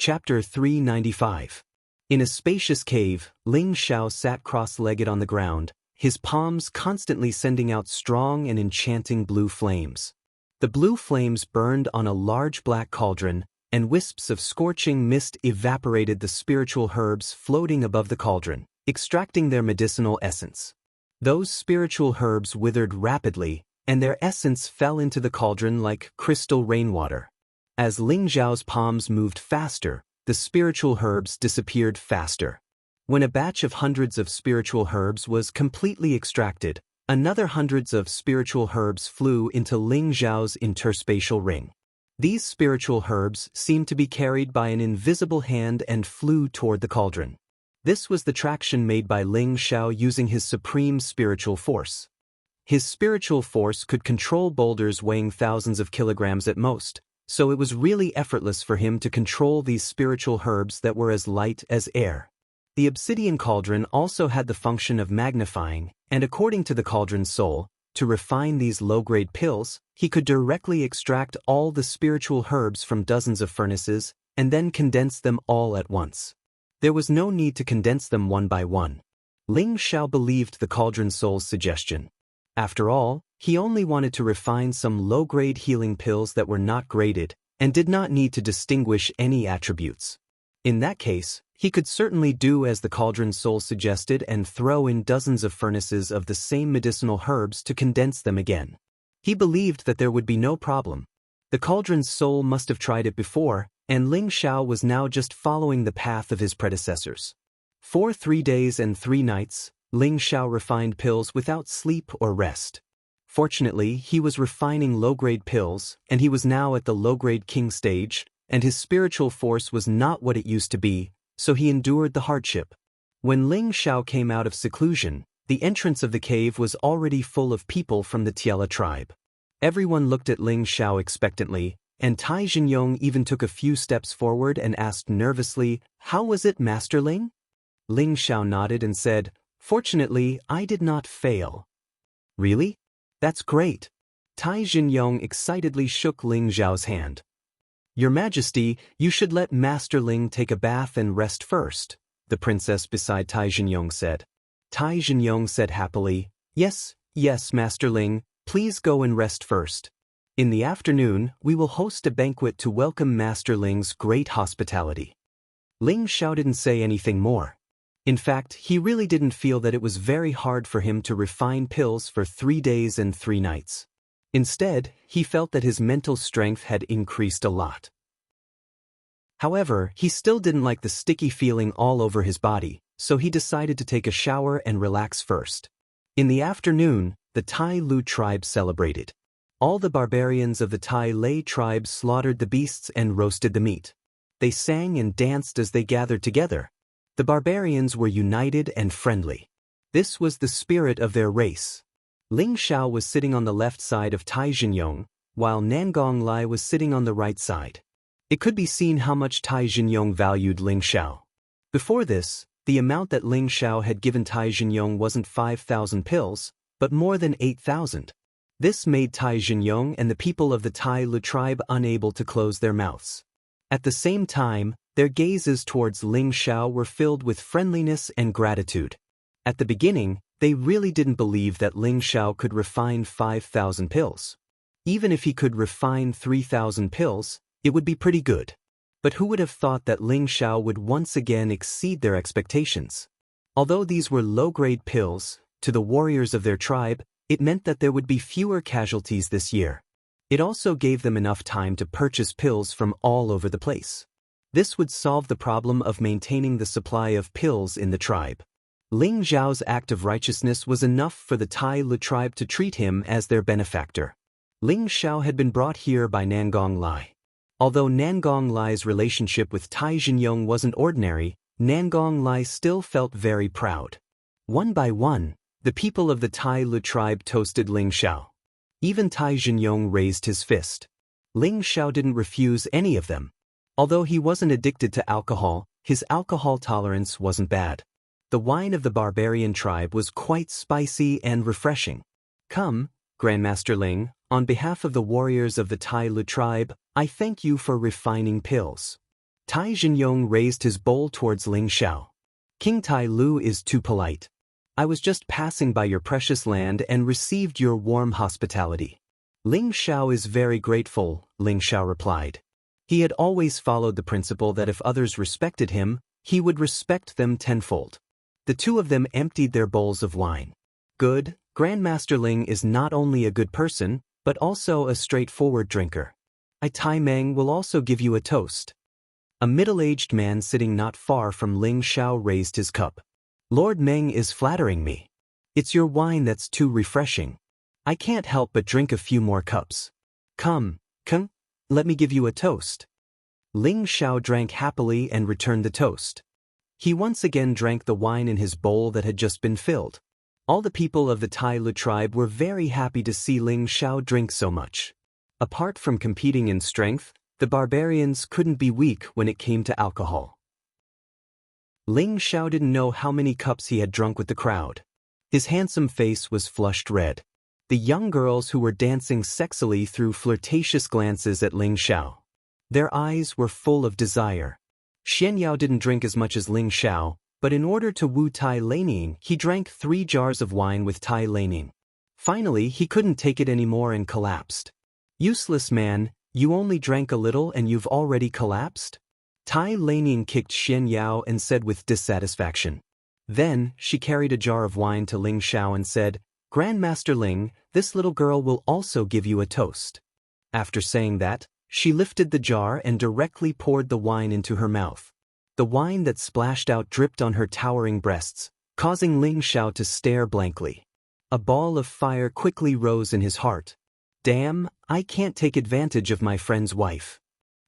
Chapter 395. In a spacious cave, Ling Xiao sat cross-legged on the ground, his palms constantly sending out strong and enchanting blue flames. The blue flames burned on a large black cauldron, and wisps of scorching mist evaporated the spiritual herbs floating above the cauldron, extracting their medicinal essence. Those spiritual herbs withered rapidly, and their essence fell into the cauldron like crystal rainwater. As Ling Xiao's palms moved faster, the spiritual herbs disappeared faster. When a batch of hundreds of spiritual herbs was completely extracted, another hundreds of spiritual herbs flew into Ling Xiao's interspatial ring. These spiritual herbs seemed to be carried by an invisible hand and flew toward the cauldron. This was the traction made by Ling Xiao using his supreme spiritual force. His spiritual force could control boulders weighing thousands of kilograms at most, so it was really effortless for him to control these spiritual herbs that were as light as air. The obsidian cauldron also had the function of magnifying, and according to the cauldron's soul, to refine these low-grade pills, he could directly extract all the spiritual herbs from dozens of furnaces and then condense them all at once. There was no need to condense them one by one. Ling Xiao believed the cauldron soul's suggestion. After all, he only wanted to refine some low-grade healing pills that were not graded and did not need to distinguish any attributes. In that case, he could certainly do as the cauldron soul suggested and throw in dozens of furnaces of the same medicinal herbs to condense them again. He believed that there would be no problem. The cauldron's soul must have tried it before, and Ling Xiao was now just following the path of his predecessors. For 3 days and 3 nights, Ling Xiao refined pills without sleep or rest. Fortunately, he was refining low-grade pills, and he was now at the low-grade king stage, and his spiritual force was not what it used to be, so he endured the hardship. When Ling Xiao came out of seclusion, the entrance of the cave was already full of people from the Tiela tribe. Everyone looked at Ling Xiao expectantly, and Tai Jinyong even took a few steps forward and asked nervously, "How was it, Master Ling?" Ling Xiao nodded and said, "Fortunately, I did not fail." "Really? That's great." Tai Jinyong excitedly shook Ling Xiao's hand. "Your Majesty, you should let Master Ling take a bath and rest first," the princess beside Tai Jinyong said. Tai Jinyong said happily, Yes, Master Ling, please go and rest first. In the afternoon, we will host a banquet to welcome Master Ling's great hospitality." Ling Xiao didn't say anything more. In fact, he really didn't feel that it was very hard for him to refine pills for 3 days and 3 nights. Instead, he felt that his mental strength had increased a lot. However, he still didn't like the sticky feeling all over his body, so he decided to take a shower and relax first. In the afternoon, the Tai Lu tribe celebrated. All the barbarians of the Tai Lei tribe slaughtered the beasts and roasted the meat. They sang and danced as they gathered together. The barbarians were united and friendly. This was the spirit of their race. Ling Xiao was sitting on the left side of Tai Jinyong, while Nangong Lai was sitting on the right side. It could be seen how much Tai Jinyong valued Ling Xiao. Before this, the amount that Ling Xiao had given Tai Jinyong wasn't 5,000 pills, but more than 8,000. This made Tai Jinyong and the people of the Tai Lu tribe unable to close their mouths. At the same time, their gazes towards Ling Xiao were filled with friendliness and gratitude. At the beginning, they really didn't believe that Ling Xiao could refine 5,000 pills. Even if he could refine 3,000 pills, it would be pretty good. But who would have thought that Ling Xiao would once again exceed their expectations? Although these were low-grade pills, to the warriors of their tribe, it meant that there would be fewer casualties this year. It also gave them enough time to purchase pills from all over the place. This would solve the problem of maintaining the supply of pills in the tribe. Ling Xiao's act of righteousness was enough for the Tai Lu tribe to treat him as their benefactor. Ling Xiao had been brought here by Nangong Lai. Although Nangong Lai's relationship with Tai Jinyong wasn't ordinary, Nangong Lai still felt very proud. One by one, the people of the Tai Lu tribe toasted Ling Xiao. Even Tai Jinyong raised his fist. Ling Xiao didn't refuse any of them. Although he wasn't addicted to alcohol, his alcohol tolerance wasn't bad. The wine of the barbarian tribe was quite spicy and refreshing. "Come, Grandmaster Ling, on behalf of the warriors of the Tai Lu tribe, I thank you for refining pills." Tai Jinyong raised his bowl towards Ling Xiao. King Tai Lu is too polite. I was just passing by your precious land and received your warm hospitality. Ling Xiao is very grateful, Ling Xiao replied. He had always followed the principle that if others respected him, he would respect them tenfold. The two of them emptied their bowls of wine. Good, Grandmaster Ling is not only a good person, but also a straightforward drinker. Tai Meng will also give you a toast. A middle-aged man sitting not far from Ling Xiao raised his cup. Lord Meng is flattering me. It's your wine that's too refreshing. I can't help but drink a few more cups. Come, let me give you a toast. Ling Xiao drank happily and returned the toast. He once again drank the wine in his bowl that had just been filled. All the people of the Tai Lu tribe were very happy to see Ling Xiao drink so much. Apart from competing in strength, the barbarians couldn't be weak when it came to alcohol. Ling Xiao didn't know how many cups he had drunk with the crowd. His handsome face was flushed red. The young girls who were dancing sexily threw flirtatious glances at Ling Xiao. Their eyes were full of desire. Xian Yao didn't drink as much as Ling Xiao, but in order to woo Tai Laniying, he drank 3 jars of wine with Tai Laniying. Finally, he couldn't take it anymore and collapsed. Useless man, you only drank a little and you've already collapsed? Tai Laniying kicked Xian Yao and said with dissatisfaction. Then, she carried a jar of wine to Ling Xiao and said, Grandmaster Ling, this little girl will also give you a toast. After saying that, she lifted the jar and directly poured the wine into her mouth. The wine that splashed out dripped on her towering breasts, causing Ling Xiao to stare blankly. A ball of fire quickly rose in his heart. Damn, I can't take advantage of my friend's wife.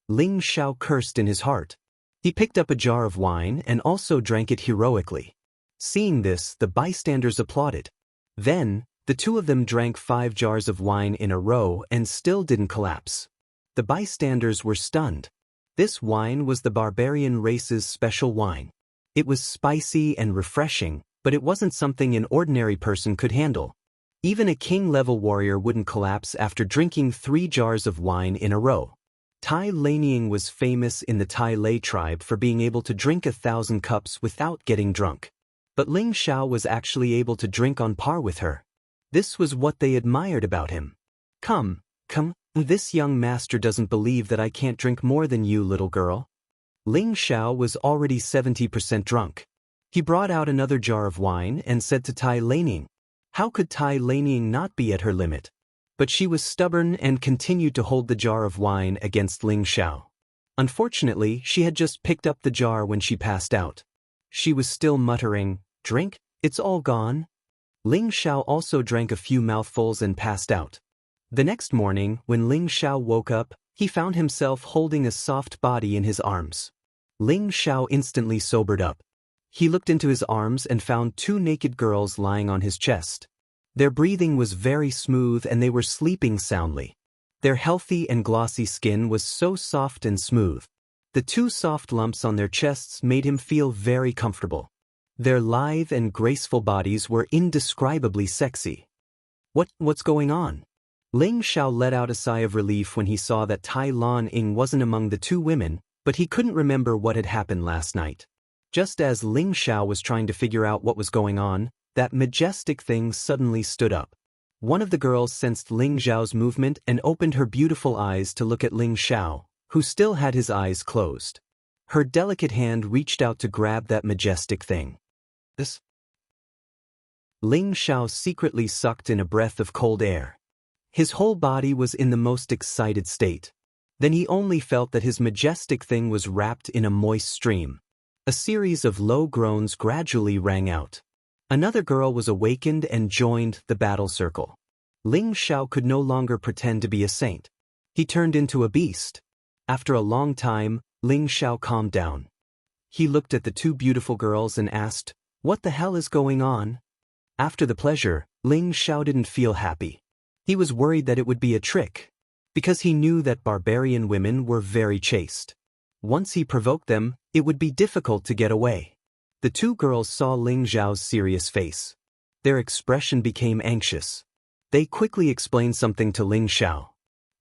Ling Xiao cursed in his heart. He picked up a jar of wine and also drank it heroically. Seeing this, the bystanders applauded. Then, the two of them drank 5 jars of wine in a row and still didn't collapse. The bystanders were stunned. This wine was the barbarian race's special wine. It was spicy and refreshing, but it wasn't something an ordinary person could handle. Even a king-level warrior wouldn't collapse after drinking 3 jars of wine in a row. Tai Laniying was famous in the Tai Lei tribe for being able to drink 1,000 cups without getting drunk. But Ling Xiao was actually able to drink on par with her. This was what they admired about him. Come, this young master doesn't believe that I can't drink more than you, little girl. Ling Xiao was already 70% drunk. He brought out another jar of wine and said to Tai Laniying. How could Tai Laniying not be at her limit? But she was stubborn and continued to hold the jar of wine against Ling Xiao. Unfortunately, she had just picked up the jar when she passed out. She was still muttering, Drink, it's all gone. Ling Xiao also drank a few mouthfuls and passed out. The next morning, when Ling Xiao woke up, he found himself holding a soft body in his arms. Ling Xiao instantly sobered up. He looked into his arms and found 2 naked girls lying on his chest. Their breathing was very smooth and they were sleeping soundly. Their healthy and glossy skin was so soft and smooth. The 2 soft lumps on their chests made him feel very comfortable. Their lithe and graceful bodies were indescribably sexy. What's going on? Ling Xiao let out a sigh of relief when he saw that Tai Laniying wasn't among the 2 women, but he couldn't remember what had happened last night. Just as Ling Xiao was trying to figure out what was going on, that majestic thing suddenly stood up. One of the girls sensed Ling Xiao's movement and opened her beautiful eyes to look at Ling Xiao, who still had his eyes closed. Her delicate hand reached out to grab that majestic thing. Ling Xiao secretly sucked in a breath of cold air. His whole body was in the most excited state. Then he only felt that his majestic thing was wrapped in a moist stream. A series of low groans gradually rang out. Another girl was awakened and joined the battle circle. Ling Xiao could no longer pretend to be a saint. He turned into a beast. After a long time, Ling Xiao calmed down. He looked at the 2 beautiful girls and asked, What the hell is going on? After the pleasure, Ling Xiao didn't feel happy. He was worried that it would be a trick, because he knew that barbarian women were very chaste. Once he provoked them, it would be difficult to get away. The 2 girls saw Ling Xiao's serious face. Their expression became anxious. They quickly explained something to Ling Xiao.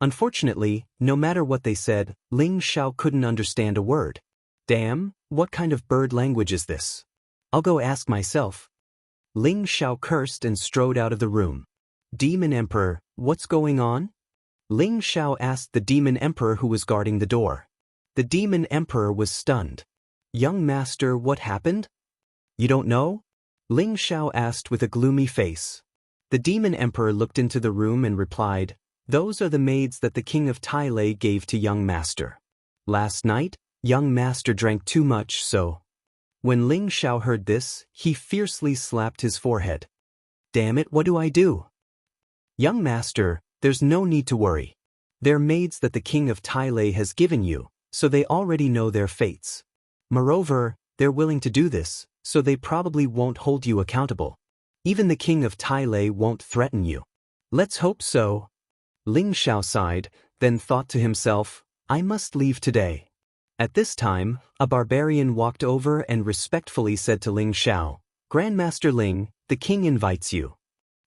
Unfortunately, no matter what they said, Ling Xiao couldn't understand a word. Damn, what kind of bird language is this? I'll go ask myself. Ling Xiao cursed and strode out of the room. Demon Emperor, what's going on? Ling Xiao asked the Demon Emperor who was guarding the door. The Demon Emperor was stunned. Young master, what happened? You don't know? Ling Xiao asked with a gloomy face. The Demon Emperor looked into the room and replied, those are the maids that the king of Tai gave to young master. Last night, young master drank too much, so. When Ling Xiao heard this, he fiercely slapped his forehead. Damn it, what do I do? Young master, there's no need to worry. They're maids that the king of Tai has given you, so they already know their fates. Moreover, they're willing to do this, so they probably won't hold you accountable. Even the king of Tai won't threaten you. Let's hope so. Ling Xiao sighed, then thought to himself, I must leave today. At this time, a barbarian walked over and respectfully said to Ling Xiao, Grandmaster Ling, the king invites you.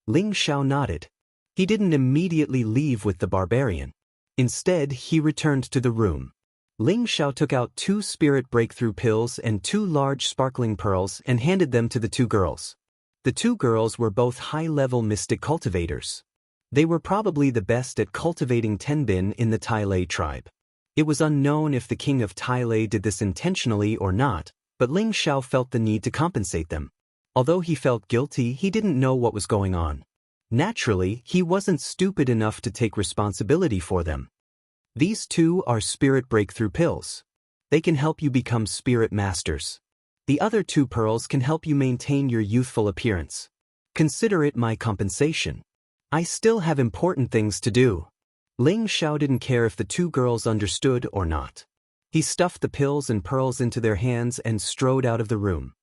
Ling Xiao nodded. He didn't immediately leave with the barbarian. Instead, he returned to the room. Ling Xiao took out 2 spirit breakthrough pills and 2 large sparkling pearls and handed them to the 2 girls. The 2 girls were both high-level mystic cultivators. They were probably the best at cultivating tenbin in the Tai tribe. It was unknown if the king of Tai did this intentionally or not, but Ling Xiao felt the need to compensate them. Although he felt guilty, he didn't know what was going on. Naturally, he wasn't stupid enough to take responsibility for them. These 2 are spirit breakthrough pills. They can help you become spirit masters. The other 2 pearls can help you maintain your youthful appearance. Consider it my compensation. I still have important things to do. Ling Xiao didn't care if the 2 girls understood or not. He stuffed the pills and pearls into their hands and strode out of the room.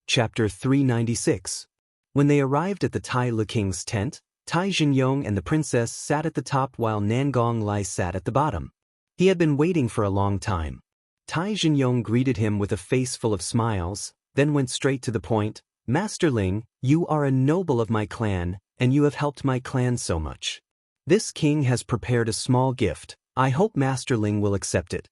Chapter 396. When they arrived at the Tai King's tent, Tai Jinyong and the princess sat at the top while Nangong Lai sat at the bottom. He had been waiting for a long time. Tai Jinyong greeted him with a face full of smiles, then went straight to the point. Master Ling, you are a noble of my clan, and you have helped my clan so much. This king has prepared a small gift. I hope Master Ling will accept it.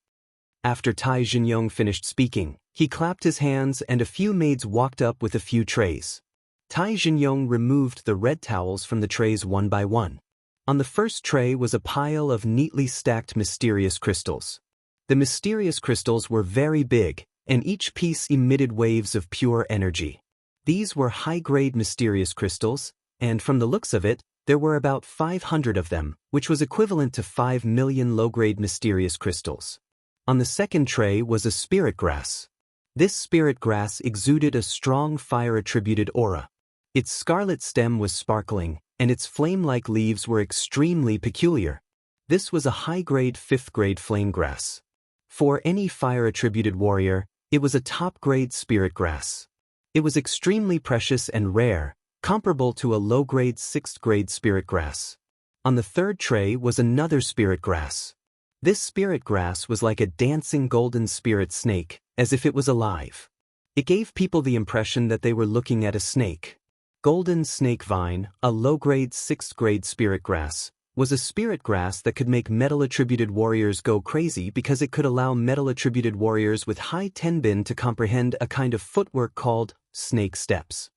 After Tai Jinyong finished speaking, he clapped his hands and a few maids walked up with a few trays. Tai Jinyong removed the red towels from the trays one by one. On the first tray was a pile of neatly stacked mysterious crystals. The mysterious crystals were very big, and each piece emitted waves of pure energy. These were high-grade mysterious crystals, and from the looks of it, there were about 500 of them, which was equivalent to 5 million low-grade mysterious crystals. On the second tray was a spirit grass. This spirit grass exuded a strong fire-attributed aura. Its scarlet stem was sparkling, and its flame-like leaves were extremely peculiar. This was a high-grade 5th-grade flame grass. For any fire-attributed warrior, it was a top-grade spirit grass. It was extremely precious and rare, comparable to a low-grade 6th-grade spirit grass. On the third tray was another spirit grass. This spirit grass was like a dancing golden spirit snake, as if it was alive. It gave people the impression that they were looking at a snake. Golden snake vine, a low-grade 6th-grade spirit grass, was a spirit grass that could make metal-attributed warriors go crazy because it could allow metal-attributed warriors with high tenbin to comprehend a kind of footwork called snake steps.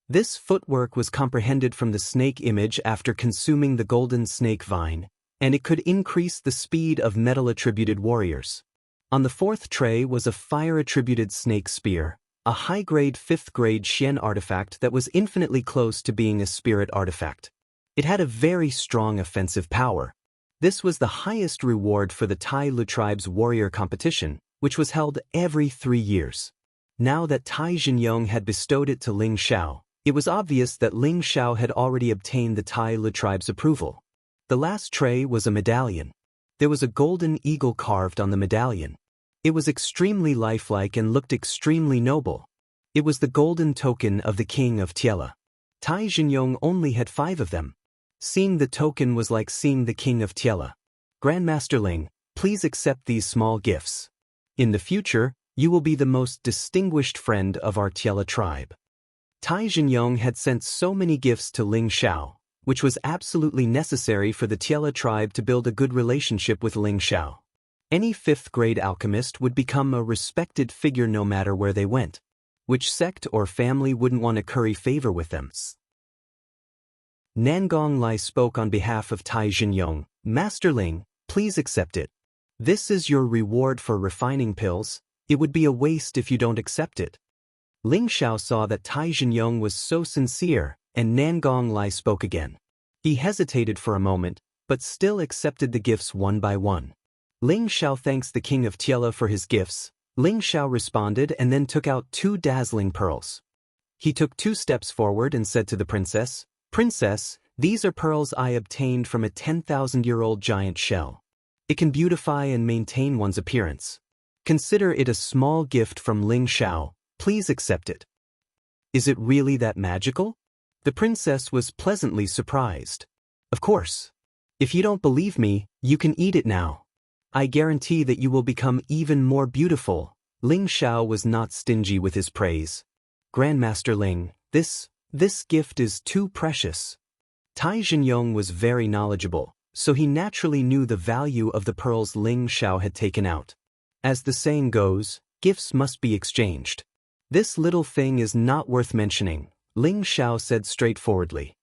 This footwork was comprehended from the snake image after consuming the golden snake vine, and it could increase the speed of metal-attributed warriors. On the fourth tray was a fire-attributed snake spear, a high-grade 5th-grade Xian artifact that was infinitely close to being a spirit artifact. It had a very strong offensive power. This was the highest reward for the Tai Lu tribe's warrior competition, which was held every 3 years. Now that Tai Jinyong had bestowed it to Ling Xiao, it was obvious that Ling Xiao had already obtained the Tai Lu tribe's approval. The last tray was a medallion. There was a golden eagle carved on the medallion. It was extremely lifelike and looked extremely noble. It was the golden token of the king of Tiela. Tai Jinyong only had 5 of them. Seeing the token was like seeing the king of Tiela. Grandmaster Ling, please accept these small gifts. In the future, you will be the most distinguished friend of our Tiela tribe. Tai Jinyong had sent so many gifts to Ling Xiao, which was absolutely necessary for the Tiela tribe to build a good relationship with Ling Xiao. Any fifth-grade alchemist would become a respected figure no matter where they went. Which sect or family wouldn't want to curry favor with them? Nangong Lai spoke on behalf of Tai Jinyong. Master Ling, please accept it. This is your reward for refining pills. It would be a waste if you don't accept it. Ling Xiao saw that Tai Jinyong was so sincere, and Nangong Lai spoke again. He hesitated for a moment, but still accepted the gifts one by one. Ling Xiao thanks the king of Tiela for his gifts. Ling Xiao responded and then took out 2 dazzling pearls. He took 2 steps forward and said to the princess, "Princess, these are pearls I obtained from a 10,000-year-old giant shell. It can beautify and maintain one's appearance. Consider it a small gift from Ling Xiao. Please accept it." "Is it really that magical?" The princess was pleasantly surprised. "Of course. If you don't believe me, you can eat it now. I guarantee that you will become even more beautiful." Ling Xiao was not stingy with his praise. "Grandmaster Ling, this gift is too precious." Tai Jinyong was very knowledgeable, so he naturally knew the value of the pearls Ling Xiao had taken out. As the saying goes, gifts must be exchanged. "This little thing is not worth mentioning," Ling Xiao said straightforwardly.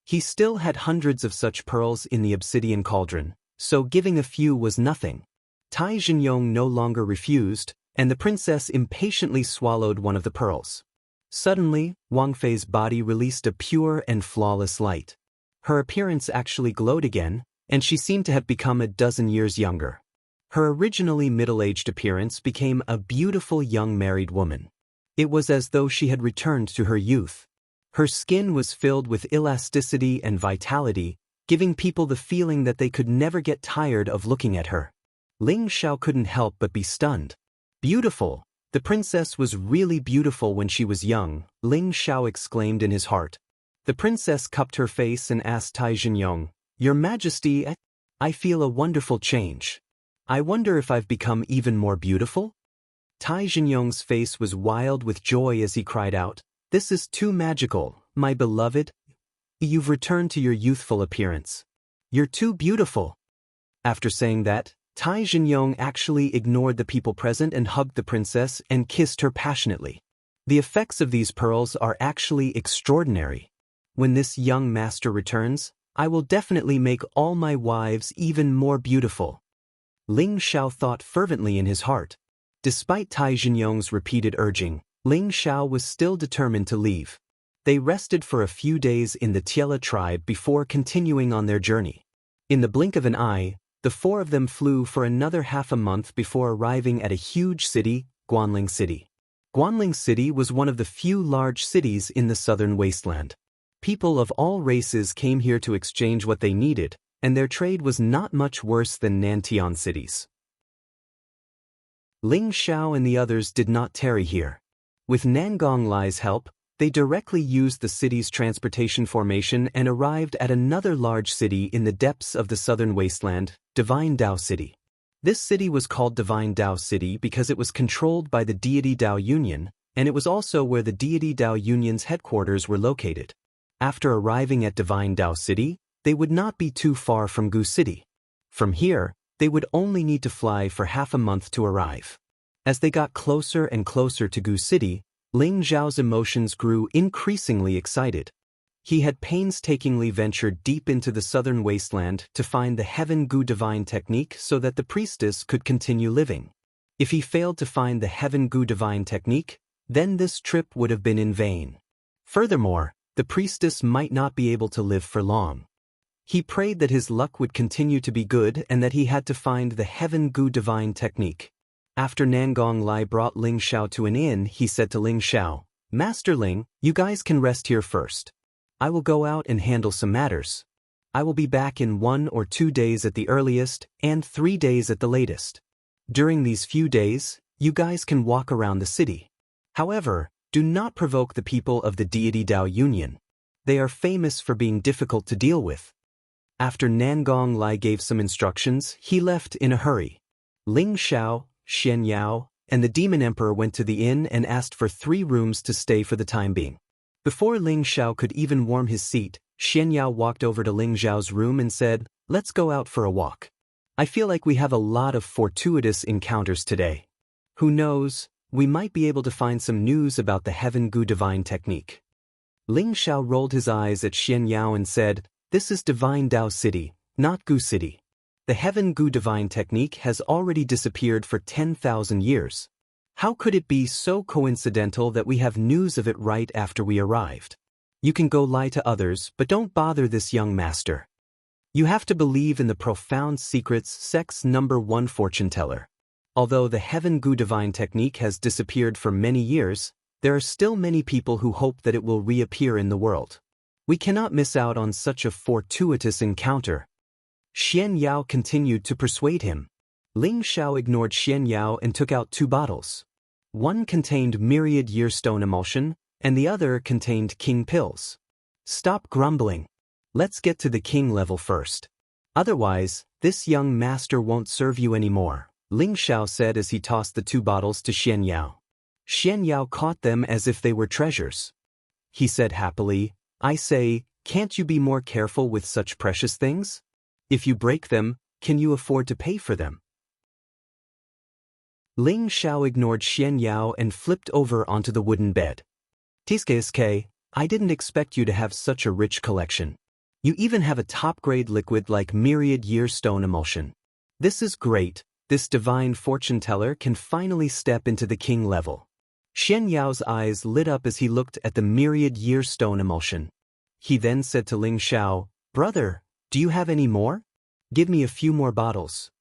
He still had hundreds of such pearls in the obsidian cauldron, so giving a few was nothing. Tai Jinyong no longer refused, and the princess impatiently swallowed one of the pearls. Suddenly, Wang Fei's body released a pure and flawless light. Her appearance actually glowed again, and she seemed to have become a dozen years younger. Her originally middle-aged appearance became a beautiful young married woman. It was as though she had returned to her youth. Her skin was filled with elasticity and vitality, giving people the feeling that they could never get tired of looking at her. Ling Xiao couldn't help but be stunned. "Beautiful! The princess was really beautiful when she was young," Ling Xiao exclaimed in his heart. The princess cupped her face and asked Tai Jinyong, "Your Majesty, I feel a wonderful change. I wonder if I've become even more beautiful?" Tai Jinyong's face was wild with joy as he cried out, "This is too magical, my beloved. You've returned to your youthful appearance. You're too beautiful." After saying that, Tai Jinyong actually ignored the people present and hugged the princess and kissed her passionately. The effects of these pearls are actually extraordinary. When this young master returns, I will definitely make all my wives even more beautiful. Ling Xiao thought fervently in his heart. Despite Tai Jinyong's repeated urging, Ling Xiao was still determined to leave. They rested for a few days in the Tiela tribe before continuing on their journey. In the blink of an eye, the 4 of them flew for another half a month before arriving at a huge city, Guanling City. Guanling City was one of the few large cities in the southern wasteland. People of all races came here to exchange what they needed, and their trade was not much worse than Nantian cities. Ling Xiao and the others did not tarry here. With Nangong Lai's help, they directly used the city's transportation formation and arrived at another large city in the depths of the southern wasteland, Divine Dao City. This city was called Divine Dao City because it was controlled by the deity Dao Union, and it was also where the deity Dao Union's headquarters were located. After arriving at Divine Dao City, they would not be too far from Gu City. From here, they would only need to fly for half a month to arrive. As they got closer and closer to Gu City, Ling Xiao's emotions grew increasingly excited. He had painstakingly ventured deep into the southern wasteland to find the Heaven Gu divine technique so that the priestess could continue living. If he failed to find the Heaven Gu divine technique, then this trip would have been in vain. Furthermore, the priestess might not be able to live for long. He prayed that his luck would continue to be good and that he had to find the Heaven Gu divine technique. After Nangong Lai brought Ling Xiao to an inn, he said to Ling Xiao, "Master Ling, you guys can rest here first. I will go out and handle some matters. I will be back in 1 or 2 days at the earliest and 3 days at the latest. During these few days, you guys can walk around the city. However, do not provoke the people of the deity Dao Union. They are famous for being difficult to deal with." After Nangong Lai gave some instructions, he left in a hurry. Ling Xiao, Shen Yao, and the Demon Emperor went to the inn and asked for 3 rooms to stay for the time being. Before Ling Xiao could even warm his seat, Xian Yao walked over to Ling Xiao's room and said, "Let's go out for a walk. I feel like we have a lot of fortuitous encounters today. Who knows, we might be able to find some news about the Heaven Gu Divine Technique." Ling Xiao rolled his eyes at Xian Yao and said, "This is Divine Dao City, not Gu City. The Heaven Gu Divine Technique has already disappeared for 10,000 years. How could it be so coincidental that we have news of it right after we arrived? You can go lie to others, but don't bother this young master. You have to believe in the profound secrets, sex number 1 fortune teller. Although the Heaven Gu Divine Technique has disappeared for many years, there are still many people who hope that it will reappear in the world. We cannot miss out on such a fortuitous encounter." Xian Yao continued to persuade him. Ling Xiao ignored Xian Yao and took out 2 bottles. One contained myriad year stone emulsion, and the other contained king pills. "Stop grumbling. Let's get to the king level first. Otherwise, this young master won't serve you anymore," Ling Xiao said as he tossed the 2 bottles to Xian Yao. Xian Yao caught them as if they were treasures. He said happily, "I say, can't you be more careful with such precious things? If you break them, can you afford to pay for them?" Ling Xiao ignored Xian Yao and flipped over onto the wooden bed. "TSK, I didn't expect you to have such a rich collection. You even have a top-grade liquid like myriad year stone emulsion. This is great. This divine fortune teller can finally step into the king level." Xian Yao's eyes lit up as he looked at the myriad year stone emulsion. He then said to Ling Xiao, "Brother, do you have any more? Give me a few more bottles."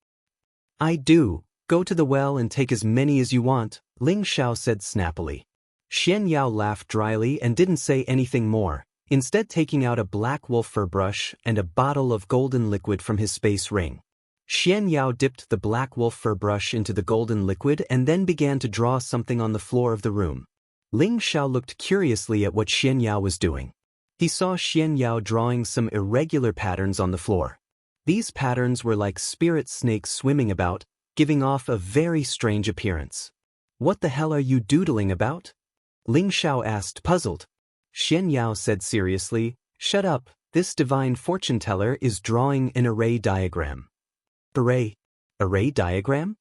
"I do. Go to the well and take as many as you want," Ling Xiao said snappily. Xian Yao laughed dryly and didn't say anything more, instead taking out a black wolf fur brush and a bottle of golden liquid from his space ring. Xian Yao dipped the black wolf fur brush into the golden liquid and then began to draw something on the floor of the room. Ling Xiao looked curiously at what Xian Yao was doing. He saw Xian Yao drawing some irregular patterns on the floor. These patterns were like spirit snakes swimming about, giving off a very strange appearance. "What the hell are you doodling about?" Ling Xiao asked, puzzled. Xian Yao said seriously, "Shut up, this divine fortune teller is drawing an array diagram." Array diagram?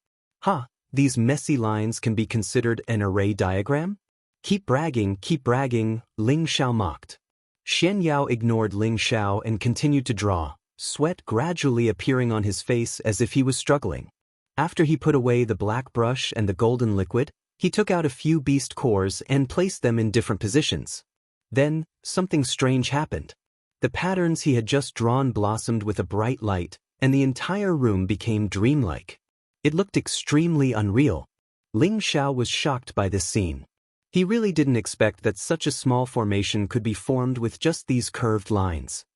These messy lines can be considered an array diagram? Keep bragging, Ling Xiao mocked. Xian Yao ignored Ling Xiao and continued to draw, sweat gradually appearing on his face as if he was struggling. After he put away the black brush and the golden liquid, he took out a few beast cores and placed them in different positions. Then, something strange happened. The patterns he had just drawn blossomed with a bright light, and the entire room became dreamlike. It looked extremely unreal. Ling Xiao was shocked by this scene. He really didn't expect that such a small formation could be formed with just these curved lines.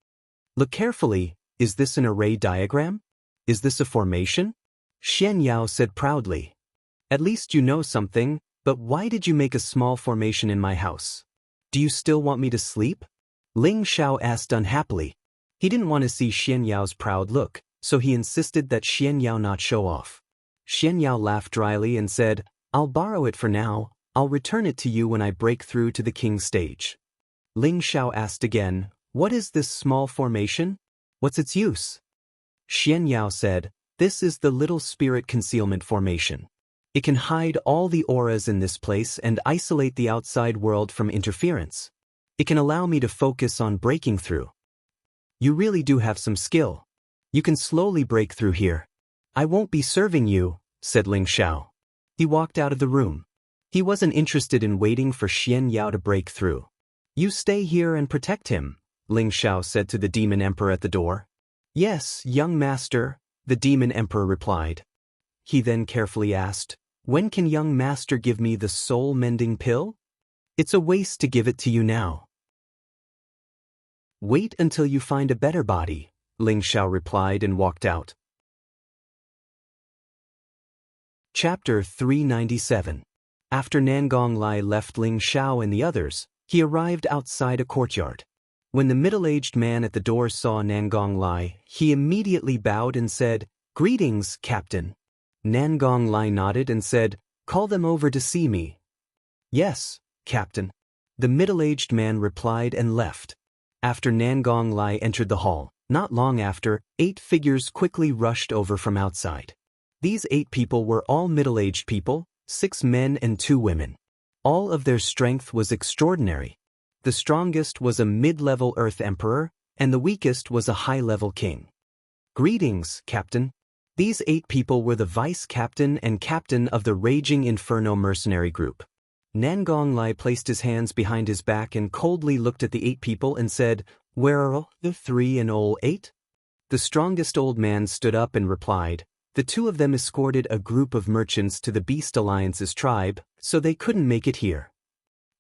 "Look carefully, is this an array diagram? Is this a formation?" Xian Yao said proudly. "At least you know something, but why did you make a small formation in my house? Do you still want me to sleep?" Ling Xiao asked unhappily. He didn't want to see Xian Yao's proud look, so he insisted that Xian Yao not show off. Xian Yao laughed dryly and said, "I'll borrow it for now. I'll return it to you when I break through to the king stage." Ling Xiao asked again, "What is this small formation? What's its use?" Xian Yao said, "This is the little spirit concealment formation. It can hide all the auras in this place and isolate the outside world from interference. It can allow me to focus on breaking through." "You really do have some skill. You can slowly break through here." "I won't be serving you," said Ling Xiao. He walked out of the room. He wasn't interested in waiting for Xian Yao to break through. "You stay here and protect him," Ling Xiao said to the demon emperor at the door. "Yes, young master," the demon emperor replied. He then carefully asked, "When can young master give me the soul-mending pill?" "It's a waste to give it to you now." "Wait until you find a better body," Ling Xiao replied and walked out. Chapter 397. After Nangong Lai left Ling Xiao and the others, he arrived outside a courtyard. When the middle-aged man at the door saw Nangong Lai, he immediately bowed and said, "Greetings, Captain." Nangong Lai nodded and said, "Call them over to see me." "Yes, Captain." The middle-aged man replied and left. After Nangong Lai entered the hall, not long after, 8 figures quickly rushed over from outside. These 8 people were all middle-aged people, 6 men and 2 women. All of their strength was extraordinary. The strongest was a mid-level Earth Emperor, and the weakest was a high-level king. "Greetings, Captain." These 8 people were the vice-captain and captain of the Raging Inferno mercenary group. Nangong Lai placed his hands behind his back and coldly looked at the 8 people and said, "Where are all the 3 and all 8? The strongest old man stood up and replied, "The 2 of them escorted a group of merchants to the Beast Alliance's tribe, so they couldn't make it here."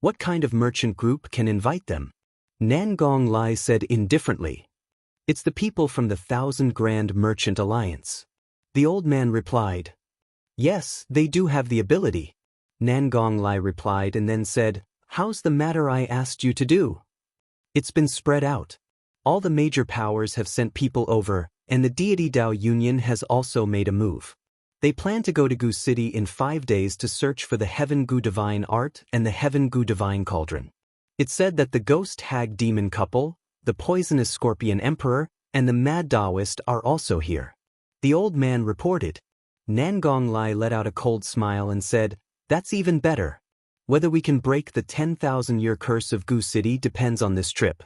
"What kind of merchant group can invite them?" Nangong Lai said indifferently. "It's the people from the 1,000 Grand Merchant Alliance." The old man replied, "Yes, they do have the ability." Nangong Lai replied and then said, "How's the matter I asked you to do?" "It's been spread out. All the major powers have sent people over, and the deity Dao Union has also made a move. They plan to go to Gu City in 5 days to search for the Heaven Gu Divine Art and the Heaven Gu Divine Cauldron. It's said that the Ghost Hag Demon couple, the Poisonous Scorpion Emperor, and the Mad Taoist are also here." The old man reported. Nangong Lai let out a cold smile and said, "That's even better. Whether we can break the 10,000-year curse of Gu City depends on this trip."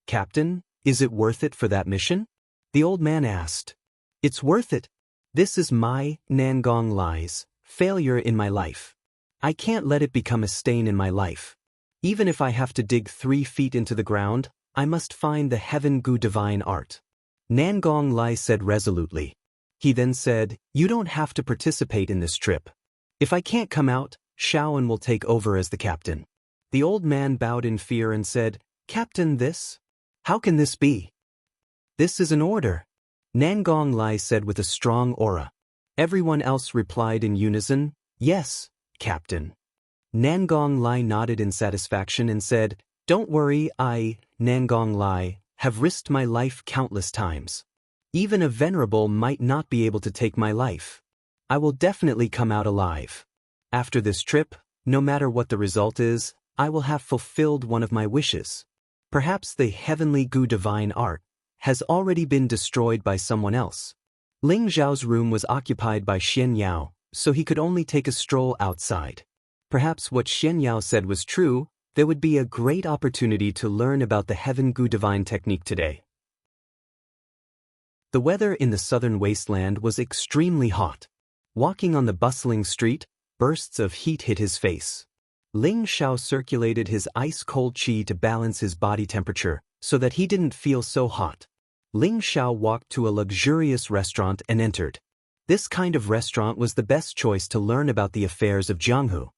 "Captain, is it worth it for that mission?" the old man asked. "It's worth it. This is my, Nangong Lai's, failure in my life. I can't let it become a stain in my life. Even if I have to dig 3 feet into the ground, I must find the Heaven Gu Divine Art." Nangong Lai said resolutely. He then said, "You don't have to participate in this trip. If I can't come out, Shaoan will take over as the captain." The old man bowed in fear and said, "Captain, this? How can this be?" "This is an order," Nangong Lai said with a strong aura. Everyone else replied in unison, "Yes, Captain." Nangong Lai nodded in satisfaction and said, "Don't worry, I, Nangong Lai, have risked my life countless times. Even a venerable might not be able to take my life. I will definitely come out alive. After this trip, no matter what the result is, I will have fulfilled one of my wishes. Perhaps the Heavenly Gu Divine Art has already been destroyed by someone else." Ling Zhao's room was occupied by Xian Yao, so he could only take a stroll outside. Perhaps what Xian Yao said was true. There would be a great opportunity to learn about the Heaven Gu Divine technique today. The weather in the southern wasteland was extremely hot. Walking on the bustling street, bursts of heat hit his face. Ling Zhao circulated his ice-cold qi to balance his body temperature, so that he didn't feel so hot. Ling Zhao walked to a luxurious restaurant and entered. This kind of restaurant was the best choice to learn about the affairs of Jianghu.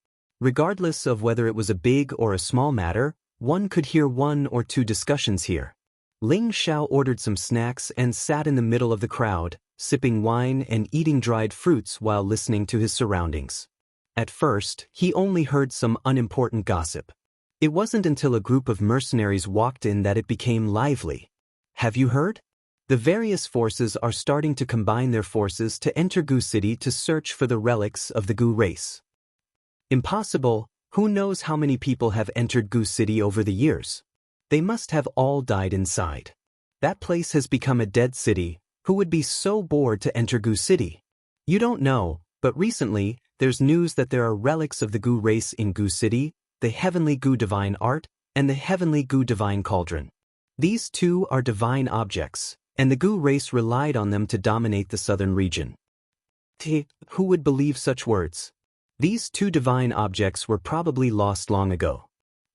Regardless of whether it was a big or a small matter, one could hear 1 or 2 discussions here. Ling Zhao ordered some snacks and sat in the middle of the crowd, sipping wine and eating dried fruits while listening to his surroundings. At first, he only heard some unimportant gossip. It wasn't until a group of mercenaries walked in that it became lively. "Have you heard? The various forces are starting to combine their forces to enter Gu City to search for the relics of the Gu race." "Impossible. Who knows how many people have entered Gu City over the years? They must have all died inside. That place has become a dead city. Who would be so bored to enter Gu City? You don't know, but recently, there's news that there are relics of the Gu race in Gu City, the Heavenly Gu Divine Art, and the Heavenly Gu Divine Cauldron. These 2 are divine objects, and the Gu race relied on them to dominate the southern region." Who would believe such words? These 2 divine objects were probably lost long ago.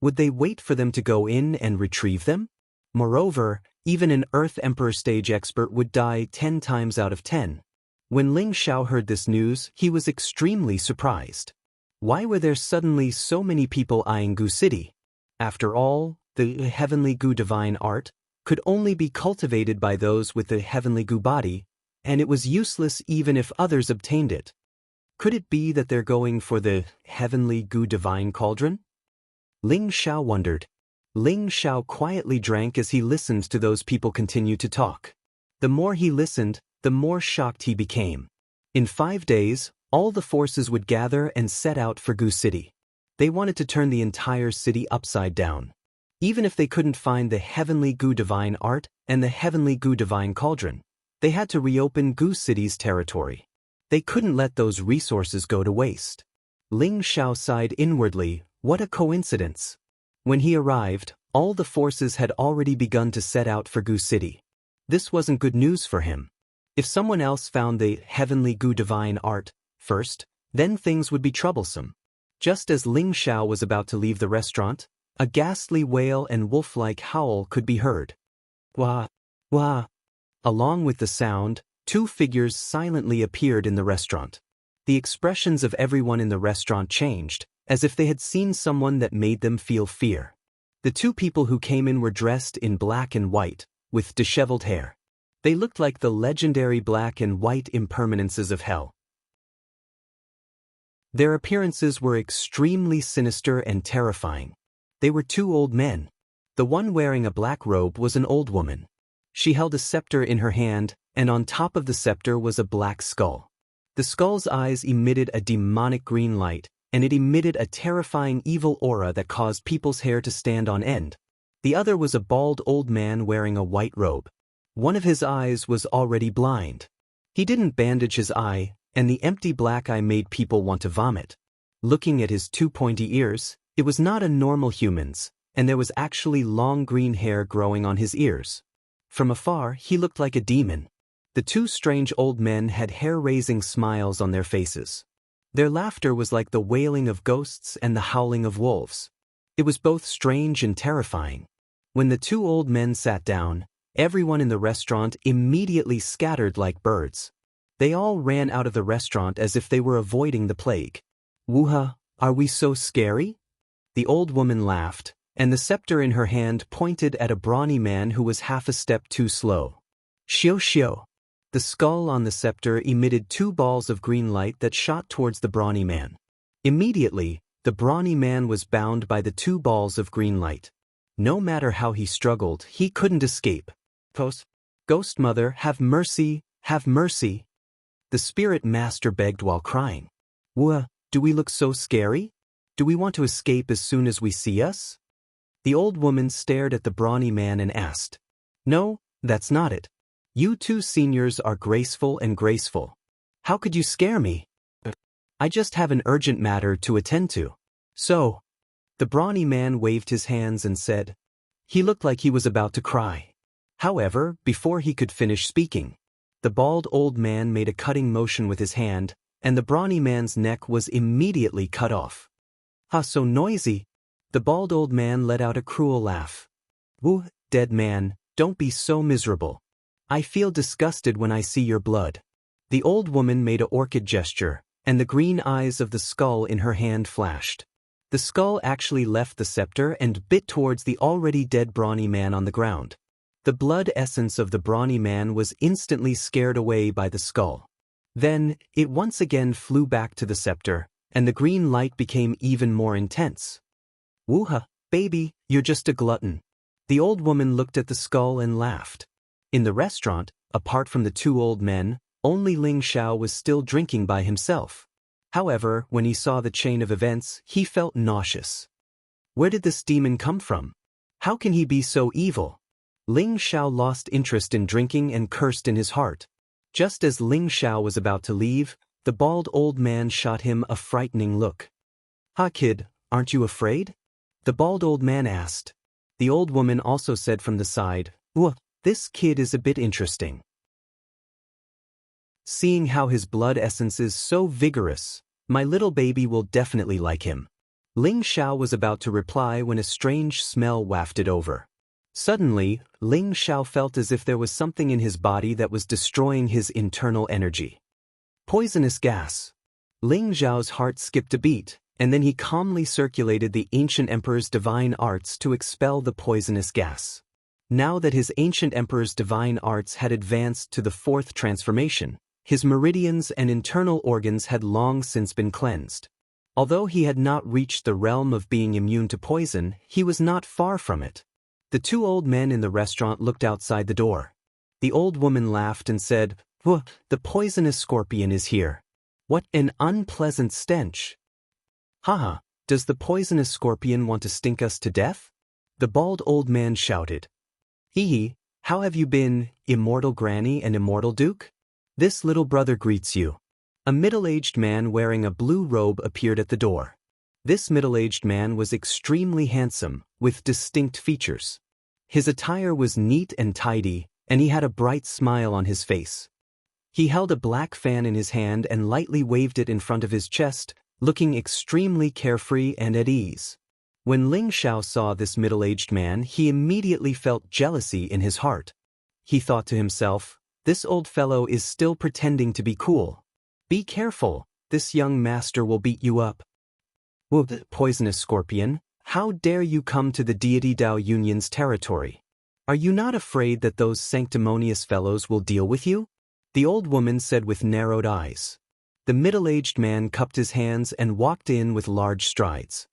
Would they wait for them to go in and retrieve them? Moreover, even an Earth Emperor stage expert would die 10 times out of 10. When Ling Zhao heard this news, he was extremely surprised. Why were there suddenly so many people eyeing Gu City? After all, the Heavenly Gu Divine Art could only be cultivated by those with the Heavenly Gu body, and it was useless even if others obtained it. Could it be that they're going for the Heavenly Gu Divine Cauldron? Ling Zhao wondered. Ling Zhao quietly drank as he listened to those people continue to talk. The more he listened, the more shocked he became. In 5 days, all the forces would gather and set out for Gu City. They wanted to turn the entire city upside down. Even if they couldn't find the heavenly Gu divine art and the heavenly Gu divine cauldron, they had to reopen Gu City's territory. They couldn't let those resources go to waste. Ling Xiao sighed inwardly, what a coincidence. When he arrived, all the forces had already begun to set out for Gu City. This wasn't good news for him. If someone else found the heavenly Gu divine art first, then things would be troublesome. Just as Ling Xiao was about to leave the restaurant, a ghastly wail and wolf-like howl could be heard. Wah! Wah! Along with the sound, two figures silently appeared in the restaurant. The expressions of everyone in the restaurant changed, as if they had seen someone that made them feel fear. The two people who came in were dressed in black and white, with disheveled hair. They looked like the legendary black and white impermanences of hell. Their appearances were extremely sinister and terrifying. They were two old men. The one wearing a black robe was an old woman. She held a scepter in her hand, and on top of the scepter was a black skull. The skull's eyes emitted a demonic green light, and it emitted a terrifying evil aura that caused people's hair to stand on end. The other was a bald old man wearing a white robe. One of his eyes was already blind. He didn't bandage his eye, and the empty black eye made people want to vomit. Looking at his two pointy ears, it was not a normal human's, and there was actually long green hair growing on his ears. From afar, he looked like a demon. The two strange old men had hair-raising smiles on their faces. Their laughter was like the wailing of ghosts and the howling of wolves. It was both strange and terrifying. When the two old men sat down, everyone in the restaurant immediately scattered like birds. They all ran out of the restaurant as if they were avoiding the plague. Wuha, are we so scary? The old woman laughed, and the scepter in her hand pointed at a brawny man who was half a step too slow. Xiu xiu. The skull on the scepter emitted two balls of green light that shot towards the brawny man. Immediately, the brawny man was bound by the two balls of green light. No matter how he struggled, he couldn't escape. Ghost Mother, have mercy, have mercy. The spirit master begged while crying. Wuh, do we look so scary? Do we want to escape as soon as we see us? The old woman stared at the brawny man and asked. No, that's not it. You two seniors are graceful and graceful. How could you scare me? I just have an urgent matter to attend to. So, the brawny man waved his hands and said. He looked like he was about to cry. However, before he could finish speaking, the bald old man made a cutting motion with his hand, and the brawny man's neck was immediately cut off. Ah, so noisy. The bald old man let out a cruel laugh. Woo, dead man, don't be so miserable. I feel disgusted when I see your blood. The old woman made an orchid gesture, and the green eyes of the skull in her hand flashed. The skull actually left the scepter and bit towards the already dead brawny man on the ground. The blood essence of the brawny man was instantly scared away by the skull. Then, it once again flew back to the scepter, and the green light became even more intense. Wooha, baby, you're just a glutton. The old woman looked at the skull and laughed. In the restaurant, apart from the two old men, only Ling Xiao was still drinking by himself. However, when he saw the chain of events, he felt nauseous. Where did this demon come from? How can he be so evil? Ling Xiao lost interest in drinking and cursed in his heart. Just as Ling Xiao was about to leave, the bald old man shot him a frightening look. Ha kid, aren't you afraid? The bald old man asked. The old woman also said from the side, this kid is a bit interesting. Seeing how his blood essence is so vigorous, my little baby will definitely like him. Ling Xiao was about to reply when a strange smell wafted over. Suddenly, Ling Xiao felt as if there was something in his body that was destroying his internal energy. Poisonous gas. Ling Xiao's heart skipped a beat, and then he calmly circulated the ancient emperor's divine arts to expel the poisonous gas. Now that his ancient emperor's divine arts had advanced to the fourth transformation, his meridians and internal organs had long since been cleansed. Although he had not reached the realm of being immune to poison, he was not far from it. The two old men in the restaurant looked outside the door. The old woman laughed and said, the poisonous scorpion is here. What an unpleasant stench. Haha, Does the poisonous scorpion want to stink us to death? The bald old man shouted. Hee, how have you been, immortal granny and immortal duke? This little brother greets you. A middle-aged man wearing a blue robe appeared at the door. This middle-aged man was extremely handsome, with distinct features. His attire was neat and tidy, and he had a bright smile on his face. He held a black fan in his hand and lightly waved it in front of his chest, looking extremely carefree and at ease. When Ling Xiao saw this middle-aged man, he immediately felt jealousy in his heart. He thought to himself, this old fellow is still pretending to be cool. Be careful, this young master will beat you up. Whoop, poisonous scorpion, how dare you come to the deity Dao Union's territory? Are you not afraid that those sanctimonious fellows will deal with you? The old woman said with narrowed eyes. The middle-aged man cupped his hands and walked in with large strides.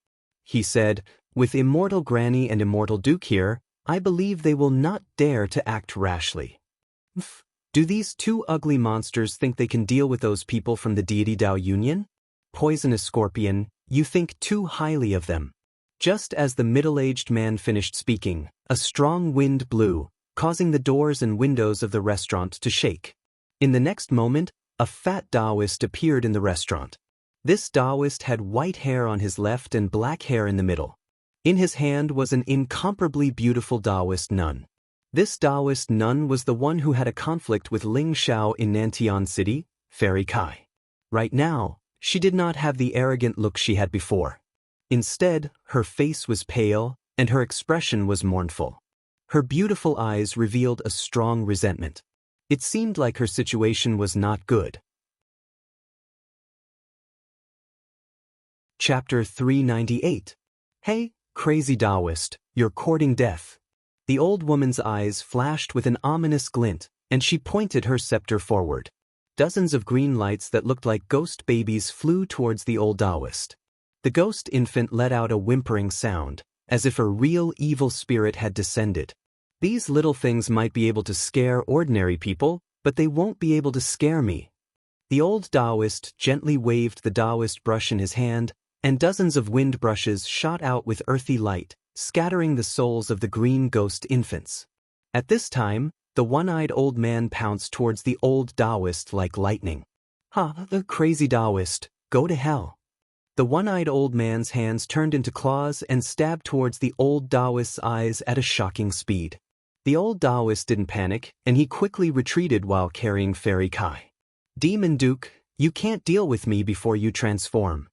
He said, with immortal granny and immortal duke here, I believe they will not dare to act rashly. Do these two ugly monsters think they can deal with those people from the deity Dao Union? Poisonous scorpion, you think too highly of them. Just as the middle-aged man finished speaking, a strong wind blew, causing the doors and windows of the restaurant to shake. In the next moment, a fat Taoist appeared in the restaurant. This Taoist had white hair on his left and black hair in the middle. In his hand was an incomparably beautiful Taoist nun. This Taoist nun was the one who had a conflict with Ling Xiao in Nantian City, Fairy Kai. Right now, she did not have the arrogant look she had before. Instead, her face was pale, and her expression was mournful. Her beautiful eyes revealed a strong resentment. It seemed like her situation was not good. Chapter 398. Hey, crazy Taoist, you're courting death. The old woman's eyes flashed with an ominous glint, and she pointed her scepter forward. Dozens of green lights that looked like ghost babies flew towards the old Taoist. The ghost infant let out a whimpering sound, as if a real evil spirit had descended. These little things might be able to scare ordinary people, but they won't be able to scare me. The old Taoist gently waved the Taoist brush in his hand, and dozens of wind brushes shot out with earthy light, scattering the souls of the green ghost infants. At this time, the one-eyed old man pounced towards the old Taoist like lightning. Ha, the crazy Taoist, go to hell. The one-eyed old man's hands turned into claws and stabbed towards the old Taoist's eyes at a shocking speed. The old Taoist didn't panic, and he quickly retreated while carrying Fairy Kai. Demon Duke, you can't deal with me before you transform.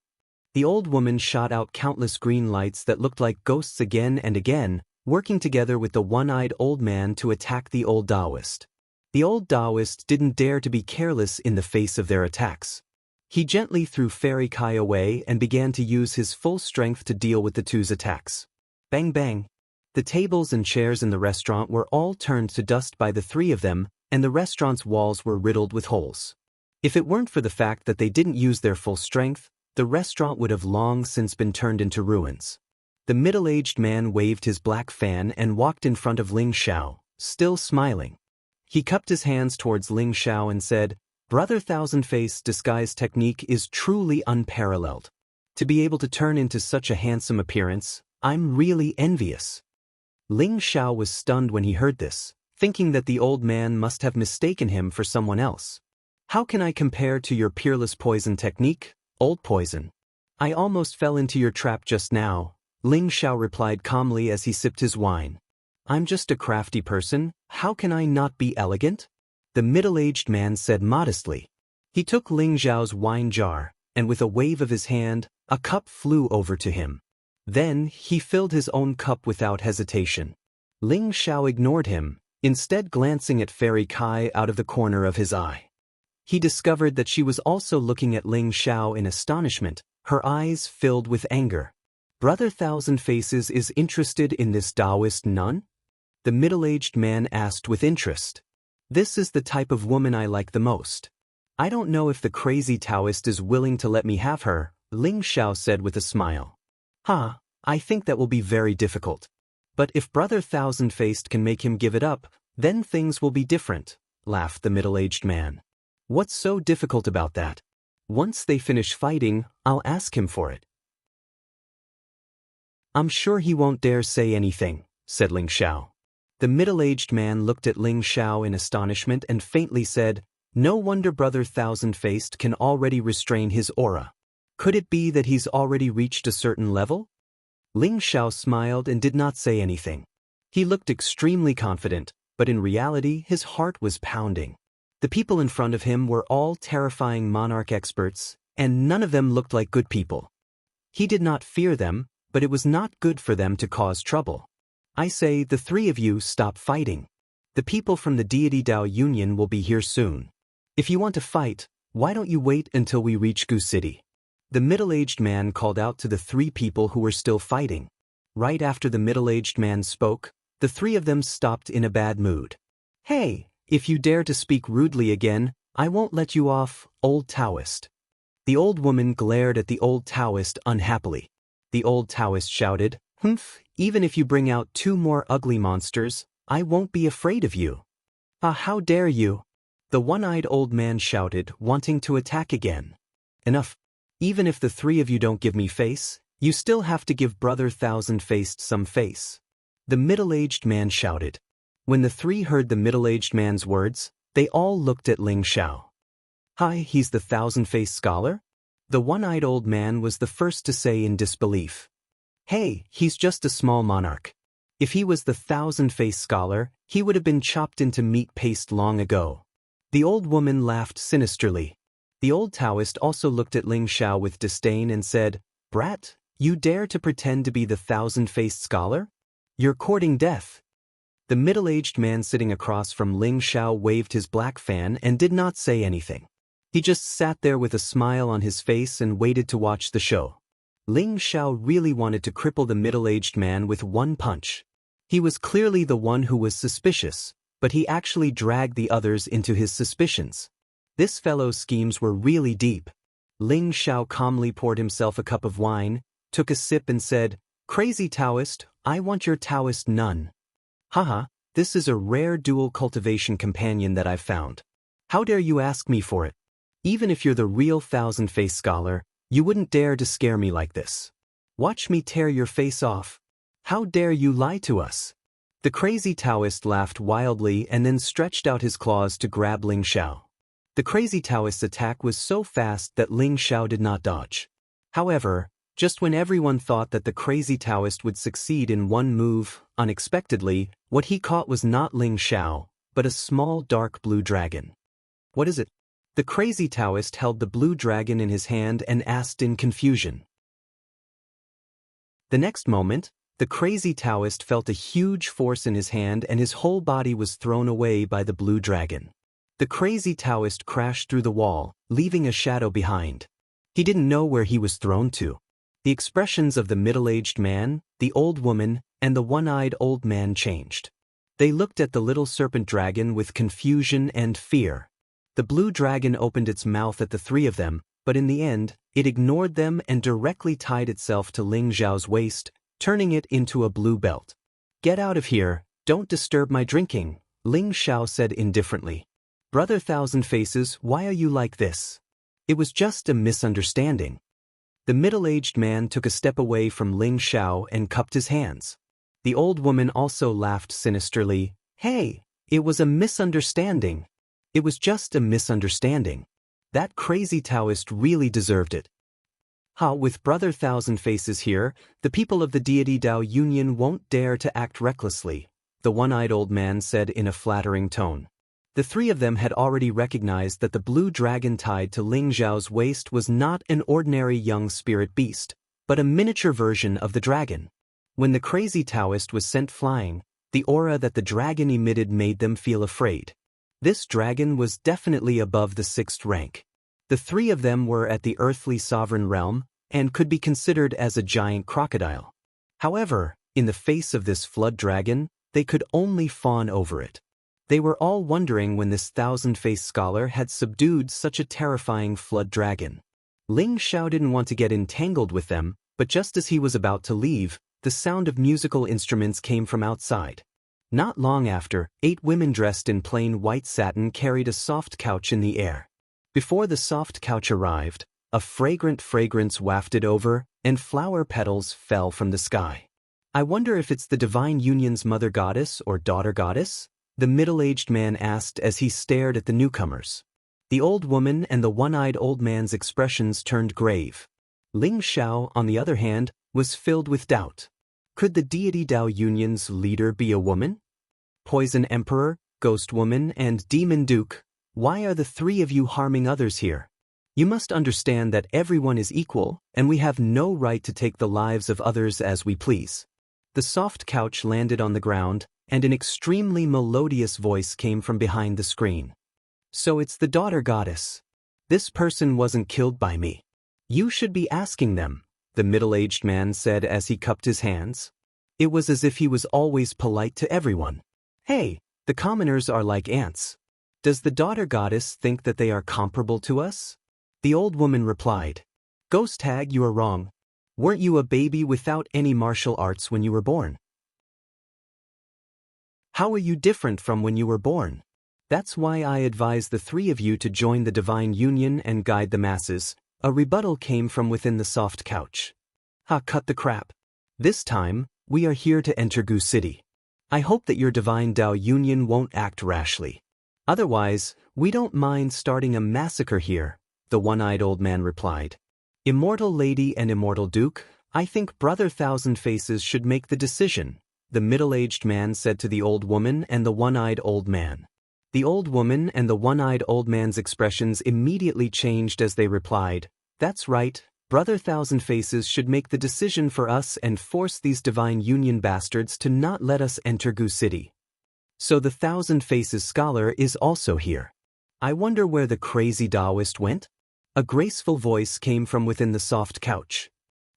The old woman shot out countless green lights that looked like ghosts again and again, working together with the one-eyed old man to attack the old Taoist. The old Taoist didn't dare to be careless in the face of their attacks. He gently threw Fairy Kai away and began to use his full strength to deal with the two's attacks. Bang bang! The tables and chairs in the restaurant were all turned to dust by the three of them, and the restaurant's walls were riddled with holes. If it weren't for the fact that they didn't use their full strength, the restaurant would have long since been turned into ruins. The middle-aged man waved his black fan and walked in front of Ling Xiao, still smiling. He cupped his hands towards Ling Xiao and said, Brother Thousand-Face disguise technique is truly unparalleled. To be able to turn into such a handsome appearance, I'm really envious. Ling Xiao was stunned when he heard this, thinking that the old man must have mistaken him for someone else. How can I compare to your peerless poison technique, old poison? I almost fell into your trap just now, Ling Xiao replied calmly as he sipped his wine. I'm just a crafty person, how can I not be elegant? The middle-aged man said modestly. He took Ling Xiao's wine jar, and with a wave of his hand, a cup flew over to him. Then, he filled his own cup without hesitation. Ling Xiao ignored him, instead glancing at Fairy Kai out of the corner of his eye. He discovered that she was also looking at Ling Xiao in astonishment, her eyes filled with anger. Brother Thousand Faces is interested in this Taoist nun? The middle-aged man asked with interest. This is the type of woman I like the most. I don't know if the crazy Taoist is willing to let me have her, Ling Xiao said with a smile. I think that will be very difficult. But if Brother Thousand-Faced can make him give it up, then things will be different, laughed the middle-aged man. What's so difficult about that? Once they finish fighting, I'll ask him for it. I'm sure he won't dare say anything, said Ling Xiao. The middle-aged man looked at Ling Xiao in astonishment and faintly said, "No wonder Brother Thousand-Faced can already restrain his aura. Could it be that he's already reached a certain level?" Ling Xiao smiled and did not say anything. He looked extremely confident, but in reality his heart was pounding. The people in front of him were all terrifying monarch experts, and none of them looked like good people. He did not fear them, but it was not good for them to cause trouble. "I say, the three of you stop fighting. The people from the Deity Dao Union will be here soon. If you want to fight, why don't you wait until we reach Gu City?" The middle-aged man called out to the three people who were still fighting. Right after the middle-aged man spoke, the three of them stopped in a bad mood. "Hey, if you dare to speak rudely again, I won't let you off, old Taoist." The old woman glared at the old Taoist unhappily. The old Taoist shouted, "Humph, even if you bring out 2 more ugly monsters, I won't be afraid of you." "Ah, how dare you!" The one-eyed old man shouted, wanting to attack again. "Enough. Even if the 3 of you don't give me face, you still have to give Brother Thousand-Faced some face." The middle-aged man shouted. When the 3 heard the middle-aged man's words, they all looked at Ling Xiao. "Hi, he's the Thousand-Faced scholar?" The one-eyed old man was the first to say in disbelief. "Hey, he's just a small monarch. If he was the Thousand-Faced scholar, he would have been chopped into meat paste long ago." The old woman laughed sinisterly. The old Taoist also looked at Ling Xiao with disdain and said, "Brat, you dare to pretend to be the Thousand-Faced scholar? You're courting death." The middle-aged man sitting across from Ling Xiao waved his black fan and did not say anything. He just sat there with a smile on his face and waited to watch the show. Ling Xiao really wanted to cripple the middle-aged man with one punch. He was clearly the one who was suspicious, but he actually dragged the others into his suspicions. This fellow's schemes were really deep. Ling Xiao calmly poured himself a cup of wine, took a sip and said, "Crazy Taoist, I want your Taoist nun." "Haha, this is a rare dual cultivation companion that I've found. How dare you ask me for it? Even if you're the real Thousand-Faced scholar, you wouldn't dare to scare me like this. Watch me tear your face off. How dare you lie to us?" The crazy Taoist laughed wildly and then stretched out his claws to grab Ling Xiao. The crazy Taoist's attack was so fast that Ling Xiao did not dodge. However, just when everyone thought that the crazy Taoist would succeed in one move, unexpectedly, what he caught was not Ling Xiao, but a small dark blue dragon. "What is it?" The crazy Taoist held the blue dragon in his hand and asked in confusion. The next moment, the crazy Taoist felt a huge force in his hand and his whole body was thrown away by the blue dragon. The crazy Taoist crashed through the wall, leaving a shadow behind. He didn't know where he was thrown to. The expressions of the middle-aged man, the old woman, and the one-eyed old man changed. They looked at the little serpent dragon with confusion and fear. The blue dragon opened its mouth at the 3 of them, but in the end, it ignored them and directly tied itself to Ling Xiao's waist, turning it into a blue belt. "Get out of here, don't disturb my drinking," Ling Xiao said indifferently. "Brother Thousand Faces, why are you like this? It was just a misunderstanding." The middle-aged man took a step away from Ling Xiao and cupped his hands. The old woman also laughed sinisterly. "Hey, it was a misunderstanding. It was just a misunderstanding. That crazy Taoist really deserved it." With Brother Thousand Faces here, the people of the Deity Dao Union won't dare to act recklessly, the one-eyed old man said in a flattering tone. The 3 of them had already recognized that the blue dragon tied to Ling Xiao's waist was not an ordinary young spirit beast, but a miniature version of the dragon. When the crazy Taoist was sent flying, the aura that the dragon emitted made them feel afraid. This dragon was definitely above the 6th rank. The 3 of them were at the earthly sovereign realm, and could be considered as a giant crocodile. However, in the face of this flood dragon, they could only fawn over it. They were all wondering when this Thousand-Faced scholar had subdued such a terrifying flood dragon. Ling Xiao didn't want to get entangled with them, but just as he was about to leave, the sound of musical instruments came from outside. Not long after, 8 women dressed in plain white satin carried a soft couch in the air. Before the soft couch arrived, a fragrant fragrance wafted over, and flower petals fell from the sky. I wonder if it's the divine union's mother goddess or daughter goddess? The middle-aged man asked as he stared at the newcomers. The old woman and the one-eyed old man's expressions turned grave. Ling Xiao, on the other hand, was filled with doubt. Could the deity Dao Union's leader be a woman? Poison Emperor, Ghost Woman, and Demon Duke, why are the three of you harming others here? You must understand that everyone is equal, and we have no right to take the lives of others as we please. The soft couch landed on the ground, and an extremely melodious voice came from behind the screen. So it's the daughter goddess. This person wasn't killed by me. You should be asking them, the middle-aged man said as he cupped his hands. It was as if he was always polite to everyone. Hey, the commoners are like ants. Does the daughter goddess think that they are comparable to us? The old woman replied. Ghost Hag, you are wrong. Weren't you a baby without any martial arts when you were born? How are you different from when you were born? That's why I advise the three of you to join the divine union and guide the masses. A rebuttal came from within the soft couch. Cut the crap. This time, we are here to enter Gu City. I hope that your divine Dao Union won't act rashly. Otherwise, we don't mind starting a massacre here, the one-eyed old man replied. Immortal Lady and Immortal Duke, I think Brother Thousand Faces should make the decision, the middle-aged man said to the old woman and the one-eyed old man. The old woman and the one-eyed old man's expressions immediately changed as they replied, That's right, Brother Thousand Faces should make the decision for us and force these divine union bastards to not let us enter Gu City. So the Thousand Faces scholar is also here. I wonder where the crazy Taoist went? A graceful voice came from within the soft couch.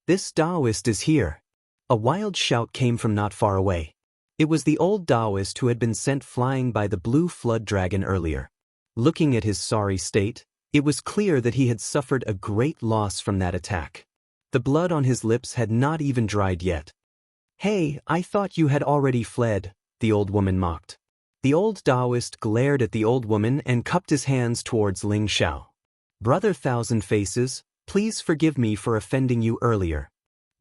This Taoist is here. A wild shout came from not far away. It was the old Taoist who had been sent flying by the blue flood dragon earlier. Looking at his sorry state, it was clear that he had suffered a great loss from that attack. The blood on his lips had not even dried yet. Hey, I thought you had already fled, the old woman mocked. The old Taoist glared at the old woman and cupped his hands towards Ling Xiao. Brother Thousand Faces, please forgive me for offending you earlier.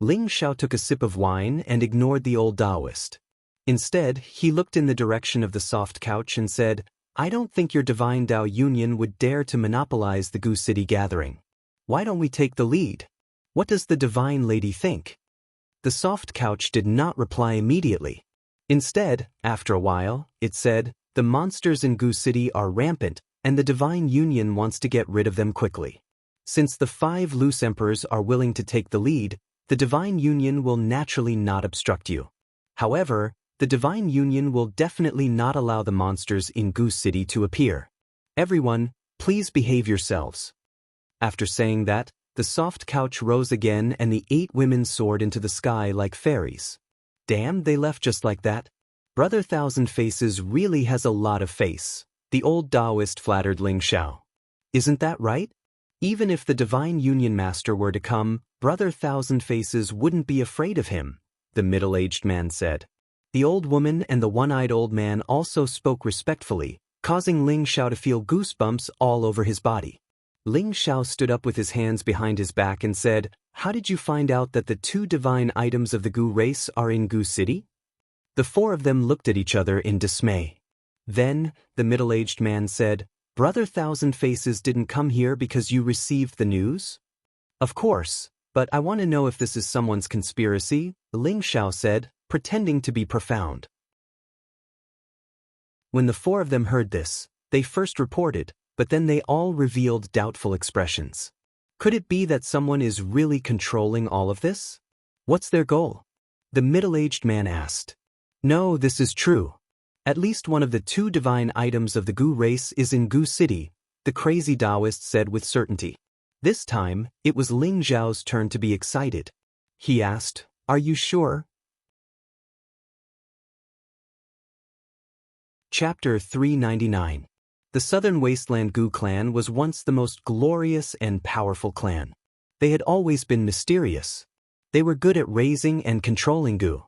Ling Xiao took a sip of wine and ignored the old Taoist. Instead, he looked in the direction of the soft couch and said, I don't think your divine Dao Union would dare to monopolize the Gu City gathering. Why don't we take the lead? What does the divine lady think? The soft couch did not reply immediately. Instead, after a while, it said, the monsters in Gu City are rampant, and the divine union wants to get rid of them quickly. Since the 5 loose emperors are willing to take the lead, the divine union will naturally not obstruct you. However, the divine union will definitely not allow the monsters in Gu City to appear. Everyone, please behave yourselves. After saying that, the soft couch rose again and the 8 women soared into the sky like fairies. Damn, they left just like that. Brother Thousand Faces really has a lot of face, the old Taoist flattered Ling Xiao. Isn't that right? Even if the divine union master were to come, Brother Thousand Faces wouldn't be afraid of him, the middle-aged man said. The old woman and the one-eyed old man also spoke respectfully, causing Ling Xiao to feel goosebumps all over his body. Ling Xiao stood up with his hands behind his back and said, How did you find out that the 2 divine items of the Gu race are in Gu City? The 4 of them looked at each other in dismay. Then, the middle-aged man said, Brother Thousand Faces didn't come here because you received the news? Of course, but I want to know if this is someone's conspiracy, Ling Xiao said, pretending to be profound. When the 4 of them heard this, they first reported, but then they all revealed doubtful expressions. Could it be that someone is really controlling all of this? What's their goal? The middle-aged man asked. No, this is true. At least one of the 2 divine items of the Gu race is in Gu City, the crazy Taoist said with certainty. This time, it was Ling Xiao's turn to be excited. He asked, Are you sure? Chapter 399. The Southern Wasteland Gu clan was once the most glorious and powerful clan. They had always been mysterious. They were good at raising and controlling Gu.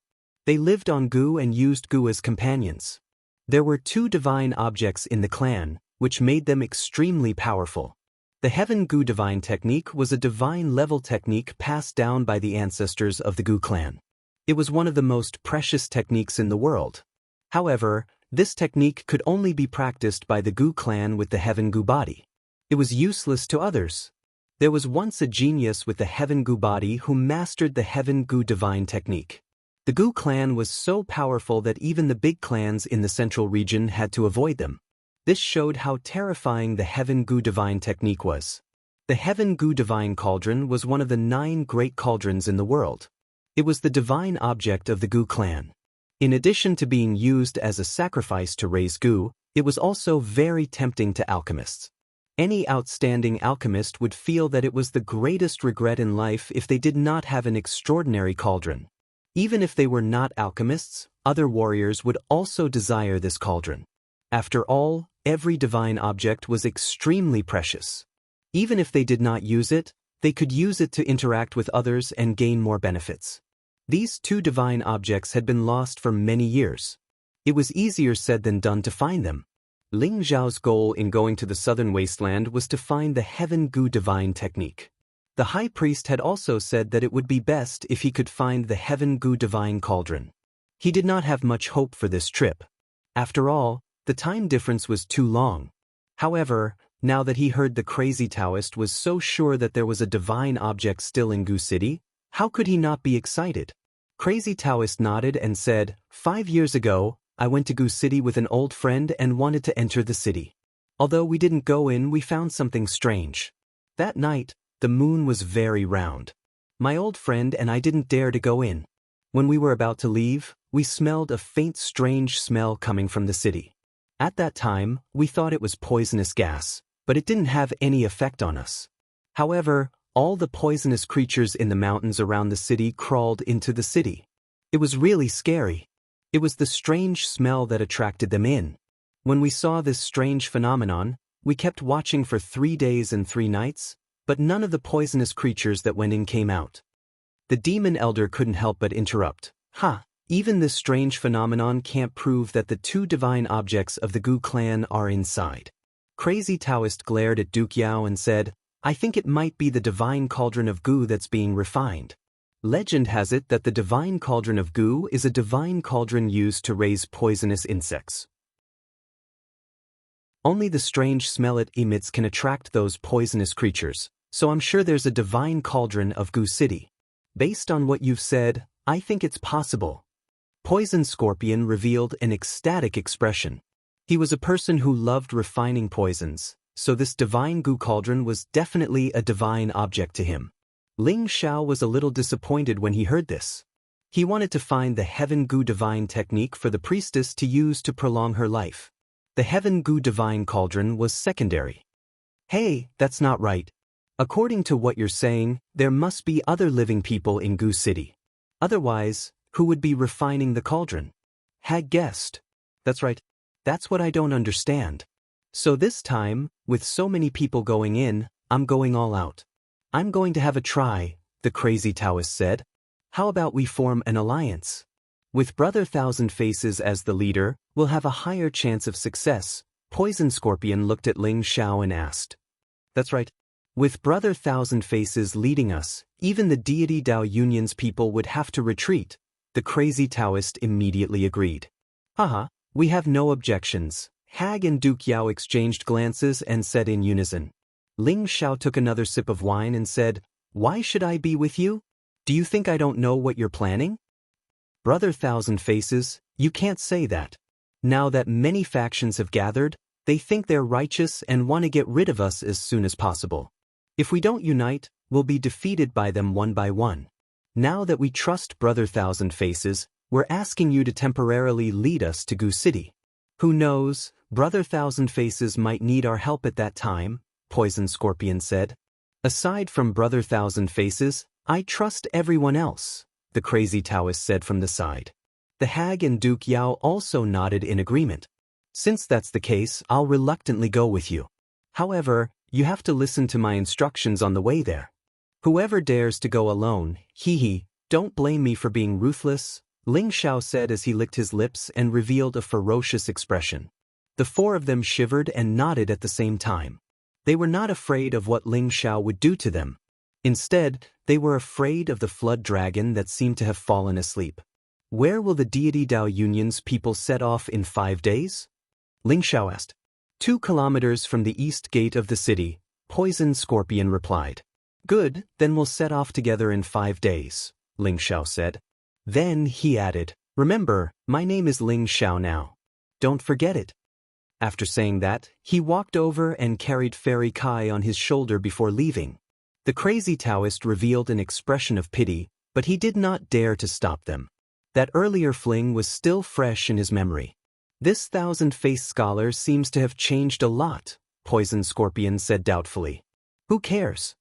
They lived on Gu and used Gu as companions. There were 2 divine objects in the clan, which made them extremely powerful. The Heaven Gu divine technique was a divine level technique passed down by the ancestors of the Gu clan. It was one of the most precious techniques in the world. However, this technique could only be practiced by the Gu clan with the Heaven Gu body. It was useless to others. There was once a genius with the Heaven Gu body who mastered the Heaven Gu divine technique. The Gu clan was so powerful that even the big clans in the central region had to avoid them. This showed how terrifying the Heaven Gu divine technique was. The Heaven Gu divine cauldron was one of the 9 great cauldrons in the world. It was the divine object of the Gu clan. In addition to being used as a sacrifice to raise Gu, it was also very tempting to alchemists. Any outstanding alchemist would feel that it was the greatest regret in life if they did not have an extraordinary cauldron. Even if they were not alchemists, other warriors would also desire this cauldron. After all, every divine object was extremely precious. Even if they did not use it, they could use it to interact with others and gain more benefits. These 2 divine objects had been lost for many years. It was easier said than done to find them. Ling Zhao's goal in going to the southern wasteland was to find the Heaven Gu divine technique. The high priest had also said that it would be best if he could find the Heaven Gu divine cauldron. He did not have much hope for this trip. After all, the time difference was too long. However, now that he heard the crazy Taoist was so sure that there was a divine object still in Gu City, how could he not be excited? Crazy Taoist nodded and said, 5 years ago, I went to Gu City with an old friend and wanted to enter the city. Although we didn't go in, we found something strange. That night, the moon was very round. My old friend and I didn't dare to go in. When we were about to leave, we smelled a faint strange smell coming from the city. At that time, we thought it was poisonous gas, but it didn't have any effect on us. However, all the poisonous creatures in the mountains around the city crawled into the city. It was really scary. It was the strange smell that attracted them in. When we saw this strange phenomenon, we kept watching for 3 days and 3 nights, but none of the poisonous creatures that went in came out. The demon elder couldn't help but interrupt. Even this strange phenomenon can't prove that the 2 divine objects of the Gu clan are inside. Crazy Taoist glared at Duke Yao and said, I think it might be the divine cauldron of Gu that's being refined. Legend has it that the divine cauldron of Gu is a divine cauldron used to raise poisonous insects. Only the strange smell it emits can attract those poisonous creatures, so I'm sure there's a divine cauldron of Gu City. Based on what you've said, I think it's possible. Poison Scorpion revealed an ecstatic expression. He was a person who loved refining poisons, so this divine Gu cauldron was definitely a divine object to him. Ling Xiao was a little disappointed when he heard this. He wanted to find the Heaven Gu divine technique for the priestess to use to prolong her life. The Heaven Gu divine cauldron was secondary. Hey, that's not right. According to what you're saying, there must be other living people in Gu City. Otherwise, who would be refining the cauldron? Hag guessed. That's right. That's what I don't understand. So this time, with so many people going in, I'm going all out. I'm going to have a try, the crazy Taoist said. How about we form an alliance? With Brother Thousand Faces as the leader, we'll have a higher chance of success. Poison Scorpion looked at Ling Xiao and asked. That's right. With Brother Thousand Faces leading us, even the deity Dao Union's people would have to retreat. The crazy Taoist immediately agreed. We have no objections. Hag and Duke Yao exchanged glances and said in unison. Ling Xiao took another sip of wine and said, Why should I be with you? Do you think I don't know what you're planning? Brother Thousand Faces, you can't say that. Now that many factions have gathered, they think they're righteous and want to get rid of us as soon as possible. If we don't unite, we'll be defeated by them one by one. Now that we trust Brother Thousand Faces, we're asking you to temporarily lead us to Gu City. Who knows, Brother Thousand Faces might need our help at that time, Poison Scorpion said. Aside from Brother Thousand Faces, I trust everyone else, the crazy Taoist said from the side. The hag and Duke Yao also nodded in agreement. Since that's the case, I'll reluctantly go with you. However, you have to listen to my instructions on the way there. Whoever dares to go alone, don't blame me for being ruthless, Ling Xiao said as he licked his lips and revealed a ferocious expression. The 4 of them shivered and nodded at the same time. They were not afraid of what Ling Xiao would do to them. Instead, they were afraid of the flood dragon that seemed to have fallen asleep. Where will the deity Dao Union's people set off in 5 days? Ling Xiao asked. 2 kilometers from the east gate of the city, Poison Scorpion replied. Good, then we'll set off together in 5 days, Ling Xiao said. Then he added, remember, my name is Ling Xiao now. Don't forget it. After saying that, he walked over and carried Fairy Kai on his shoulder before leaving. The crazy Taoist revealed an expression of pity, but he did not dare to stop them. That earlier fling was still fresh in his memory. This thousand-faced scholar seems to have changed a lot, Poison Scorpion said doubtfully. Who cares?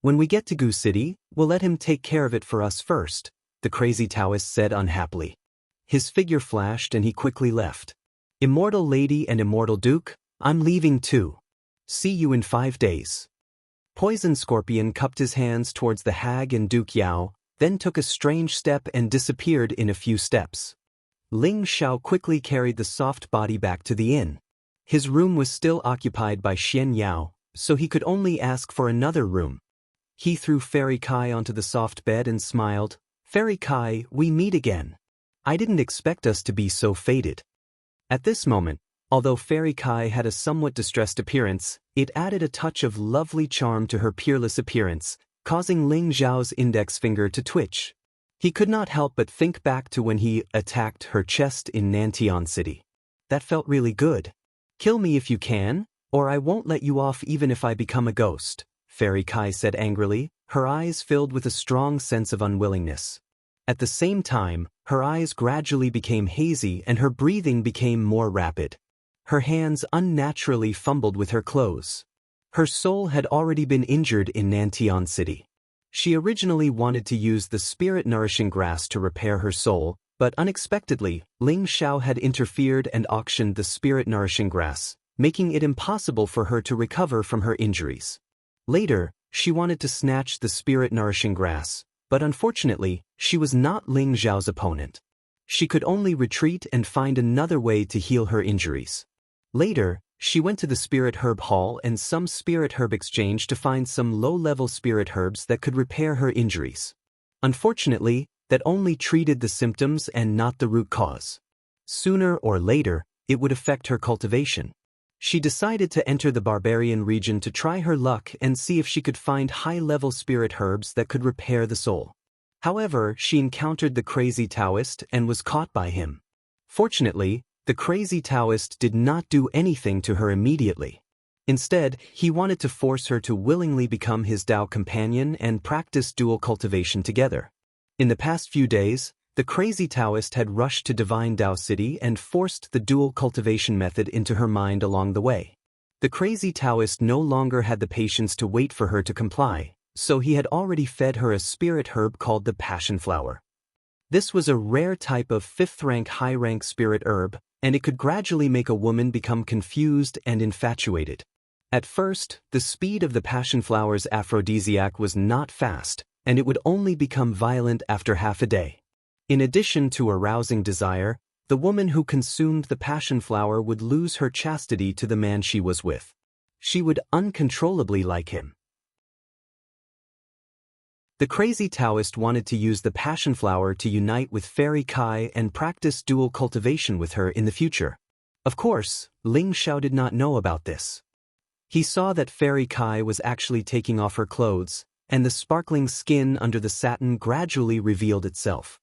When we get to Gu City, we'll let him take care of it for us first, the crazy Taoist said unhappily. His figure flashed and he quickly left. Immortal Lady and Immortal Duke, I'm leaving too. See you in 5 days. Poison Scorpion cupped his hands towards the hag and Duke Yao, then took a strange step and disappeared in a few steps. Ling Xiao quickly carried the soft body back to the inn. His room was still occupied by Xian Yao, so he could only ask for another room. He threw Fairy Kai onto the soft bed and smiled. Fairy Kai, we meet again. I didn't expect us to be so fated. At this moment, although Fairy Kai had a somewhat distressed appearance, it added a touch of lovely charm to her peerless appearance, causing Ling Xiao's index finger to twitch. He could not help but think back to when he attacked her chest in Nantian City. That felt really good. Kill me if you can, or I won't let you off even if I become a ghost, Fairy Kai said angrily, her eyes filled with a strong sense of unwillingness. At the same time, her eyes gradually became hazy and her breathing became more rapid. Her hands unnaturally fumbled with her clothes. Her soul had already been injured in Nantian City. She originally wanted to use the spirit-nourishing grass to repair her soul, but unexpectedly, Ling Xiao had interfered and auctioned the spirit-nourishing grass, making it impossible for her to recover from her injuries. Later, she wanted to snatch the spirit-nourishing grass, but unfortunately, she was not Ling Xiao's opponent. She could only retreat and find another way to heal her injuries. Later, she went to the Spirit Herb Hall and some Spirit Herb Exchange to find some low-level spirit herbs that could repair her injuries. Unfortunately, that only treated the symptoms and not the root cause. Sooner or later, it would affect her cultivation. She decided to enter the barbarian region to try her luck and see if she could find high-level spirit herbs that could repair the soul. However, she encountered the crazy Taoist and was caught by him. Fortunately, the crazy Taoist did not do anything to her immediately. Instead, he wanted to force her to willingly become his Dao companion and practice dual cultivation together. In the past few days, the crazy Taoist had rushed to Divine Dao City and forced the dual cultivation method into her mind along the way. The crazy Taoist no longer had the patience to wait for her to comply, so he had already fed her a spirit herb called the passion flower. This was a rare type of 5th-rank high-rank spirit herb, and it could gradually make a woman become confused and infatuated. At first, the speed of the passion flower's aphrodisiac was not fast, and it would only become violent after half a day. In addition to arousing desire, the woman who consumed the passion flower would lose her chastity to the man she was with. She would uncontrollably like him. The crazy Taoist wanted to use the passion flower to unite with Fairy Kai and practice dual cultivation with her in the future. Of course, Ling Xiao did not know about this. He saw that Fairy Kai was actually taking off her clothes, and the sparkling skin under the satin gradually revealed itself.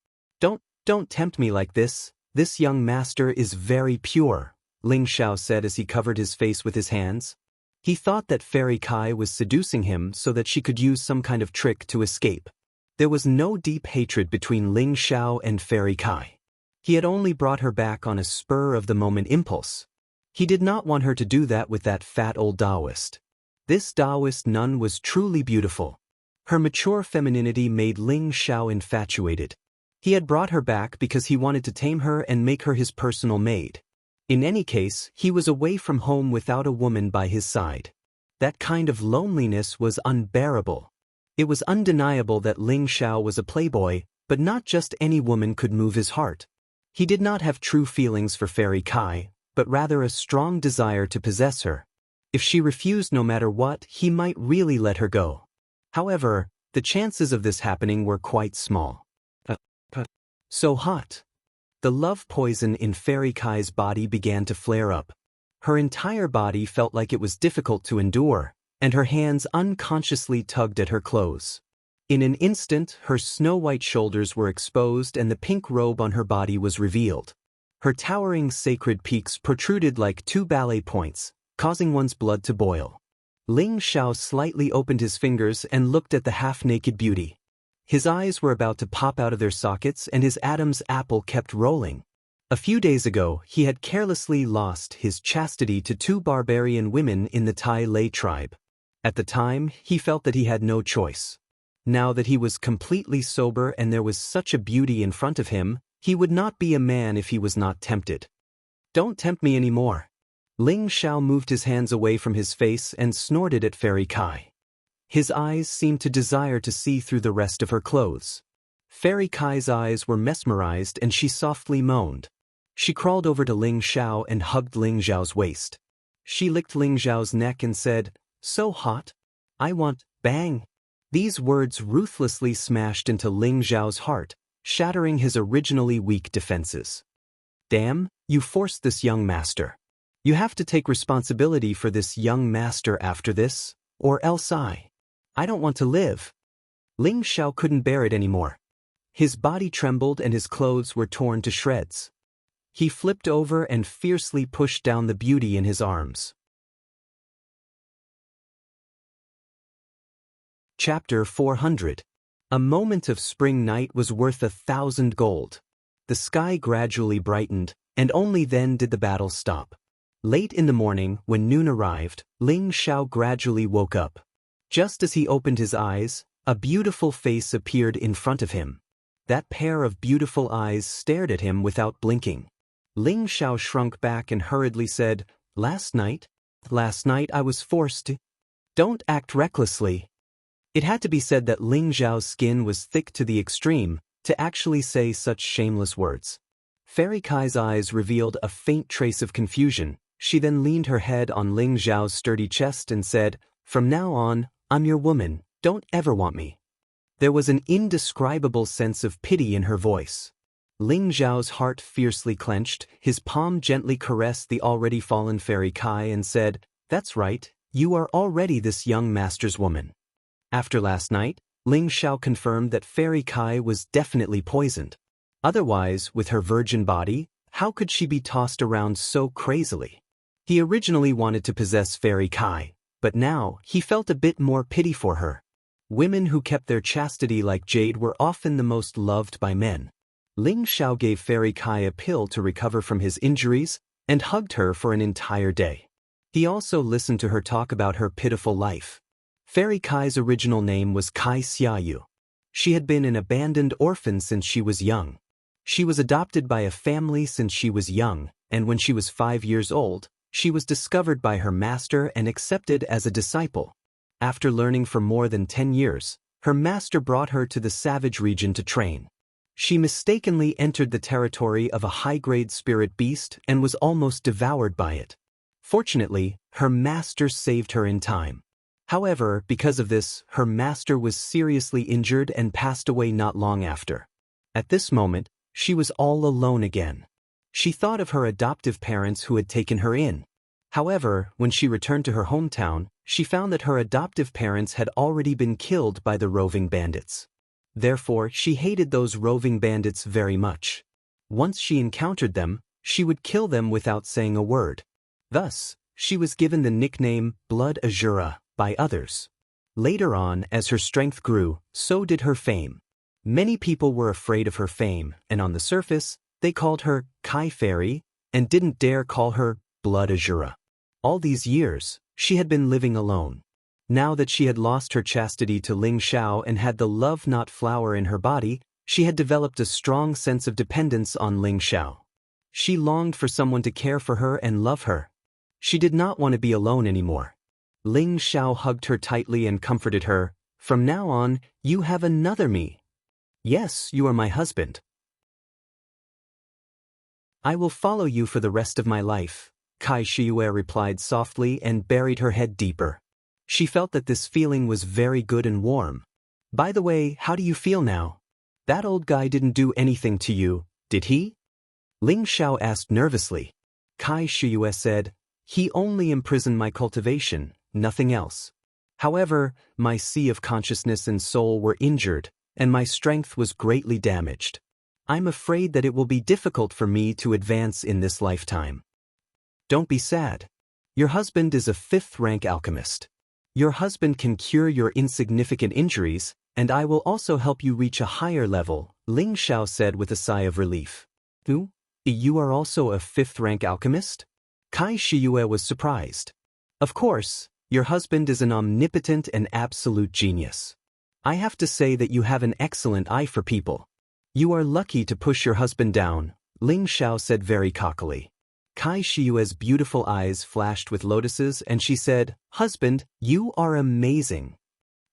Don't tempt me like this. This young master is very pure, Ling Xiao said as he covered his face with his hands. He thought that Fairy Kai was seducing him so that she could use some kind of trick to escape. There was no deep hatred between Ling Xiao and Fairy Kai. He had only brought her back on a spur-of-the-moment impulse. He did not want her to do that with that fat old Taoist. This Taoist nun was truly beautiful. Her mature femininity made Ling Xiao infatuated. He had brought her back because he wanted to tame her and make her his personal maid. In any case, he was away from home without a woman by his side. That kind of loneliness was unbearable. It was undeniable that Ling Xiao was a playboy, but not just any woman could move his heart. He did not have true feelings for Fairy Kai, but rather a strong desire to possess her. If she refused no matter what, he might really let her go. However, the chances of this happening were quite small. So hot. The love poison in Fairy Kai's body began to flare up. Her entire body felt like it was difficult to endure, and her hands unconsciously tugged at her clothes. In an instant, her snow-white shoulders were exposed and the pink robe on her body was revealed. Her towering sacred peaks protruded like two ballet points, causing one's blood to boil. Ling Xiao slightly opened his fingers and looked at the half-naked beauty. His eyes were about to pop out of their sockets and his Adam's apple kept rolling. A few days ago, he had carelessly lost his chastity to two barbarian women in the Tai Lei tribe. At the time, he felt that he had no choice. Now that he was completely sober and there was such a beauty in front of him, he would not be a man if he was not tempted. Don't tempt me anymore. Ling Xiao moved his hands away from his face and snorted at Fairy Kai. His eyes seemed to desire to see through the rest of her clothes. Fairy Kai's eyes were mesmerized and she softly moaned. She crawled over to Ling Xiao and hugged Ling Xiao's waist. She licked Ling Xiao's neck and said, "So hot. I want, bang." These words ruthlessly smashed into Ling Xiao's heart, shattering his originally weak defenses. Damn, you forced this young master. You have to take responsibility for this young master after this, or else I don't want to live. Ling Xiao couldn't bear it anymore. His body trembled and his clothes were torn to shreds. He flipped over and fiercely pushed down the beauty in his arms. Chapter 400. A moment of spring night was worth 1,000 gold. The sky gradually brightened, and only then did the battle stop. Late in the morning, when noon arrived, Ling Xiao gradually woke up. Just as he opened his eyes, a beautiful face appeared in front of him. That pair of beautiful eyes stared at him without blinking. Ling Xiao shrunk back and hurriedly said, Last night I was forced to. Don't act recklessly." It had to be said that Ling Xiao's skin was thick to the extreme to actually say such shameless words. Fairy Kai's eyes revealed a faint trace of confusion. She then leaned her head on Ling Xiao's sturdy chest and said, "From now on, I'm your woman, don't ever want me." There was an indescribable sense of pity in her voice. Ling Xiao's heart fiercely clenched, his palm gently caressed the already fallen Fairy Kai and said, "That's right, you are already this young master's woman." After last night, Ling Xiao confirmed that Fairy Kai was definitely poisoned. Otherwise, with her virgin body, how could she be tossed around so crazily? He originally wanted to possess Fairy Kai, but now he felt a bit more pity for her. Women who kept their chastity like jade were often the most loved by men. Ling Xiao gave Fairy Kai a pill to recover from his injuries and hugged her for an entire day. He also listened to her talk about her pitiful life. Fairy Kai's original name was Kai Xiaoyu. She had been an abandoned orphan since she was young. She was adopted by a family since she was young, and when she was 5 years old, she was discovered by her master and accepted as a disciple. After learning for more than 10 years, her master brought her to the savage region to train. She mistakenly entered the territory of a high-grade spirit beast and was almost devoured by it. Fortunately, her master saved her in time. However, because of this, her master was seriously injured and passed away not long after. At this moment, she was all alone again. She thought of her adoptive parents who had taken her in. However, when she returned to her hometown, she found that her adoptive parents had already been killed by the roving bandits. Therefore, she hated those roving bandits very much. Once she encountered them, she would kill them without saying a word. Thus, she was given the nickname Blood Azura by others. Later on, as her strength grew, so did her fame. Many people were afraid of her fame, and on the surface, they called her Kai Fairy and didn't dare call her Blood Azura. All these years, she had been living alone. Now that she had lost her chastity to Ling Xiao and had the love-not flower in her body, she had developed a strong sense of dependence on Ling Xiao. She longed for someone to care for her and love her. She did not want to be alone anymore. Ling Xiao hugged her tightly and comforted her. "From now on, you have another me. Yes, you are my husband. I will follow you for the rest of my life." Kai Shiyue replied softly and buried her head deeper. She felt that this feeling was very good and warm. By the way, how do you feel now? That old guy didn't do anything to you, did he? Ling Xiao asked nervously. Kai Shiyue said, he only imprisoned my cultivation, nothing else. However, my sea of consciousness and soul were injured, and my strength was greatly damaged. I'm afraid that it will be difficult for me to advance in this lifetime. Don't be sad. Your husband is a 5th-rank alchemist. Your husband can cure your insignificant injuries, and I will also help you reach a higher level, Ling Xiao said with a sigh of relief. You are also a 5th-rank alchemist? Kai Shiyue was surprised. Of course, your husband is an omnipotent and absolute genius. I have to say that you have an excellent eye for people. You are lucky to push your husband down, Ling Xiao said very cockily. Kai Shiyue's beautiful eyes flashed with lotuses and she said, Husband, you are amazing.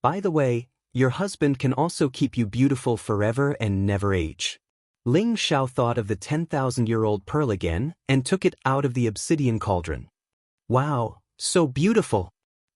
By the way, your husband can also keep you beautiful forever and never age. Ling Xiao thought of the 10,000-year-old pearl again and took it out of the obsidian cauldron. Wow, so beautiful!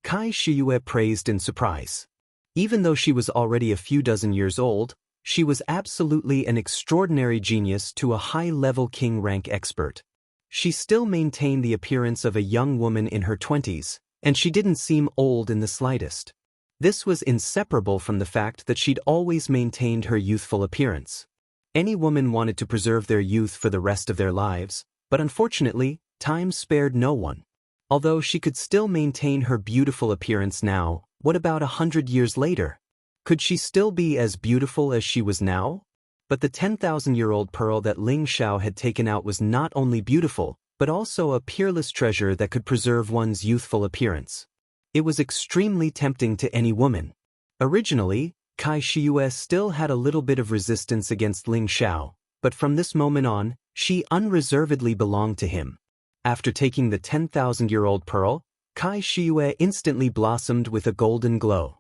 Kai Shiyue praised in surprise. Even though she was already a few dozen years old, she was absolutely an extraordinary genius to a high-level king rank expert. She still maintained the appearance of a young woman in her 20s, and she didn't seem old in the slightest. This was inseparable from the fact that she'd always maintained her youthful appearance. Any woman wanted to preserve their youth for the rest of their lives, but unfortunately, time spared no one. Although she could still maintain her beautiful appearance now, what about 100 years later? Could she still be as beautiful as she was now? But the 10,000-year-old pearl that Ling Xiao had taken out was not only beautiful, but also a peerless treasure that could preserve one's youthful appearance. It was extremely tempting to any woman. Originally, Kai Shiyue still had a little bit of resistance against Ling Xiao, but from this moment on, she unreservedly belonged to him. After taking the 10,000-year-old pearl, Kai Shiyue instantly blossomed with a golden glow.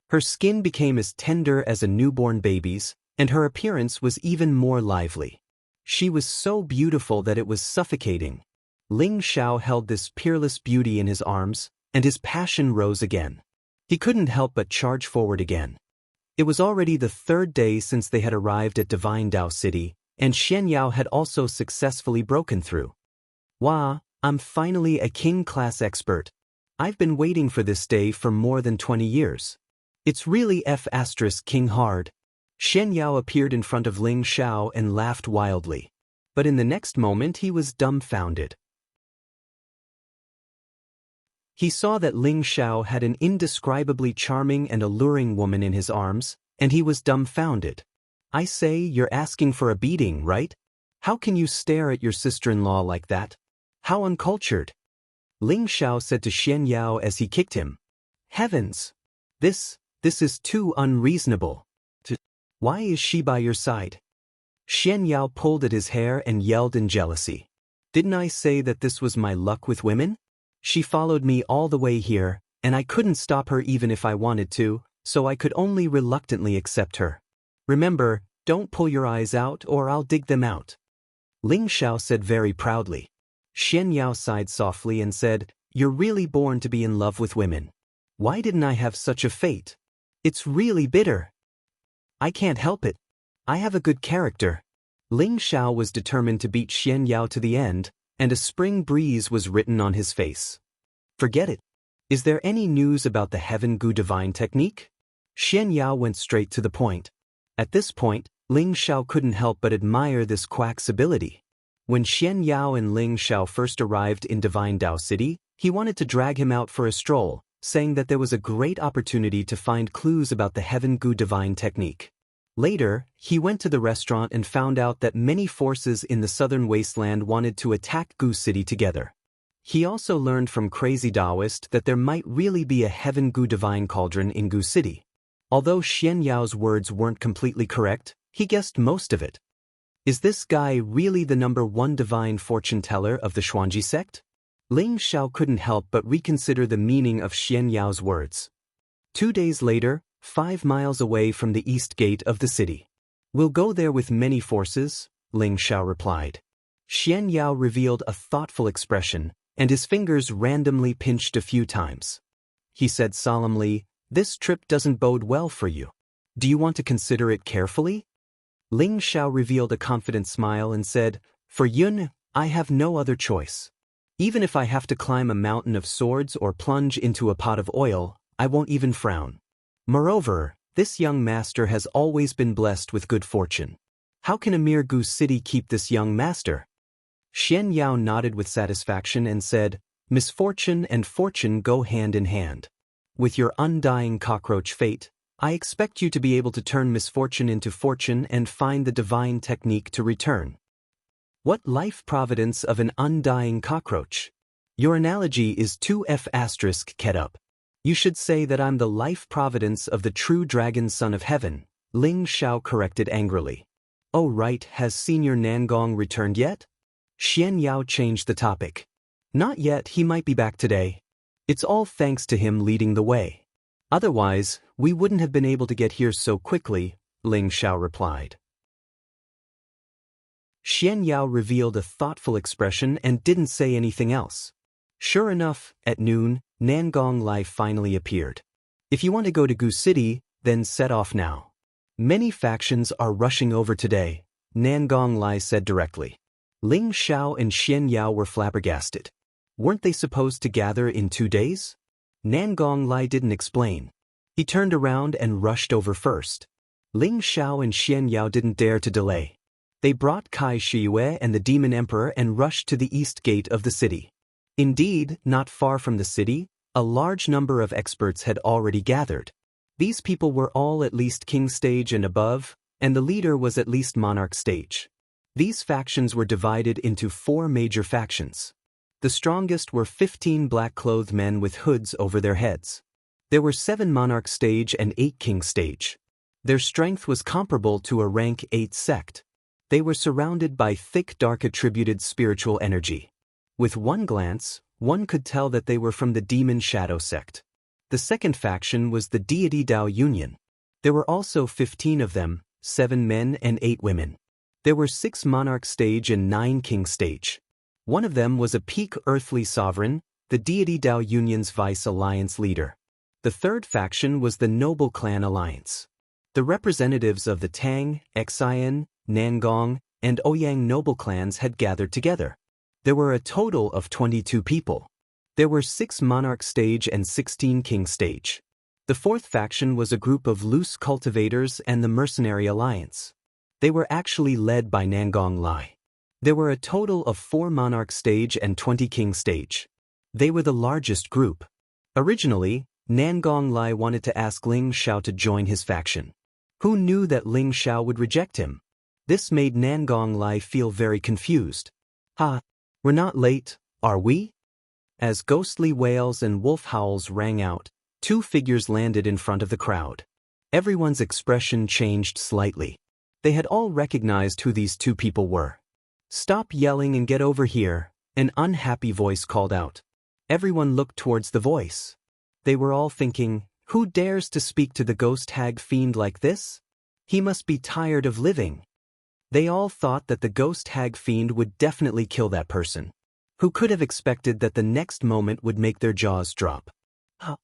Her skin became as tender as a newborn baby's, and her appearance was even more lively. She was so beautiful that it was suffocating. Ling Xiao held this peerless beauty in his arms, and his passion rose again. He couldn't help but charge forward again. It was already the 3rd day since they had arrived at Divine Dao City, and Xian Yao had also successfully broken through. Wow, I'm finally a king-class expert. I've been waiting for this day for more than 20 years. It's really F***king hard. Xian Yao appeared in front of Ling Xiao and laughed wildly. But in the next moment he was dumbfounded. He saw that Ling Xiao had an indescribably charming and alluring woman in his arms, and he was dumbfounded. I say, you're asking for a beating, right? How can you stare at your sister-in-law like that? How uncultured! Ling Xiao said to Xian Yao as he kicked him. Heavens! This is too unreasonable. Why is she by your side? Xian Yao pulled at his hair and yelled in jealousy. Didn't I say that this was my luck with women? She followed me all the way here, and I couldn't stop her even if I wanted to, so I could only reluctantly accept her. Remember, don't pull your eyes out or I'll dig them out. Ling Xiao said very proudly. Xian Yao sighed softly and said, You're really born to be in love with women. Why didn't I have such a fate? It's really bitter. I can't help it. I have a good character. Ling Xiao was determined to beat Xian Yao to the end, and a spring breeze was written on his face. Forget it. Is there any news about the Heaven Gu Divine technique? Xian Yao went straight to the point. At this point, Ling Xiao couldn't help but admire this quack's ability. When Xian Yao and Ling Xiao first arrived in Divine Dao City, he wanted to drag him out for a stroll, saying that there was a great opportunity to find clues about the Heaven Gu Divine technique. Later, he went to the restaurant and found out that many forces in the southern wasteland wanted to attack Gu City together. He also learned from Crazy Daoist that there might really be a Heaven Gu Divine cauldron in Gu City. Although Xian Yao's words weren't completely correct, he guessed most of it. Is this guy really the #1 divine fortune teller of the Xuanji sect? Ling Xiao couldn't help but reconsider the meaning of Xian Yao's words. 2 days later, 5 miles away from the east gate of the city. We'll go there with many forces, Ling Xiao replied. Xian Yao revealed a thoughtful expression, and his fingers randomly pinched a few times. He said solemnly, "This trip doesn't bode well for you. Do you want to consider it carefully?" Ling Xiao revealed a confident smile and said, "For Yun, I have no other choice. Even if I have to climb a mountain of swords or plunge into a pot of oil, I won't even frown. Moreover, this young master has always been blessed with good fortune. How can a mere goose city keep this young master?" Xian Yao nodded with satisfaction and said, "Misfortune and fortune go hand in hand. With your undying cockroach fate, I expect you to be able to turn misfortune into fortune and find the divine technique to return." What life providence of an undying cockroach? Your analogy is 2F** ket up. You should say that I'm the life providence of the true dragon son of heaven, Ling Xiao corrected angrily. "Oh right, has Senior Nangong returned yet?" Xian Yao changed the topic. "Not yet, he might be back today. It's all thanks to him leading the way. Otherwise, we wouldn't have been able to get here so quickly," Ling Xiao replied. Xian Yao revealed a thoughtful expression and didn't say anything else. Sure enough, at noon, Nangong Lai finally appeared. "If you want to go to Gu City, then set off now. Many factions are rushing over today," Nangong Lai said directly. Ling Xiao and Xian Yao were flabbergasted. Weren't they supposed to gather in 2 days? Nangong Lai didn't explain. He turned around and rushed over first. Ling Xiao and Xian Yao didn't dare to delay. They brought Kai Shiyue and the Demon Emperor and rushed to the east gate of the city. Indeed, not far from the city, a large number of experts had already gathered. These people were all at least king stage and above, and the leader was at least monarch stage. These factions were divided into 4 major factions. The strongest were 15 black-clothed men with hoods over their heads. There were 7 monarch stage and 8 king stage. Their strength was comparable to a rank 8 sect. They were surrounded by thick dark attributed spiritual energy. With one glance, one could tell that they were from the Demon Shadow sect. The second faction was the Deity Dao Union. There were also 15 of them, 7 men and 8 women. There were 6 monarch stage and 9 king stage. One of them was a peak earthly sovereign, the Deity Dao Union's vice alliance leader. The third faction was the Noble Clan Alliance. The representatives of the Tang, Xian, Nangong, and Ouyang noble clans had gathered together. There were a total of 22 people. There were 6 monarch stage and 16 king stage. The fourth faction was a group of loose cultivators and the Mercenary Alliance. They were actually led by Nangong Lai. There were a total of 4 monarch stage and 20 king stage. They were the largest group. Originally, Nangong Lai wanted to ask Ling Xiao to join his faction. Who knew that Ling Xiao would reject him? This made Nangong Lai feel very confused. We're not late, are we?" As ghostly wails and wolf howls rang out, 2 figures landed in front of the crowd. Everyone's expression changed slightly. They had all recognized who these 2 people were. "Stop yelling and get over here," an unhappy voice called out. Everyone looked towards the voice. They were all thinking, who dares to speak to the ghost hag fiend like this? He must be tired of living. They all thought that the ghost hag fiend would definitely kill that person. Who could have expected that the next moment would make their jaws drop?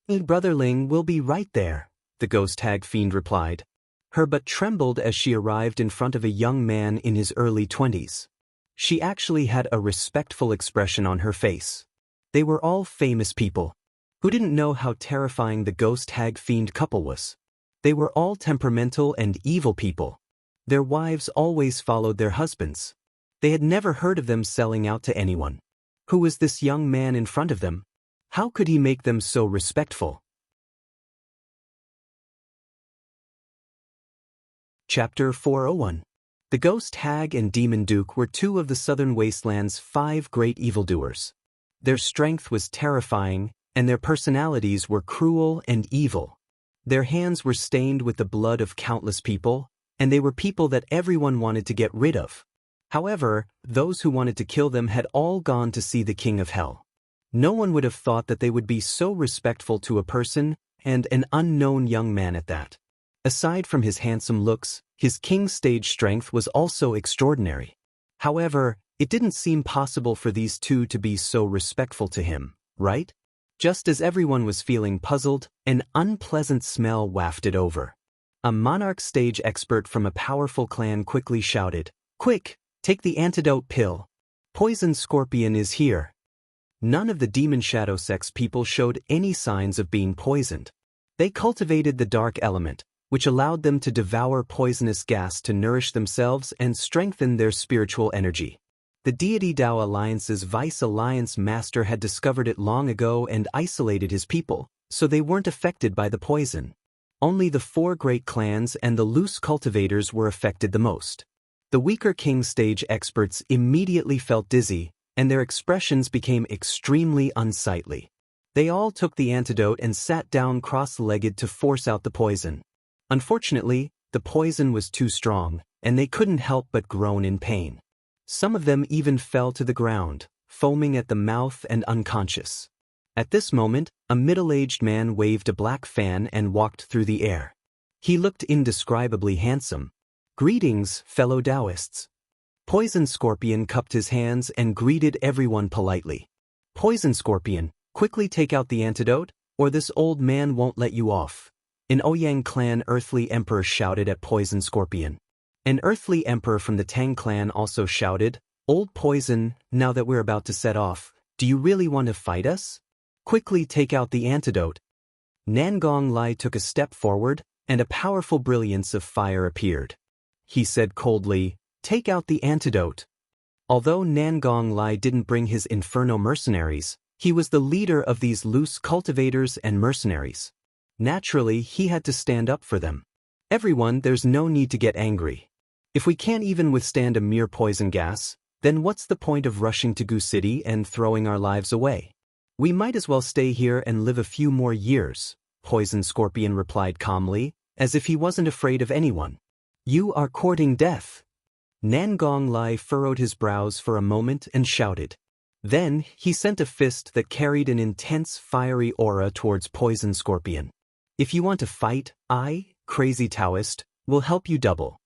"Brother Ling will be right there," the ghost hag fiend replied. Her butt trembled as she arrived in front of a young man in his early 20s. She actually had a respectful expression on her face. They were all famous people. Who didn't know how terrifying the ghost hag fiend couple was? They were all temperamental and evil people. Their wives always followed their husbands. They had never heard of them selling out to anyone. Who was this young man in front of them? How could he make them so respectful? Chapter 401. The Ghost Hag and Demon Duke were 2 of the southern wasteland's 5 great evildoers. Their strength was terrifying, and their personalities were cruel and evil. Their hands were stained with the blood of countless people, and they were people that everyone wanted to get rid of. However, those who wanted to kill them had all gone to see the King of Hell. No one would have thought that they would be so respectful to a person, and an unknown young man at that. Aside from his handsome looks, his king stage strength was also extraordinary. However, It didn't seem possible for these two to be so respectful to him, right? Just as everyone was feeling puzzled, an unpleasant smell wafted over. A monarch stage expert from a powerful clan quickly shouted, "Quick, take the antidote pill. Poison Scorpion is here." None of the Demon Shadow Sex people showed any signs of being poisoned. They cultivated the dark element, which allowed them to devour poisonous gas to nourish themselves and strengthen their spiritual energy. The Deity Dao Alliance's Vice Alliance Master had discovered it long ago and isolated his people, so they weren't affected by the poison. Only the 4 great clans and the loose cultivators were affected the most. The weaker King Stage experts immediately felt dizzy, and their expressions became extremely unsightly. They all took the antidote and sat down cross-legged to force out the poison. Unfortunately, the poison was too strong, and they couldn't help but groan in pain. Some of them even fell to the ground, foaming at the mouth and unconscious. At this moment, a middle-aged man waved a black fan and walked through the air. He looked indescribably handsome. "Greetings, fellow Taoists." Poison Scorpion cupped his hands and greeted everyone politely. "Poison Scorpion, quickly take out the antidote, or this old man won't let you off." An Ouyang clan earthly emperor shouted at Poison Scorpion. An earthly emperor from the Tang clan also shouted, "Old Poison, now that we're about to set off, do you really want to fight us? Quickly take out the antidote." Nangong Lai took a step forward, and a powerful brilliance of fire appeared. He said coldly, "Take out the antidote." Although Nangong Lai didn't bring his Inferno mercenaries, he was the leader of these loose cultivators and mercenaries. Naturally, he had to stand up for them. "Everyone, there's no need to get angry. If we can't even withstand a mere poison gas, then what's the point of rushing to Gu City and throwing our lives away? We might as well stay here and live a few more years," Poison Scorpion replied calmly, as if he wasn't afraid of anyone. "You are courting death." Nangong Lai furrowed his brows for a moment and shouted. Then, he sent a fist that carried an intense fiery aura towards Poison Scorpion. "If you want to fight, I, Crazy Taoist, will help you double."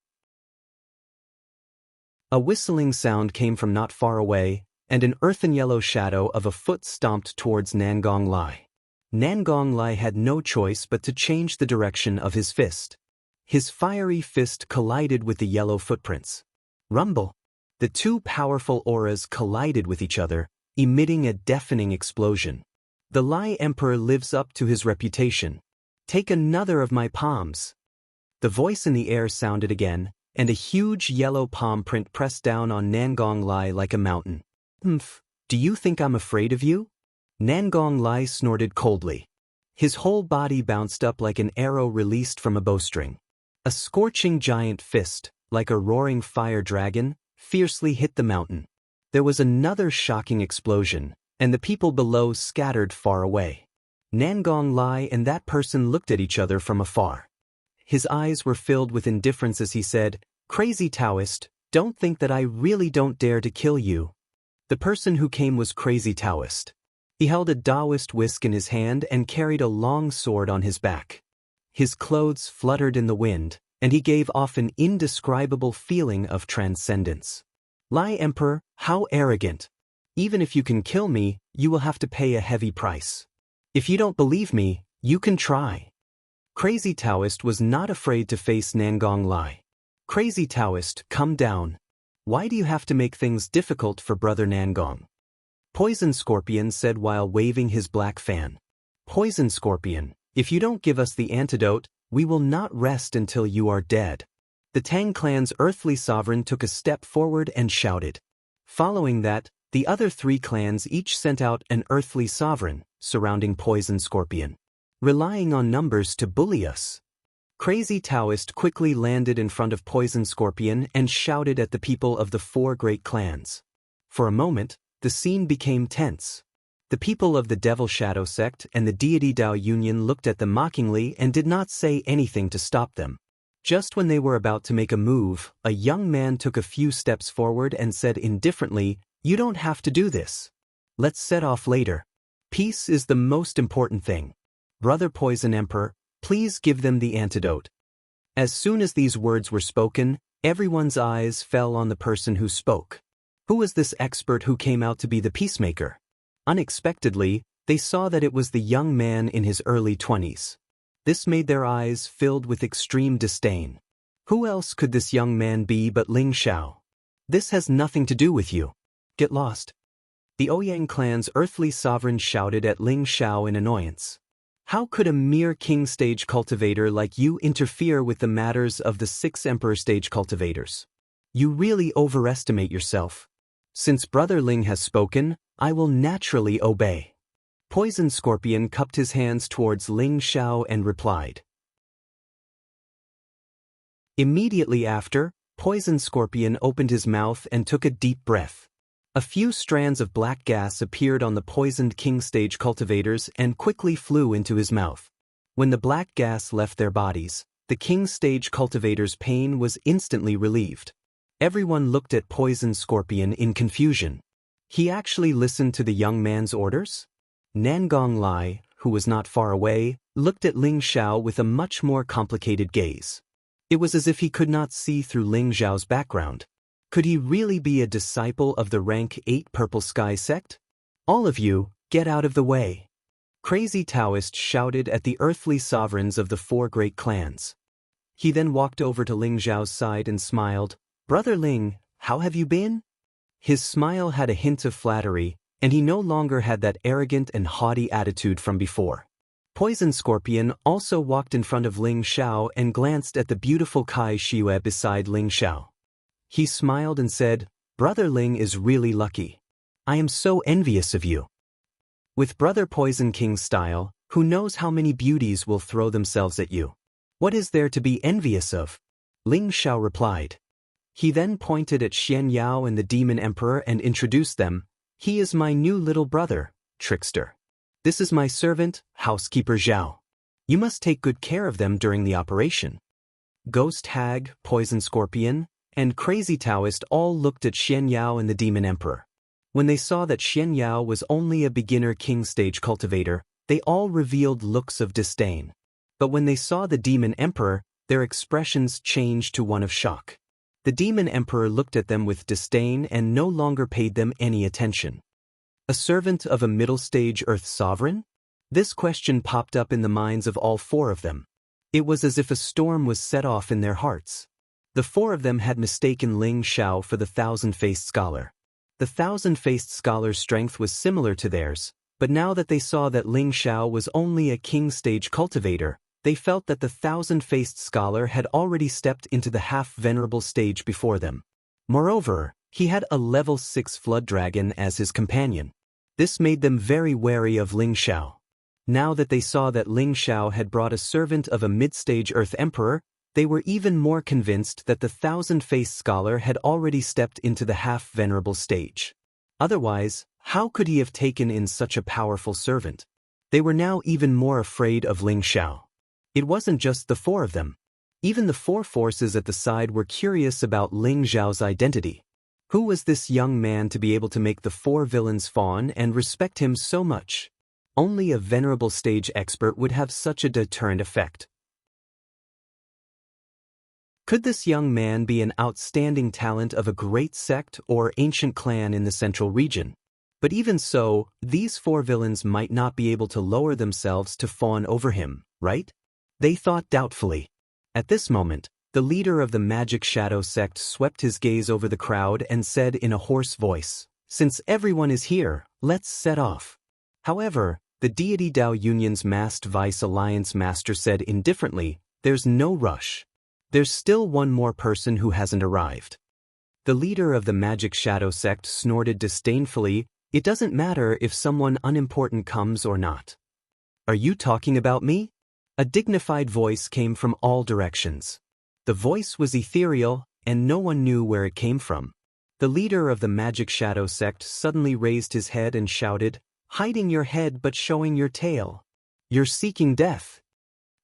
A whistling sound came from not far away, and an earthen yellow shadow of a foot stomped towards Nangong Lai. Nangong Lai had no choice but to change the direction of his fist. His fiery fist collided with the yellow footprints. Rumble! The two powerful auras collided with each other, emitting a deafening explosion. The Lai Emperor lives up to his reputation. "Take another of my palms." The voice in the air sounded again, and a huge yellow palm print pressed down on Nangong Lai like a mountain. "Humph, do you think I'm afraid of you?" Nangong Lai snorted coldly. His whole body bounced up like an arrow released from a bowstring. A scorching giant fist, like a roaring fire dragon, fiercely hit the mountain. There was another shocking explosion, and the people below scattered far away. Nangong Lai and that person looked at each other from afar. His eyes were filled with indifference as he said, "Crazy Taoist, don't think that I really don't dare to kill you." The person who came was Crazy Taoist. He held a Taoist whisk in his hand and carried a long sword on his back. His clothes fluttered in the wind, and he gave off an indescribable feeling of transcendence. "Lai Emperor, how arrogant! Even if you can kill me, you will have to pay a heavy price. If you don't believe me, you can try." Crazy Taoist was not afraid to face Nangong Lai. "Crazy Taoist, come down. Why do you have to make things difficult for Brother Nangong?" Poison Scorpion said while waving his black fan. "Poison Scorpion, if you don't give us the antidote, we will not rest until you are dead." The Tang clan's earthly sovereign took a step forward and shouted. Following that, the other 3 clans each sent out an earthly sovereign, surrounding Poison Scorpion. "Relying on numbers to bully us." Crazy Taoist quickly landed in front of Poison Scorpion and shouted at the people of the 4 great clans. For a moment, the scene became tense. The people of the Devil Shadow Sect and the Deity Dao Union looked at them mockingly and did not say anything to stop them. Just when they were about to make a move, a young man took a few steps forward and said indifferently, "You don't have to do this. Let's set off later. Peace is the most important thing. Brother Poison Emperor, please give them the antidote." As soon as these words were spoken, everyone's eyes fell on the person who spoke. Who was this expert who came out to be the peacemaker? Unexpectedly, they saw that it was the young man in his early 20s. This made their eyes filled with extreme disdain. Who else could this young man be but Ling Xiao? This has nothing to do with you. Get lost. The Ouyang clan's earthly sovereign shouted at Ling Xiao in annoyance. How could a mere king stage cultivator like you interfere with the matters of the 6 emperor stage cultivators? You really overestimate yourself. Since Brother Ling has spoken, I will naturally obey. Poison Scorpion cupped his hands towards Ling Xiao and replied. Immediately after, Poison Scorpion opened his mouth and took a deep breath. A few strands of black gas appeared on the poisoned king stage cultivators and quickly flew into his mouth. When the black gas left their bodies, the king stage cultivators' pain was instantly relieved. Everyone looked at Poison Scorpion in confusion. He actually listened to the young man's orders? Nangong Lai, who was not far away, looked at Ling Xiao with a much more complicated gaze. It was as if he could not see through Ling Xiao's background. Could he really be a disciple of the rank 8 Purple Sky sect? All of you, get out of the way. Crazy Taoist shouted at the earthly sovereigns of the 4 great clans. He then walked over to Ling Xiao's side and smiled. Brother Ling, how have you been? His smile had a hint of flattery, and he no longer had that arrogant and haughty attitude from before. Poison Scorpion also walked in front of Ling Xiao and glanced at the beautiful Kai Shiyue beside Ling Xiao. He smiled and said, Brother Ling is really lucky. I am so envious of you. With Brother Poison King's style, who knows how many beauties will throw themselves at you? What is there to be envious of? Ling Xiao replied. He then pointed at Xian Yao and the Demon Emperor and introduced them. He is my new little brother, Trickster. This is my servant, Housekeeper Zhao. You must take good care of them during the operation. Ghost Hag, Poison Scorpion, and Crazy Taoist all looked at Xian Yao and the Demon Emperor. When they saw that Xian Yao was only a beginner king stage cultivator, they all revealed looks of disdain. But when they saw the Demon Emperor, their expressions changed to one of shock. The Demon Emperor looked at them with disdain and no longer paid them any attention. A servant of a middle-stage Earth sovereign? This question popped up in the minds of all 4 of them. It was as if a storm was set off in their hearts. The 4 of them had mistaken Ling Xiao for the Thousand-Faced Scholar. The Thousand-Faced Scholar's strength was similar to theirs, but now that they saw that Ling Xiao was only a king-stage cultivator, they felt that the Thousand-Faced Scholar had already stepped into the half-venerable stage before them. Moreover, he had a level 6 Flood Dragon as his companion. This made them very wary of Ling Xiao. Now that they saw that Ling Xiao had brought a servant of a mid-stage Earth Emperor, they were even more convinced that the Thousand-Faced Scholar had already stepped into the half-venerable stage. Otherwise, how could he have taken in such a powerful servant? They were now even more afraid of Ling Xiao. It wasn't just the 4 of them. Even the 4 forces at the side were curious about Ling Xiao's identity. Who was this young man to be able to make the 4 villains fawn and respect him so much? Only a venerable stage expert would have such a deterrent effect. Could this young man be an outstanding talent of a great sect or ancient clan in the central region? But even so, these 4 villains might not be able to lower themselves to fawn over him, right? They thought doubtfully. At this moment, the leader of the Magic Shadow sect swept his gaze over the crowd and said in a hoarse voice, Since everyone is here, let's set off. However, the Deity Dao Union's masked Vice Alliance master said indifferently, There's no rush. There's still one more person who hasn't arrived. The leader of the Magic Shadow sect snorted disdainfully, It doesn't matter if someone unimportant comes or not. Are you talking about me? A dignified voice came from all directions. The voice was ethereal, and no one knew where it came from. The leader of the Magic Shadow sect suddenly raised his head and shouted, Hiding your head but showing your tail. You're seeking death.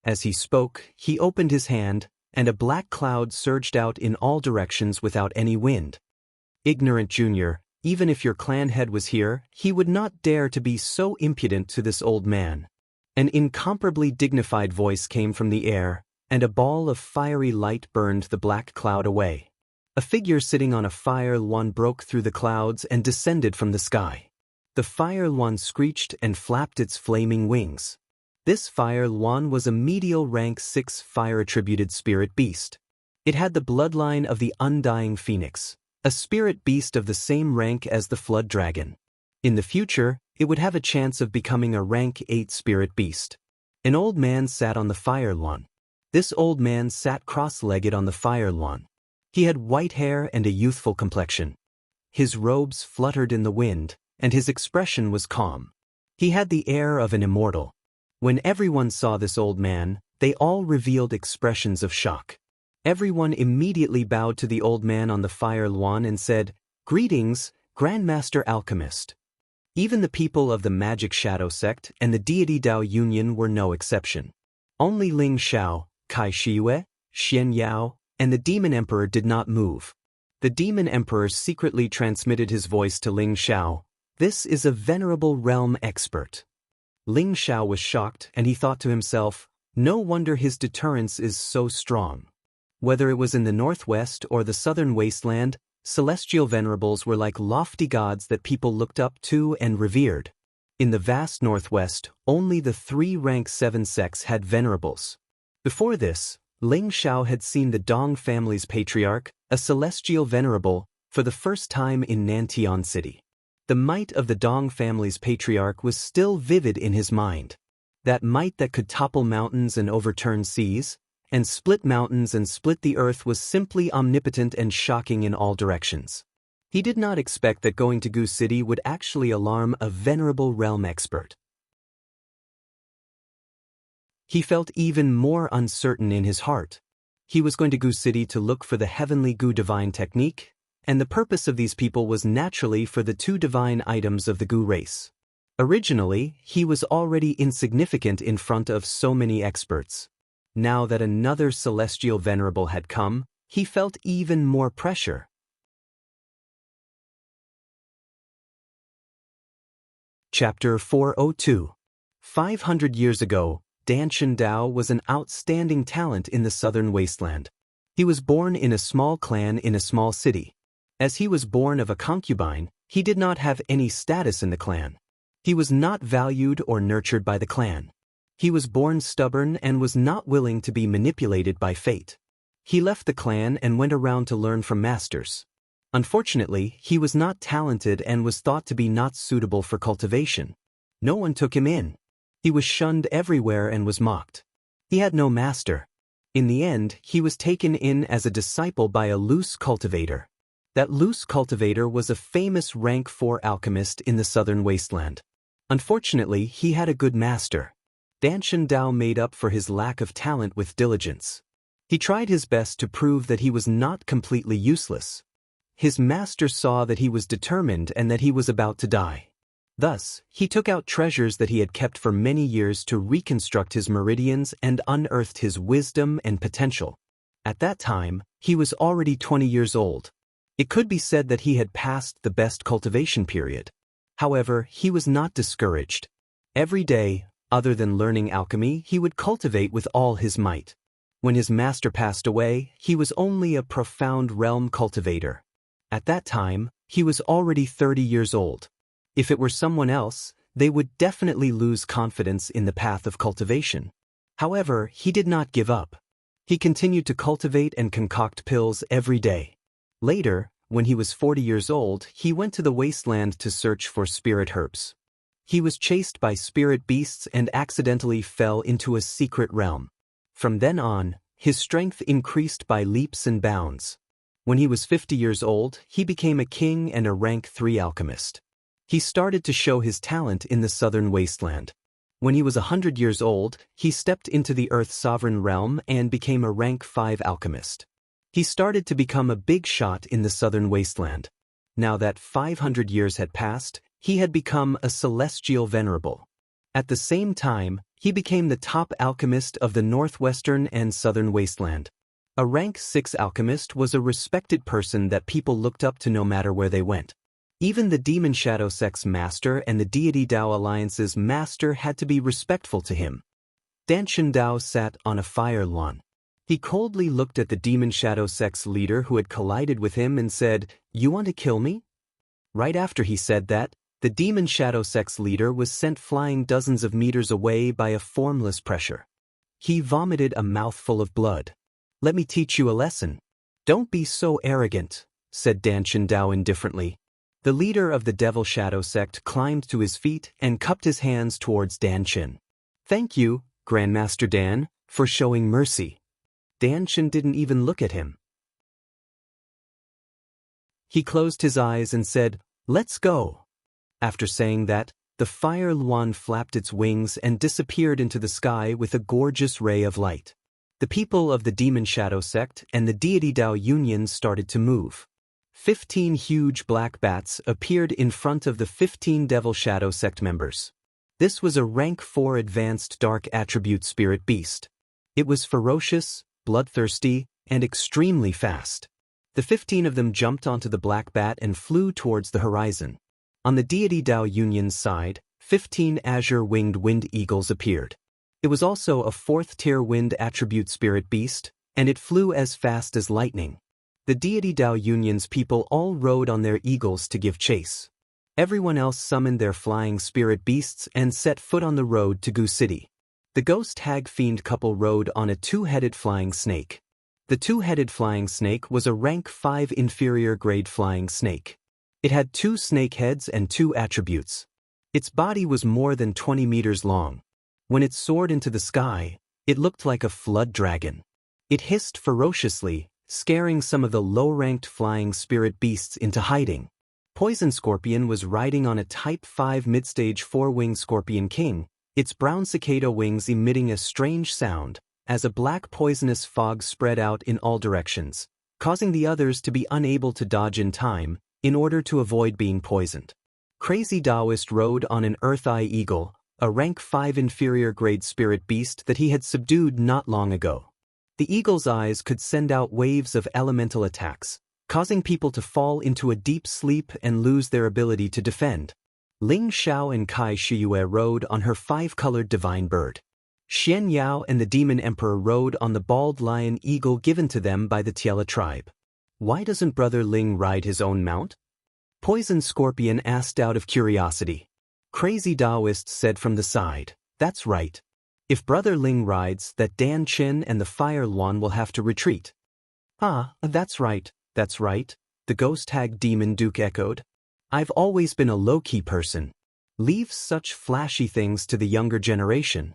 As he spoke, he opened his hand, and a black cloud surged out in all directions without any wind. Ignorant Junior, even if your clan head was here, he would not dare to be so impudent to this old man. An incomparably dignified voice came from the air, and a ball of fiery light burned the black cloud away. A figure sitting on a fire lawn broke through the clouds and descended from the sky. The fire lawn screeched and flapped its flaming wings. This fire lawn was a medial rank 6 fire-attributed spirit beast. It had the bloodline of the undying phoenix, a spirit beast of the same rank as the flood dragon. In the future, it would have a chance of becoming a rank 8 spirit beast. An old man sat on the fire lawn. This old man sat cross-legged on the fire lawn. He had white hair and a youthful complexion. His robes fluttered in the wind, and his expression was calm. He had the air of an immortal. When everyone saw this old man, they all revealed expressions of shock. Everyone immediately bowed to the old man on the fire lawn and said, "Greetings, Grandmaster Alchemist." Even the people of the Magic Shadow Sect and the Deity Dao Union were no exception. Only Ling Xiao, Kai Shiyue, Xian Yao, and the Demon Emperor did not move. The Demon Emperor secretly transmitted his voice to Ling Xiao. "This is a venerable realm expert." Ling Xiao was shocked, and he thought to himself, no wonder his deterrence is so strong. Whether it was in the northwest or the southern wasteland, celestial venerables were like lofty gods that people looked up to and revered. In the vast northwest, only the 3 rank 7 sects had venerables. Before this, Ling Xiao had seen the Dong family's patriarch, a celestial venerable, for the first time in Nantian City. The might of the Dong family's patriarch was still vivid in his mind. That might that could topple mountains and overturn seas, and split mountains and split the earth was simply omnipotent and shocking in all directions. He did not expect that going to Gu City would actually alarm a venerable realm expert. He felt even more uncertain in his heart. He was going to Gu City to look for the heavenly Gu divine technique, and the purpose of these people was naturally for the 2 divine items of the Gu race. Originally, he was already insignificant in front of so many experts. Now that another celestial venerable had come, he felt even more pressure. Chapter 402. 500 years ago, Danshan Dao was an outstanding talent in the southern wasteland. He was born in a small clan in a small city. As he was born of a concubine, he did not have any status in the clan. He was not valued or nurtured by the clan. He was born stubborn and was not willing to be manipulated by fate. He left the clan and went around to learn from masters. Unfortunately, he was not talented and was thought to be not suitable for cultivation. No one took him in. He was shunned everywhere and was mocked. He had no master. In the end, he was taken in as a disciple by a loose cultivator. That loose cultivator was a famous rank 4 alchemist in the southern wasteland. Unfortunately, he had a good master. Danshan Dao made up for his lack of talent with diligence. He tried his best to prove that he was not completely useless. His master saw that he was determined and that he was about to die. Thus, he took out treasures that he had kept for many years to reconstruct his meridians and unearthed his wisdom and potential. At that time, he was already 20 years old. It could be said that he had passed the best cultivation period. However, he was not discouraged. Every day, other than learning alchemy, he would cultivate with all his might. When his master passed away, he was only a profound realm cultivator. At that time, he was already 30 years old. If it were someone else, they would definitely lose confidence in the path of cultivation. However, he did not give up. He continued to cultivate and concoct pills every day. Later, when he was 40 years old, he went to the wasteland to search for spirit herbs. He was chased by spirit beasts and accidentally fell into a secret realm. From then on, his strength increased by leaps and bounds. When he was 50 years old, he became a king and a rank 3 alchemist. He started to show his talent in the southern wasteland. When he was 100 years old, he stepped into the Earth's sovereign realm and became a rank 5 alchemist. He started to become a big shot in the southern wasteland. Now that 500 years had passed, he had become a celestial venerable. At the same time, he became the top alchemist of the northwestern and southern wasteland. A rank 6 alchemist was a respected person that people looked up to no matter where they went. Even the Demon Shadow Sect's master and the Deity Dao Alliance's master had to be respectful to him. Danshan Dao sat on a fire lawn. He coldly looked at the demon shadow sect's leader who had collided with him and said, "You want to kill me?" Right after he said that, the demon shadow sect's leader was sent flying dozens of meters away by a formless pressure. He vomited a mouthful of blood. "Let me teach you a lesson. Don't be so arrogant," said Dan Dao indifferently. The leader of the Devil Shadow sect climbed to his feet and cupped his hands towards Dan Qin. "Thank you, Grandmaster Dan, for showing mercy." Dan Qin didn't even look at him. He closed his eyes and said, "Let's go." After saying that, the fire Luan flapped its wings and disappeared into the sky with a gorgeous ray of light. The people of the Demon Shadow sect and the Deity Dao Union started to move. 15 huge black bats appeared in front of the 15 Devil Shadow sect members. This was a rank 4 advanced dark attribute spirit beast. It was ferocious, bloodthirsty, and extremely fast. The 15 of them jumped onto the black bat and flew towards the horizon. On the Deity Dao Union's side, 15 azure-winged wind eagles appeared. It was also a 4th-tier wind attribute spirit beast, and it flew as fast as lightning. The Deity Dao Union's people all rode on their eagles to give chase. Everyone else summoned their flying spirit beasts and set foot on the road to Gu City. The ghost hag fiend couple rode on a 2-headed flying snake. The 2-headed flying snake was a rank 5 inferior grade flying snake. It had 2 snake heads and 2 attributes. Its body was more than 20 meters long. When it soared into the sky, it looked like a flood dragon. It hissed ferociously, scaring some of the low-ranked flying spirit beasts into hiding. Poison Scorpion was riding on a Type 5 mid-stage 4-winged Scorpion King, its brown cicada wings emitting a strange sound, as a black poisonous fog spread out in all directions, causing the others to be unable to dodge in time, in order to avoid being poisoned. Crazy Taoist rode on an Earth-Eye Eagle, a rank 5 inferior grade spirit beast that he had subdued not long ago. The eagle's eyes could send out waves of elemental attacks, causing people to fall into a deep sleep and lose their ability to defend. Ling Xiao and Kai Shiyue rode on her 5-colored divine bird. Xian Yao and the demon emperor rode on the bald lion eagle given to them by the Tiela tribe. "Why doesn't Brother Ling ride his own mount?" Poison Scorpion asked out of curiosity. Crazy Taoist said from the side, "That's right. If Brother Ling rides, that Dan Qin and the Fire Luan will have to retreat." "Ah, that's right, the ghost hag demon duke echoed. "I've always been a low-key person. Leave such flashy things to the younger generation."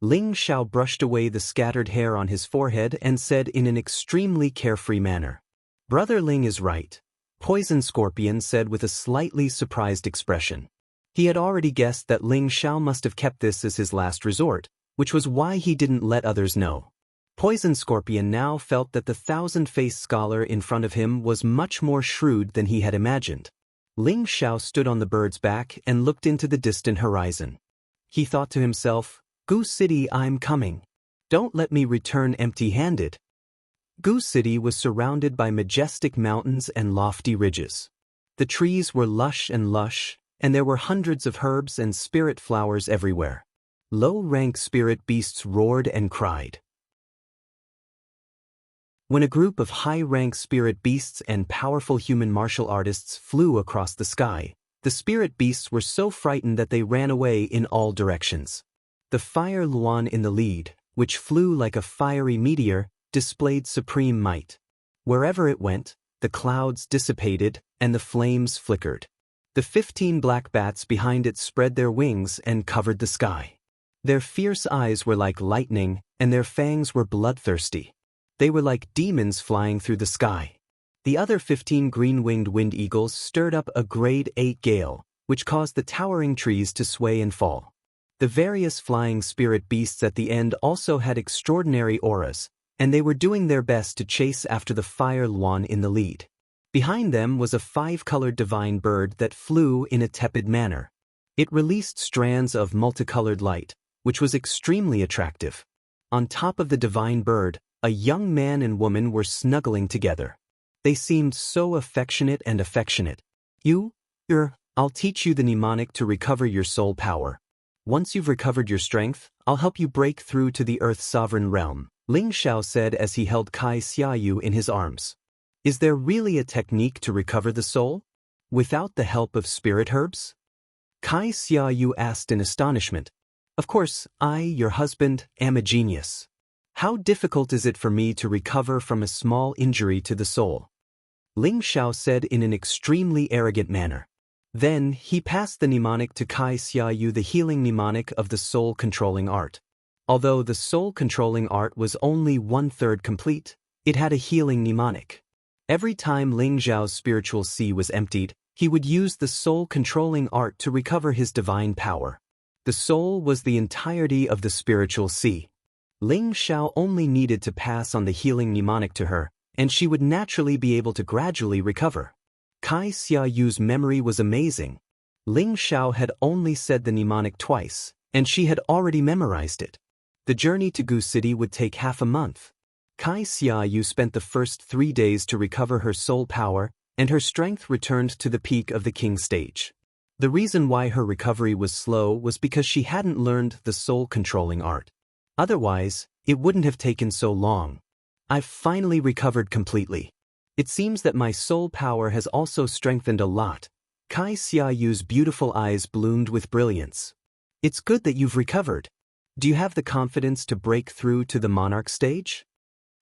Ling Xiao brushed away the scattered hair on his forehead and said in an extremely carefree manner, "Brother Ling is right," Poison Scorpion said with a slightly surprised expression. He had already guessed that Ling Xiao must have kept this as his last resort, which was why he didn't let others know. Poison Scorpion now felt that the 1,000-faced scholar in front of him was much more shrewd than he had imagined. Ling Xiao stood on the bird's back and looked into the distant horizon. He thought to himself, "Gu City, I'm coming. Don't let me return empty-handed." Gu City was surrounded by majestic mountains and lofty ridges. The trees were lush, and there were hundreds of herbs and spirit flowers everywhere. Low-rank spirit beasts roared and cried. When a group of high-rank spirit beasts and powerful human martial artists flew across the sky, the spirit beasts were so frightened that they ran away in all directions. The Fire Luan in the lead, which flew like a fiery meteor, displayed supreme might. Wherever it went, the clouds dissipated and the flames flickered. The 15 black bats behind it spread their wings and covered the sky. Their fierce eyes were like lightning, and their fangs were bloodthirsty. They were like demons flying through the sky. The other 15 green-winged wind eagles stirred up a grade 8 gale, which caused the towering trees to sway and fall. The various flying spirit beasts at the end also had extraordinary auras, and they were doing their best to chase after the Fire Luan in the lead. Behind them was a 5-colored divine bird that flew in a tepid manner. It released strands of multicolored light, which was extremely attractive. On top of the divine bird, a young man and woman were snuggling together. They seemed so affectionate. I'll teach you the mnemonic to recover your soul power. Once you've recovered your strength, I'll help you break through to the Earth's sovereign realm, Ling Xiao said as he held Kai Xiaoyu in his arms. Is there really a technique to recover the soul? Without the help of spirit herbs? Kai Xiaoyu asked in astonishment. Of course, I, your husband, am a genius. How difficult is it for me to recover from a small injury to the soul? Ling Xiao said in an extremely arrogant manner. Then, he passed the mnemonic to Kai Xiaoyu, the healing mnemonic of the soul-controlling art. Although the soul-controlling art was only 1/3 complete, it had a healing mnemonic. Every time Ling Xiao's spiritual sea was emptied, he would use the soul-controlling art to recover his divine power. The soul was the entirety of the spiritual sea. Ling Xiao only needed to pass on the healing mnemonic to her, and she would naturally be able to gradually recover. Kai Xiaoyu's memory was amazing. Ling Xiao had only said the mnemonic twice, and she had already memorized it. The journey to Gu City would take half a month. Kai Xiaoyu spent the first 3 days to recover her soul power, and her strength returned to the peak of the king stage. The reason why her recovery was slow was because she hadn't learned the soul-controlling art. Otherwise, it wouldn't have taken so long. I've finally recovered completely. It seems that my soul power has also strengthened a lot. Kai Xiaoyu's beautiful eyes bloomed with brilliance. It's good that you've recovered. Do you have the confidence to break through to the monarch stage?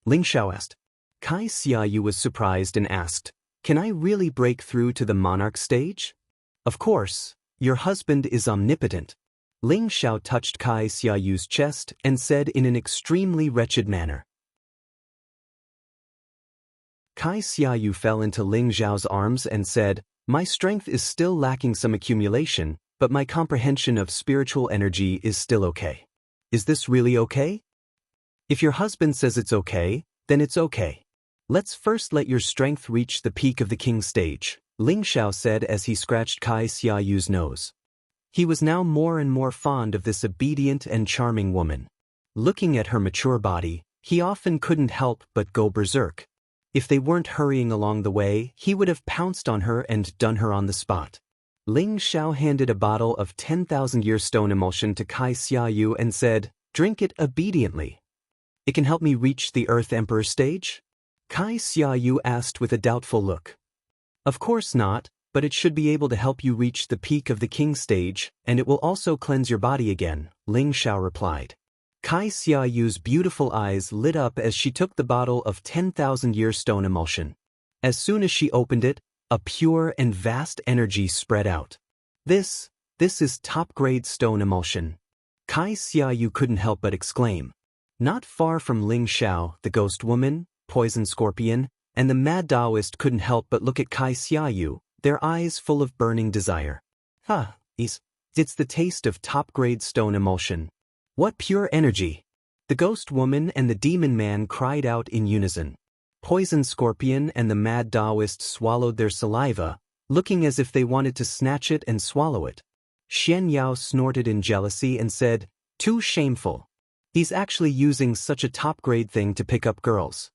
Ling Xiao asked. Kai Xiaoyu was surprised and asked, Can I really break through to the monarch stage? Of course, your husband is omnipotent. Ling Xiao touched Kai Xiaoyu's chest and said in an extremely wretched manner. Kai Xiaoyu fell into Ling Xiao's arms and said, My strength is still lacking some accumulation, but my comprehension of spiritual energy is still okay. Is this really okay? If your husband says it's okay, then it's okay. Let's first let your strength reach the peak of the king stage, Ling Xiao said as he scratched Kai Xiaoyu's nose. He was now more and more fond of this obedient and charming woman. Looking at her mature body, he often couldn't help but go berserk. If they weren't hurrying along the way, he would have pounced on her and done her on the spot. Ling Xiao handed a bottle of 10,000-year stone emulsion to Kai Xiaoyu and said, Drink it obediently. It can help me reach the Earth Emperor stage? Kai Xiaoyu asked with a doubtful look. Of course not, but it should be able to help you reach the peak of the king stage, and it will also cleanse your body again, Ling Xiao replied. Kai Xiaoyu's beautiful eyes lit up as she took the bottle of 10,000-year stone emulsion. As soon as she opened it, a pure and vast energy spread out. This is top-grade stone emulsion. Kai Xiaoyu couldn't help but exclaim. Not far from Ling Xiao, the ghost woman, poison scorpion, and the mad Taoist couldn't help but look at Kai Xiaoyu, their eyes full of burning desire. It's the taste of top-grade stone emulsion. What pure energy! The ghost woman and the demon man cried out in unison. Poison Scorpion and the mad Taoist swallowed their saliva, looking as if they wanted to snatch it and swallow it. Xian Yao snorted in jealousy and said, Too shameful. He's actually using such a top-grade thing to pick up girls.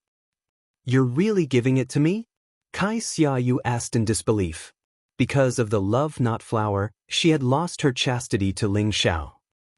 You're really giving it to me? Kai Xiaoyu asked in disbelief. Because of the love not flower, she had lost her chastity to Ling Xiao.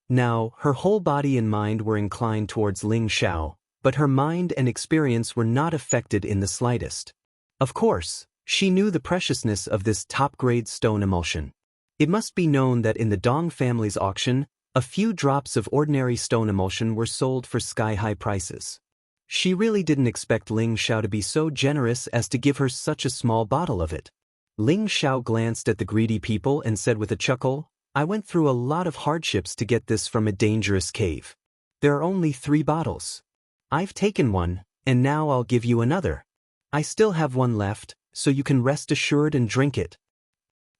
Now, her whole body and mind were inclined towards Ling Xiao, but her mind and experience were not affected in the slightest. Of course, she knew the preciousness of this top-grade stone emulsion. It must be known that in the Dong family's auction, a few drops of ordinary stone emulsion were sold for sky-high prices. She really didn't expect Ling Xiao to be so generous as to give her such a small bottle of it. Ling Xiao glanced at the greedy people and said with a chuckle, I went through a lot of hardships to get this from a dangerous cave. There are only 3 bottles. I've taken one, and now I'll give you another. I still have one left, so you can rest assured and drink it.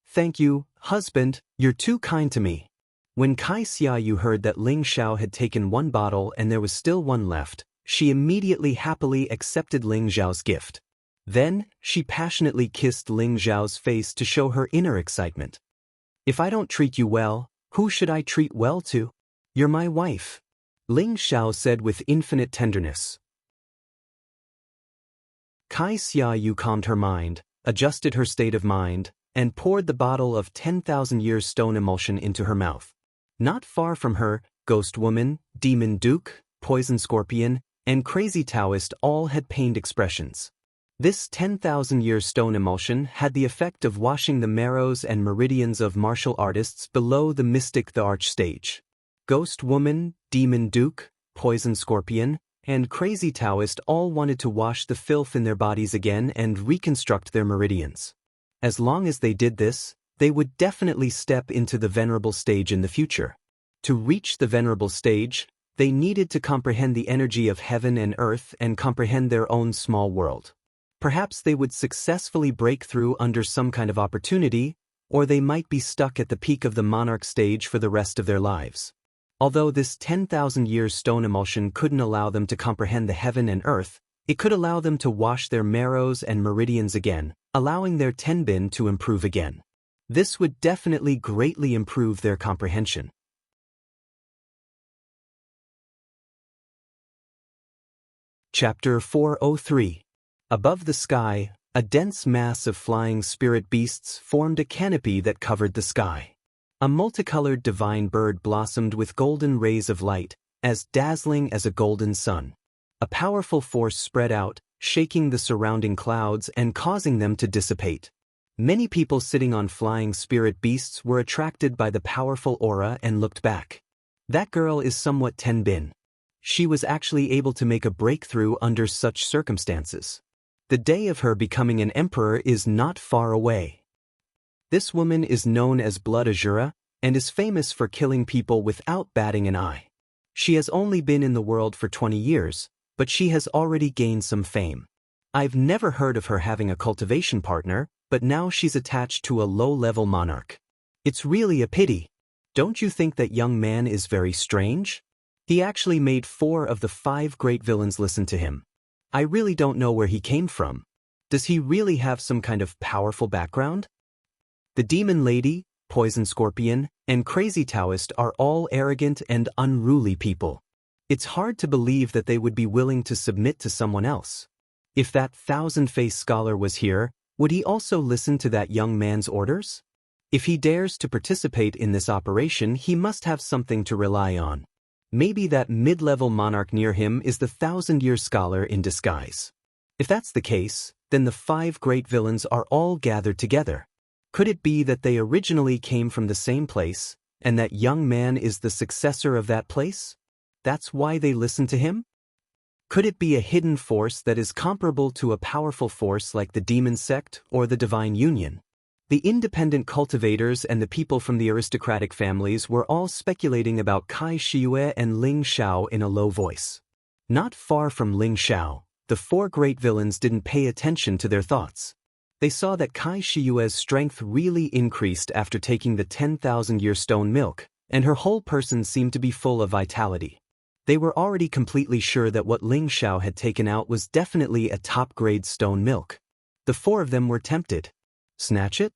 Thank you, husband, you're too kind to me. When Kai Xiaoyu heard that Ling Xiao had taken 1 bottle and there was still 1 left, she immediately happily accepted Ling Xiao's gift. Then, she passionately kissed Ling Xiao's face to show her inner excitement. If I don't treat you well, who should I treat well to? You're my wife. Ling Xiao said with infinite tenderness. Kai Xiaoyu calmed her mind, adjusted her state of mind, and poured the bottle of 10,000-year stone emulsion into her mouth. Not far from her, Ghost Woman, Demon Duke, Poison Scorpion, and crazy Taoist all had pained expressions. This 10,000-year stone emulsion had the effect of washing the marrows and meridians of martial artists below the mystic the arch stage. Ghost Woman, Demon Duke, Poison Scorpion, and crazy Taoist all wanted to wash the filth in their bodies again and reconstruct their meridians. As long as they did this, they would definitely step into the venerable stage in the future. To reach the venerable stage, they needed to comprehend the energy of heaven and earth and comprehend their own small world. Perhaps they would successfully break through under some kind of opportunity, or they might be stuck at the peak of the monarch stage for the rest of their lives. Although this 10,000-year stone emulsion couldn't allow them to comprehend the heaven and earth, it could allow them to wash their marrows and meridians again, allowing their tenbin to improve again. This would definitely greatly improve their comprehension. Chapter 403. Above the sky, a dense mass of flying spirit beasts formed a canopy that covered the sky. A multicolored divine bird blossomed with golden rays of light, as dazzling as a golden sun. A powerful force spread out, shaking the surrounding clouds and causing them to dissipate. Many people sitting on flying spirit beasts were attracted by the powerful aura and looked back. That girl is somewhat tenbin. She was actually able to make a breakthrough under such circumstances. The day of her becoming an emperor is not far away. This woman is known as Blood Azura, and is famous for killing people without batting an eye. She has only been in the world for 20 years, but she has already gained some fame. I've never heard of her having a cultivation partner, but now she's attached to a low-level monarch. It's really a pity. Don't you think that young man is very strange? He actually made 4 of the 5 great villains listen to him. I really don't know where he came from. Does he really have some kind of powerful background? The Demon Lady, Poison Scorpion, and Crazy Taoist are all arrogant and unruly people. It's hard to believe that they would be willing to submit to someone else. If that thousand-faced scholar was here, would he also listen to that young man's orders? If he dares to participate in this operation, he must have something to rely on. Maybe that mid-level monarch near him is the 1,000-year scholar in disguise. If that's the case, then the 5 great villains are all gathered together. Could it be that they originally came from the same place, and that young man is the successor of that place? That's why they listen to him? Could it be a hidden force that is comparable to a powerful force like the Demon Sect or the Divine Union? The independent cultivators and the people from the aristocratic families were all speculating about Kai Shiyue and Ling Xiao in a low voice. Not far from Ling Xiao, the 4 great villains didn't pay attention to their thoughts. They saw that Kai Shiyue's strength really increased after taking the 10,000-year stone milk, and her whole person seemed to be full of vitality. They were already completely sure that what Ling Xiao had taken out was definitely a top-grade stone milk. The 4 of them were tempted. Snatch it?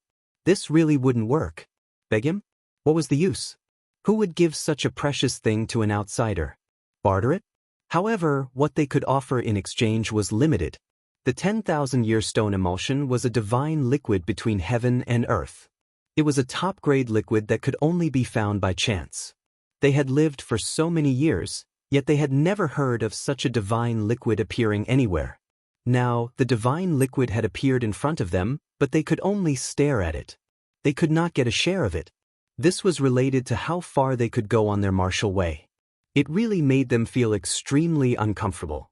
This really wouldn't work. Beg him? What was the use? Who would give such a precious thing to an outsider? Barter it? However, what they could offer in exchange was limited. The 10,000-year stone emulsion was a divine liquid between heaven and earth. It was a top-grade liquid that could only be found by chance. They had lived for so many years, yet they had never heard of such a divine liquid appearing anywhere. Now, the divine liquid had appeared in front of them, but they could only stare at it. They could not get a share of it. This was related to how far they could go on their martial way. It really made them feel extremely uncomfortable.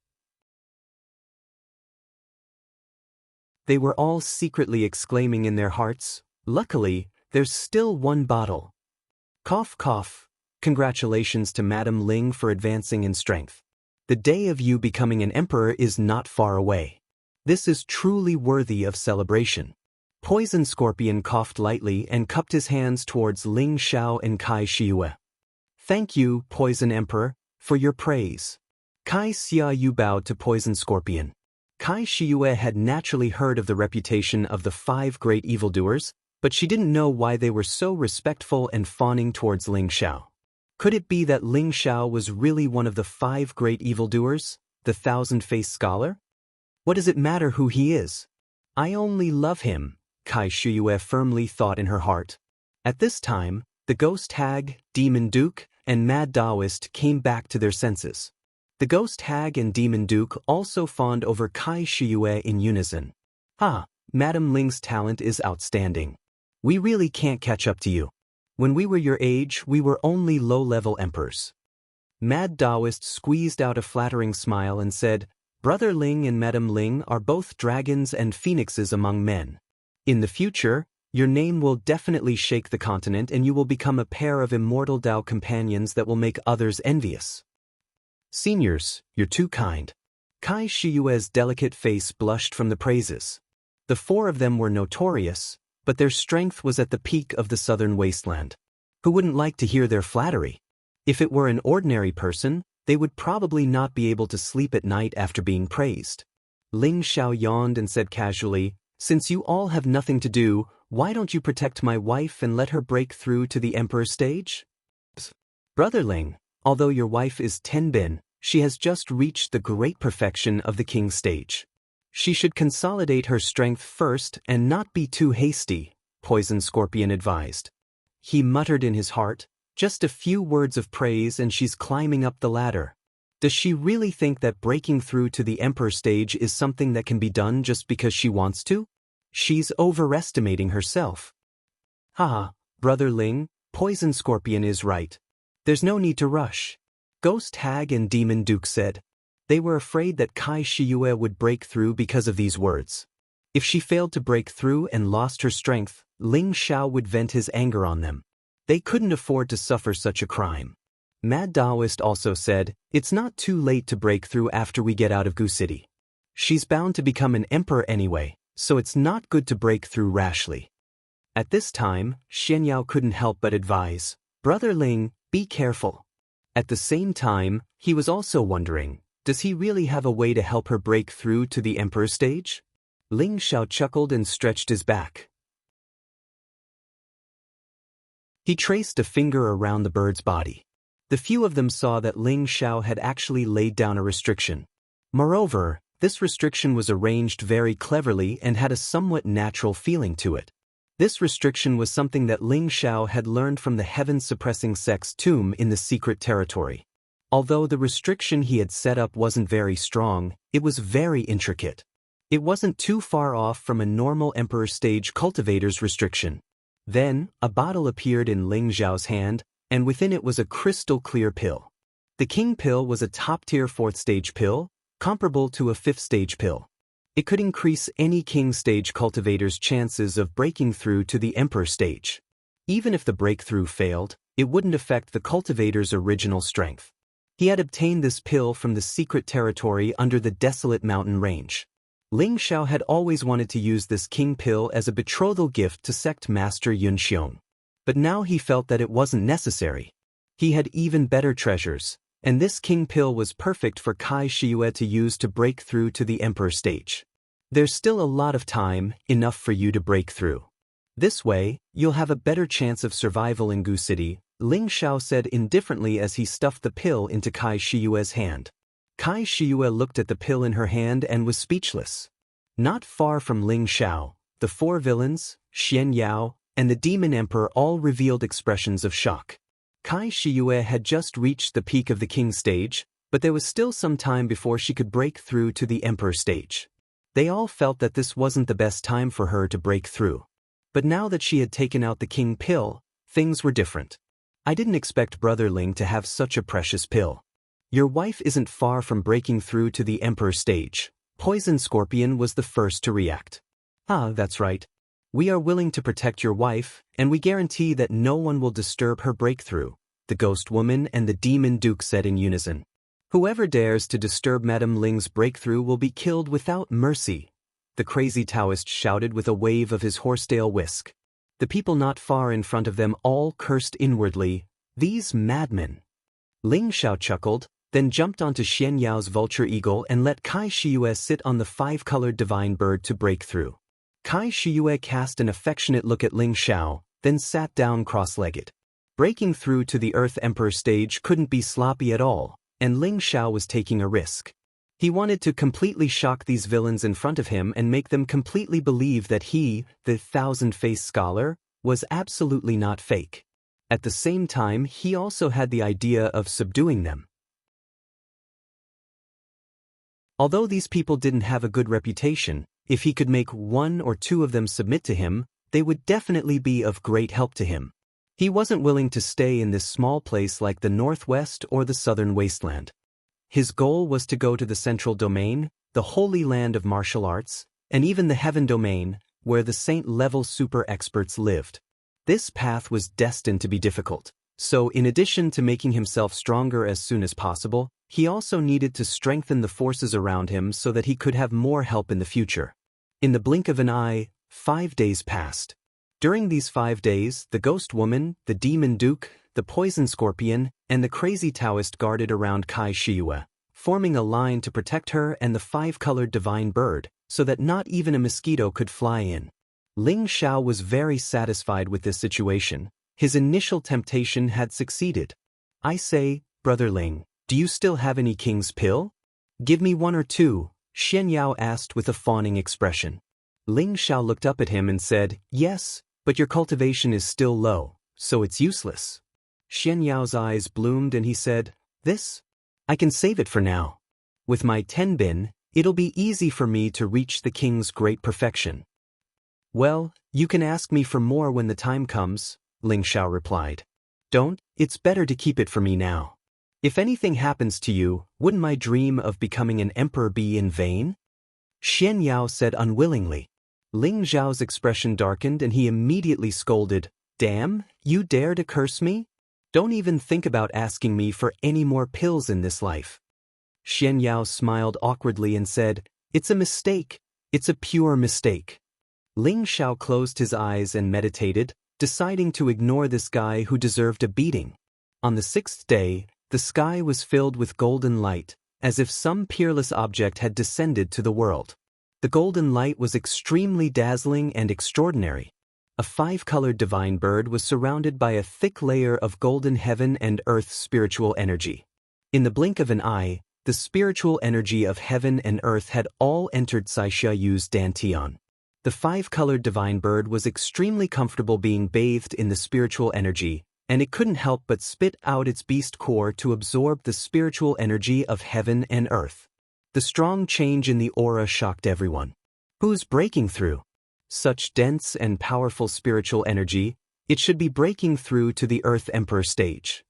They were all secretly exclaiming in their hearts, "Luckily, there's still one bottle." Cough, cough. Congratulations to Madame Ling for advancing in strength. The day of you becoming an emperor is not far away. This is truly worthy of celebration. Poison Scorpion coughed lightly and cupped his hands towards Ling Xiao and Kai Shiyue. Thank you, Poison Emperor, for your praise. Kai Xiaoyu bowed to Poison Scorpion. Kai Shiyue had naturally heard of the reputation of the 5 great evildoers, but she didn't know why they were so respectful and fawning towards Ling Xiao. Could it be that Ling Xiao was really one of the 5 great evildoers, the 1,000-faced scholar? What does it matter who he is? I only love him, Kai Shiyue firmly thought in her heart. At this time, the ghost hag, demon duke, and mad Taoist came back to their senses. The ghost hag and demon duke also fawned over Kai Shiyue in unison. Madame Ling's talent is outstanding. We really can't catch up to you. When we were your age, we were only low-level emperors. Mad Taoist squeezed out a flattering smile and said, Brother Ling and Madame Ling are both dragons and phoenixes among men. In the future, your name will definitely shake the continent and you will become a pair of immortal Tao companions that will make others envious. Seniors, you're too kind. Kai Shiyue's delicate face blushed from the praises. The four of them were notorious, but their strength was at the peak of the southern wasteland. Who wouldn't like to hear their flattery? If it were an ordinary person, they would probably not be able to sleep at night after being praised. Ling Xiao yawned and said casually, Since you all have nothing to do, why don't you protect my wife and let her break through to the emperor stage? Brother Ling, although your wife is Tenbin, she has just reached the great perfection of the king stage. She should consolidate her strength first and not be too hasty, Poison Scorpion advised. He muttered in his heart, just a few words of praise and she's climbing up the ladder. Does she really think that breaking through to the emperor stage is something that can be done just because she wants to? She's overestimating herself. Brother Ling, Poison Scorpion is right. There's no need to rush. Ghost Hag and Demon Duke said. They were afraid that Kai Shiyue would break through because of these words. If she failed to break through and lost her strength, Ling Xiao would vent his anger on them. They couldn't afford to suffer such a crime. Mad Taoist also said, It's not too late to break through after we get out of Gu City. She's bound to become an emperor anyway, so it's not good to break through rashly. At this time, Xianyao couldn't help but advise, Brother Ling, be careful. At the same time, he was also wondering, does he really have a way to help her break through to the emperor stage? Ling Xiao chuckled and stretched his back. He traced a finger around the bird's body. The few of them saw that Ling Xiao had actually laid down a restriction. Moreover, this restriction was arranged very cleverly and had a somewhat natural feeling to it. This restriction was something that Ling Xiao had learned from the heaven-suppressing sect's tomb in the secret territory. Although the restriction he had set up wasn't very strong, it was very intricate. It wasn't too far off from a normal emperor stage cultivator's restriction. Then, a bottle appeared in Ling Xiao's hand, and within it was a crystal-clear pill. The king pill was a top-tier 4th-stage pill, comparable to a 5th-stage pill. It could increase any king stage cultivator's chances of breaking through to the emperor stage. Even if the breakthrough failed, it wouldn't affect the cultivator's original strength. He had obtained this pill from the secret territory under the desolate mountain range. Ling Xiao had always wanted to use this king pill as a betrothal gift to sect master Yun Xiong. But now he felt that it wasn't necessary. He had even better treasures, and this king pill was perfect for Kai Shiyue to use to break through to the emperor stage. There's still a lot of time, enough for you to break through. This way, you'll have a better chance of survival in Gu City, Ling Xiao said indifferently as he stuffed the pill into Kai Shiyue's hand. Kai Shiyue looked at the pill in her hand and was speechless. Not far from Ling Xiao, the four villains, Xian Yao, and the demon emperor all revealed expressions of shock. Kai Shiyue had just reached the peak of the king stage, but there was still some time before she could break through to the emperor stage. They all felt that this wasn't the best time for her to break through. But now that she had taken out the king pill, things were different. I didn't expect Brother Ling to have such a precious pill. Your wife isn't far from breaking through to the emperor stage. Poison Scorpion was the first to react. That's right. We are willing to protect your wife, and we guarantee that no one will disturb her breakthrough, the ghost woman and the demon duke said in unison. Whoever dares to disturb Madame Ling's breakthrough will be killed without mercy, the crazy Taoist shouted with a wave of his horsetail whisk. The people not far in front of them all cursed inwardly, these madmen. Ling Xiao chuckled, then jumped onto Xian Yao's vulture eagle and let Kai Shiyue sit on the 5-colored divine bird to break through. Kai Shiyue cast an affectionate look at Ling Xiao, then sat down cross-legged. Breaking through to the Earth Emperor stage couldn't be sloppy at all, and Ling Xiao was taking a risk. He wanted to completely shock these villains in front of him and make them completely believe that he, the thousand-faced scholar, was absolutely not fake. At the same time, he also had the idea of subduing them. Although these people didn't have a good reputation, if he could make one or two of them submit to him, they would definitely be of great help to him. He wasn't willing to stay in this small place like the Northwest or the Southern Wasteland. His goal was to go to the Central Domain, the Holy Land of Martial Arts, and even the Heaven Domain, where the saint-level super experts lived. This path was destined to be difficult, so in addition to making himself stronger as soon as possible, he also needed to strengthen the forces around him so that he could have more help in the future. In the blink of an eye, 5 days passed. During these 5 days, the Ghost Woman, the Demon Duke, the Poison Scorpion, and the Crazy Taoist guarded around Kai Shiyue, forming a line to protect her and the 5-colored divine bird, so that not even a mosquito could fly in. Ling Xiao was very satisfied with this situation. His initial temptation had succeeded. "I say, Brother Ling, do you still have any king's pill? Give me 1 or 2, Xian Yao asked with a fawning expression. Ling Xiao looked up at him and said, "Yes, but your cultivation is still low, so it's useless." Xian Yao's eyes bloomed and he said, "This? I can save it for now. With my 10 bin, it'll be easy for me to reach the king's great perfection." "Well, you can ask me for more when the time comes," Ling Xiao replied. "Don't, it's better to keep it for me now. If anything happens to you, wouldn't my dream of becoming an emperor be in vain?" Xian Yao said unwillingly. Ling Xiao's expression darkened and he immediately scolded, "Damn, you dare to curse me? Don't even think about asking me for any more pills in this life." Xian Yao smiled awkwardly and said, "It's a mistake. It's a pure mistake." Ling Xiao closed his eyes and meditated, deciding to ignore this guy who deserved a beating. On the 6th day, the sky was filled with golden light, as if some peerless object had descended to the world. The golden light was extremely dazzling and extraordinary. A 5-colored divine bird was surrounded by a thick layer of golden heaven and earth spiritual energy. In the blink of an eye, the spiritual energy of heaven and earth had all entered Saixia Yu's dantian. The 5-colored divine bird was extremely comfortable being bathed in the spiritual energy, and it couldn't help but spit out its beast core to absorb the spiritual energy of heaven and earth. The strong change in the aura shocked everyone. Who's breaking through? Such dense and powerful spiritual energy, it should be breaking through to the Earth Emperor stage.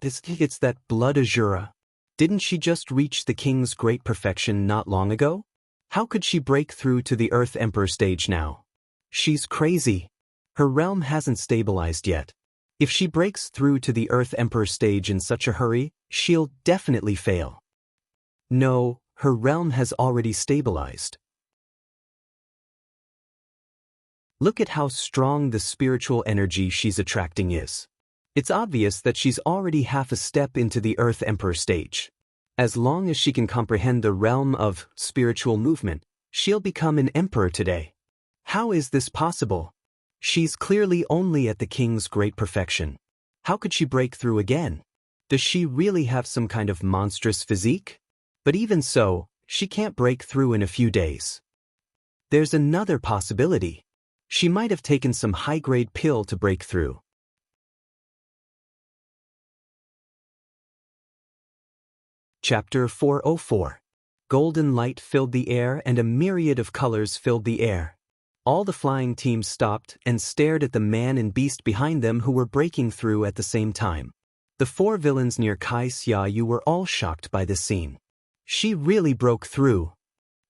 It's that blood Azura. Didn't she just reach the king's great perfection not long ago? How could she break through to the Earth Emperor stage now? She's crazy. Her realm hasn't stabilized yet. If she breaks through to the Earth Emperor stage in such a hurry, she'll definitely fail. No, her realm has already stabilized. Look at how strong the spiritual energy she's attracting is. It's obvious that she's already half a step into the Earth Emperor stage. As long as she can comprehend the realm of spiritual movement, she'll become an emperor today. How is this possible? She's clearly only at the king's great perfection. How could she break through again? Does she really have some kind of monstrous physique? But even so, she can't break through in a few days. There's another possibility. She might have taken some high-grade pill to break through. Chapter 404. Golden light filled the air and a myriad of colors filled the air. All the flying teams stopped and stared at the man and beast behind them who were breaking through at the same time. The 4 villains near Kai Xiaoyu were all shocked by this scene. She really broke through.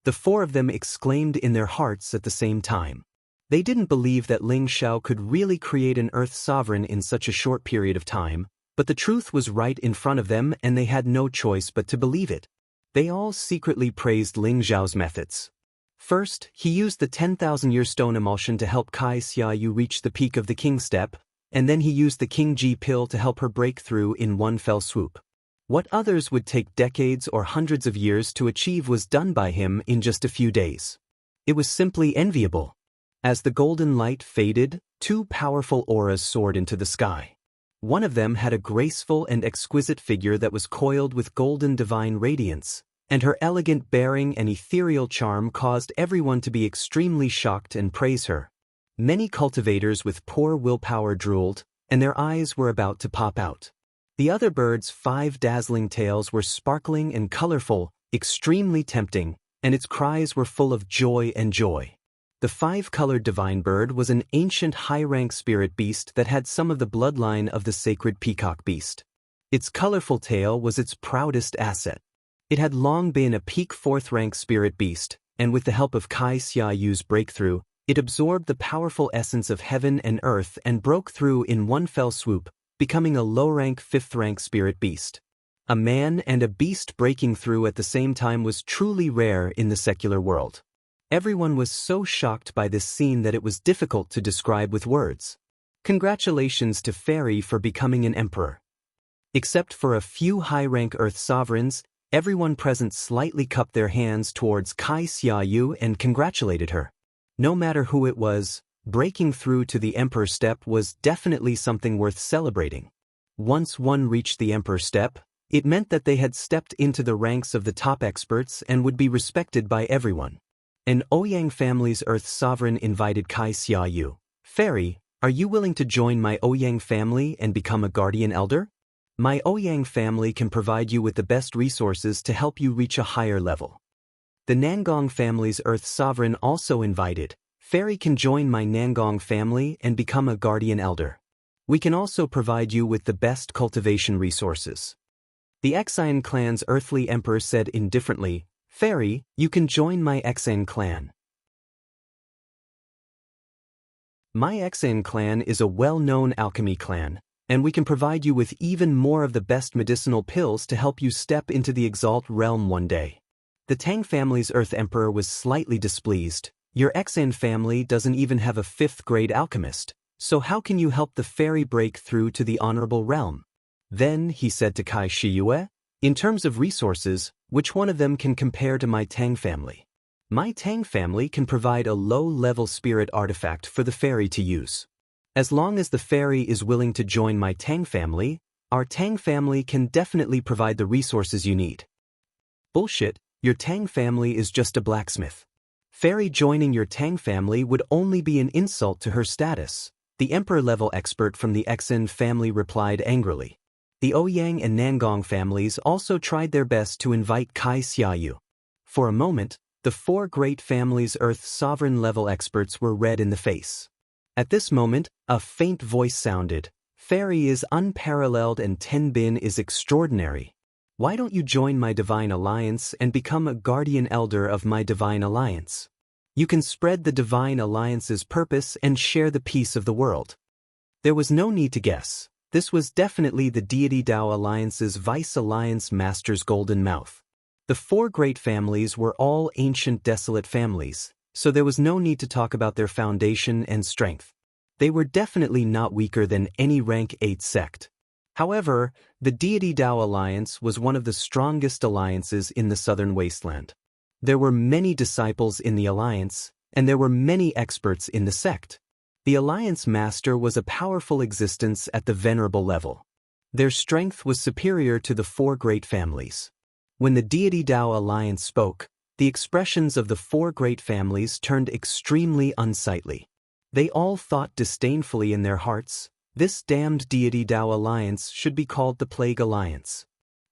The 4 of them exclaimed in their hearts at the same time. They didn't believe that Ling Xiao could really create an Earth sovereign in such a short period of time, but the truth was right in front of them and they had no choice but to believe it. They all secretly praised Ling Xiao's methods. First, he used the 10,000-year stone emulsion to help Kai Xiaoyu reach the peak of the King Step, and then he used the King Ji pill to help her break through in one fell swoop. What others would take decades or hundreds of years to achieve was done by him in just a few days. It was simply enviable. As the golden light faded, 2 powerful auras soared into the sky. One of them had a graceful and exquisite figure that was coiled with golden divine radiance, and her elegant bearing and ethereal charm caused everyone to be extremely shocked and praise her. Many cultivators with poor willpower drooled, and their eyes were about to pop out. The other bird's 5 dazzling tails were sparkling and colorful, extremely tempting, and its cries were full of joy and joy. The five-colored divine bird was an ancient high-rank spirit beast that had some of the bloodline of the sacred peacock beast. Its colorful tail was its proudest asset. It had long been a peak fourth-rank spirit beast, and with the help of Kai Xiayu's breakthrough, it absorbed the powerful essence of heaven and earth and broke through in one fell swoop, becoming a low-rank fifth-rank spirit beast. A man and a beast breaking through at the same time was truly rare in the secular world. Everyone was so shocked by this scene that it was difficult to describe with words. Congratulations to Fairy for becoming an emperor. Except for a few high-rank Earth sovereigns, everyone present slightly cupped their hands towards Kai Xiaoyu and congratulated her. No matter who it was, breaking through to the Emperor step was definitely something worth celebrating. Once one reached the Emperor step, it meant that they had stepped into the ranks of the top experts and would be respected by everyone. An Ouyang family's Earth sovereign invited Kai Xiaoyu. Fairy, are you willing to join my Ouyang family and become a guardian elder? My Ouyang family can provide you with the best resources to help you reach a higher level. The Nangong family's Earth sovereign also invited. Fairy can join my Nangong family and become a guardian elder. We can also provide you with the best cultivation resources. The Xian clan's earthly emperor said indifferently, Fairy, you can join my Xian clan. My Xian clan is a well-known alchemy clan, and we can provide you with even more of the best medicinal pills to help you step into the Exalt realm one day. The Tang family's Earth Emperor was slightly displeased. Your Xian family doesn't even have a 5th-grade alchemist, so how can you help the fairy break through to the honorable realm? Then he said to Kai Shiyue, in terms of resources, which one of them can compare to my Tang family? My Tang family can provide a low-level spirit artifact for the fairy to use. As long as the fairy is willing to join my Tang family, our Tang family can definitely provide the resources you need. Bullshit, your Tang family is just a blacksmith. Fairy joining your Tang family would only be an insult to her status. The emperor-level expert from the Xian family replied angrily. The Ouyang and Nangong families also tried their best to invite Kai Xiaoyu. For a moment, the 4 great families' Earth sovereign-level experts were red in the face. At this moment, a faint voice sounded. Fairy is unparalleled and Tenbin is extraordinary. Why don't you join my Divine Alliance and become a guardian elder of my Divine Alliance? You can spread the Divine Alliance's purpose and share the peace of the world. There was no need to guess. This was definitely the Deity Dao Alliance's Vice Alliance Master's golden mouth. The 4 great families were all ancient desolate families, so there was no need to talk about their foundation and strength. They were definitely not weaker than any rank 8 sect. However, the Deity Dao Alliance was one of the strongest alliances in the southern wasteland. There were many disciples in the alliance, and there were many experts in the sect. The alliance master was a powerful existence at the venerable level. Their strength was superior to the 4 great families. When the Deity Dao Alliance spoke, the expressions of the 4 great families turned extremely unsightly. They all thought disdainfully in their hearts, this damned Deity Dao Alliance should be called the Plague Alliance.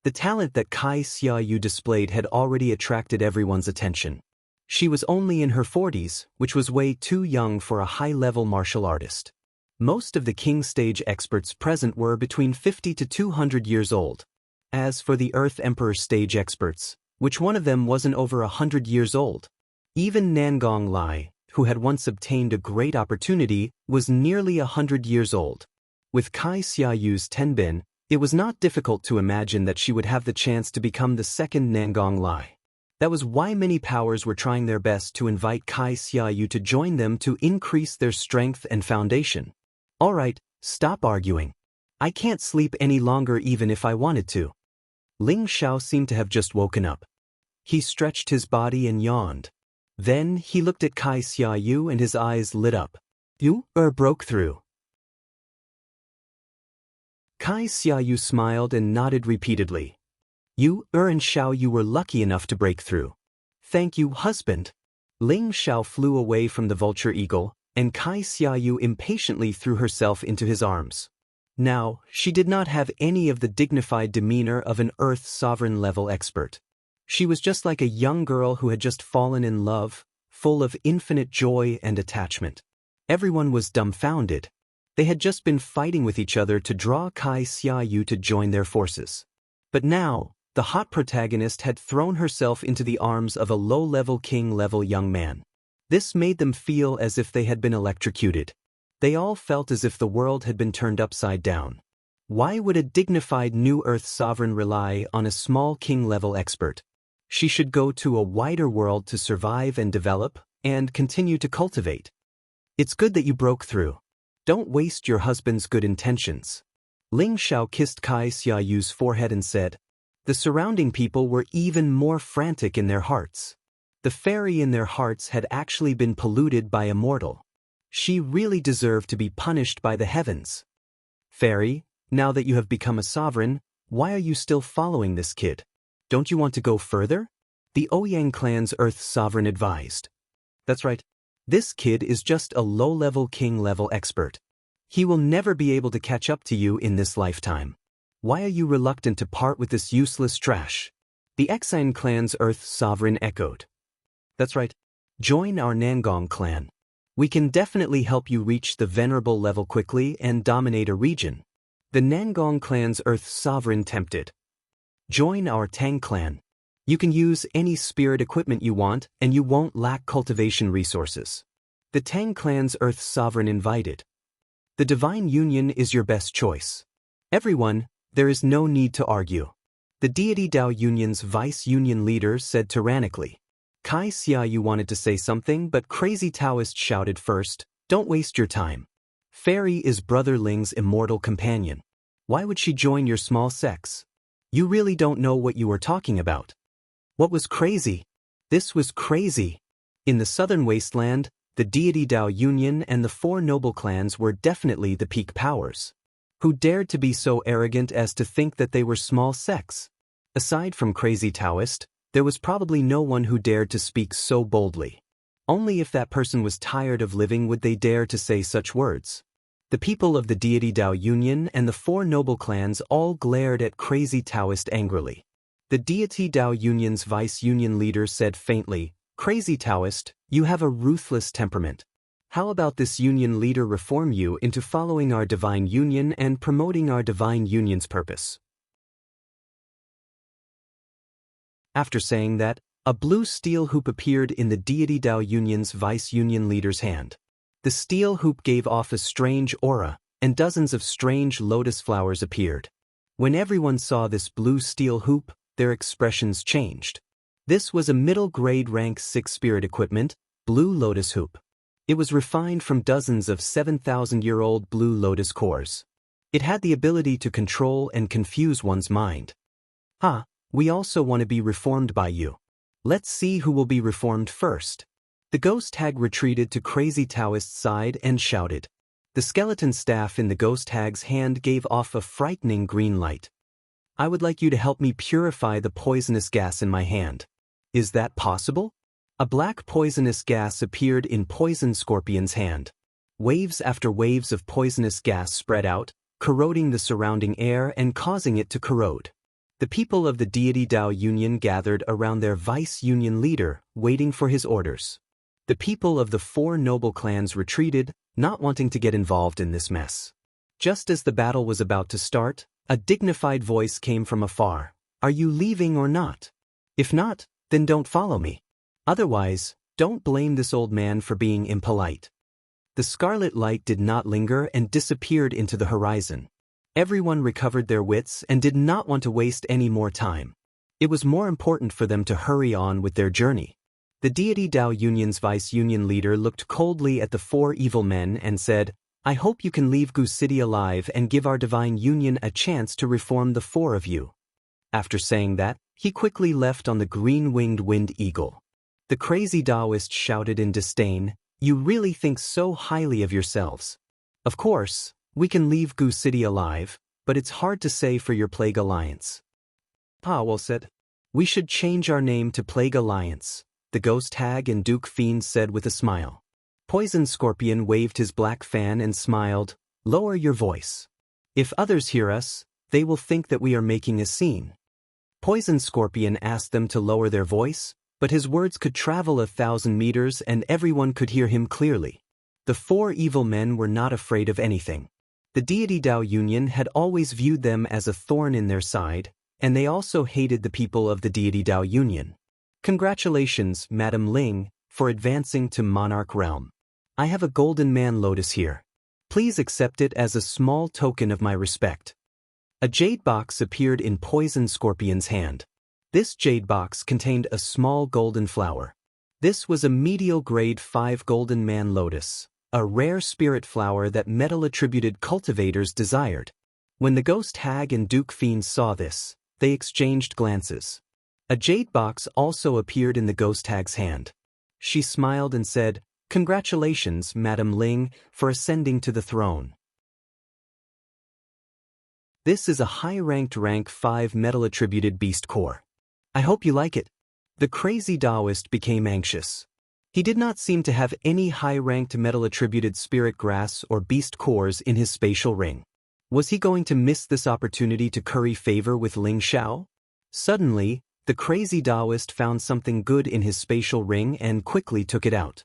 The talent that Kai Xiaoyu displayed had already attracted everyone's attention. She was only in her 40s, which was way too young for a high-level martial artist. Most of the King Stage experts present were between 50 to 200 years old. As for the Earth Emperor Stage experts, which one of them wasn't over 100 years old? Even Nangong Lai, who had once obtained a great opportunity, was nearly 100 years old. With Kai Xiaoyu's Tenbin, it was not difficult to imagine that she would have the chance to become the second Nangong Lai. That was why many powers were trying their best to invite Kai Xiaoyu to join them to increase their strength and foundation. Alright, stop arguing. I can't sleep any longer even if I wanted to. Ling Xiao seemed to have just woken up. He stretched his body and yawned. Then he looked at Kai Xiaoyu and his eyes lit up. You broke through. Kai Xiaoyu smiled and nodded repeatedly. You and Xiaoyu were lucky enough to break through. Thank you, husband. Ling Xiao flew away from the vulture eagle, and Kai Xiaoyu impatiently threw herself into his arms. Now, she did not have any of the dignified demeanor of an Earth sovereign-level expert. She was just like a young girl who had just fallen in love, full of infinite joy and attachment. Everyone was dumbfounded. They had just been fighting with each other to draw Kai Xiaoyu to join their forces. But now, the hot protagonist had thrown herself into the arms of a low-level king-level young man. This made them feel as if they had been electrocuted. They all felt as if the world had been turned upside down. Why would a dignified New Earth sovereign rely on a small king-level expert? She should go to a wider world to survive and develop, and continue to cultivate. It's good that you broke through. Don't waste your husband's good intentions. Ling Xiao kissed Kai Xiaoyu's forehead and said. The surrounding people were even more frantic in their hearts. The fairy in their hearts had actually been polluted by a mortal. She really deserved to be punished by the heavens. Fairy, now that you have become a sovereign, why are you still following this kid? Don't you want to go further? The Ouyang clan's Earth sovereign advised. That's right. This kid is just a low-level king-level expert. He will never be able to catch up to you in this lifetime. Why are you reluctant to part with this useless trash? The Exine clan's Earth sovereign echoed. That's right. Join our Nangong clan. We can definitely help you reach the venerable level quickly and dominate a region. The Nangong clan's Earth sovereign tempted. Join our Tang clan. You can use any spirit equipment you want and you won't lack cultivation resources. The Tang clan's Earth sovereign invited. The Divine Union is your best choice. Everyone, there is no need to argue. The Deity Dao Union's vice-union leader said tyrannically. Kai Xiaoyu wanted to say something, but Crazy Taoist shouted first, don't waste your time. Fairy is Brother Ling's immortal companion. Why would she join your small sex? You really don't know what you are talking about. What was crazy? This was crazy. In the southern wasteland, the Deity Dao Union and the four noble clans were definitely the peak powers. Who dared to be so arrogant as to think that they were small sects? Aside from Crazy Taoist, there was probably no one who dared to speak so boldly. Only if that person was tired of living would they dare to say such words. The people of the Deity Dao Union and the four noble clans all glared at Crazy Taoist angrily. The Deity Dao Union's vice-union leader said faintly, Crazy Taoist, you have a ruthless temperament. How about this union leader reform you into following our divine union and promoting our divine union's purpose? After saying that, a blue steel hoop appeared in the Deity Dao Union's vice-union leader's hand. The steel hoop gave off a strange aura, and dozens of strange lotus flowers appeared. When everyone saw this blue steel hoop, their expressions changed. This was a middle-grade rank 6 spirit equipment, Blue Lotus Hoop. It was refined from dozens of 7,000-year-old Blue Lotus cores. It had the ability to control and confuse one's mind. We also want to be reformed by you. Let's see who will be reformed first. The ghost hag retreated to Crazy Taoist's side and shouted. The skeleton staff in the ghost hag's hand gave off a frightening green light. I would like you to help me purify the poisonous gas in my hand. Is that possible? A black poisonous gas appeared in Poison Scorpion's hand. Waves after waves of poisonous gas spread out, corroding the surrounding air and causing it to corrode. The people of the Deity Dao Union gathered around their vice-union leader, waiting for his orders. The people of the four noble clans retreated, not wanting to get involved in this mess. Just as the battle was about to start, a dignified voice came from afar. Are you leaving or not? If not, then don't follow me. Otherwise, don't blame this old man for being impolite. The scarlet light did not linger and disappeared into the horizon. Everyone recovered their wits and did not want to waste any more time. It was more important for them to hurry on with their journey. The Deity Dao Union's vice-union leader looked coldly at the four evil men and said, I hope you can leave Gu City alive and give our divine union a chance to reform the four of you. After saying that, he quickly left on the green-winged wind eagle. The Crazy Taoist shouted in disdain, You really think so highly of yourselves. Of course, we can leave Gu City alive, but it's hard to say for your Plague Alliance. Powell said, We should change our name to Plague Alliance, the Ghost Hag and Duke Fiend said with a smile. Poison Scorpion waved his black fan and smiled, Lower your voice. If others hear us, they will think that we are making a scene. Poison Scorpion asked them to lower their voice, but his words could travel 1,000 meters and everyone could hear him clearly. The four evil men were not afraid of anything. The deity Dao Union had always viewed them as a thorn in their side, and they also hated the people of the deity Dao Union. Congratulations, Madam Ling, for advancing to Monarch Realm. I have a golden man lotus here. Please accept it as a small token of my respect. A jade box appeared in Poison Scorpion's hand. This jade box contained a small golden flower. This was a medial grade 5 golden man lotus, a rare spirit flower that metal-attributed cultivators desired. When the ghost hag and Duke Fiend saw this, they exchanged glances. A jade box also appeared in the ghost hag's hand. She smiled and said, "Congratulations, Madam Ling, for ascending to the throne. This is a high-ranked rank 5 metal-attributed beast core. I hope you like it." The crazy Taoist became anxious. He did not seem to have any high-ranked metal-attributed spirit grass or beast cores in his spatial ring. Was he going to miss this opportunity to curry favor with Ling Xiao? Suddenly, the crazy Taoist found something good in his spatial ring and quickly took it out.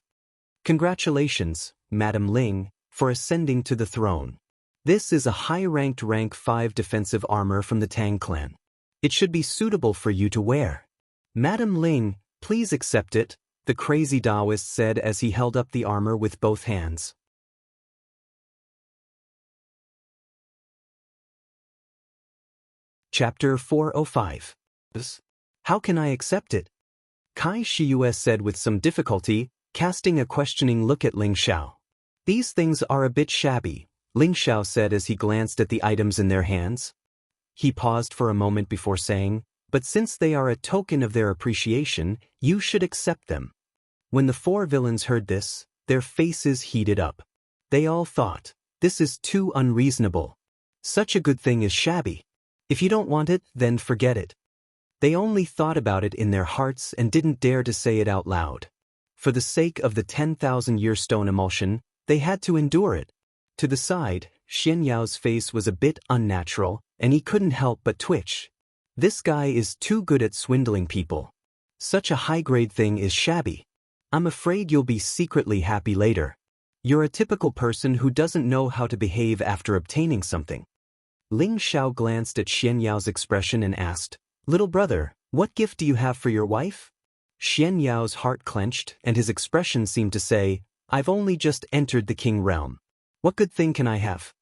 "Congratulations, Madam Ling, for ascending to the throne. This is a high-ranked rank 5 defensive armor from the Tang clan. It should be suitable for you to wear. Madam Ling, please accept it," the crazy Taoist said as he held up the armor with both hands. Chapter 405. How can I accept it? Kai Shiyue said with some difficulty, casting a questioning look at Ling Xiao. "These things are a bit shabby," Ling Xiao said as he glanced at the items in their hands. He paused for a moment before saying, "But since they are a token of their appreciation, you should accept them." When the four villains heard this, their faces heated up. They all thought, "This is too unreasonable. Such a good thing is shabby. If you don't want it, then forget it." They only thought about it in their hearts and didn't dare to say it out loud. For the sake of the 10,000-year stone emulsion, they had to endure it. To the side, Xian Yao's face was a bit unnatural, and he couldn't help but twitch. This guy is too good at swindling people. Such a high-grade thing is shabby. I'm afraid you'll be secretly happy later. You're a typical person who doesn't know how to behave after obtaining something. Ling Xiao glanced at Xian Yao's expression and asked, "Little brother, what gift do you have for your wife?" Xian Yao's heart clenched, and his expression seemed to say, "I've only just entered the king realm. What good thing can I have?"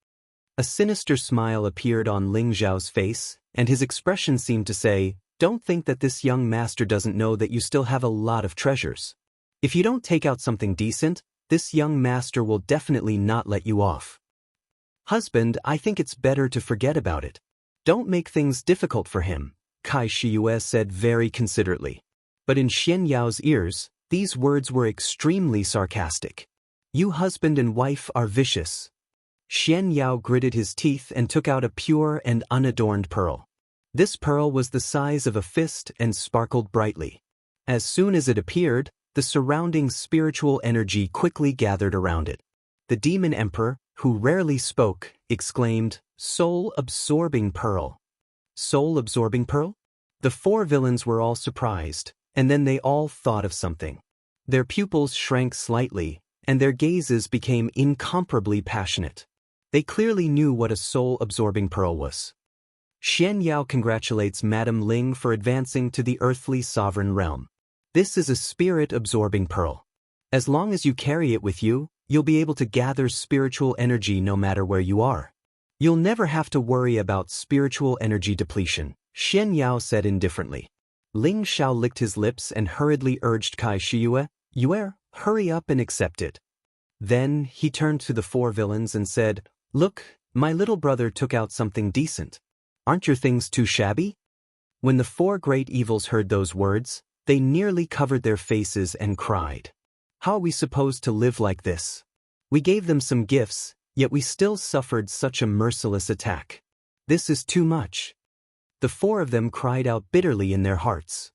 A sinister smile appeared on Ling Xiao's face, and his expression seemed to say, "Don't think that this young master doesn't know that you still have a lot of treasures. If you don't take out something decent, this young master will definitely not let you off. Husband, I think it's better to forget about it. Don't make things difficult for him," Kai Shiyue said very considerately. But in Xian Yao's ears, these words were extremely sarcastic. "You husband and wife are vicious." Xian Yao gritted his teeth and took out a pure and unadorned pearl. This pearl was the size of a fist and sparkled brightly. As soon as it appeared, the surrounding spiritual energy quickly gathered around it. The demon emperor, who rarely spoke, exclaimed, "Soul-absorbing pearl." Soul-absorbing pearl? The four villains were all surprised, and then they all thought of something. Their pupils shrank slightly, and their gazes became incomparably passionate. They clearly knew what a soul-absorbing pearl was. Xian Yao congratulates Madam Ling for advancing to the earthly sovereign realm. This is a spirit-absorbing pearl. As long as you carry it with you, you'll be able to gather spiritual energy no matter where you are. You'll never have to worry about spiritual energy depletion, Xian Yao said indifferently. Ling Xiao licked his lips and hurriedly urged Kai Shiyue, "Yue, hurry up and accept it." Then he turned to the four villains and said, "Look, my little brother took out something decent. Aren't your things too shabby?" When the four great evils heard those words, they nearly covered their faces and cried. "How are we supposed to live like this? We gave them some gifts, yet we still suffered such a merciless attack. This is too much." The four of them cried out bitterly in their hearts.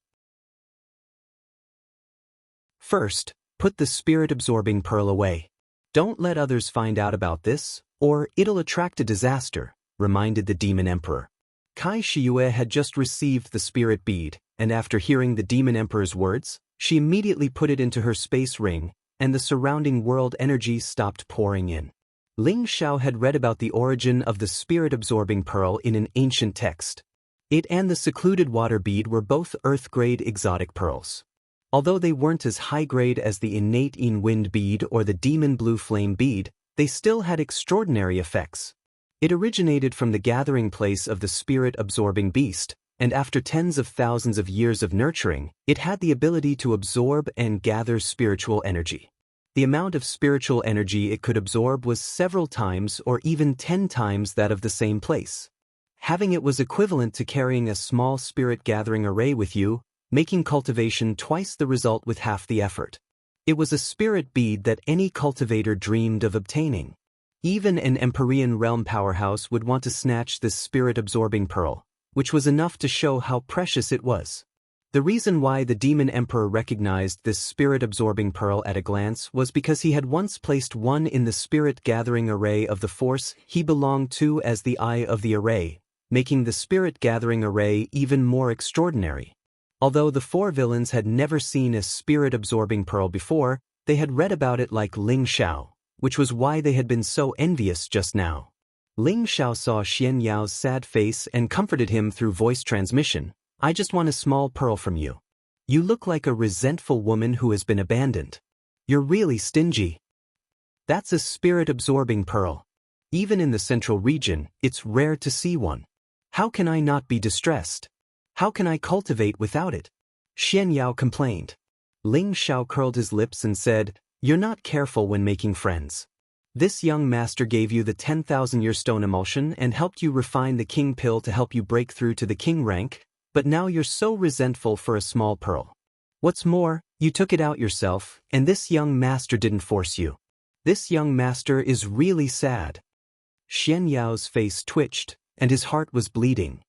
First, put the spirit-absorbing pearl away. Don't let others find out about this, or it'll attract a disaster, reminded the demon emperor. Kai Shiyue had just received the spirit bead, and after hearing the demon emperor's words, she immediately put it into her space ring, and the surrounding world energy stopped pouring in. Ling Xiao had read about the origin of the spirit-absorbing pearl in an ancient text. It and the secluded water bead were both earth-grade exotic pearls. Although they weren't as high-grade as the innate wind bead or the demon blue flame bead, they still had extraordinary effects. It originated from the gathering place of the spirit-absorbing beast, and after tens of thousands of years of nurturing, it had the ability to absorb and gather spiritual energy. The amount of spiritual energy it could absorb was several times or even 10 times that of the same place. Having it was equivalent to carrying a small spirit-gathering array with you, making cultivation twice the result with half the effort. It was a spirit bead that any cultivator dreamed of obtaining. Even an Empyrean realm powerhouse would want to snatch this spirit-absorbing pearl, which was enough to show how precious it was. The reason why the demon emperor recognized this spirit-absorbing pearl at a glance was because he had once placed one in the spirit-gathering array of the force he belonged to as the eye of the array, making the spirit-gathering array even more extraordinary. Although the four villains had never seen a spirit-absorbing pearl before, they had read about it like Ling Xiao, which was why they had been so envious just now. Ling Xiao saw Xian Yao's sad face and comforted him through voice transmission. "I just want a small pearl from you. You look like a resentful woman who has been abandoned. You're really stingy." That's a spirit-absorbing pearl. Even in the central region, it's rare to see one. How can I not be distressed? How can I cultivate without it? Xian Yao complained. Ling Xiao curled his lips and said, "You're not careful when making friends. This young master gave you the 10,000-year stone emulsion and helped you refine the king pill to help you break through to the king rank, but now you're so resentful for a small pearl. What's more, you took it out yourself, and this young master didn't force you. This young master is really sad." Xian Yao's face twitched, and his heart was bleeding.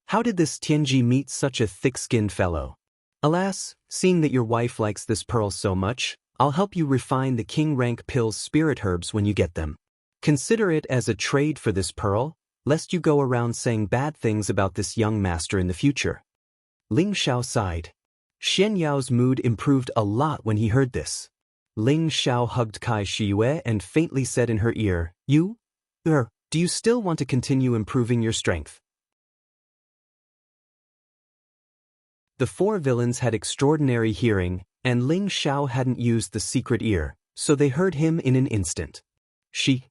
How did this Tianji meet such a thick-skinned fellow? "Alas, seeing that your wife likes this pearl so much, I'll help you refine the king rank pill's spirit herbs when you get them. Consider it as a trade for this pearl, lest you go around saying bad things about this young master in the future." Ling Xiao sighed. Xian Yao's mood improved a lot when he heard this. Ling Xiao hugged Kai Shiyue and faintly said in her ear, do you still want to continue improving your strength?" The four villains had extraordinary hearing, and Ling Xiao hadn't used the secret ear, so they heard him in an instant. She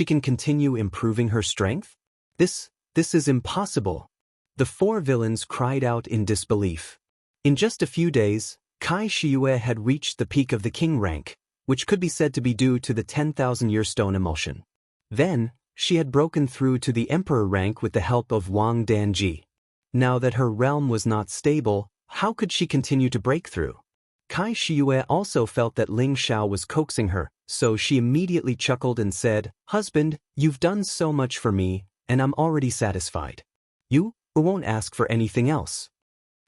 can continue improving her strength? This is impossible. The four villains cried out in disbelief. In just a few days, Kai Shiyue had reached the peak of the king rank, which could be said to be due to the 10,000-year stone emulsion. Then, she had broken through to the emperor rank with the help of Wang Danji. Now that her realm was not stable, how could she continue to break through? Kai Shiyue also felt that Ling Xiao was coaxing her, so she immediately chuckled and said, "Husband, you've done so much for me, and I'm already satisfied. You won't ask for anything else."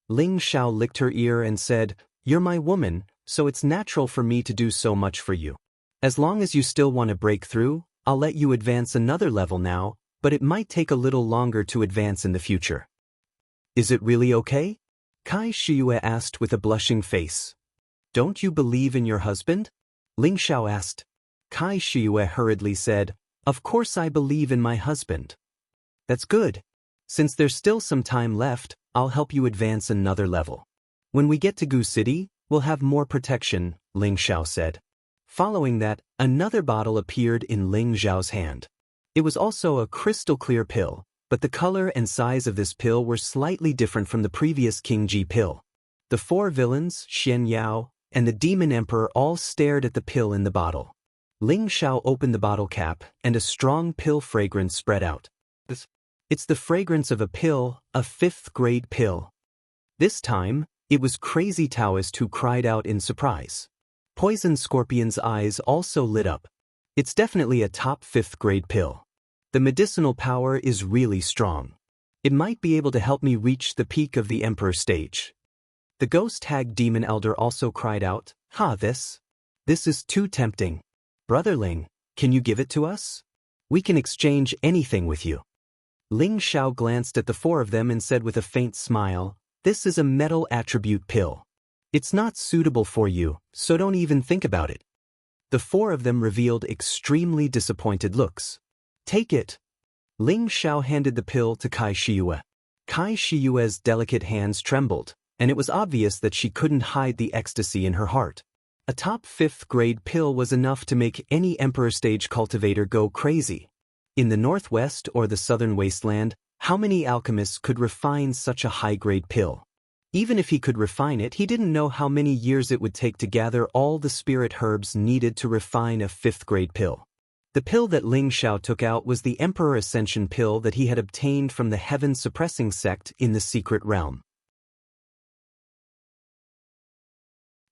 Ling Xiao licked her ear and said, "You're my woman, so it's natural for me to do so much for you. As long as you still want to break through, I'll let you advance another level now, but it might take a little longer to advance in the future." "Is it really okay?" Kai Shiyue asked with a blushing face. "Don't you believe in your husband?" Ling Xiao asked. Kai Shiyue hurriedly said, "Of course I believe in my husband." "That's good. Since there's still some time left, I'll help you advance another level. When we get to Gu City, we'll have more protection," Ling Xiao said. Following that, another bottle appeared in Ling Xiao's hand. It was also a crystal-clear pill, but the color and size of this pill were slightly different from the previous King Ji pill. The four villains, Xian Yao, and the demon emperor all stared at the pill in the bottle. Ling Xiao opened the bottle cap, and a strong pill fragrance spread out. It's the fragrance of a pill, a 5th-grade pill. This time, it was Crazy Taoist who cried out in surprise. Poison Scorpion's eyes also lit up. It's definitely a top 5th-grade pill. The medicinal power is really strong. It might be able to help me reach the peak of the Emperor stage. The ghost hag demon elder also cried out, This is too tempting. Brother Ling, can you give it to us? We can exchange anything with you." Ling Xiao glanced at the four of them and said with a faint smile, "This is a metal attribute pill. It's not suitable for you, so don't even think about it." The four of them revealed extremely disappointed looks. "Take it." Ling Xiao handed the pill to Kai Shiyue. Kai Shiyue's delicate hands trembled, and it was obvious that she couldn't hide the ecstasy in her heart. A top 5th grade pill was enough to make any Emperor Stage cultivator go crazy. In the northwest or the southern wasteland, how many alchemists could refine such a high-grade pill? Even if he could refine it, he didn't know how many years it would take to gather all the spirit herbs needed to refine a 5th grade pill. The pill that Ling Xiao took out was the Emperor Ascension pill that he had obtained from the heaven-suppressing sect in the secret realm.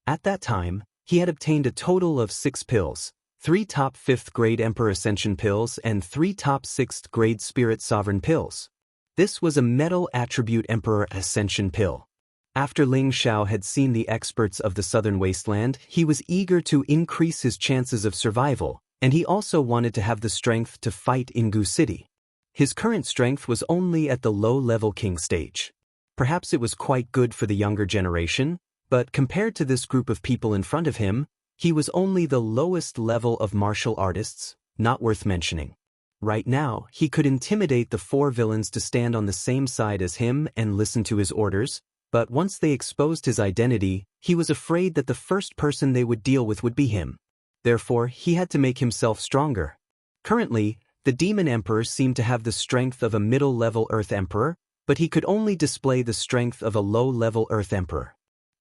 At that time, he had obtained a total of 6 pills, 3 top 5th grade Emperor Ascension pills and 3 top 6th grade Spirit Sovereign pills. This was a metal attribute Emperor Ascension pill. After Ling Xiao had seen the experts of the southern wasteland, he was eager to increase his chances of survival, and he also wanted to have the strength to fight in Gu City. His current strength was only at the low-level king stage. Perhaps it was quite good for the younger generation, but compared to this group of people in front of him, he was only the lowest level of martial artists, not worth mentioning. Right now, he could intimidate the 4 villains to stand on the same side as him and listen to his orders, but once they exposed his identity, he was afraid that the first person they would deal with would be him. Therefore, he had to make himself stronger. Currently, the Demon Emperor seemed to have the strength of a middle-level Earth Emperor, but he could only display the strength of a low-level Earth Emperor.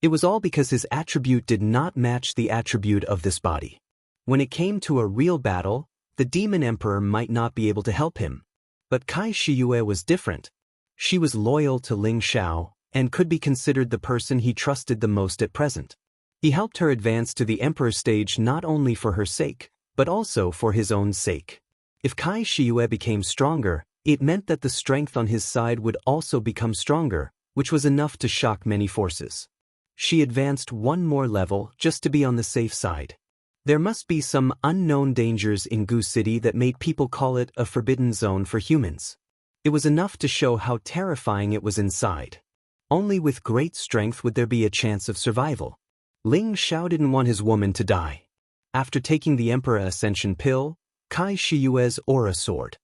It was all because his attribute did not match the attribute of this body. When it came to a real battle, the Demon Emperor might not be able to help him. But Kai Shiyue was different. She was loyal to Ling Xiao, and could be considered the person he trusted the most at present. He helped her advance to the Emperor stage not only for her sake, but also for his own sake. If Kai Shiyue became stronger, it meant that the strength on his side would also become stronger, which was enough to shock many forces. She advanced one more level just to be on the safe side. There must be some unknown dangers in Gu City that made people call it a forbidden zone for humans. It was enough to show how terrifying it was inside. Only with great strength would there be a chance of survival. Ling Xiao didn't want his woman to die. After taking the Emperor Ascension pill, Kai Shiyue's aura soared.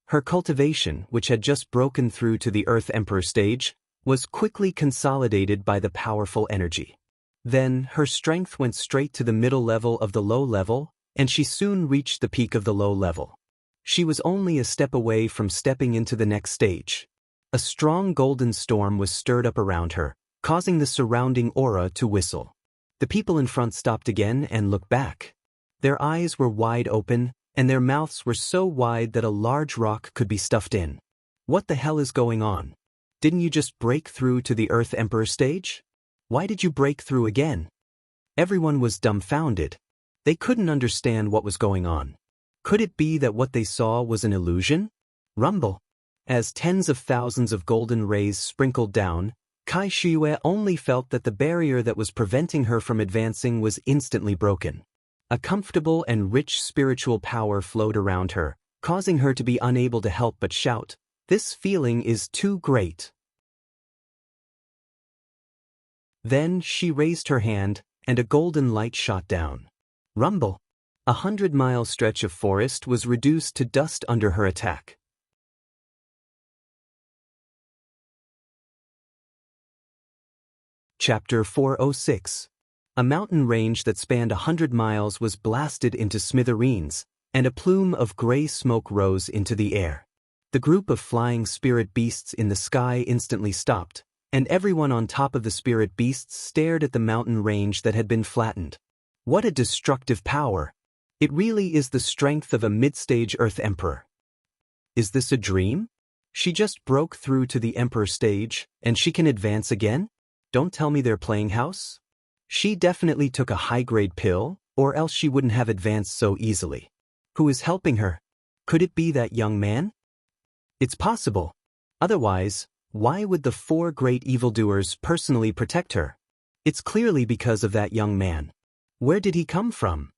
Her cultivation, which had just broken through to the Earth Emperor stage, was quickly consolidated by the powerful energy. Then, her strength went straight to the middle level of the low level, and she soon reached the peak of the low level. She was only a step away from stepping into the next stage. A strong golden storm was stirred up around her, causing the surrounding aura to whistle. The people in front stopped again and looked back. Their eyes were wide open, and their mouths were so wide that a large rock could be stuffed in. What the hell is going on? Didn't you just break through to the Earth Emperor stage? Why did you break through again? Everyone was dumbfounded. They couldn't understand what was going on. Could it be that what they saw was an illusion? Rumble. As tens of thousands of golden rays sprinkled down, Kai Shiyue only felt that the barrier that was preventing her from advancing was instantly broken. A comfortable and rich spiritual power flowed around her, causing her to be unable to help but shout, "This feeling is too great." Then she raised her hand, and a golden light shot down. Rumble. 100-mile stretch of forest was reduced to dust under her attack. Chapter 406. A mountain range that spanned 100 miles was blasted into smithereens, and a plume of gray smoke rose into the air. The group of flying spirit beasts in the sky instantly stopped, and everyone on top of the spirit beasts stared at the mountain range that had been flattened. What a destructive power! It really is the strength of a mid-stage Earth Emperor. Is this a dream? She just broke through to the Emperor stage, and she can advance again? Don't tell me they're playing house? She definitely took a high-grade pill, or else she wouldn't have advanced so easily. Who is helping her? Could it be that young man? It's possible. Otherwise, why would the 4 great evildoers personally protect her? It's clearly because of that young man. Where did he come from?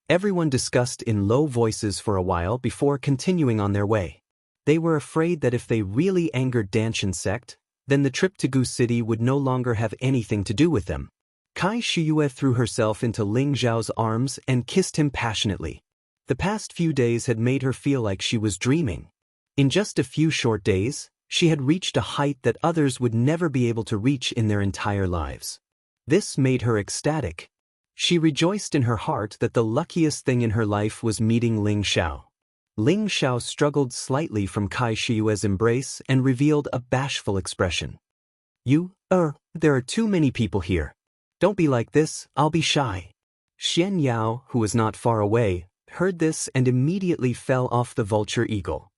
Everyone discussed in low voices for a while before continuing on their way. They were afraid that if they really angered Danshan sect, then the trip to Gu City would no longer have anything to do with them. Kai Shiyue threw herself into Ling Zhao's arms and kissed him passionately. The past few days had made her feel like she was dreaming. In just a few short days, she had reached a height that others would never be able to reach in their entire lives. This made her ecstatic. She rejoiced in her heart that the luckiest thing in her life was meeting Ling Xiao. Ling Xiao struggled slightly from Kai Shiyue's embrace and revealed a bashful expression. There are too many people here. Don't be like this, I'll be shy. Xian Yao, who was not far away, heard this and immediately fell off the vulture eagle.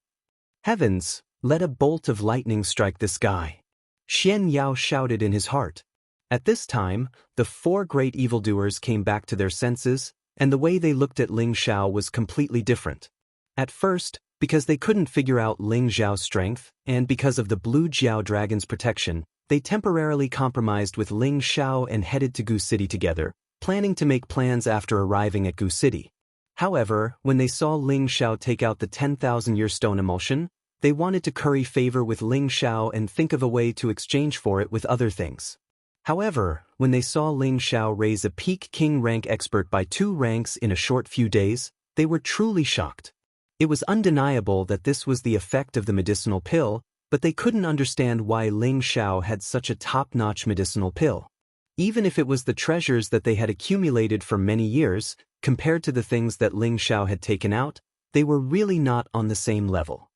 Heavens, let a bolt of lightning strike the sky. Xian Yao shouted in his heart. At this time, the 4 great evildoers came back to their senses, and the way they looked at Ling Xiao was completely different. At first, because they couldn't figure out Ling Xiao's strength, and because of the Blue Jiao Dragon's protection, they temporarily compromised with Ling Xiao and headed to Gu City together, planning to make plans after arriving at Gu City. However, when they saw Ling Xiao take out the 10,000-year stone emulsion, they wanted to curry favor with Ling Xiao and think of a way to exchange for it with other things. However, when they saw Ling Xiao raise a peak king rank expert by 2 ranks in a short few days, they were truly shocked. It was undeniable that this was the effect of the medicinal pill, but they couldn't understand why Ling Xiao had such a top-notch medicinal pill. Even if it was the treasures that they had accumulated for many years, compared to the things that Ling Xiao had taken out, they were really not on the same level.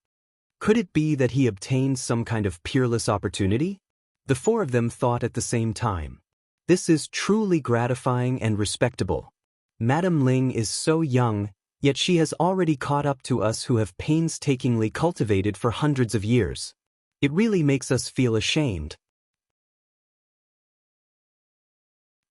Could it be that he obtained some kind of peerless opportunity? The 4 of them thought at the same time. This is truly gratifying and respectable. Madame Ling is so young, yet she has already caught up to us who have painstakingly cultivated for hundreds of years. It really makes us feel ashamed.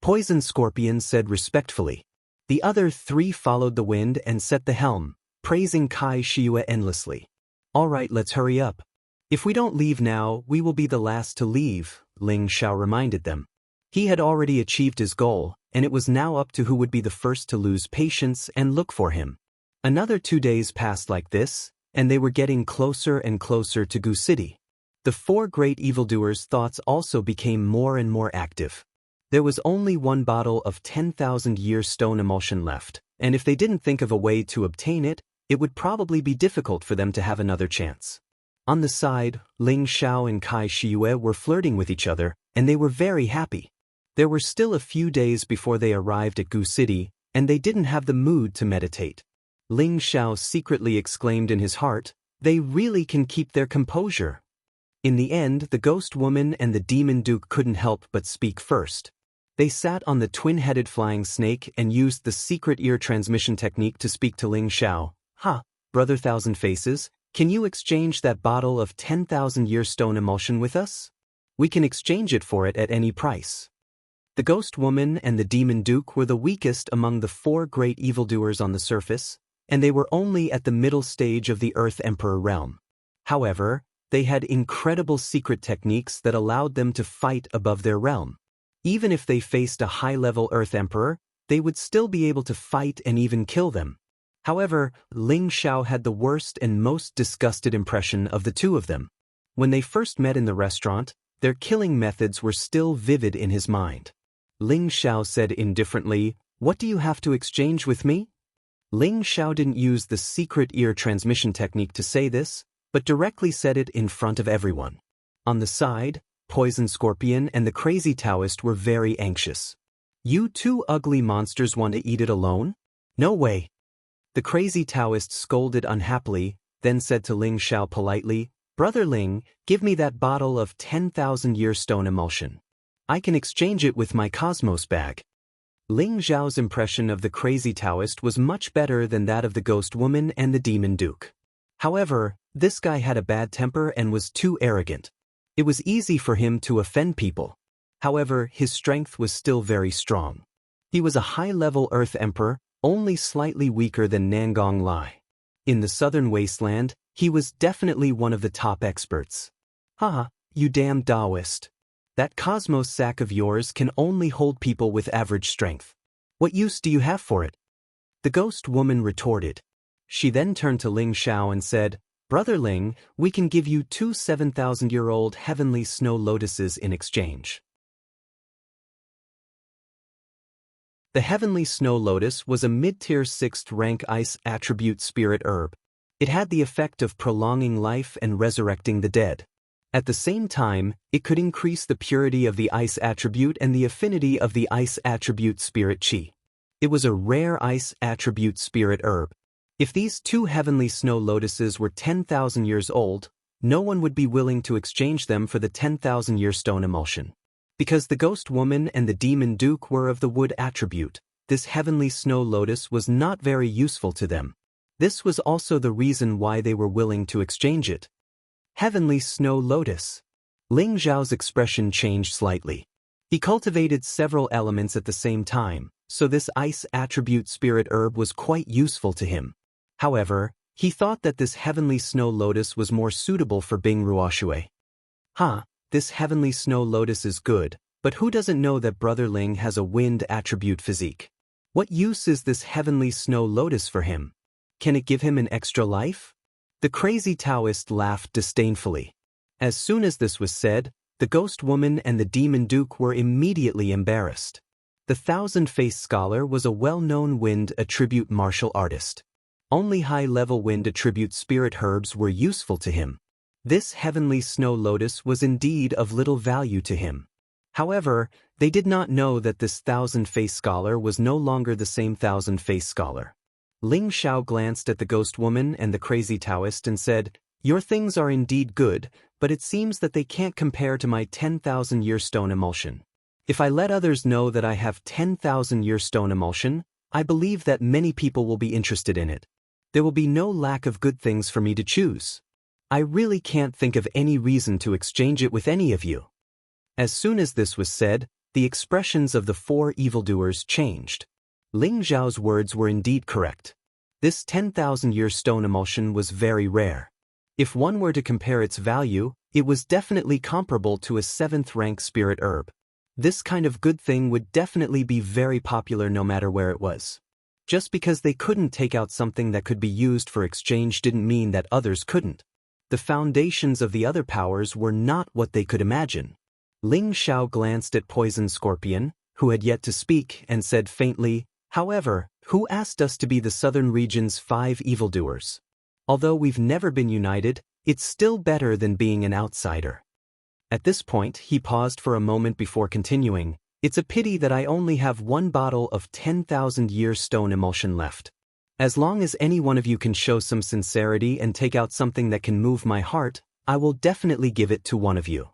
Poison Scorpion said respectfully. The other 3 followed the wind and set the helm, praising Kai Shiyue endlessly. All right, let's hurry up. If we don't leave now, we will be the last to leave, Ling Xiao reminded them. He had already achieved his goal, and it was now up to who would be the first to lose patience and look for him. Another 2 days passed like this, and they were getting closer and closer to Gu City. The 4 great evildoers' thoughts also became more and more active. There was only 1 bottle of 10,000-year stone emulsion left, and if they didn't think of a way to obtain it, it would probably be difficult for them to have another chance. On the side, Ling Xiao and Kai Shiyue were flirting with each other, and they were very happy. There were still a few days before they arrived at Gu City, and they didn't have the mood to meditate. Ling Xiao secretly exclaimed in his heart, "They really can keep their composure." In the end, the ghost woman and the demon duke couldn't help but speak first. They sat on the twin-headed flying snake and used the secret ear transmission technique to speak to Ling Xiao. Brother Thousand Faces, can you exchange that bottle of 10,000-year stone emulsion with us? We can exchange it for it at any price. The ghost woman and the demon duke were the weakest among the 4 great evildoers on the surface, and they were only at the middle stage of the Earth Emperor realm. However, they had incredible secret techniques that allowed them to fight above their realm. Even if they faced a high-level Earth Emperor, they would still be able to fight and even kill them. However, Ling Xiao had the worst and most disgusted impression of the 2 of them. When they first met in the restaurant, their killing methods were still vivid in his mind. Ling Xiao said indifferently, "What do you have to exchange with me?" Ling Xiao didn't use the secret ear transmission technique to say this, but directly said it in front of everyone. On the side, Poison Scorpion and the Crazy Taoist were very anxious. "You 2 ugly monsters want to eat it alone? No way." The Crazy Taoist scolded unhappily, then said to Ling Xiao politely, "Brother Ling, give me that bottle of 10,000-year stone emulsion. I can exchange it with my Cosmos bag." Ling Xiao's impression of the Crazy Taoist was much better than that of the ghost woman and the demon duke. However, this guy had a bad temper and was too arrogant. It was easy for him to offend people. However, his strength was still very strong. He was a high-level Earth Emperor, only slightly weaker than Nangong Lai. In the southern wasteland, he was definitely one of the top experts. You damn Taoist. That Cosmos sack of yours can only hold people with average strength. What use do you have for it?" The ghost woman retorted. She then turned to Ling Xiao and said, Brother Ling, we can give you 2 7,000-year-old heavenly snow lotuses in exchange. The heavenly snow lotus was a mid-tier 6th-rank ice attribute spirit herb. It had the effect of prolonging life and resurrecting the dead. At the same time, it could increase the purity of the ice attribute and the affinity of the ice attribute spirit qi. It was a rare ice attribute spirit herb. If these 2 heavenly snow lotuses were 10,000 years old, no one would be willing to exchange them for the 10,000-year stone emulsion. Because the ghost woman and the demon duke were of the wood attribute, this heavenly snow lotus was not very useful to them. This was also the reason why they were willing to exchange it. Heavenly snow lotus. Ling Zhao's expression changed slightly. He cultivated several elements at the same time, so this ice attribute spirit herb was quite useful to him. However, he thought that this heavenly snow lotus was more suitable for Bing Ruoshui. This heavenly snow lotus is good, but who doesn't know that Brother Ling has a wind attribute physique? What use is this heavenly snow lotus for him? Can it give him an extra life? The crazy Taoist laughed disdainfully. As soon as this was said, the ghost woman and the demon duke were immediately embarrassed. The thousand-faced scholar was a well-known wind attribute martial artist. Only high-level wind attribute spirit herbs were useful to him. This heavenly snow lotus was indeed of little value to him. However, they did not know that this thousand-faced scholar was no longer the same thousand-faced scholar. Ling Xiao glanced at the ghost woman and the crazy Taoist and said, "Your things are indeed good, but it seems that they can't compare to my 10,000-year stone emulsion. If I let others know that I have 10,000-year stone emulsion, I believe that many people will be interested in it. There will be no lack of good things for me to choose. I really can't think of any reason to exchange it with any of you." As soon as this was said, the expressions of the 4 evildoers changed. Ling Zhao's words were indeed correct. This 10,000-year stone emulsion was very rare. If one were to compare its value, it was definitely comparable to a 7th-rank spirit herb. This kind of good thing would definitely be very popular no matter where it was. Just because they couldn't take out something that could be used for exchange didn't mean that others couldn't. The foundations of the other powers were not what they could imagine. Ling Xiao glanced at Poison Scorpion, who had yet to speak, and said faintly, "However, who asked us to be the southern region's 5 evildoers? Although we've never been united, it's still better than being an outsider." At this point, he paused for a moment before continuing, "It's a pity that I only have 1 bottle of 10,000-year stone emulsion left. As long as any one of you can show some sincerity and take out something that can move my heart, I will definitely give it to one of you."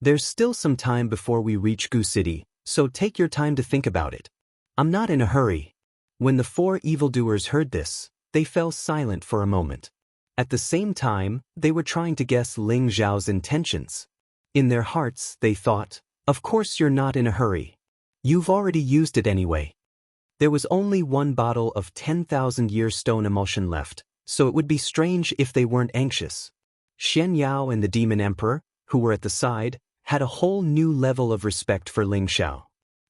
There's still some time before we reach Gu City, so take your time to think about it. I'm not in a hurry. When the 4 evildoers heard this, they fell silent for a moment. At the same time, they were trying to guess Ling Zhao's intentions. In their hearts, they thought, "Of course you're not in a hurry. You've already used it anyway." There was only 1 bottle of 10,000-year stone emulsion left, so it would be strange if they weren't anxious. Shen Yao and the Demon Emperor, who were at the side, had a whole new level of respect for Ling Xiao.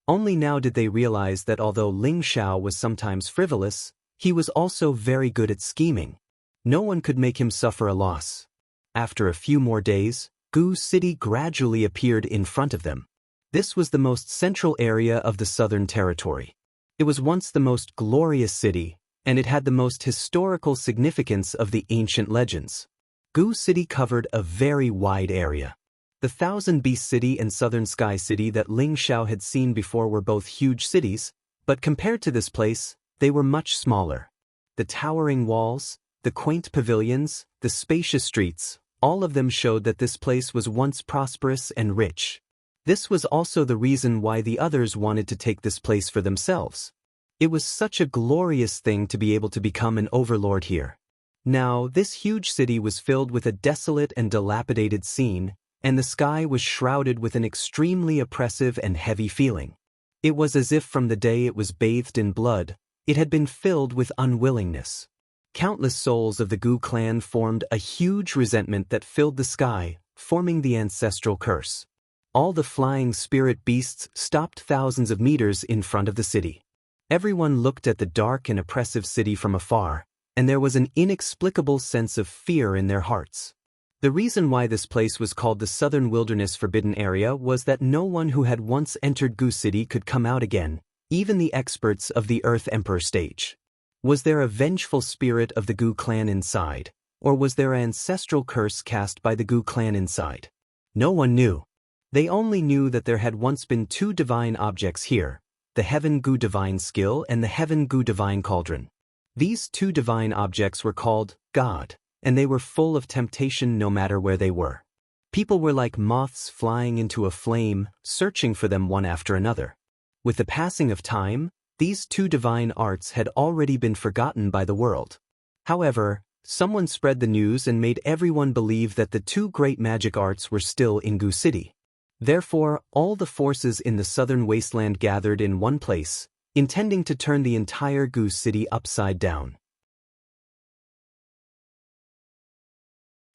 Only now did they realize that although Ling Xiao was sometimes frivolous, he was also very good at scheming. No one could make him suffer a loss. After a few more days, Gu City gradually appeared in front of them. This was the most central area of the Southern Territory. It was once the most glorious city, and it had the most historical significance of the ancient legends. Gu City covered a very wide area. The Thousand Beast City and Southern Sky City that Ling Xiao had seen before were both huge cities, but compared to this place, they were much smaller. The towering walls, the quaint pavilions, the spacious streets, all of them showed that this place was once prosperous and rich. This was also the reason why the others wanted to take this place for themselves. It was such a glorious thing to be able to become an overlord here. Now, this huge city was filled with a desolate and dilapidated scene, and the sky was shrouded with an extremely oppressive and heavy feeling. It was as if from the day it was bathed in blood, it had been filled with unwillingness. Countless souls of the Gu clan formed a huge resentment that filled the sky, forming the ancestral curse. All the flying spirit beasts stopped thousands of meters in front of the city. Everyone looked at the dark and oppressive city from afar, and there was an inexplicable sense of fear in their hearts. The reason why this place was called the Southern Wilderness Forbidden Area was that no one who had once entered Goose City could come out again, even the experts of the Earth Emperor stage. Was there a vengeful spirit of the Gu clan inside, or was there an ancestral curse cast by the Gu clan inside? No one knew. They only knew that there had once been two divine objects here, the Heaven Gu Divine Skill and the Heaven Gu Divine Cauldron. These two divine objects were called God, and they were full of temptation no matter where they were. People were like moths flying into a flame, searching for them one after another. With the passing of time, these two divine arts had already been forgotten by the world. However, someone spread the news and made everyone believe that the two great magic arts were still in Goose City. Therefore, all the forces in the southern wasteland gathered in one place, intending to turn the entire Goose City upside down.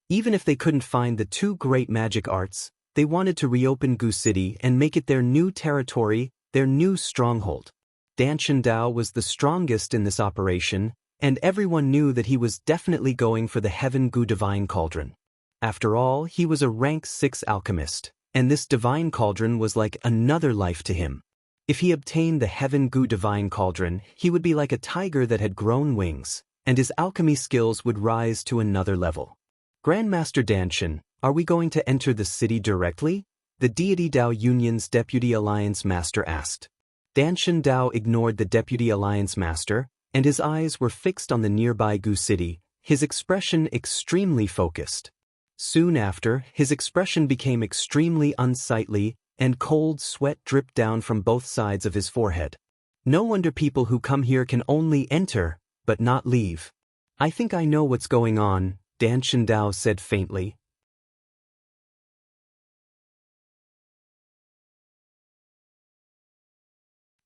Even if they couldn't find the two great magic arts, they wanted to reopen Goose City and make it their new territory, their new stronghold. Danshan Dao was the strongest in this operation, and everyone knew that he was definitely going for the Heaven Gu Divine Cauldron. After all, he was a rank 6 alchemist, and this Divine Cauldron was like another life to him. If he obtained the Heaven Gu Divine Cauldron, he would be like a tiger that had grown wings, and his alchemy skills would rise to another level. Grandmaster Danshan, are we going to enter the city directly? The Deity Dao Union's Deputy Alliance Master asked. Danshan Dao ignored the Deputy Alliance Master, and his eyes were fixed on the nearby Goose City, his expression extremely focused. Soon after, his expression became extremely unsightly, and cold sweat dripped down from both sides of his forehead. No wonder people who come here can only enter, but not leave. I think I know what's going on, Danshan Dao said faintly.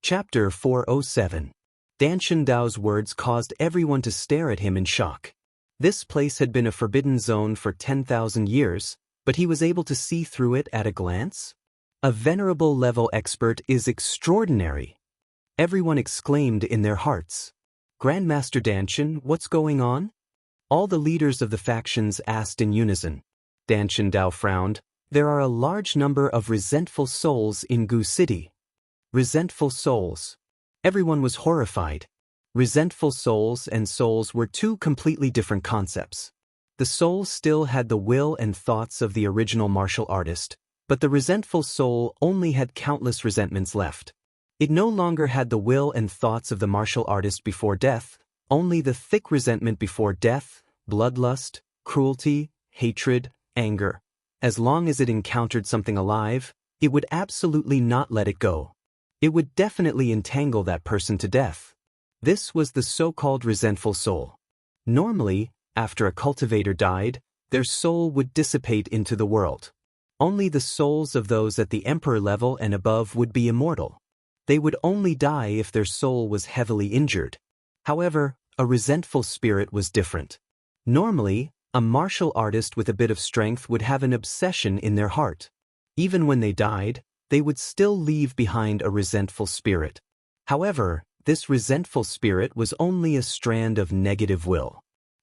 Chapter 407. Danshan Dao's words caused everyone to stare at him in shock. This place had been a forbidden zone for 10,000 years, but he was able to see through it at a glance? A venerable level expert is extraordinary. Everyone exclaimed in their hearts. Grandmaster Danshan, what's going on? All the leaders of the factions asked in unison. Danshan Dao frowned. There are a large number of resentful souls in Goose City. Resentful souls. Everyone was horrified. Resentful souls and souls were two completely different concepts. The soul still had the will and thoughts of the original martial artist, but the resentful soul only had countless resentments left. It no longer had the will and thoughts of the martial artist before death, only the thick resentment before death, bloodlust, cruelty, hatred, anger. As long as it encountered something alive, it would absolutely not let it go. It would definitely entangle that person to death. This was the so-called resentful soul. Normally, after a cultivator died, their soul would dissipate into the world. Only the souls of those at the emperor level and above would be immortal. They would only die if their soul was heavily injured. However, a resentful spirit was different. Normally, a martial artist with a bit of strength would have an obsession in their heart. Even when they died, they would still leave behind a resentful spirit. However, this resentful spirit was only a strand of negative will.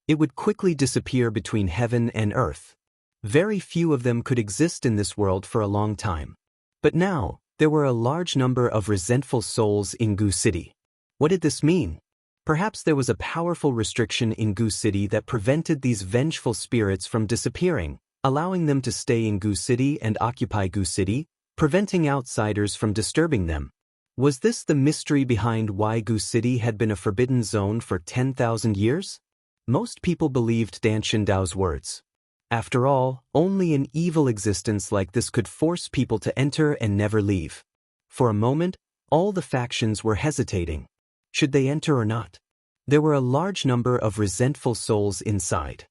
It would quickly disappear between heaven and earth. Very few of them could exist in this world for a long time. But now, there were a large number of resentful souls in Goose City. What did this mean? Perhaps there was a powerful restriction in Goose City that prevented these vengeful spirits from disappearing, allowing them to stay in Goose City and occupy Goose City, preventing outsiders from disturbing them. Was this the mystery behind why Goose City had been a forbidden zone for 10,000 years? Most people believed Danshan Dao's words. After all, only an evil existence like this could force people to enter and never leave. For a moment, all the factions were hesitating. Should they enter or not? There were a large number of resentful souls inside.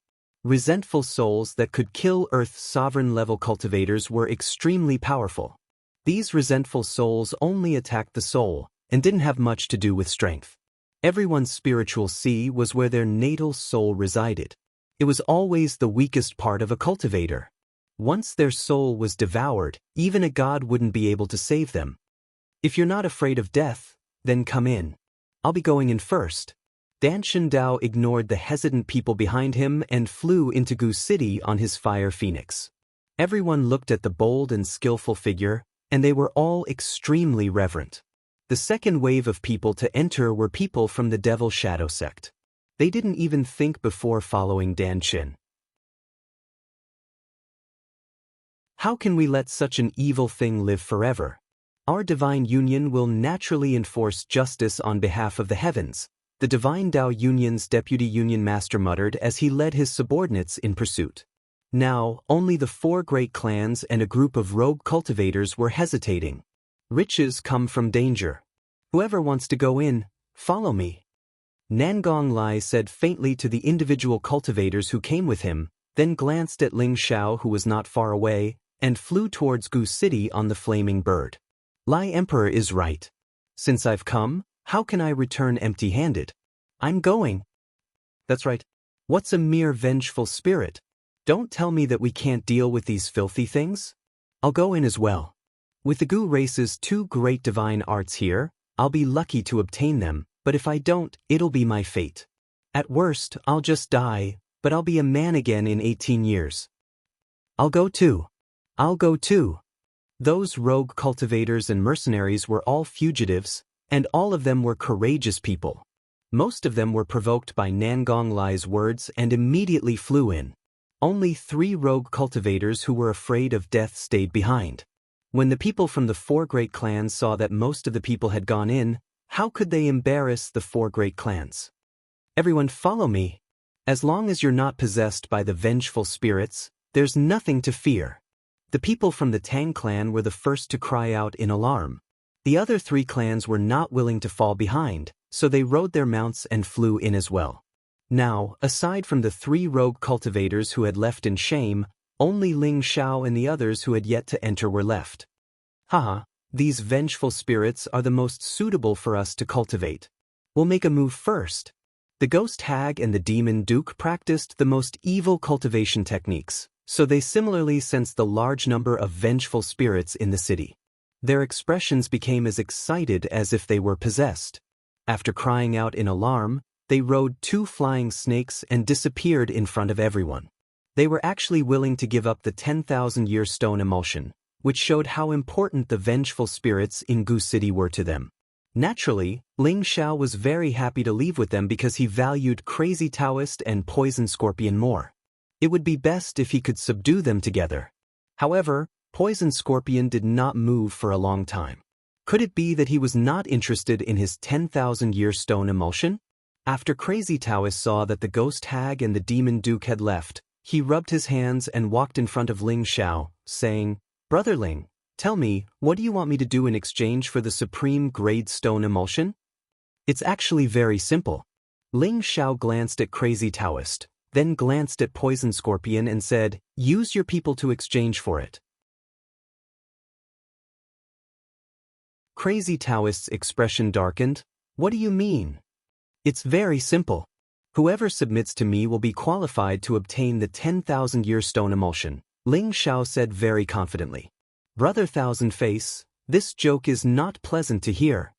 Resentful souls that could kill Earth's sovereign-level cultivators were extremely powerful. These resentful souls only attacked the soul and didn't have much to do with strength. Everyone's spiritual sea was where their natal soul resided. It was always the weakest part of a cultivator. Once their soul was devoured, even a god wouldn't be able to save them. If you're not afraid of death, then come in. I'll be going in first. Danshan Dao ignored the hesitant people behind him and flew into Gu City on his fire phoenix. Everyone looked at the bold and skillful figure, and they were all extremely reverent. The second wave of people to enter were people from the Devil Shadow sect. They didn't even think before following Danshan. How can we let such an evil thing live forever? Our divine union will naturally enforce justice on behalf of the heavens, the Divine Dao Union's deputy union master muttered as he led his subordinates in pursuit. Now, only the 4 great clans and a group of rogue cultivators were hesitating. Riches come from danger. Whoever wants to go in, follow me. Nangong Lai said faintly to the individual cultivators who came with him, then glanced at Ling Xiao who was not far away, and flew towards Gu City on the flaming bird. Lai Emperor is right. Since I've come, how can I return empty-handed? I'm going. That's right. What's a mere vengeful spirit? Don't tell me that we can't deal with these filthy things. I'll go in as well. With the Gu race's 2 great divine arts here, I'll be lucky to obtain them, but if I don't, it'll be my fate. At worst, I'll just die, but I'll be a man again in 18 years. I'll go too. I'll go too. Those rogue cultivators and mercenaries were all fugitives, and all of them were courageous people. Most of them were provoked by Nangong Lai's words and immediately flew in. Only 3 rogue cultivators who were afraid of death stayed behind. When the people from the 4 great clans saw that most of the people had gone in, how could they embarrass the 4 great clans? Everyone follow me. As long as you're not possessed by the vengeful spirits, there's nothing to fear. The people from the Tang clan were the first to cry out in alarm. The other 3 clans were not willing to fall behind, so they rode their mounts and flew in as well. Now, aside from the 3 rogue cultivators who had left in shame, only Ling Xiao and the others who had yet to enter were left. Haha, these vengeful spirits are the most suitable for us to cultivate. We'll make a move first. The ghost hag and the demon duke practiced the most evil cultivation techniques, so they similarly sensed the large number of vengeful spirits in the city. Their expressions became as excited as if they were possessed. After crying out in alarm, they rode 2 flying snakes and disappeared in front of everyone. They were actually willing to give up the 10,000-year stone emulsion, which showed how important the vengeful spirits in Gu City were to them. Naturally, Ling Xiao was very happy to leave with them because he valued Crazy Taoist and Poison Scorpion more. It would be best if he could subdue them together. However, Poison Scorpion did not move for a long time. Could it be that he was not interested in his 10,000-year stone emulsion? After Crazy Taoist saw that the ghost hag and the demon duke had left, he rubbed his hands and walked in front of Ling Xiao, saying, "Brother Ling, tell me, what do you want me to do in exchange for the supreme grade stone emulsion?" It's actually very simple. Ling Xiao glanced at Crazy Taoist, then glanced at Poison Scorpion and said, "Use your people to exchange for it." Crazy Taoist's expression darkened. "What do you mean?" "It's very simple. Whoever submits to me will be qualified to obtain the 10,000-year stone emulsion," Ling Xiao said very confidently. "Brother Thousand Face, this joke is not pleasant to hear."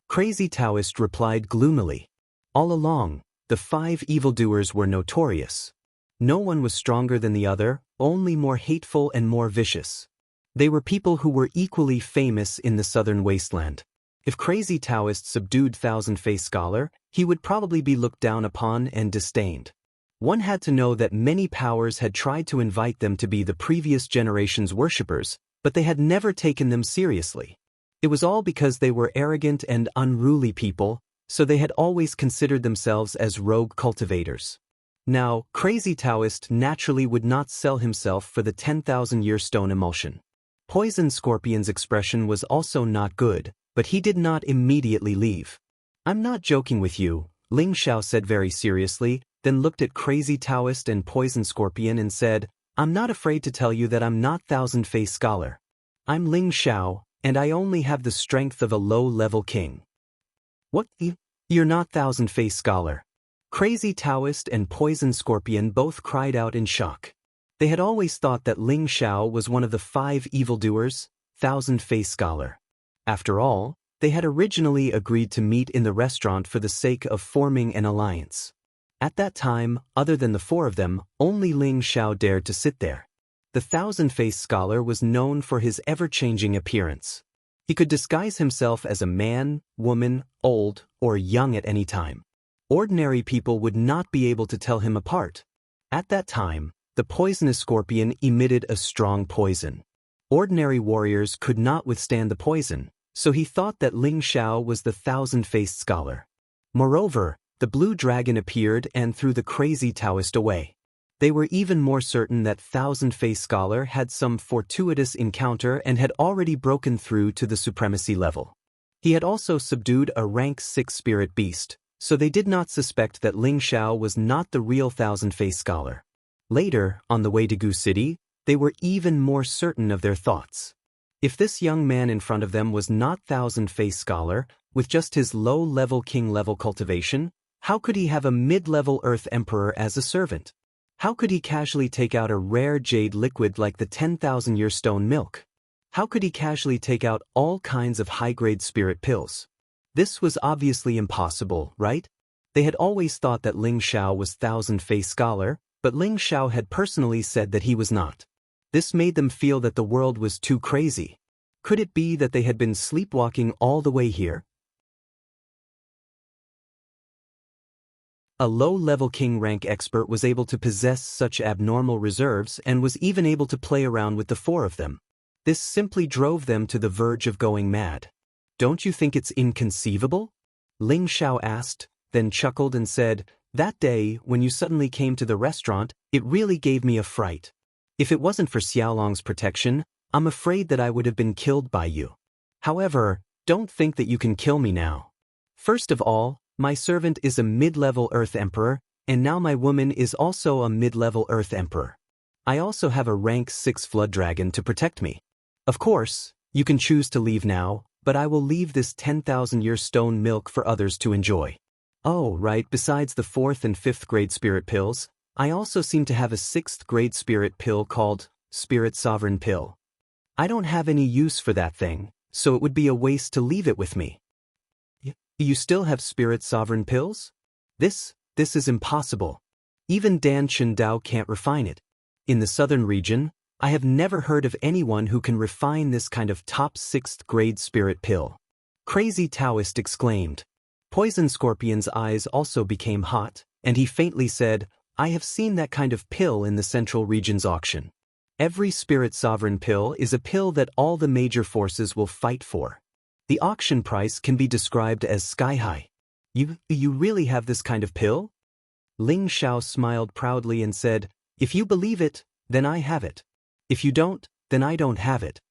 Crazy Taoist replied gloomily. All along, the 5 evildoers were notorious. No one was stronger than the other, only more hateful and more vicious. They were people who were equally famous in the southern wasteland. If Crazy Taoist subdued Thousand Face Scholar, he would probably be looked down upon and disdained. One had to know that many powers had tried to invite them to be the previous generation's worshippers, but they had never taken them seriously. It was all because they were arrogant and unruly people, so they had always considered themselves as rogue cultivators. Now, Crazy Taoist naturally would not sell himself for the 10,000-year stone emulsion. Poison Scorpion's expression was also not good, but he did not immediately leave. "I'm not joking with you," Ling Xiao said very seriously, then looked at Crazy Taoist and Poison Scorpion and said, "I'm not afraid to tell you that I'm not Thousand Face Scholar. I'm Ling Xiao, and I only have the strength of a low-level king." "What? You're not Thousand Face Scholar?" Crazy Taoist and Poison Scorpion both cried out in shock. They had always thought that Ling Xiao was one of the 5 evildoers, Thousand Face Scholar. After all, They had originally agreed to meet in the restaurant for the sake of forming an alliance. At that time, other than the four of them, only Ling Xiao dared to sit there. The thousand-faced scholar was known for his ever-changing appearance. He could disguise himself as a man, woman, old, or young at any time. Ordinary people would not be able to tell him apart. At that time, the poisonous scorpion emitted a strong poison. Ordinary warriors could not withstand the poison, so he thought that Ling Xiao was the thousand-faced scholar. Moreover, the blue dragon appeared and threw the crazy Taoist away. They were even more certain that thousand-faced scholar had some fortuitous encounter and had already broken through to the supremacy level. He had also subdued a rank 6 spirit beast, so they did not suspect that Ling Xiao was not the real thousand-faced scholar. Later, on the way to Gu City, they were even more certain of their thoughts. If this young man in front of them was not thousand-faced scholar, with just his low-level king-level cultivation, how could he have a mid-level Earth Emperor as a servant? How could he casually take out a rare jade liquid like the 10,000-year stone milk? How could he casually take out all kinds of high-grade spirit pills? This was obviously impossible, right? They had always thought that Ling Xiao was thousand-faced scholar, but Ling Xiao had personally said that he was not. This made them feel that the world was too crazy. Could it be that they had been sleepwalking all the way here? A low-level king rank expert was able to possess such abnormal reserves and was even able to play around with the four of them. This simply drove them to the verge of going mad. Don't you think it's inconceivable? Ling Xiao asked, then chuckled and said, "That day, when you suddenly came to the restaurant, it really gave me a fright. If it wasn't for Xiaolong's protection, I'm afraid that I would have been killed by you. However, don't think that you can kill me now. First of all, my servant is a mid-level Earth Emperor, and now my woman is also a mid-level Earth Emperor. I also have a rank 6 Flood Dragon to protect me. Of course, you can choose to leave now, but I will leave this 10,000-year stone milk for others to enjoy. Oh, right, besides the 4th and 5th grade spirit pills, I also seem to have a 6th grade spirit pill called Spirit Sovereign Pill. I don't have any use for that thing, so it would be a waste to leave it with me." You still have Spirit Sovereign Pills? This is impossible. Even Dan Chundao can't refine it. In the southern region, I have never heard of anyone who can refine this kind of top 6th grade spirit pill. Crazy Taoist exclaimed. Poison Scorpion's eyes also became hot, and he faintly said, "I have seen that kind of pill in the Central Region's auction. Every Spirit Sovereign Pill is a pill that all the major forces will fight for. The auction price can be described as sky-high. You really have this kind of pill?" Ling Xiao smiled proudly and said, "If you believe it, then I have it. If you don't, then I don't have it."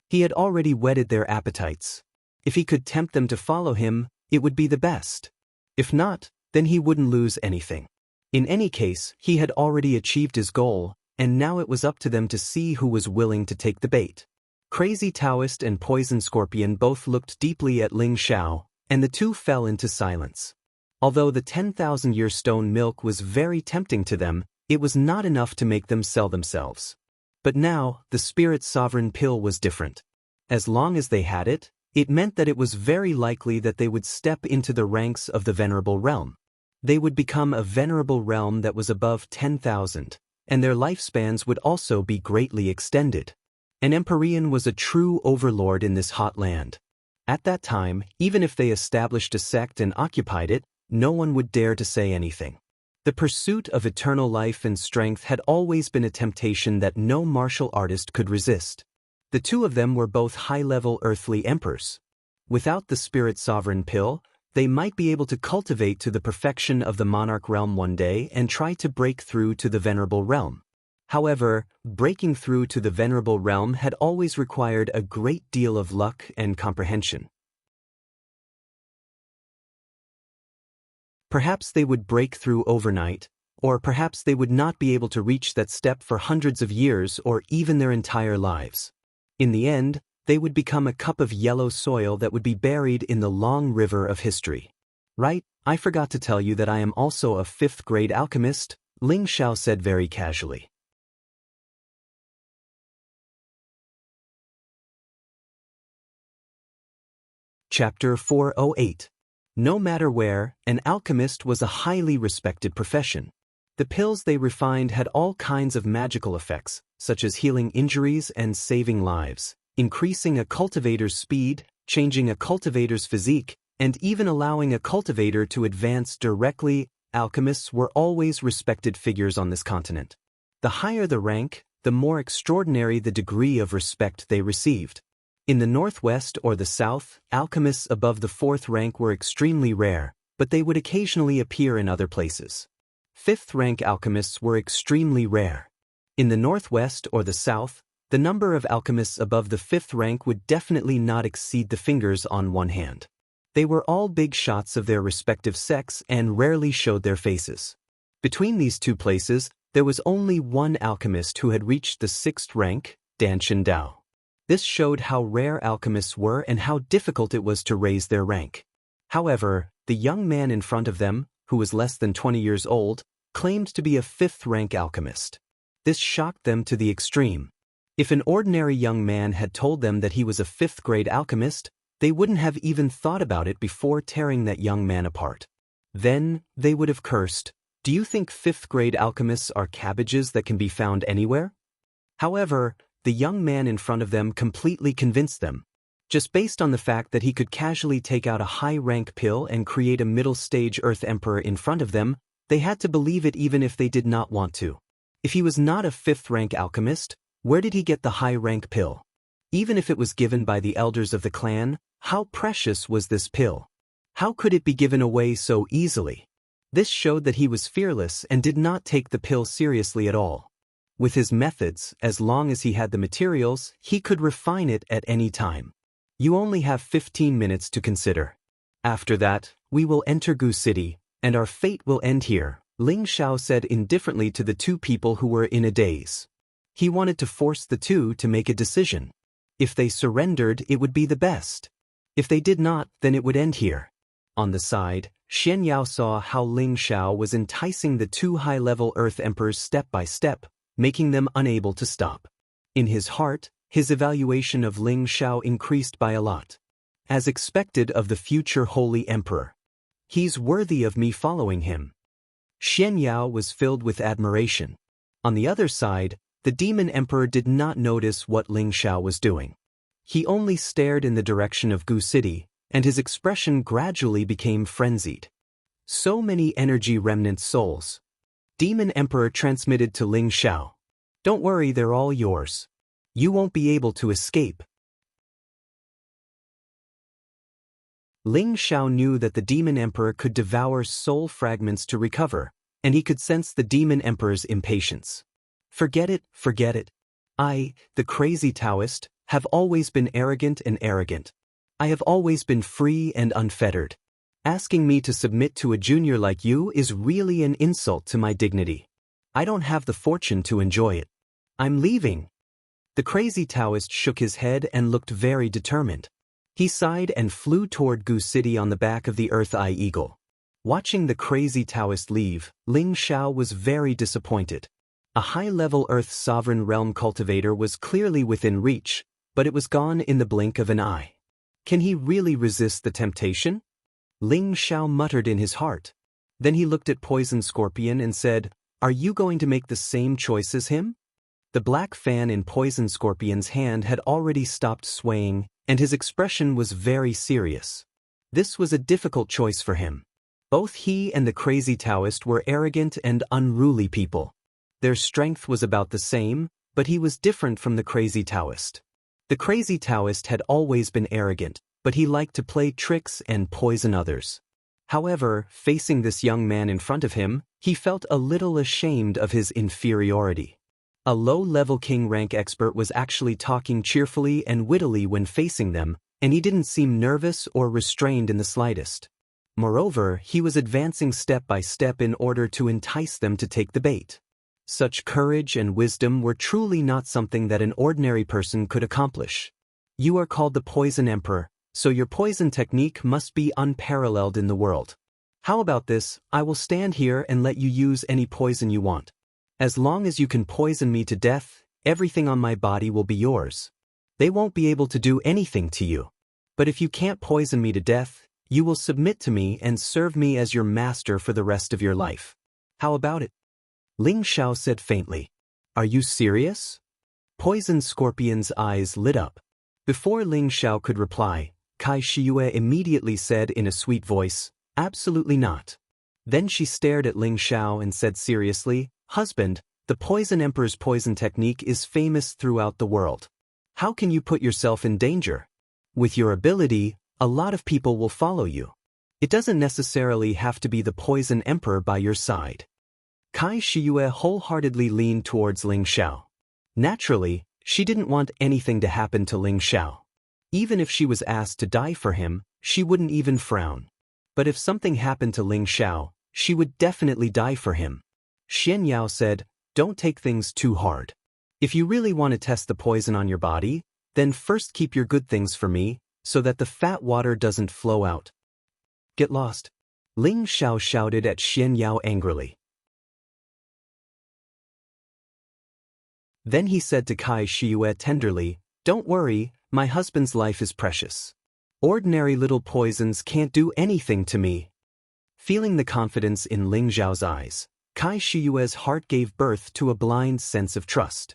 He had already whetted their appetites. If he could tempt them to follow him, it would be the best. If not, then he wouldn't lose anything. In any case, he had already achieved his goal, and now it was up to them to see who was willing to take the bait. Crazy Taoist and Poison Scorpion both looked deeply at Ling Xiao, and the two fell into silence. Although the 10,000-year stone milk was very tempting to them, it was not enough to make them sell themselves. But now, the Spirit Sovereign Pill was different. As long as they had it, it meant that it was very likely that they would step into the ranks of the Venerable Realm. They would become a Venerable Realm that was above 10,000, and their lifespans would also be greatly extended. An Empyrean was a true overlord in this hot land. At that time, even if they established a sect and occupied it, no one would dare to say anything. The pursuit of eternal life and strength had always been a temptation that no martial artist could resist. The two of them were both high-level earthly emperors. Without the Spirit Sovereign Pill, they might be able to cultivate to the perfection of the Monarch Realm one day and try to break through to the Venerable Realm. However, breaking through to the Venerable Realm had always required a great deal of luck and comprehension. Perhaps they would break through overnight, or perhaps they would not be able to reach that step for hundreds of years or even their entire lives. In the end, they would become a cup of yellow soil that would be buried in the long river of history. Right, I forgot to tell you that I am also a 5th grade alchemist, Ling Xiao said very casually. Chapter 408. No matter where, an alchemist was a highly respected profession. The pills they refined had all kinds of magical effects, such as healing injuries and saving lives, increasing a cultivator's speed, changing a cultivator's physique, and even allowing a cultivator to advance directly. Alchemists were always respected figures on this continent. The higher the rank, the more extraordinary the degree of respect they received. In the northwest or the south, alchemists above the 4th rank were extremely rare, but they would occasionally appear in other places. 5th rank alchemists were extremely rare. In the northwest or the south, the number of alchemists above the 5th rank would definitely not exceed the fingers on one hand. They were all big shots of their respective sex and rarely showed their faces. Between these two places, there was only one alchemist who had reached the 6th rank, Dan Dao. This showed how rare alchemists were and how difficult it was to raise their rank. However, the young man in front of them, who was less than 20 years old, claimed to be a 5th rank alchemist. This shocked them to the extreme. If an ordinary young man had told them that he was a 5th grade alchemist, they wouldn't have even thought about it before tearing that young man apart. Then, they would have cursed, "Do you think 5th grade alchemists are cabbages that can be found anywhere?" However, the young man in front of them completely convinced them. Just based on the fact that he could casually take out a high-rank pill and create a middle-stage Earth Emperor in front of them, they had to believe it even if they did not want to. If he was not a 5th rank alchemist, where did he get the high-rank pill? Even if it was given by the elders of the clan, how precious was this pill? How could it be given away so easily? This showed that he was fearless and did not take the pill seriously at all. With his methods, as long as he had the materials, he could refine it at any time. You only have 15 minutes to consider. After that, we will enter Gu City, and our fate will end here, Ling Xiao said indifferently to the two people who were in a daze. He wanted to force the two to make a decision. If they surrendered, it would be the best. If they did not, then it would end here. On the side, Xian Yao saw how Ling Xiao was enticing the two high-level Earth Emperors step by step, making them unable to stop. In his heart, his evaluation of Ling Xiao increased by a lot. As expected of the future Holy Emperor. He's worthy of me following him. Xian Yao was filled with admiration. On the other side, the Demon Emperor did not notice what Ling Xiao was doing. He only stared in the direction of Gu City, and his expression gradually became frenzied. So many energy remnant souls. Demon Emperor transmitted to Ling Xiao. Don't worry, they're all yours. You won't be able to escape. Ling Xiao knew that the Demon Emperor could devour soul fragments to recover, and he could sense the Demon Emperor's impatience. Forget it, forget it. I, the crazy Taoist, have always been arrogant and arrogant. I have always been free and unfettered. Asking me to submit to a junior like you is really an insult to my dignity. I don't have the fortune to enjoy it. I'm leaving. The crazy Taoist shook his head and looked very determined. He sighed and flew toward Gu City on the back of the Earth Eye Eagle. Watching the crazy Taoist leave, Ling Xiao was very disappointed. A high-level Earth Sovereign Realm cultivator was clearly within reach, but it was gone in the blink of an eye. Can he really resist the temptation? Ling Xiao muttered in his heart. Then he looked at Poison Scorpion and said, "Are you going to make the same choice as him?" The black fan in Poison Scorpion's hand had already stopped swaying, and his expression was very serious. This was a difficult choice for him. Both he and the crazy Taoist were arrogant and unruly people. Their strength was about the same, but he was different from the crazy Taoist. The crazy Taoist had always been arrogant, but he liked to play tricks and poison others. However, facing this young man in front of him, he felt a little ashamed of his inferiority. A low-level king rank expert was actually talking cheerfully and wittily when facing them, and he didn't seem nervous or restrained in the slightest. Moreover, he was advancing step by step in order to entice them to take the bait. Such courage and wisdom were truly not something that an ordinary person could accomplish. You are called the Poison Emperor, so your poison technique must be unparalleled in the world. How about this? I will stand here and let you use any poison you want. As long as you can poison me to death, everything on my body will be yours. They won't be able to do anything to you. But if you can't poison me to death, you will submit to me and serve me as your master for the rest of your life. How about it? Ling Xiao said faintly. Are you serious? Poison Scorpion's eyes lit up. Before Ling Xiao could reply, Kai Shiyue immediately said in a sweet voice, absolutely not. Then she stared at Ling Xiao and said seriously, husband, the Poison Emperor's poison technique is famous throughout the world. How can you put yourself in danger? With your ability, a lot of people will follow you. It doesn't necessarily have to be the Poison Emperor by your side. Kai Shiyue wholeheartedly leaned towards Ling Xiao. Naturally, she didn't want anything to happen to Ling Xiao. Even if she was asked to die for him, she wouldn't even frown. But if something happened to Ling Xiao, she would definitely die for him. Xian Yao said, don't take things too hard. If you really want to test the poison on your body, then first keep your good things for me, so that the fat water doesn't flow out. Get lost. Ling Xiao shouted at Xian Yao angrily. Then he said to Kai Shiyue tenderly, don't worry, my husband's life is precious. Ordinary little poisons can't do anything to me. Feeling the confidence in Ling Xiao's eyes, Kai Shiyue's heart gave birth to a blind sense of trust.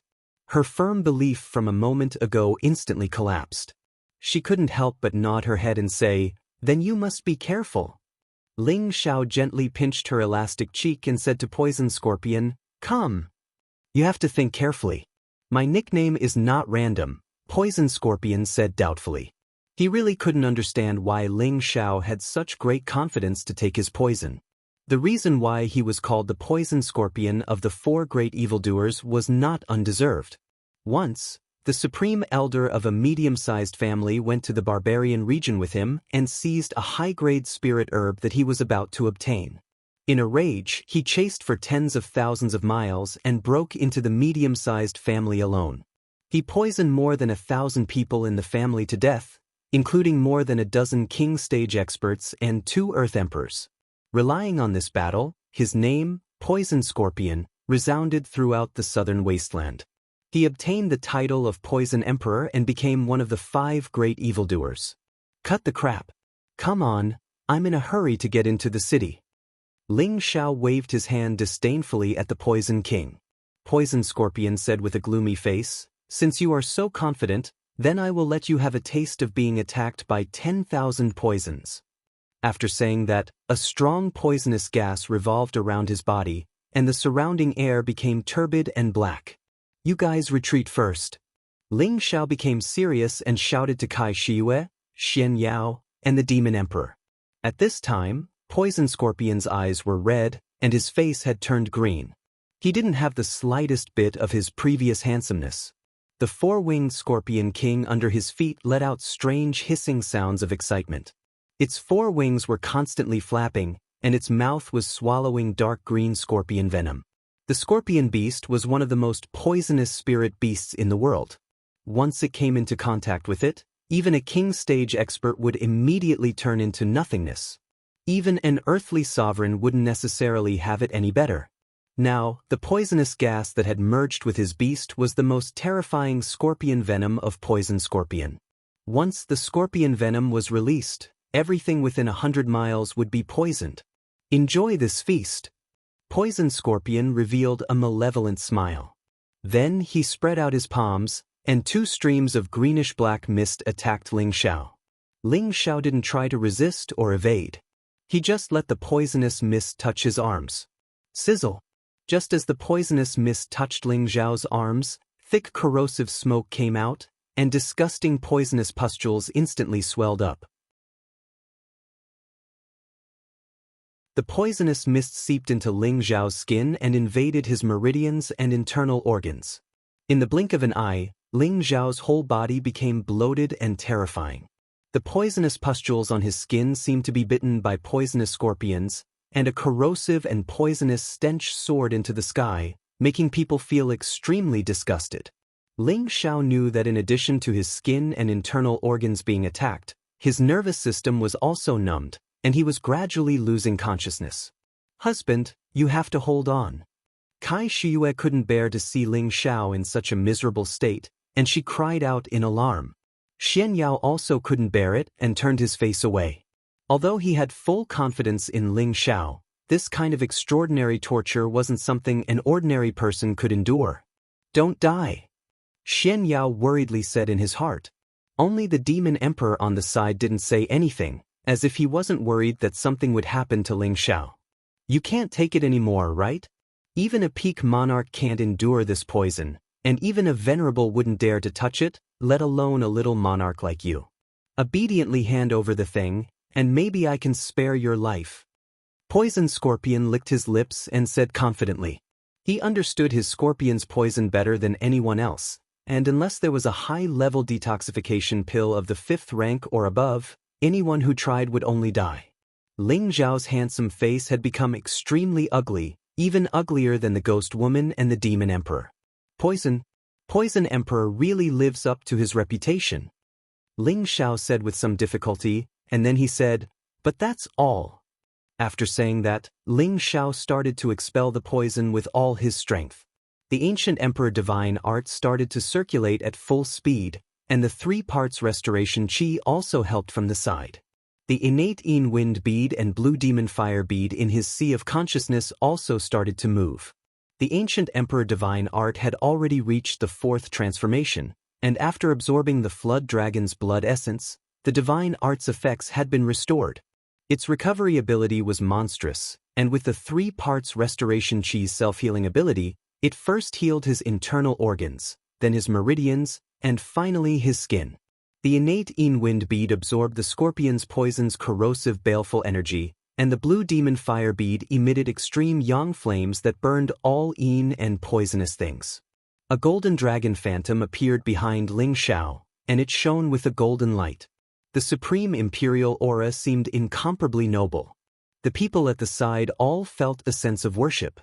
Her firm belief from a moment ago instantly collapsed. She couldn't help but nod her head and say, then you must be careful. Ling Xiao gently pinched her elastic cheek and said to Poison Scorpion, come. You have to think carefully. My nickname is not random, Poison Scorpion said doubtfully. He really couldn't understand why Ling Xiao had such great confidence to take his poison. The reason why he was called the Poison Scorpion of the four great evildoers was not undeserved. Once, the supreme elder of a medium-sized family went to the barbarian region with him and seized a high-grade spirit herb that he was about to obtain. In a rage, he chased for tens of thousands of miles and broke into the medium-sized family alone. He poisoned more than 1,000 people in the family to death, including more than a dozen king stage experts and 2 Earth Emperors. Relying on this battle, his name, Poison Scorpion, resounded throughout the southern wasteland. He obtained the title of Poison Emperor and became one of the 5 great evildoers. Cut the crap. Come on, I'm in a hurry to get into the city. Ling Xiao waved his hand disdainfully at the Poison King. Poison Scorpion said with a gloomy face, since you are so confident, then I will let you have a taste of being attacked by 10,000 poisons. After saying that, a strong poisonous gas revolved around his body, and the surrounding air became turbid and black. You guys retreat first. Ling Xiao became serious and shouted to Kai Shiyue, Xian Yao, and the Demon Emperor. At this time, Poison Scorpion's eyes were red, and his face had turned green. He didn't have the slightest bit of his previous handsomeness. The 4-winged Scorpion King under his feet let out strange hissing sounds of excitement. Its 4 wings were constantly flapping, and its mouth was swallowing dark green scorpion venom. The scorpion beast was one of the most poisonous spirit beasts in the world. Once it came into contact with it, even a king stage expert would immediately turn into nothingness. Even an earthly sovereign wouldn't necessarily have it any better. Now, the poisonous gas that had merged with his beast was the most terrifying scorpion venom of Poison Scorpion. Once the scorpion venom was released, everything within 100 miles would be poisoned. Enjoy this feast. Poison Scorpion revealed a malevolent smile. Then he spread out his palms, and 2 streams of greenish-black mist attacked Ling Xiao. Ling Xiao didn't try to resist or evade. He just let the poisonous mist touch his arms. Sizzle! Just as the poisonous mist touched Ling Xiao's arms, thick corrosive smoke came out, and disgusting poisonous pustules instantly swelled up. The poisonous mist seeped into Ling Xiao's skin and invaded his meridians and internal organs. In the blink of an eye, Ling Xiao's whole body became bloated and terrifying. The poisonous pustules on his skin seemed to be bitten by poisonous scorpions, and a corrosive and poisonous stench soared into the sky, making people feel extremely disgusted. Ling Xiao knew that in addition to his skin and internal organs being attacked, his nervous system was also numbed, and he was gradually losing consciousness. Husband, you have to hold on. Kai Shiyue couldn't bear to see Ling Xiao in such a miserable state, and she cried out in alarm. Xian Yao also couldn't bear it and turned his face away. Although he had full confidence in Ling Xiao, this kind of extraordinary torture wasn't something an ordinary person could endure. "Don't die," Xian Yao worriedly said in his heart. Only the demon emperor on the side didn't say anything, as if he wasn't worried that something would happen to Ling Xiao. "You can't take it anymore, right? Even a peak monarch can't endure this poison, and even a venerable wouldn't dare to touch it, let alone a little monarch like you. Obediently hand over the thing, and maybe I can spare your life." Poison Scorpion licked his lips and said confidently. He understood his scorpion's poison better than anyone else, and unless there was a high-level detoxification pill of the 5th rank or above, anyone who tried would only die. Ling Zhao's handsome face had become extremely ugly, even uglier than the ghost woman and the demon emperor. Poison Emperor really lives up to his reputation," Ling Xiao said with some difficulty, and then he said, "But that's all." After saying that, Ling Xiao started to expel the poison with all his strength. The ancient emperor divine art started to circulate at full speed, and the 3 parts restoration chi also helped from the side. The innate Yin wind bead and blue demon fire bead in his sea of consciousness also started to move. The ancient emperor divine art had already reached the 4th transformation, and after absorbing the flood dragon's blood essence, the divine art's effects had been restored. Its recovery ability was monstrous, and with the 3 parts restoration chi's self-healing ability, it first healed his internal organs, then his meridians, and finally his skin. The innate Yin wind bead absorbed the scorpion's poison's corrosive baleful energy, and the blue demon fire bead emitted extreme yang flames that burned all Yin and poisonous things. A golden dragon phantom appeared behind Ling Xiao, and it shone with a golden light. The supreme imperial aura seemed incomparably noble. The people at the side all felt a sense of worship.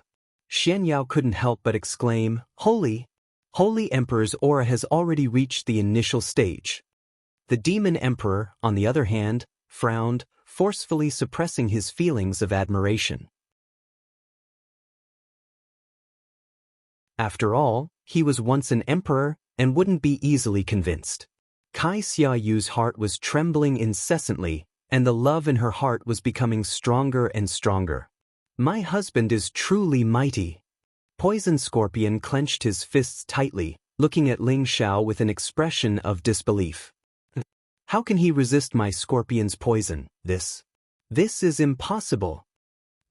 Xian Yao couldn't help but exclaim, "Holy Emperor's aura has already reached the initial stage." The demon emperor, on the other hand, frowned, forcefully suppressing his feelings of admiration. After all, he was once an emperor and wouldn't be easily convinced. Kai Xiayu's heart was trembling incessantly, and the love in her heart was becoming stronger and stronger. "My husband is truly mighty." Poison Scorpion clenched his fists tightly, looking at Ling Xiao with an expression of disbelief. "How can he resist my scorpion's poison? This is impossible."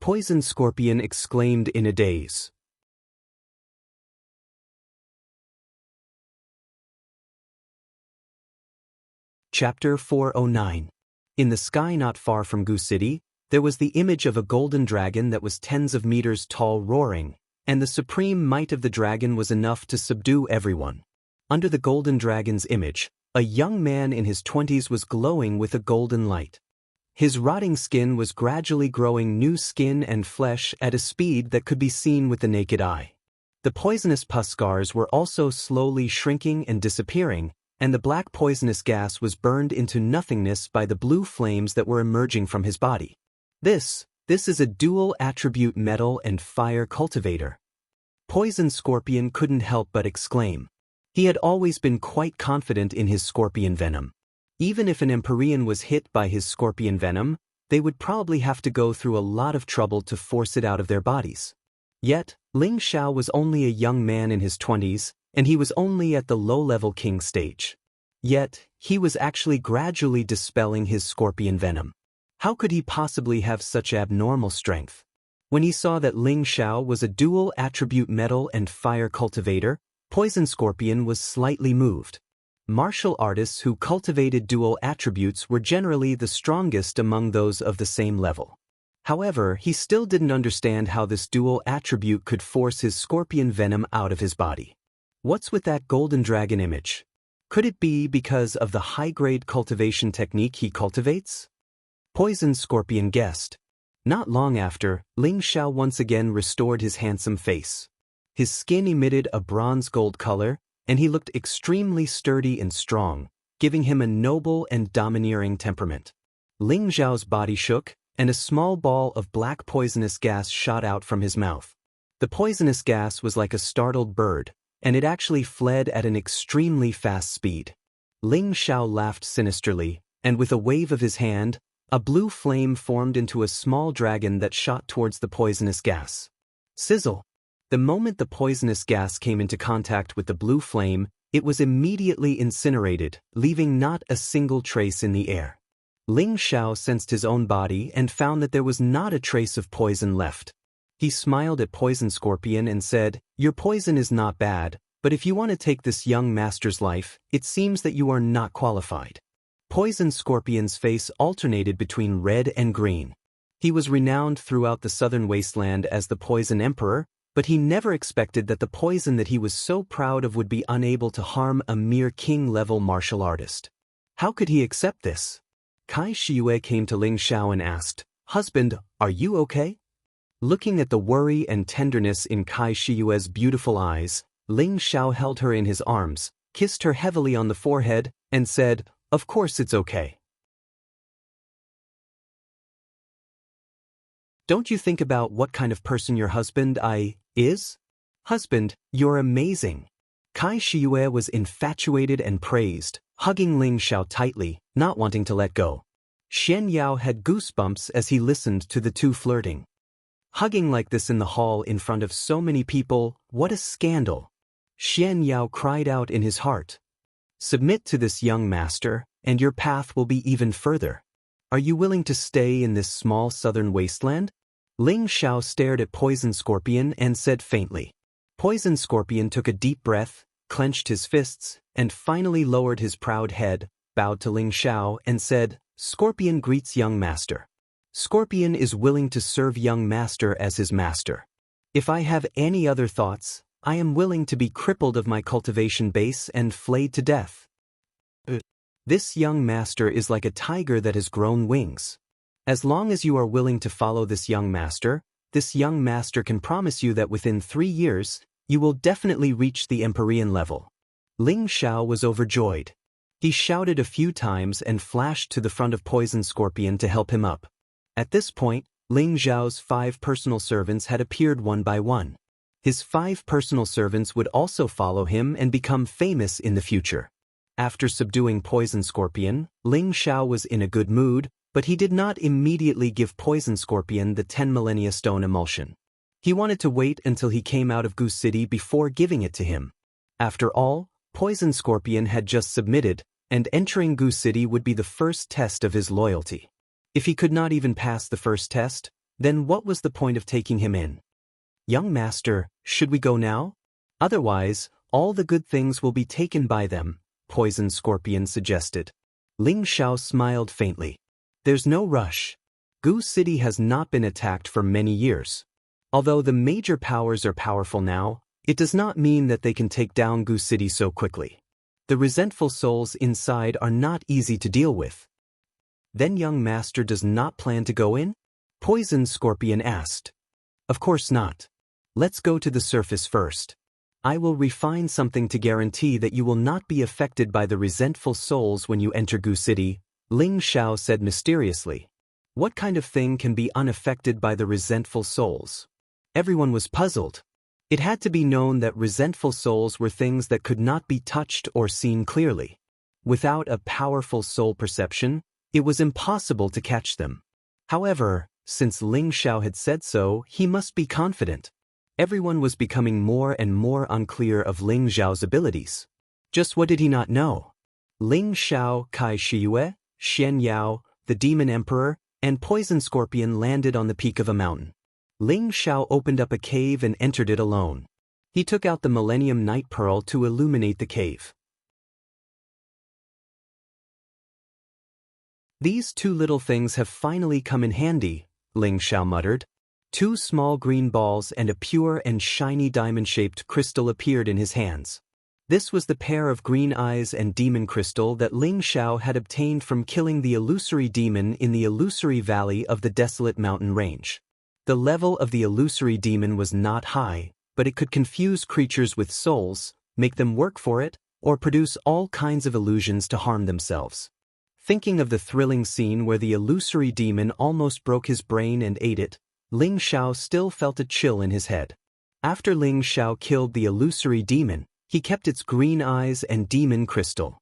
Poison Scorpion exclaimed in a daze. Chapter 409. In the sky not far from Gu City, there was the image of a golden dragon that was tens of meters tall roaring, and the supreme might of the dragon was enough to subdue everyone. Under the golden dragon's image, a young man in his 20s was glowing with a golden light. His rotting skin was gradually growing new skin and flesh at a speed that could be seen with the naked eye. The poisonous pus scars were also slowly shrinking and disappearing, and the black poisonous gas was burned into nothingness by the blue flames that were emerging from his body. This is a dual-attribute metal and fire cultivator. Poison Scorpion couldn't help but exclaim. He had always been quite confident in his scorpion venom. Even if an Empyrean was hit by his scorpion venom, they would probably have to go through a lot of trouble to force it out of their bodies. Yet, Ling Xiao was only a young man in his 20s, and he was only at the low-level king stage. Yet, he was actually gradually dispelling his scorpion venom. How could he possibly have such abnormal strength? When he saw that Ling Xiao was a dual-attribute metal and fire cultivator, Poison Scorpion was slightly moved. Martial artists who cultivated dual attributes were generally the strongest among those of the same level. However, he still didn't understand how this dual attribute could force his scorpion venom out of his body. What's with that golden dragon image? Could it be because of the high-grade cultivation technique he cultivates? Poison Scorpion guessed. Not long after, Ling Xiao once again restored his handsome face. His skin emitted a bronze-gold color, and he looked extremely sturdy and strong, giving him a noble and domineering temperament. Ling Xiao's body shook, and a small ball of black poisonous gas shot out from his mouth. The poisonous gas was like a startled bird, and it actually fled at an extremely fast speed. Ling Xiao laughed sinisterly, and with a wave of his hand, a blue flame formed into a small dragon that shot towards the poisonous gas. Sizzle! The moment the poisonous gas came into contact with the blue flame, it was immediately incinerated, leaving not a single trace in the air. Ling Xiao sensed his own body and found that there was not a trace of poison left. He smiled at Poison Scorpion and said, "Your poison is not bad, but if you want to take this young master's life, it seems that you are not qualified." Poison Scorpion's face alternated between red and green. He was renowned throughout the southern wasteland as the Poison Emperor, but he never expected that the poison that he was so proud of would be unable to harm a mere king-level martial artist. How could he accept this? Kai Shiyue came to Ling Xiao and asked, "Husband, are you okay?" Looking at the worry and tenderness in Kai Shiyue's beautiful eyes, Ling Xiao held her in his arms, kissed her heavily on the forehead, and said, "Of course it's okay. Don't you think about what kind of person your husband is? Husband, you're amazing." Kai Shiyue was infatuated and praised, hugging Ling Xiao tightly, not wanting to let go. Xian Yao had goosebumps as he listened to the two flirting. Hugging like this in the hall in front of so many people, what a scandal! Xian Yao cried out in his heart. "Submit to this young master, and your path will be even further. Are you willing to stay in this small southern wasteland?" Ling Xiao stared at Poison Scorpion and said faintly. Poison Scorpion took a deep breath, clenched his fists, and finally lowered his proud head, bowed to Ling Xiao, and said, "Scorpion greets young master. Scorpion is willing to serve young master as his master. If I have any other thoughts, I am willing to be crippled of my cultivation base and flayed to death. This young master is like a tiger that has grown wings. As long as you are willing to follow this young master can promise you that within 3 years, you will definitely reach the Empyrean level." Ling Xiao was overjoyed. He shouted a few times and flashed to the front of Poison Scorpion to help him up. At this point, Ling Xiao's 5 personal servants had appeared one by one. His 5 personal servants would also follow him and become famous in the future. After subduing Poison Scorpion, Ling Xiao was in a good mood, but he did not immediately give Poison Scorpion the 10 Millennia Stone emulsion. He wanted to wait until he came out of Goose City before giving it to him. After all, Poison Scorpion had just submitted, and entering Goose City would be the first test of his loyalty. If he could not even pass the first test, then what was the point of taking him in? "Young master, should we go now? Otherwise, all the good things will be taken by them," Poison Scorpion suggested. Ling Xiao smiled faintly. "There's no rush. Goose City has not been attacked for many years. Although the major powers are powerful now, it does not mean that they can take down Goose City so quickly. The resentful souls inside are not easy to deal with." "Then young master does not plan to go in?" Poison Scorpion asked. "Of course not. Let's go to the surface first. I will refine something to guarantee that you will not be affected by the resentful souls when you enter Goose City," Ling Xiao said mysteriously. What kind of thing can be unaffected by the resentful souls? Everyone was puzzled. It had to be known that resentful souls were things that could not be touched or seen clearly. Without a powerful soul perception, it was impossible to catch them. However, since Ling Xiao had said so, he must be confident. Everyone was becoming more and more unclear of Ling Xiao's abilities. Just what did he not know? Ling Xiao, Kai Shiyue, Xian Yao, the Demon Emperor, and Poison Scorpion landed on the peak of a mountain. Ling Xiao opened up a cave and entered it alone. He took out the Millennium Night Pearl to illuminate the cave. "These 2 little things have finally come in handy," Ling Xiao muttered. 2 small green balls and a pure and shiny diamond-shaped crystal appeared in his hands. This was the pair of green eyes and demon crystal that Ling Xiao had obtained from killing the illusory demon in the illusory valley of the desolate mountain range. The level of the illusory demon was not high, but it could confuse creatures with souls, make them work for it, or produce all kinds of illusions to harm themselves. Thinking of the thrilling scene where the illusory demon almost broke his brain and ate it, Ling Xiao still felt a chill in his head. After Ling Xiao killed the illusory demon, he kept its green eyes and demon crystal.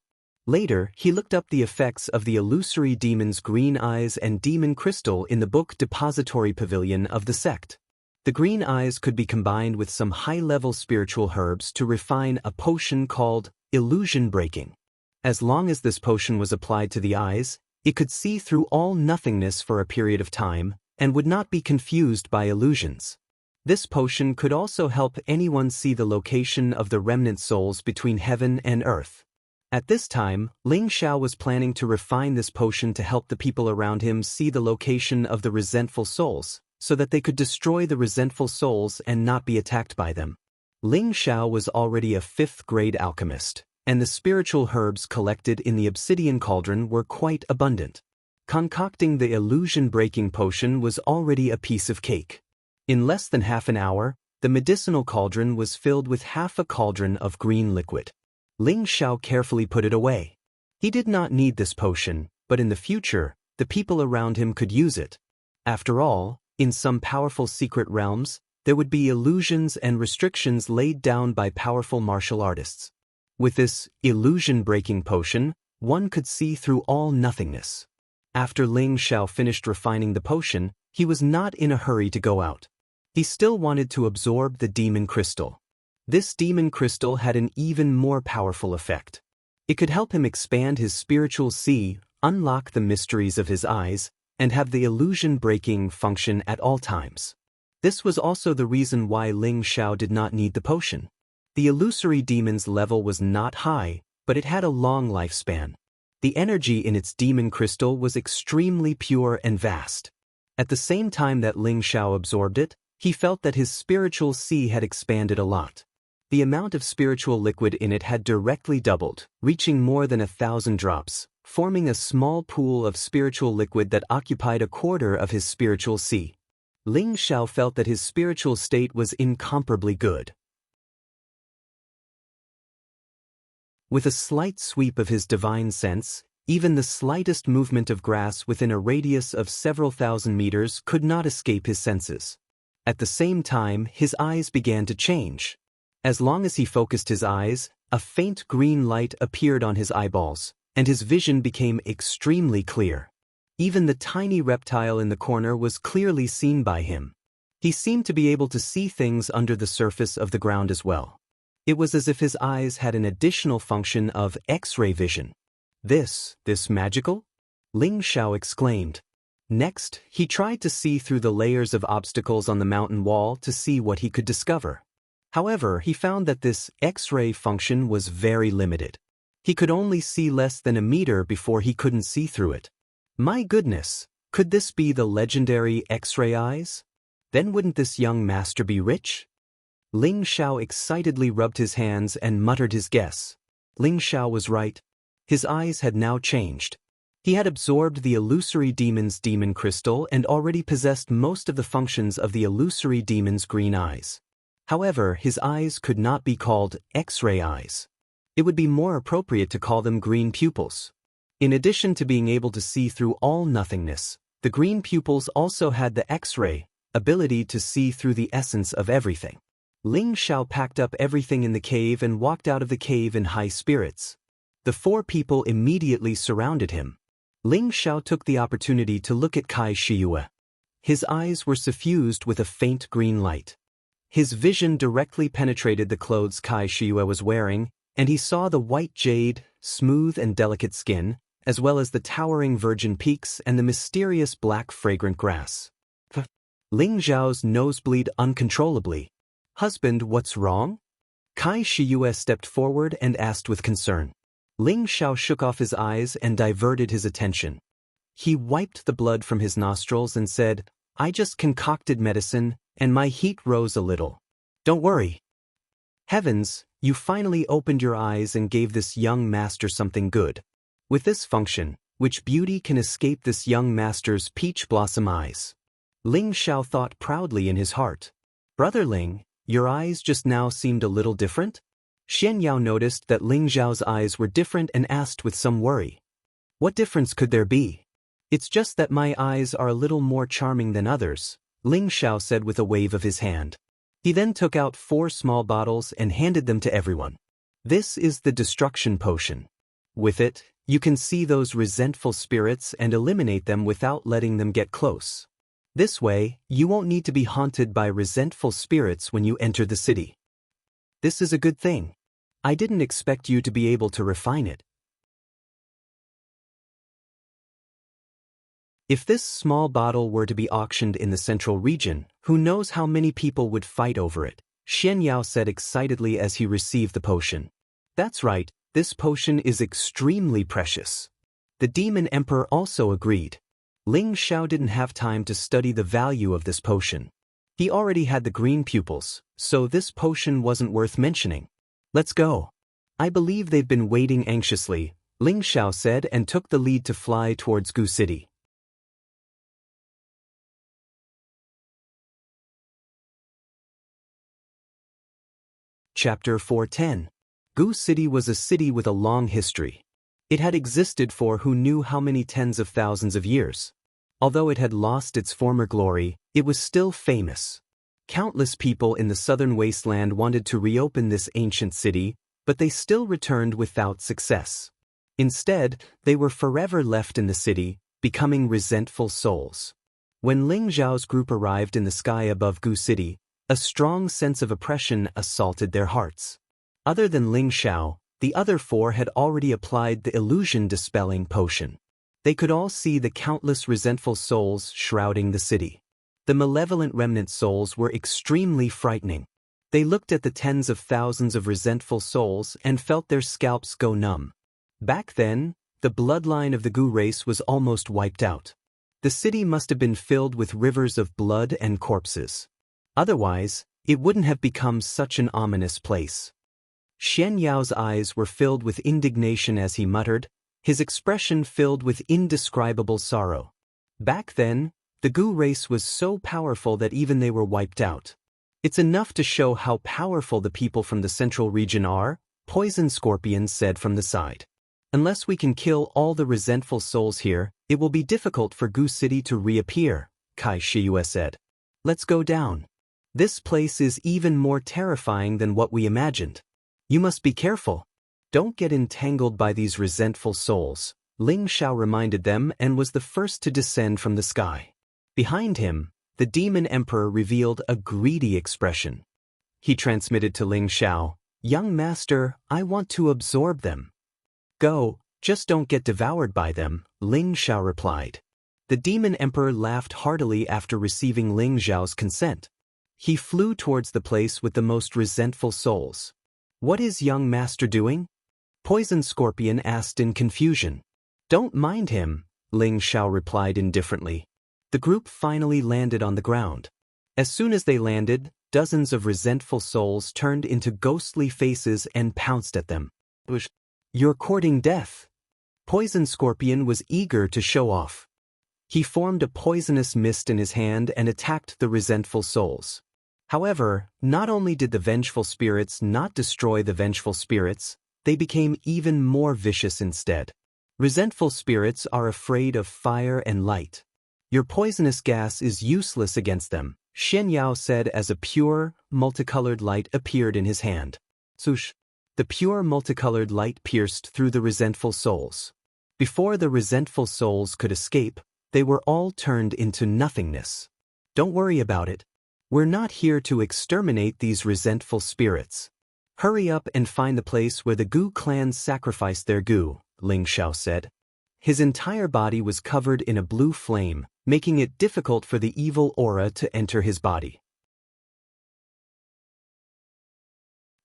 Later, he looked up the effects of the illusory demon's green eyes and demon crystal in the book Depository Pavilion of the sect. The green eyes could be combined with some high-level spiritual herbs to refine a potion called illusion breaking. As long as this potion was applied to the eyes, it could see through all nothingness for a period of time and would not be confused by illusions. This potion could also help anyone see the location of the remnant souls between heaven and earth. At this time, Ling Xiao was planning to refine this potion to help the people around him see the location of the resentful souls, so that they could destroy the resentful souls and not be attacked by them. Ling Xiao was already a 5th-grade alchemist, and the spiritual herbs collected in the obsidian cauldron were quite abundant. Concocting the illusion-breaking potion was already a piece of cake. In less than half an hour, the medicinal cauldron was filled with half a cauldron of green liquid. Ling Xiao carefully put it away. He did not need this potion, but in the future, the people around him could use it. After all, in some powerful secret realms, there would be illusions and restrictions laid down by powerful martial artists. With this illusion-breaking potion, one could see through all nothingness. After Ling Xiao finished refining the potion, he was not in a hurry to go out. He still wanted to absorb the demon crystal. This demon crystal had an even more powerful effect. It could help him expand his spiritual see, unlock the mysteries of his eyes, and have the illusion-breaking function at all times. This was also the reason why Ling Xiao did not need the potion. The illusory demon's level was not high, but it had a long lifespan. The energy in its demon crystal was extremely pure and vast. At the same time that Ling Xiao absorbed it, he felt that his spiritual see had expanded a lot. The amount of spiritual liquid in it had directly doubled, reaching more than 1,000 drops, forming a small pool of spiritual liquid that occupied a quarter of his spiritual see. Ling Xiao felt that his spiritual state was incomparably good. With a slight sweep of his divine sense, even the slightest movement of grass within a radius of several thousand meters could not escape his senses. At the same time, his eyes began to change. As long as he focused his eyes, a faint green light appeared on his eyeballs, and his vision became extremely clear. Even the tiny reptile in the corner was clearly seen by him. He seemed to be able to see things under the surface of the ground as well. It was as if his eyes had an additional function of X-ray vision. This magical? Ling Xiao exclaimed. Next, he tried to see through the layers of obstacles on the mountain wall to see what he could discover. However, he found that this X-ray function was very limited. He could only see less than a meter before he couldn't see through it. My goodness, could this be the legendary X-ray eyes? Then wouldn't this young master be rich? Ling Xiao excitedly rubbed his hands and muttered his guess. Ling Xiao was right. His eyes had now changed. He had absorbed the illusory demon's demon crystal and already possessed most of the functions of the illusory demon's green eyes. However, his eyes could not be called X-ray eyes. It would be more appropriate to call them green pupils. In addition to being able to see through all nothingness, the green pupils also had the X-ray ability to see through the essence of everything. Ling Xiao packed up everything in the cave and walked out of the cave in high spirits. The 4 people immediately surrounded him. Ling Xiao took the opportunity to look at Kai Shiyue. His eyes were suffused with a faint green light. His vision directly penetrated the clothes Kai Shiyue was wearing, and he saw the white jade, smooth and delicate skin, as well as the towering virgin peaks and the mysterious black fragrant grass. Ling Xiao's nose bleed uncontrollably. "Husband, what's wrong?" Kai Shiyue stepped forward and asked with concern. Ling Xiao shook off his eyes and diverted his attention. He wiped the blood from his nostrils and said, "I just concocted medicine, and my heat rose a little. Don't worry." Heavens, you finally opened your eyes and gave this young master something good. With this function, which beauty can escape this young master's peach blossom eyes? Ling Xiao thought proudly in his heart. Brother Ling, your eyes just now seemed a little different? Xian Yao noticed that Ling Xiao's eyes were different and asked with some worry. What difference could there be? It's just that my eyes are a little more charming than others, Ling Xiao said with a wave of his hand. He then took out 4 small bottles and handed them to everyone. This is the destruction potion. With it, you can see those resentful spirits and eliminate them without letting them get close. This way, you won't need to be haunted by resentful spirits when you enter the city. This is a good thing. I didn't expect you to be able to refine it. If this small bottle were to be auctioned in the central region, who knows how many people would fight over it, Xian Yao said excitedly as he received the potion. That's right, this potion is extremely precious. The Demon Emperor also agreed. Ling Xiao didn't have time to study the value of this potion. He already had the green pupils, so this potion wasn't worth mentioning. Let's go. I believe they've been waiting anxiously, Ling Xiao said and took the lead to fly towards Gu City. Chapter 410. Gu City was a city with a long history. It had existed for who knew how many tens of thousands of years. Although it had lost its former glory, it was still famous. Countless people in the southern wasteland wanted to reopen this ancient city, but they still returned without success. Instead, they were forever left in the city, becoming resentful souls. When Ling Zhao's group arrived in the sky above Gu City, a strong sense of oppression assaulted their hearts. Other than Ling Xiao, the other four had already applied the illusion-dispelling potion. They could all see the countless resentful souls shrouding the city. The malevolent remnant souls were extremely frightening. They looked at the tens of thousands of resentful souls and felt their scalps go numb. Back then, the bloodline of the Gu race was almost wiped out. The city must have been filled with rivers of blood and corpses. Otherwise, it wouldn't have become such an ominous place. Xian Yao's eyes were filled with indignation as he muttered, his expression filled with indescribable sorrow. Back then, the Gu race was so powerful that even they were wiped out. It's enough to show how powerful the people from the central region are, Poison Scorpion said from the side. Unless we can kill all the resentful souls here, it will be difficult for Gu City to reappear, Kai Shiyue said. Let's go down. This place is even more terrifying than what we imagined. You must be careful. Don't get entangled by these resentful souls, Ling Xiao reminded them and was the first to descend from the sky. Behind him, the Demon Emperor revealed a greedy expression. He transmitted to Ling Xiao, "Young master, I want to absorb them." "Go, just don't get devoured by them," Ling Xiao replied. The Demon Emperor laughed heartily after receiving Ling Xiao's consent. He flew towards the place with the most resentful souls. "What is young master doing?" Poison Scorpion asked in confusion. "Don't mind him," Ling Xiao replied indifferently. The group finally landed on the ground. As soon as they landed, dozens of resentful souls turned into ghostly faces and pounced at them. "You're courting death." Poison Scorpion was eager to show off. He formed a poisonous mist in his hand and attacked the resentful souls. However, not only did the vengeful spirits not destroy the vengeful spirits, they became even more vicious instead. Resentful spirits are afraid of fire and light. Your poisonous gas is useless against them, Xian Yao said as a pure, multicolored light appeared in his hand. Swoosh! The pure multicolored light pierced through the resentful souls. Before the resentful souls could escape, they were all turned into nothingness. Don't worry about it. We're not here to exterminate these resentful spirits. Hurry up and find the place where the Gu clan sacrificed their Gu, Ling Xiao said. His entire body was covered in a blue flame, making it difficult for the evil aura to enter his body.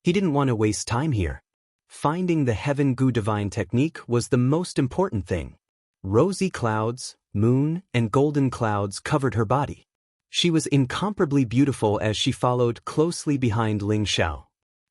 He didn't want to waste time here. Finding the Heaven Gu divine technique was the most important thing. Rosy clouds, moon, and golden clouds covered her body. She was incomparably beautiful as she followed closely behind Ling Xiao.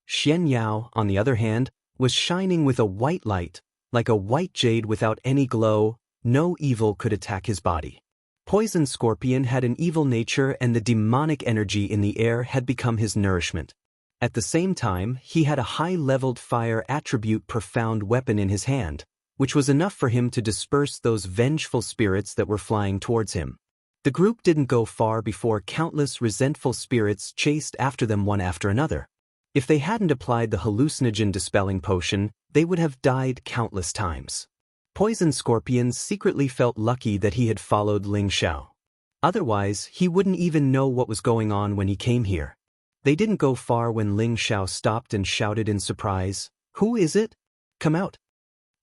Xian Yao, on the other hand, was shining with a white light, like a white jade without any glow. No evil could attack his body. Poison Scorpion had an evil nature and the demonic energy in the air had become his nourishment. At the same time, he had a high-leveled fire attribute profound weapon in his hand, which was enough for him to disperse those vengeful spirits that were flying towards him. The group didn't go far before countless resentful spirits chased after them one after another. If they hadn't applied the hallucinogen-dispelling potion, they would have died countless times. Poison Scorpion secretly felt lucky that he had followed Ling Xiao. Otherwise, he wouldn't even know what was going on when he came here. They didn't go far when Ling Xiao stopped and shouted in surprise, "Who is it? Come out."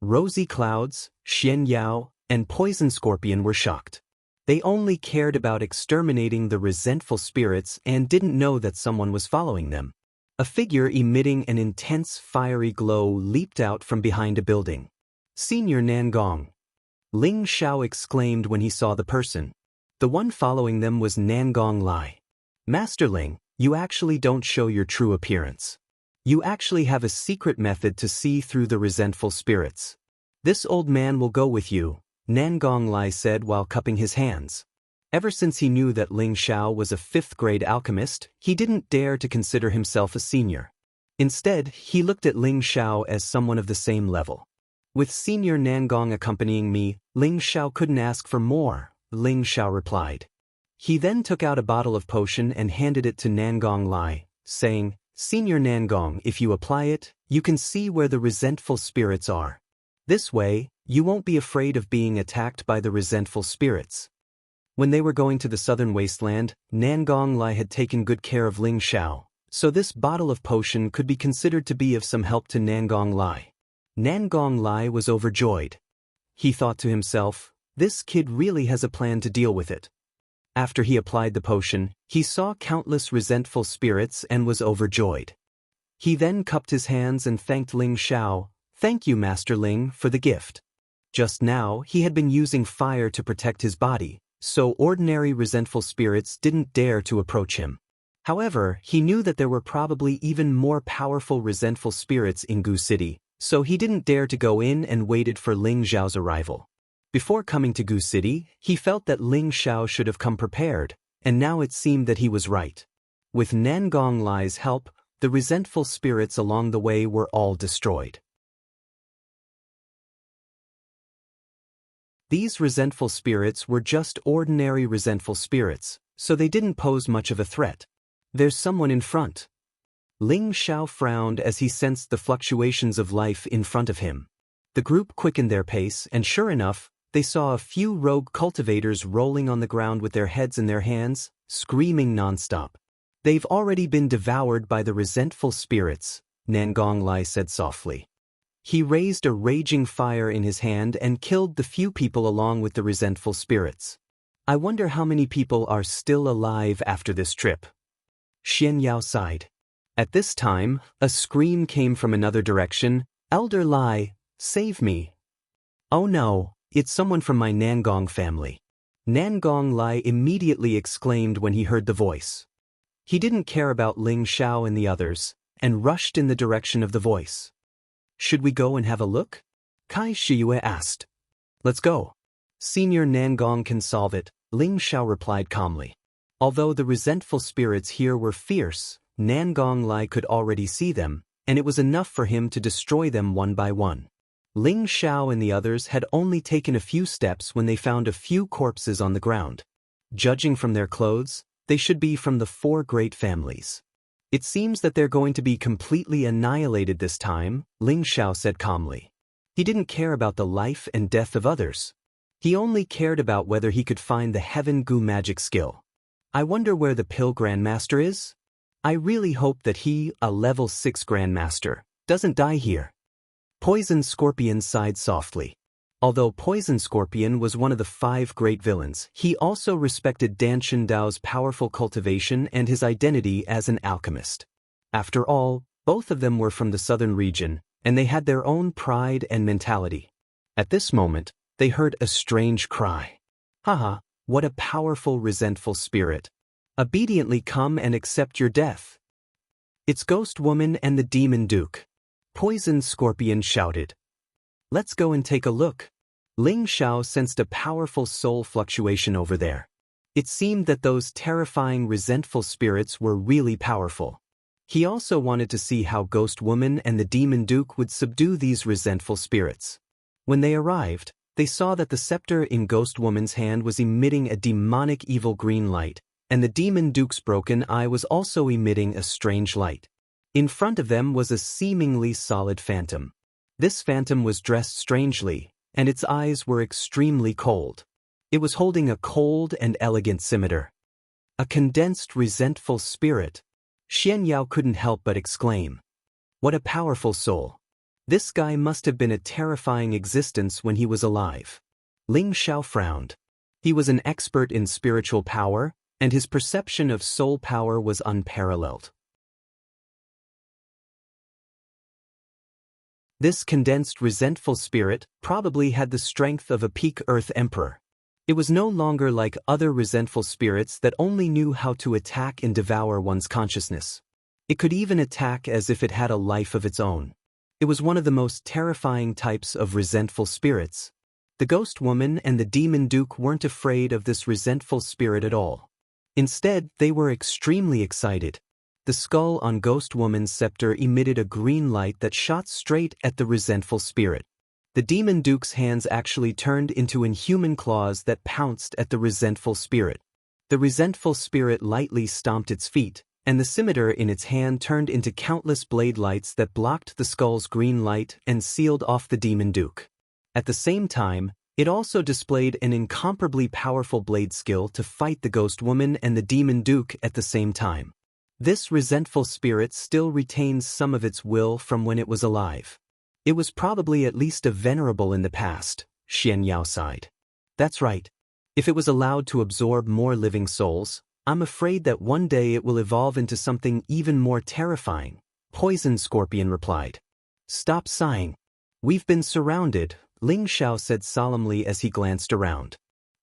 Rosy Clouds, Xian Yao, and Poison Scorpion were shocked. They only cared about exterminating the resentful spirits and didn't know that someone was following them. A figure emitting an intense fiery glow leaped out from behind a building. "Senior Nangong!" Ling Xiao exclaimed when he saw the person. The one following them was Nangong Lai. "Master Ling, you actually don't show your true appearance. You actually have a secret method to see through the resentful spirits. This old man will go with you," Nangong Lai said while cupping his hands. Ever since he knew that Ling Xiao was a 5th-grade alchemist, he didn't dare to consider himself a senior. Instead, he looked at Ling Xiao as someone of the same level. "With Senior Nangong accompanying me, Ling Xiao couldn't ask for more," Ling Xiao replied. He then took out a bottle of potion and handed it to Nangong Lai, saying, "Senior Nangong, if you apply it, you can see where the resentful spirits are. This way, you won't be afraid of being attacked by the resentful spirits." When they were going to the southern wasteland, Nangong Lai had taken good care of Ling Xiao, so this bottle of potion could be considered to be of some help to Nangong Lai. Nangong Lai was overjoyed. He thought to himself, "This kid really has a plan to deal with it." After he applied the potion, he saw countless resentful spirits and was overjoyed. He then cupped his hands and thanked Ling Xiao. "Thank you, Master Ling, for the gift." Just now, he had been using fire to protect his body, so ordinary resentful spirits didn't dare to approach him. However, he knew that there were probably even more powerful resentful spirits in Gu City, so he didn't dare to go in and waited for Ling Xiao's arrival. Before coming to Gu City, he felt that Ling Xiao should have come prepared, and now it seemed that he was right. With Nangong Lai's help, the resentful spirits along the way were all destroyed. These resentful spirits were just ordinary resentful spirits, so they didn't pose much of a threat. "There's someone in front." Ling Xiao frowned as he sensed the fluctuations of life in front of him. The group quickened their pace, and sure enough, they saw a few rogue cultivators rolling on the ground with their heads in their hands, screaming nonstop. "They've already been devoured by the resentful spirits," Nangong Lai said softly. He raised a raging fire in his hand and killed the few people along with the resentful spirits. "I wonder how many people are still alive after this trip." Xian Yao sighed. At this time, a scream came from another direction. "Elder Lai, save me." "Oh no, it's someone from my Nangong family." Nangong Lai immediately exclaimed when he heard the voice. He didn't care about Ling Xiao and the others, and rushed in the direction of the voice. "Should we go and have a look?" Kai Shiyue asked. "Let's go. Senior Nangong can solve it," Ling Xiao replied calmly. Although the resentful spirits here were fierce, Nangong Lai could already see them, and it was enough for him to destroy them one by one. Ling Xiao and the others had only taken a few steps when they found a few corpses on the ground. Judging from their clothes, they should be from the 4 great families. "It seems that they're going to be completely annihilated this time," Ling Xiao said calmly. He didn't care about the life and death of others. He only cared about whether he could find the Heaven Gu magic skill. "I wonder where the Pill Grandmaster is? I really hope that he, a level 6 Grandmaster, doesn't die here." Poison Scorpion sighed softly. Although Poison Scorpion was one of the 5 great villains, he also respected Dan Dao's powerful cultivation and his identity as an alchemist. After all, both of them were from the southern region, and they had their own pride and mentality. At this moment, they heard a strange cry. "Haha, what a powerful resentful spirit. Obediently come and accept your death." "It's Ghost Woman and the Demon Duke," Poison Scorpion shouted. "Let's go and take a look." Ling Xiao sensed a powerful soul fluctuation over there. It seemed that those terrifying resentful spirits were really powerful. He also wanted to see how Ghost Woman and the Demon Duke would subdue these resentful spirits. When they arrived, they saw that the scepter in Ghost Woman's hand was emitting a demonic evil green light, and the Demon Duke's broken eye was also emitting a strange light. In front of them was a seemingly solid phantom. This phantom was dressed strangely, and its eyes were extremely cold. It was holding a cold and elegant scimitar. A condensed, resentful spirit. Xian Yao couldn't help but exclaim. What a powerful soul. This guy must have been a terrifying existence when he was alive. Ling Xiao frowned. He was an expert in spiritual power, and his perception of soul power was unparalleled. This condensed, resentful spirit probably had the strength of a peak Earth Emperor. It was no longer like other resentful spirits that only knew how to attack and devour one's consciousness. It could even attack as if it had a life of its own. It was one of the most terrifying types of resentful spirits. The ghost woman and the demon duke weren't afraid of this resentful spirit at all. Instead, they were extremely excited. The skull on Ghost Woman's scepter emitted a green light that shot straight at the resentful spirit. The demon duke's hands actually turned into inhuman claws that pounced at the resentful spirit. The resentful spirit lightly stomped its feet, and the scimitar in its hand turned into countless blade lights that blocked the skull's green light and sealed off the demon duke. At the same time, it also displayed an incomparably powerful blade skill to fight the ghost woman and the demon duke at the same time. This resentful spirit still retains some of its will from when it was alive. It was probably at least a venerable in the past, Xian Yao sighed. That's right. If it was allowed to absorb more living souls, I'm afraid that one day it will evolve into something even more terrifying, Poison Scorpion replied. Stop sighing. We've been surrounded, Ling Xiao said solemnly as he glanced around.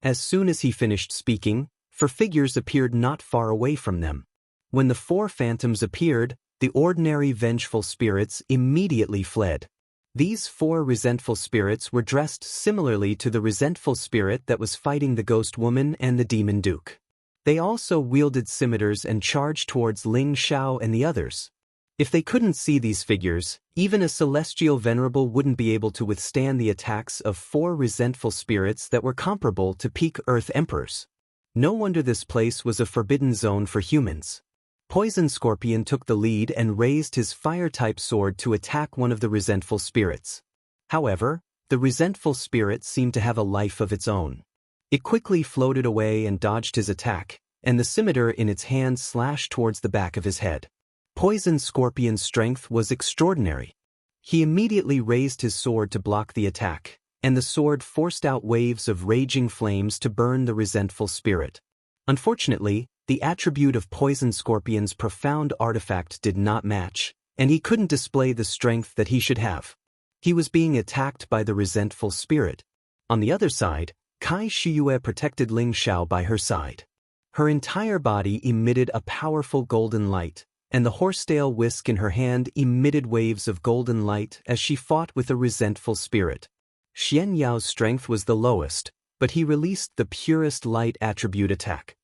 As soon as he finished speaking, 4 figures appeared not far away from them. When the 4 phantoms appeared, the ordinary vengeful spirits immediately fled. These 4 resentful spirits were dressed similarly to the resentful spirit that was fighting the ghost woman and the demon duke. They also wielded scimitars and charged towards Ling Xiao and the others. If they couldn't see these figures, even a celestial venerable wouldn't be able to withstand the attacks of 4 resentful spirits that were comparable to peak Earth Emperors. No wonder this place was a forbidden zone for humans. Poison Scorpion took the lead and raised his fire-type sword to attack one of the resentful spirits. However, the resentful spirit seemed to have a life of its own. It quickly floated away and dodged his attack, and the scimitar in its hand slashed towards the back of his head. Poison Scorpion's strength was extraordinary. He immediately raised his sword to block the attack, and the sword forced out waves of raging flames to burn the resentful spirit. Unfortunately, the attribute of Poison Scorpion's profound artifact did not match, and he couldn't display the strength that he should have. He was being attacked by the resentful spirit. On the other side, Kai Shiyue protected Ling Xiao by her side. Her entire body emitted a powerful golden light, and the horsetail whisk in her hand emitted waves of golden light as she fought with the resentful spirit. Xian Yao's strength was the lowest, but he released the purest light attribute attack.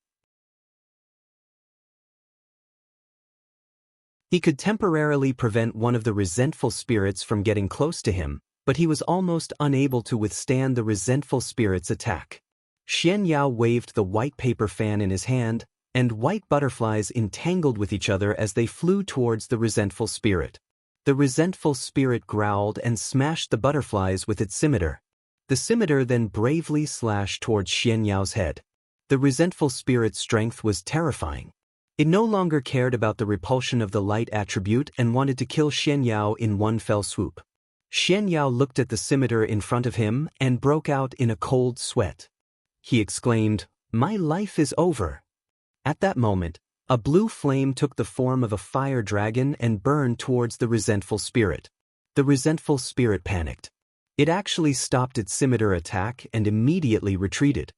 He could temporarily prevent one of the resentful spirits from getting close to him, but he was almost unable to withstand the resentful spirit's attack. Xian Yao waved the white paper fan in his hand, and white butterflies entangled with each other as they flew towards the resentful spirit. The resentful spirit growled and smashed the butterflies with its scimitar. The scimitar then bravely slashed towards Xian Yao's head. The resentful spirit's strength was terrifying. It no longer cared about the repulsion of the light attribute and wanted to kill Xian Yao in one fell swoop. Xian Yao looked at the scimitar in front of him and broke out in a cold sweat. He exclaimed, "My life is over." At that moment, a blue flame took the form of a fire dragon and burned towards the resentful spirit. The resentful spirit panicked. It actually stopped its scimitar attack and immediately retreated.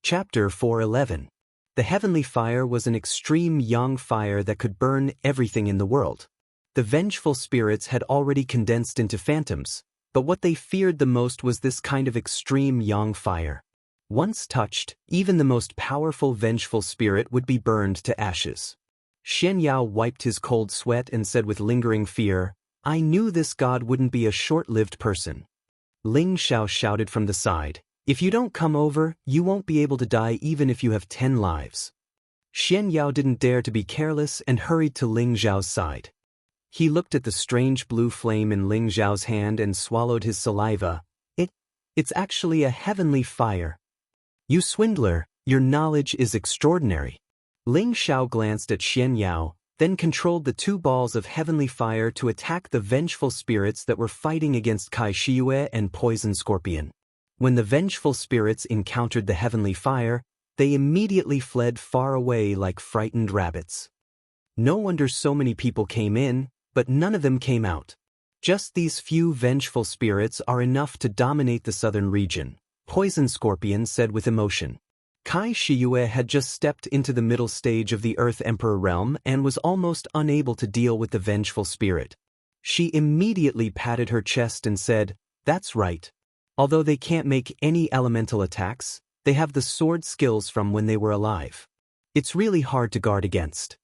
Chapter 411. The heavenly fire was an extreme yang fire that could burn everything in the world. The vengeful spirits had already condensed into phantoms, but what they feared the most was this kind of extreme yang fire. Once touched, even the most powerful vengeful spirit would be burned to ashes. Xian Yao wiped his cold sweat and said with lingering fear, "I knew this god wouldn't be a short-lived person." Ling Xiao shouted from the side, "If you don't come over, you won't be able to die even if you have 10 lives." Xian Yao didn't dare to be careless and hurried to Ling Zhao's side. He looked at the strange blue flame in Ling Zhao's hand and swallowed his saliva. It's actually a heavenly fire. You swindler, your knowledge is extraordinary. Ling Zhao glanced at Xian Yao, then controlled the 2 balls of heavenly fire to attack the vengeful spirits that were fighting against Kai Shiyue and Poison Scorpion. When the vengeful spirits encountered the heavenly fire, they immediately fled far away like frightened rabbits. No wonder so many people came in, but none of them came out. Just these few vengeful spirits are enough to dominate the southern region, Poison Scorpion said with emotion. Kai Shiyue had just stepped into the middle stage of the Earth Emperor realm and was almost unable to deal with the vengeful spirit. She immediately patted her chest and said, "That's right. Although they can't make any elemental attacks, they have the sword skills from when they were alive. It's really hard to guard against.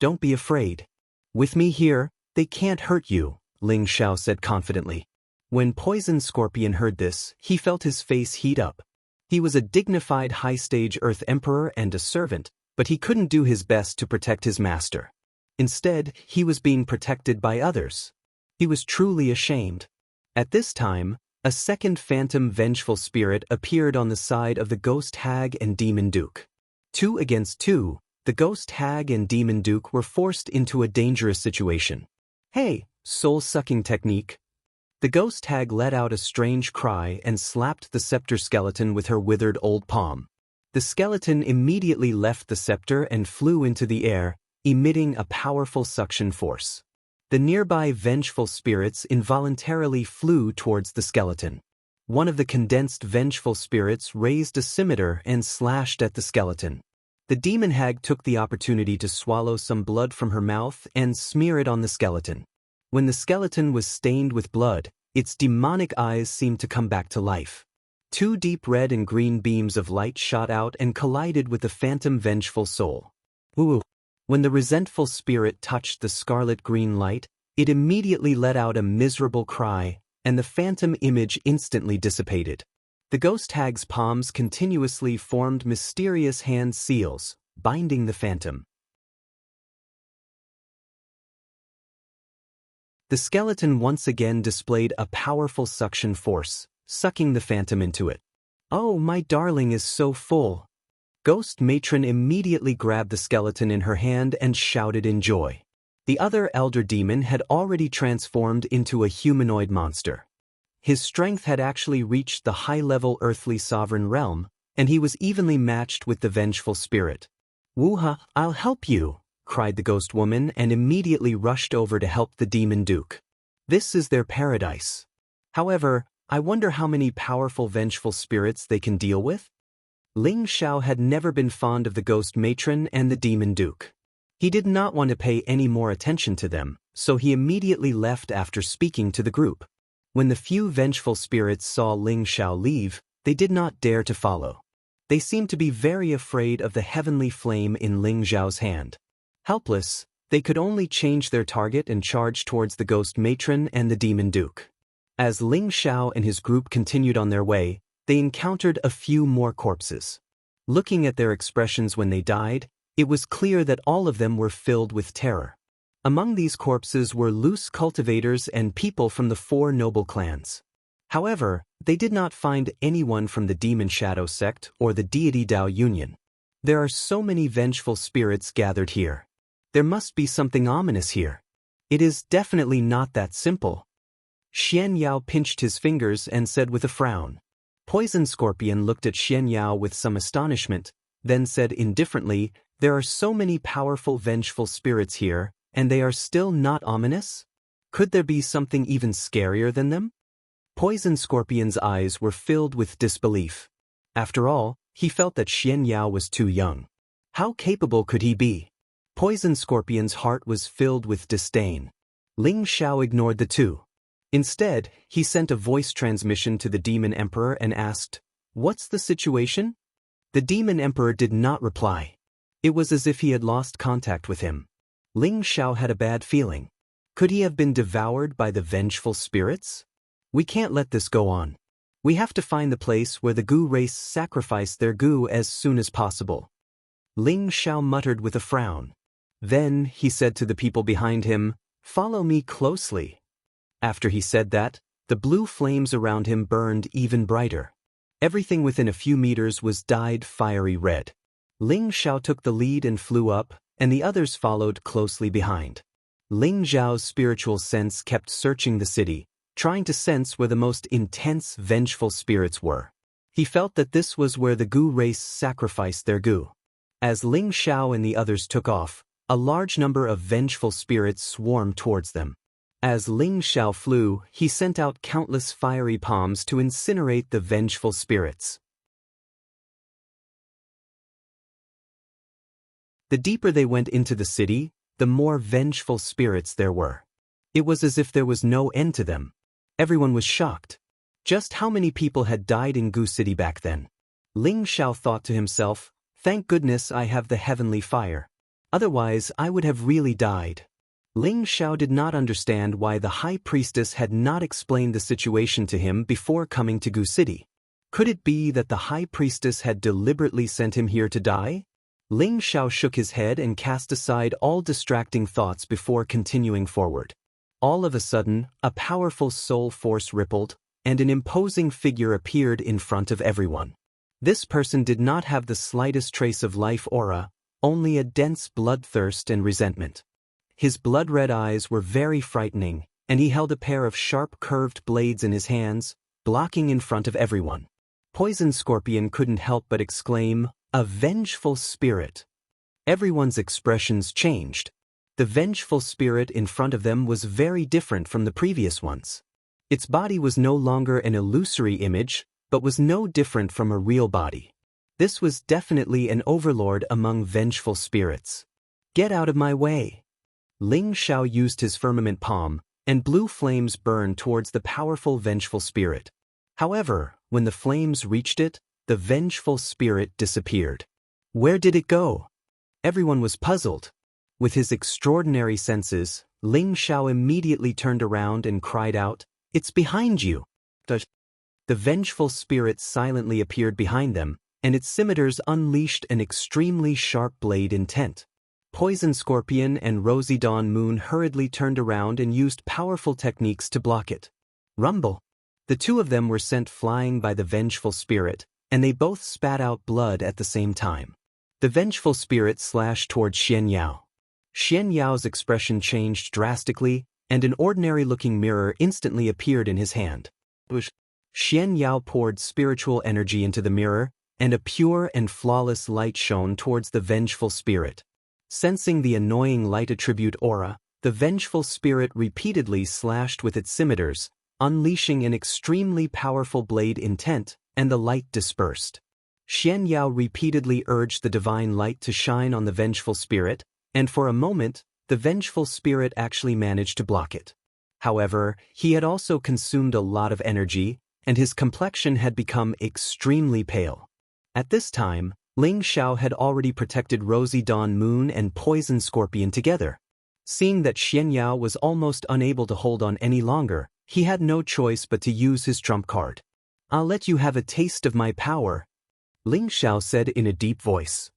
Don't be afraid. With me here, they can't hurt you," Ling Zhao said confidently. When Poison Scorpion heard this, he felt his face heat up. He was a dignified high-stage Earth Emperor and a servant, but he couldn't do his best to protect his master. Instead, he was being protected by others. He was truly ashamed. At this time, a second phantom vengeful spirit appeared on the side of the Ghost Hag and Demon Duke. 2 against 2, the Ghost Hag and Demon Duke were forced into a dangerous situation. "Hey, soul-sucking technique." The Ghost Hag let out a strange cry and slapped the scepter skeleton with her withered old palm. The skeleton immediately left the scepter and flew into the air, emitting a powerful suction force. The nearby vengeful spirits involuntarily flew towards the skeleton. One of the condensed vengeful spirits raised a scimitar and slashed at the skeleton. The demon hag took the opportunity to swallow some blood from her mouth and smear it on the skeleton. When the skeleton was stained with blood, its demonic eyes seemed to come back to life. 2 deep red and green beams of light shot out and collided with the phantom vengeful soul. Ooh! When the resentful spirit touched the scarlet-green light, it immediately let out a miserable cry, and the phantom image instantly dissipated. The ghost hag's palms continuously formed mysterious hand seals, binding the phantom. The skeleton once again displayed a powerful suction force, sucking the phantom into it. "Oh, my darling is so full." Ghost Matron immediately grabbed the skeleton in her hand and shouted in joy. The other elder demon had already transformed into a humanoid monster. His strength had actually reached the high-level earthly sovereign realm, and he was evenly matched with the vengeful spirit. "Woo-ha, I'll help you," cried the ghost woman and immediately rushed over to help the demon duke. This is their paradise. However, I wonder how many powerful vengeful spirits they can deal with? Ling Zhao had never been fond of the ghost matron and the demon duke. He did not want to pay any more attention to them, so he immediately left after speaking to the group. When the few vengeful spirits saw Ling Zhao leave, they did not dare to follow. They seemed to be very afraid of the heavenly flame in Ling Zhao's hand. Helpless, they could only change their target and charge towards the ghost matron and the demon duke. As Ling Zhao and his group continued on their way, they encountered a few more corpses. Looking at their expressions when they died, it was clear that all of them were filled with terror. Among these corpses were loose cultivators and people from the 4 noble clans. However, they did not find anyone from the Demon Shadow sect or the Deity Dao Union. There are so many vengeful spirits gathered here. There must be something ominous here. It is definitely not that simple. Xian Yao pinched his fingers and said with a frown. Poison Scorpion looked at Xian Yao with some astonishment, then said indifferently, "There are so many powerful vengeful spirits here, and they are still not ominous? Could there be something even scarier than them?" Poison Scorpion's eyes were filled with disbelief. After all, he felt that Xian Yao was too young. How capable could he be? Poison Scorpion's heart was filled with disdain. Ling Zhao ignored the two. Instead, he sent a voice transmission to the Demon Emperor and asked, "What's the situation?" The Demon Emperor did not reply. It was as if he had lost contact with him. Ling Zhao had a bad feeling. Could he have been devoured by the vengeful spirits? We can't let this go on. We have to find the place where the Gu race sacrificed their Gu as soon as possible. Ling Xiao muttered with a frown. Then he said to the people behind him, "Follow me closely." After he said that, the blue flames around him burned even brighter. Everything within a few meters was dyed fiery red. Ling Xiao took the lead and flew up, and the others followed closely behind. Ling Xiao's spiritual sense kept searching the city, trying to sense where the most intense, vengeful spirits were. He felt that this was where the Gu race sacrificed their Gu. As Ling Xiao and the others took off, a large number of vengeful spirits swarmed towards them. As Ling Xiao flew, he sent out countless fiery palms to incinerate the vengeful spirits. The deeper they went into the city, the more vengeful spirits there were. It was as if there was no end to them. Everyone was shocked. Just how many people had died in Gu City back then? Ling Xiao thought to himself, "Thank goodness I have the heavenly fire. Otherwise I would have really died." Ling Xiao did not understand why the high priestess had not explained the situation to him before coming to Gu City. Could it be that the high priestess had deliberately sent him here to die? Ling Xiao shook his head and cast aside all distracting thoughts before continuing forward. All of a sudden, a powerful soul force rippled, and an imposing figure appeared in front of everyone. This person did not have the slightest trace of life aura, only a dense bloodthirst and resentment. His blood-red eyes were very frightening, and he held a pair of sharp curved blades in his hands, blocking in front of everyone. Poison Scorpion couldn't help but exclaim, "A vengeful spirit." Everyone's expressions changed. The vengeful spirit in front of them was very different from the previous ones. Its body was no longer an illusory image, but was no different from a real body. This was definitely an overlord among vengeful spirits. "Get out of my way." Ling Xiao used his firmament palm, and blue flames burned towards the powerful vengeful spirit. However, when the flames reached it, the vengeful spirit disappeared. Where did it go? Everyone was puzzled. With his extraordinary senses, Ling Xiao immediately turned around and cried out, "It's behind you!" The vengeful spirit silently appeared behind them, and its scimitars unleashed an extremely sharp blade intent. Poison Scorpion and Rosy Dawn Moon hurriedly turned around and used powerful techniques to block it. Rumble! The two of them were sent flying by the vengeful spirit, and they both spat out blood at the same time. The vengeful spirit slashed toward Xian Yao. Xian Yao's expression changed drastically, and an ordinary-looking mirror instantly appeared in his hand. Xian Yao poured spiritual energy into the mirror, and a pure and flawless light shone towards the vengeful spirit. Sensing the annoying light attribute aura, the vengeful spirit repeatedly slashed with its scimitars, unleashing an extremely powerful blade intent, and the light dispersed. Xian Yao repeatedly urged the divine light to shine on the vengeful spirit, and for a moment, the vengeful spirit actually managed to block it. However, he had also consumed a lot of energy, and his complexion had become extremely pale. At this time, Ling Xiao had already protected Rosy Dawn Moon and Poison Scorpion together. Seeing that Xian Yao was almost unable to hold on any longer, he had no choice but to use his trump card. "I'll let you have a taste of my power," Ling Xiao said in a deep voice.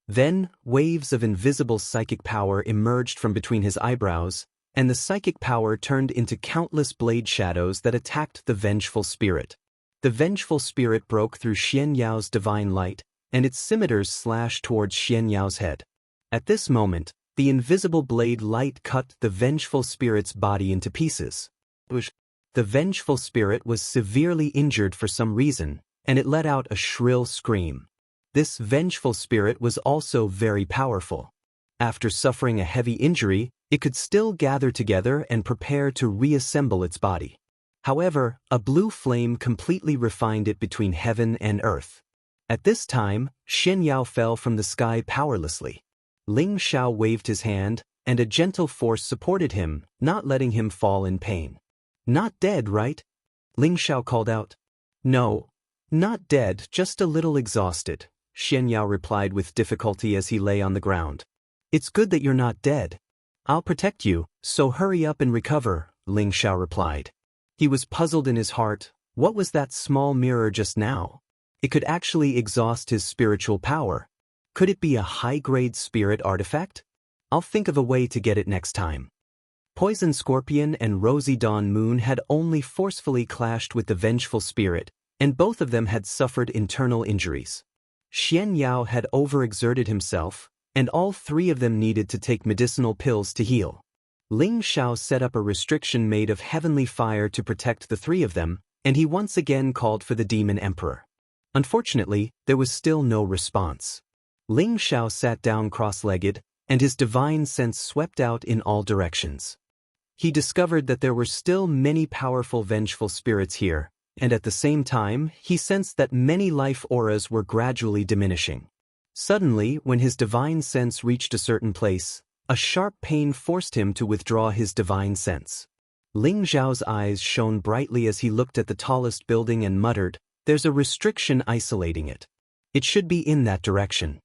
Then, waves of invisible psychic power emerged from between his eyebrows, and the psychic power turned into countless blade shadows that attacked the vengeful spirit. The vengeful spirit broke through Xian Yao's divine light, and its scimitars slashed towards Xian Yao's head. At this moment, the invisible blade light cut the vengeful spirit's body into pieces. The vengeful spirit was severely injured for some reason, and it let out a shrill scream. This vengeful spirit was also very powerful. After suffering a heavy injury, it could still gather together and prepare to reassemble its body. However, a blue flame completely refined it between heaven and earth. At this time, Xian Yao fell from the sky powerlessly. Ling Xiao waved his hand, and a gentle force supported him, not letting him fall in pain. "Not dead, right?" Ling Xiao called out. "No, not dead, just a little exhausted," Xian Yao replied with difficulty as he lay on the ground. "It's good that you're not dead. I'll protect you, so hurry up and recover," Ling Xiao replied. He was puzzled in his heart. What was that small mirror just now? It could actually exhaust his spiritual power. Could it be a high-grade spirit artifact? I'll think of a way to get it next time. Poison Scorpion and Rosy Dawn Moon had only forcefully clashed with the vengeful spirit, and both of them had suffered internal injuries. Xian Yao had overexerted himself, and all three of them needed to take medicinal pills to heal. Ling Xiao set up a restriction made of heavenly fire to protect the three of them, and he once again called for the Demon Emperor. Unfortunately, there was still no response. Ling Xiao sat down cross-legged, and his divine sense swept out in all directions. He discovered that there were still many powerful vengeful spirits here, and at the same time, he sensed that many life auras were gradually diminishing. Suddenly, when his divine sense reached a certain place, a sharp pain forced him to withdraw his divine sense. Ling Xiao's eyes shone brightly as he looked at the tallest building and muttered, "There's a restriction isolating it. It should be in that direction."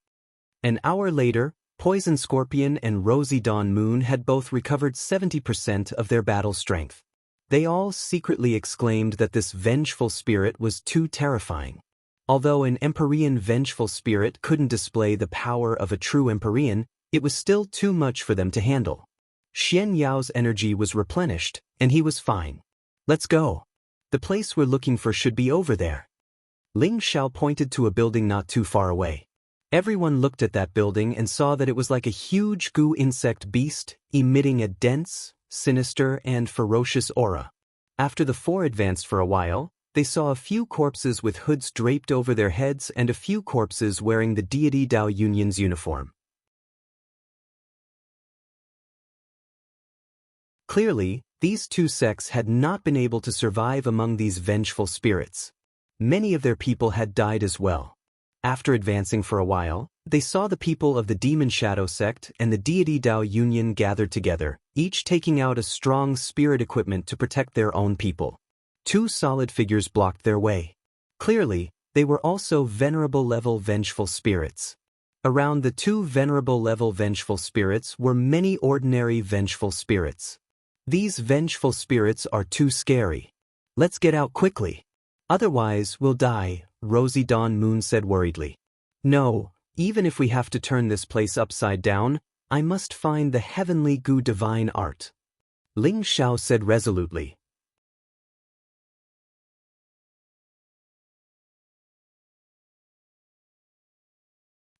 An hour later, Poison Scorpion and Rosy Dawn Moon had both recovered 70% of their battle strength. They all secretly exclaimed that this vengeful spirit was too terrifying. Although an Empyrean vengeful spirit couldn't display the power of a true Empyrean, it was still too much for them to handle. Xian Yao's energy was replenished, and he was fine. "Let's go. The place we're looking for should be over there." Ling Xiao pointed to a building not too far away. Everyone looked at that building and saw that it was like a huge goo insect beast, emitting a dense, sinister, and ferocious aura. After the four advanced for a while, they saw a few corpses with hoods draped over their heads and a few corpses wearing the deity Dao Union's uniform. Clearly, these two sects had not been able to survive among these vengeful spirits. Many of their people had died as well. After advancing for a while, they saw the people of the Demon Shadow sect and the deity Dao Union gathered together, each taking out a strong spirit equipment to protect their own people. Two solid figures blocked their way. Clearly, they were also venerable-level vengeful spirits. Around the two venerable-level vengeful spirits were many ordinary vengeful spirits. These vengeful spirits are too scary. Let's get out quickly. Otherwise, we'll die, Rosy Dawn Moon said worriedly. No, even if we have to turn this place upside down, I must find the heavenly goo divine art. Ling Xiao said resolutely.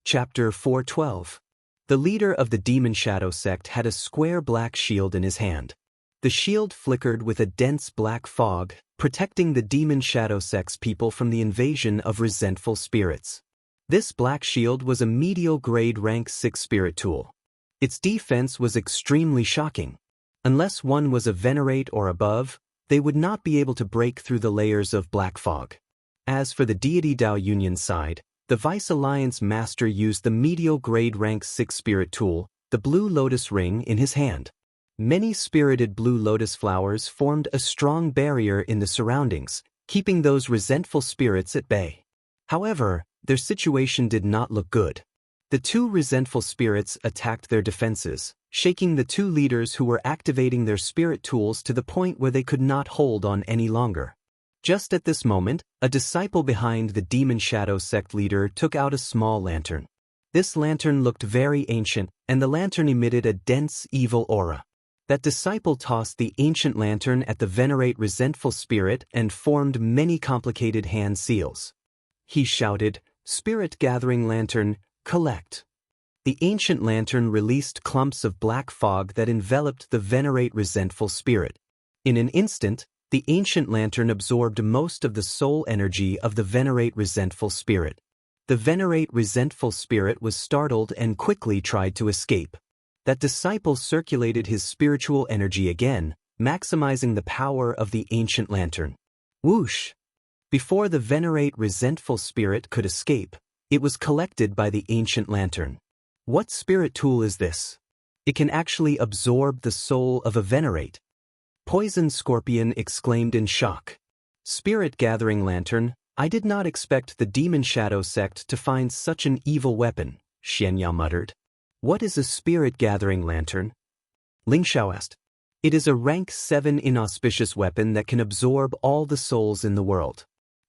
Chapter 412. The leader of the Demon Shadow sect had a square black shield in his hand. The shield flickered with a dense black fog, protecting the Demon Shadow sect's people from the invasion of resentful spirits. This black shield was a medial-grade rank 6 spirit tool. Its defense was extremely shocking. Unless one was a venerate or above, they would not be able to break through the layers of black fog. As for the deity Dao Union side, the Vice Alliance Master used the medial-grade rank 6 spirit tool, the Blue Lotus Ring, in his hand. Many spirited blue lotus flowers formed a strong barrier in the surroundings, keeping those resentful spirits at bay. However, their situation did not look good. The two resentful spirits attacked their defenses, shaking the two leaders who were activating their spirit tools to the point where they could not hold on any longer. Just at this moment, a disciple behind the Demon Shadow sect leader took out a small lantern. This lantern looked very ancient, and the lantern emitted a dense, evil aura. That disciple tossed the ancient lantern at the venerate resentful spirit and formed many complicated hand seals. He shouted, "Spirit gathering lantern, collect." The ancient lantern released clumps of black fog that enveloped the venerate resentful spirit. In an instant, the ancient lantern absorbed most of the soul energy of the venerate resentful spirit. The venerate resentful spirit was startled and quickly tried to escape. That disciple circulated his spiritual energy again, maximizing the power of the ancient lantern. Whoosh! Before the venerate resentful spirit could escape, it was collected by the ancient lantern. What spirit tool is this? It can actually absorb the soul of a venerate. Poison Scorpion exclaimed in shock. Spirit gathering lantern, I did not expect the Demon Shadow sect to find such an evil weapon, Xian Yao muttered. What is a spirit gathering lantern? Ling Xiao asked. It is a rank 7 inauspicious weapon that can absorb all the souls in the world.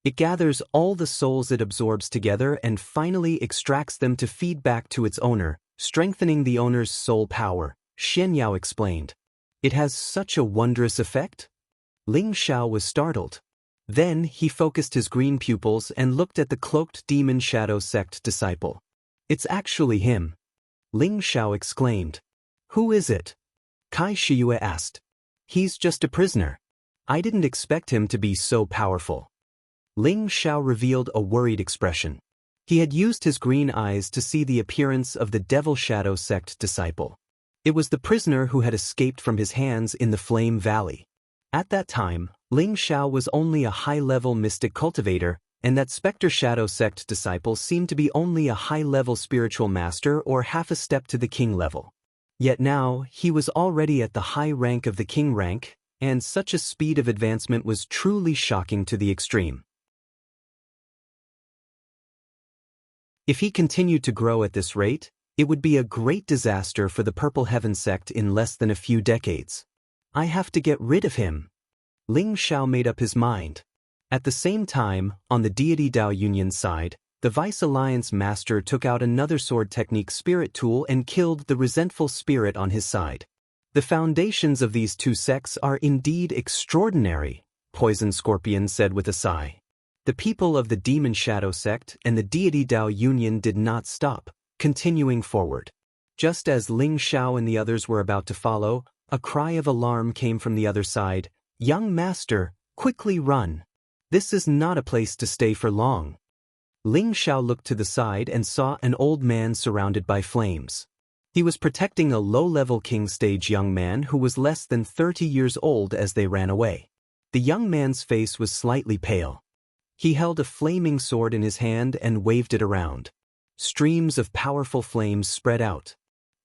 It gathers all the souls it absorbs together and finally extracts them to feed back to its owner, strengthening the owner's soul power, Xian Yao explained. It has such a wondrous effect? Ling Xiao was startled. Then he focused his green pupils and looked at the cloaked demon shadow sect disciple. It's actually him. Ling Xiao exclaimed. Who is it? Kai Shiyue asked. He's just a prisoner. I didn't expect him to be so powerful. Ling Xiao revealed a worried expression. He had used his green eyes to see the appearance of the Devil Shadow sect disciple. It was the prisoner who had escaped from his hands in the Flame Valley. At that time, Ling Xiao was only a high-level mystic cultivator, and that Spectre Shadow sect disciple seemed to be only a high-level spiritual master or half a step to the king level. Yet now, he was already at the high rank of the king rank, and such a speed of advancement was truly shocking to the extreme. If he continued to grow at this rate, it would be a great disaster for the Purple Heaven sect in less than a few decades. I have to get rid of him. Ling Xiao made up his mind. At the same time, on the Deity Dao Union side, the Vice Alliance Master took out another sword technique spirit tool and killed the resentful spirit on his side. The foundations of these two sects are indeed extraordinary, Poison Scorpion said with a sigh. The people of the Demon Shadow sect and the Deity Dao Union did not stop, continuing forward. Just as Ling Xiao and the others were about to follow, a cry of alarm came from the other side. Young master, quickly run. This is not a place to stay for long. Ling Xiao looked to the side and saw an old man surrounded by flames. He was protecting a low-level king stage young man who was less than 30 years old as they ran away. The young man's face was slightly pale. He held a flaming sword in his hand and waved it around. Streams of powerful flames spread out.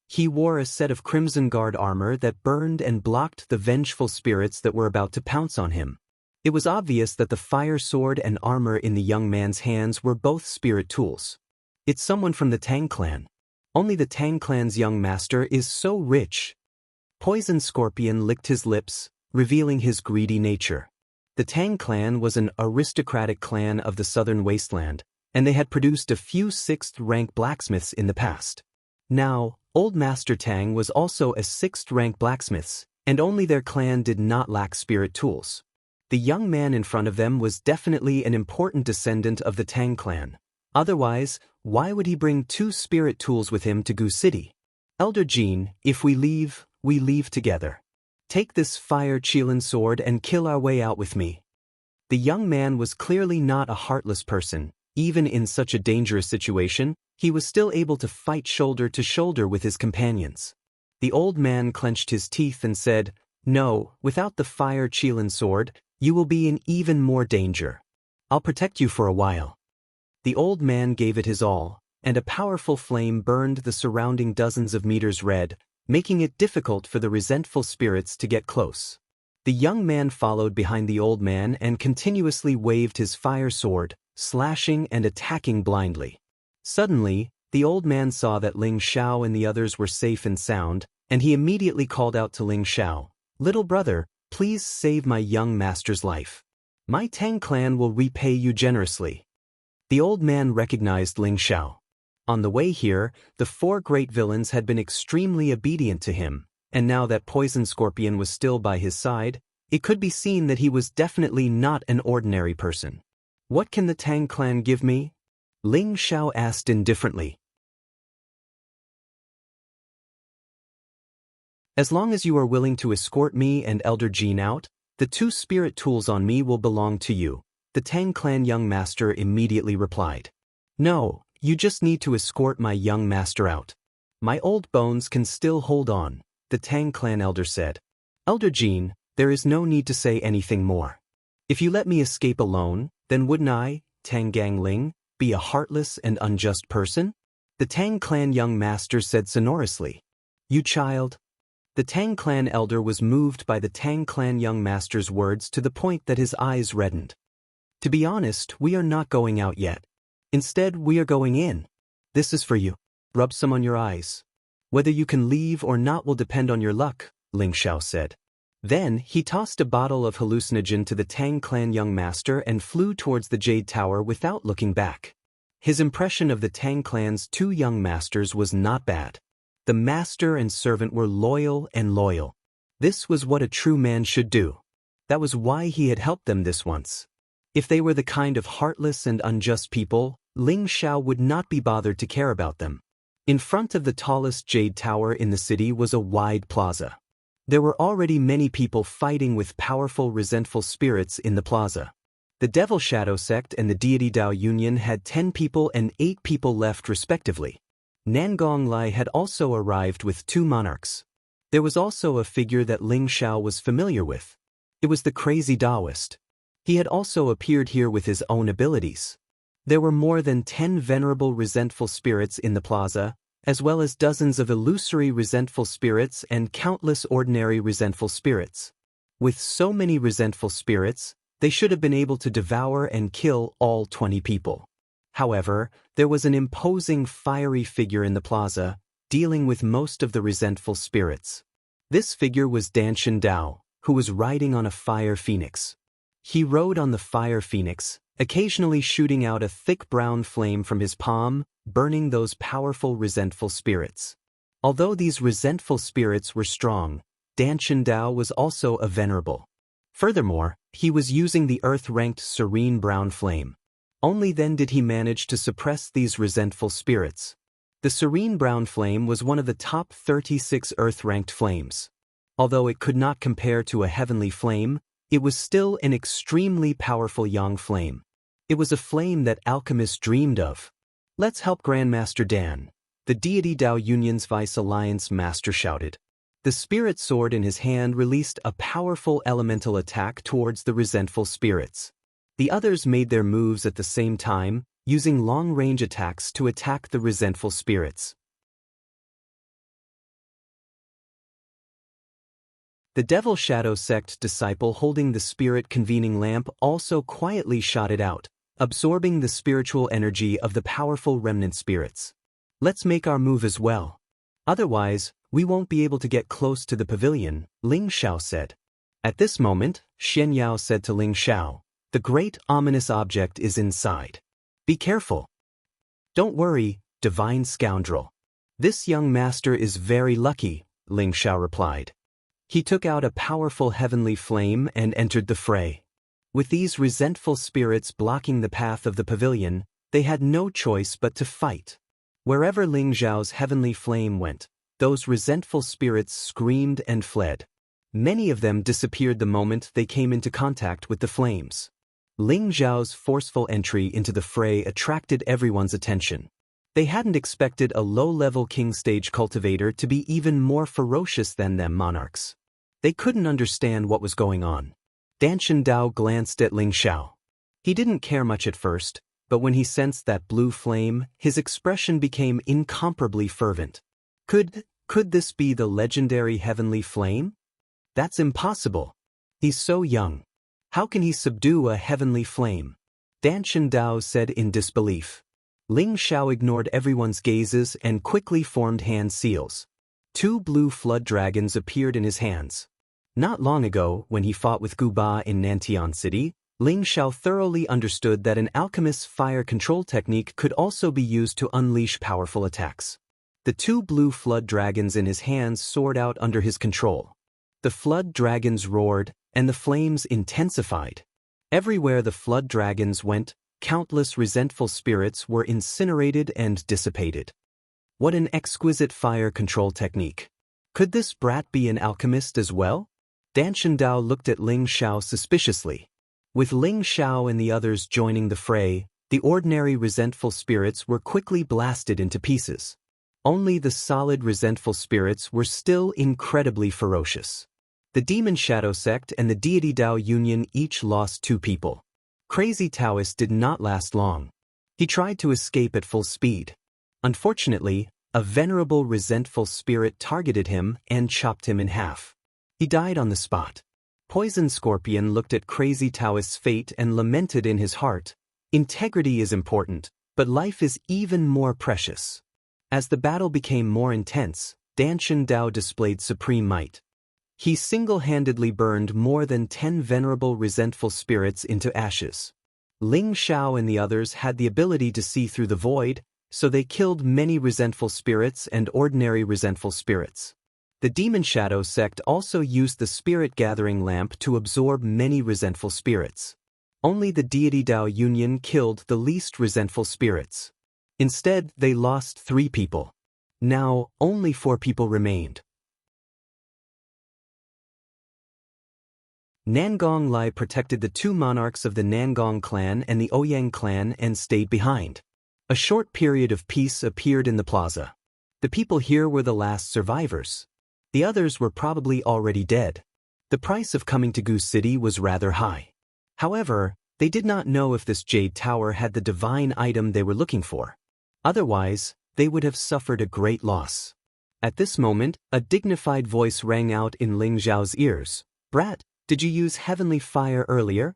He wore a set of Crimson Guard armor that burned and blocked the vengeful spirits that were about to pounce on him. It was obvious that the fire sword and armor in the young man's hands were both spirit tools. It's someone from the Tang clan. Only the Tang clan's young master is so rich. Poison Scorpion licked his lips, revealing his greedy nature. The Tang clan was an aristocratic clan of the southern wasteland, and they had produced a few 6th-rank blacksmiths in the past. Now, Old Master Tang was also a 6th-rank blacksmith, and only their clan did not lack spirit tools. The young man in front of them was definitely an important descendant of the Tang clan. Otherwise, why would he bring 2 spirit tools with him to Gu City? Elder Jean, if we leave together. Take this fire Qilin sword and kill our way out with me. The young man was clearly not a heartless person. Even in such a dangerous situation, he was still able to fight shoulder to shoulder with his companions. The old man clenched his teeth and said, "No, without the fire Qilin sword, you will be in even more danger. I'll protect you for a while." The old man gave it his all, and a powerful flame burned the surrounding dozens of meters red, making it difficult for the resentful spirits to get close. The young man followed behind the old man and continuously waved his fire sword, slashing and attacking blindly. Suddenly, the old man saw that Ling Xiao and the others were safe and sound, and he immediately called out to Ling Xiao, "Little brother, please save my young master's life. My Tang clan will repay you generously." The old man recognized Ling Xiao. On the way here, the 4 great villains had been extremely obedient to him, and now that Poison Scorpion was still by his side, it could be seen that he was definitely not an ordinary person. "What can the Tang clan give me?" Ling Xiao asked indifferently. "As long as you are willing to escort me and Elder Jean out, the 2 spirit tools on me will belong to you," the Tang clan young master immediately replied. "No, you just need to escort my young master out. My old bones can still hold on," the Tang clan elder said. "Elder Jean, there is no need to say anything more. If you let me escape alone, then wouldn't I, Tang Gang Ling, be a heartless and unjust person?" The Tang clan young master said sonorously. "You child." The Tang clan elder was moved by the Tang clan young master's words to the point that his eyes reddened. "To be honest, we are not going out yet. Instead, we are going in. This is for you. Rub some on your eyes. Whether you can leave or not will depend on your luck," Ling Xiao said. Then, he tossed a bottle of hallucinogen to the Tang clan young master and flew towards the Jade Tower without looking back. His impression of the Tang clan's two young masters was not bad. The master and servant were loyal and loyal. This was what a true man should do. That was why he had helped them this once. If they were the kind of heartless and unjust people, Ling Xiao would not be bothered to care about them. In front of the tallest Jade Tower in the city was a wide plaza. There were already many people fighting with powerful resentful spirits in the plaza. The Devil Shadow Sect and the Deity Dao Union had 10 people and 8 people left respectively. Nangong Lai had also arrived with 2 monarchs. There was also a figure that Ling Xiao was familiar with. It was the crazy Taoist. He had also appeared here with his own abilities. There were more than 10 venerable resentful spirits in the plaza, as well as dozens of illusory resentful spirits and countless ordinary resentful spirits. With so many resentful spirits, they should have been able to devour and kill all 20 people. However, there was an imposing fiery figure in the plaza, dealing with most of the resentful spirits. This figure was Danshan Dao, who was riding on a fire phoenix. He rode on the fire phoenix, occasionally shooting out a thick brown flame from his palm, burning those powerful resentful spirits. Although these resentful spirits were strong, Danshan Dao was also a venerable. Furthermore, he was using the earth-ranked serene brown flame. Only then did he manage to suppress these resentful spirits. The serene brown flame was one of the top 36 earth-ranked flames. Although it could not compare to a heavenly flame, it was still an extremely powerful yang flame. It was a flame that alchemists dreamed of. "Let's help Grandmaster Dan," the Deity Dao Union's Vice Alliance master shouted. The spirit sword in his hand released a powerful elemental attack towards the resentful spirits. The others made their moves at the same time, using long-range attacks to attack the resentful spirits. The Devil Shadow Sect disciple holding the spirit convening lamp also quietly shot it out, absorbing the spiritual energy of the powerful remnant spirits. "Let's make our move as well. Otherwise, we won't be able to get close to the pavilion," Ling Xiao said. At this moment, Shen Yao said to Ling Xiao, "The great ominous object is inside. Be careful." "Don't worry, divine scoundrel. This young master is very lucky," Ling Xiao replied. He took out a powerful heavenly flame and entered the fray. With these resentful spirits blocking the path of the pavilion, they had no choice but to fight. Wherever Ling Xiao's heavenly flame went, those resentful spirits screamed and fled. Many of them disappeared the moment they came into contact with the flames. Ling Xiao's forceful entry into the fray attracted everyone's attention. They hadn't expected a low-level king stage cultivator to be even more ferocious than them monarchs. They couldn't understand what was going on. Danshan Dao glanced at Ling Xiao. He didn't care much at first, but when he sensed that blue flame, his expression became incomparably fervent. Could this be the legendary heavenly flame? That's impossible. He's so young. How can he subdue a heavenly flame? Danshan Dao said in disbelief. Ling Xiao ignored everyone's gazes and quickly formed hand seals. 2 blue flood dragons appeared in his hands. Not long ago, when he fought with Gu Ba in Nantian City, Ling Xiao thoroughly understood that an alchemist's fire control technique could also be used to unleash powerful attacks. The 2 blue flood dragons in his hands soared out under his control. The flood dragons roared, and the flames intensified. Everywhere the flood dragons went, countless resentful spirits were incinerated and dissipated. What an exquisite fire control technique. Could this brat be an alchemist as well? Danshan Dao looked at Ling Xiao suspiciously. With Ling Xiao and the others joining the fray, the ordinary resentful spirits were quickly blasted into pieces. Only the solid resentful spirits were still incredibly ferocious. The Demon Shadow Sect and the Deity Dao Union each lost 2 people. Crazy Taoist did not last long. He tried to escape at full speed. Unfortunately, a venerable resentful spirit targeted him and chopped him in half. He died on the spot. Poison Scorpion looked at Crazy Taoist's fate and lamented in his heart, "Integrity is important, but life is even more precious." As the battle became more intense, Danshan Dao displayed supreme might. He single-handedly burned more than 10 venerable resentful spirits into ashes. Ling Xiao and the others had the ability to see through the void, so they killed many resentful spirits and ordinary resentful spirits. The Demon Shadow sect also used the spirit-gathering lamp to absorb many resentful spirits. Only the deity Dao Union killed the least resentful spirits. Instead, they lost 3 people. Now, only 4 people remained. Nangong Lai protected the 2 monarchs of the Nangong clan and the Ouyang clan and stayed behind. A short period of peace appeared in the plaza. The people here were the last survivors. The others were probably already dead. The price of coming to Goose City was rather high. However, they did not know if this jade tower had the divine item they were looking for. Otherwise, they would have suffered a great loss. At this moment, a dignified voice rang out in Ling Xiao's ears. "Brat, did you use heavenly fire earlier?"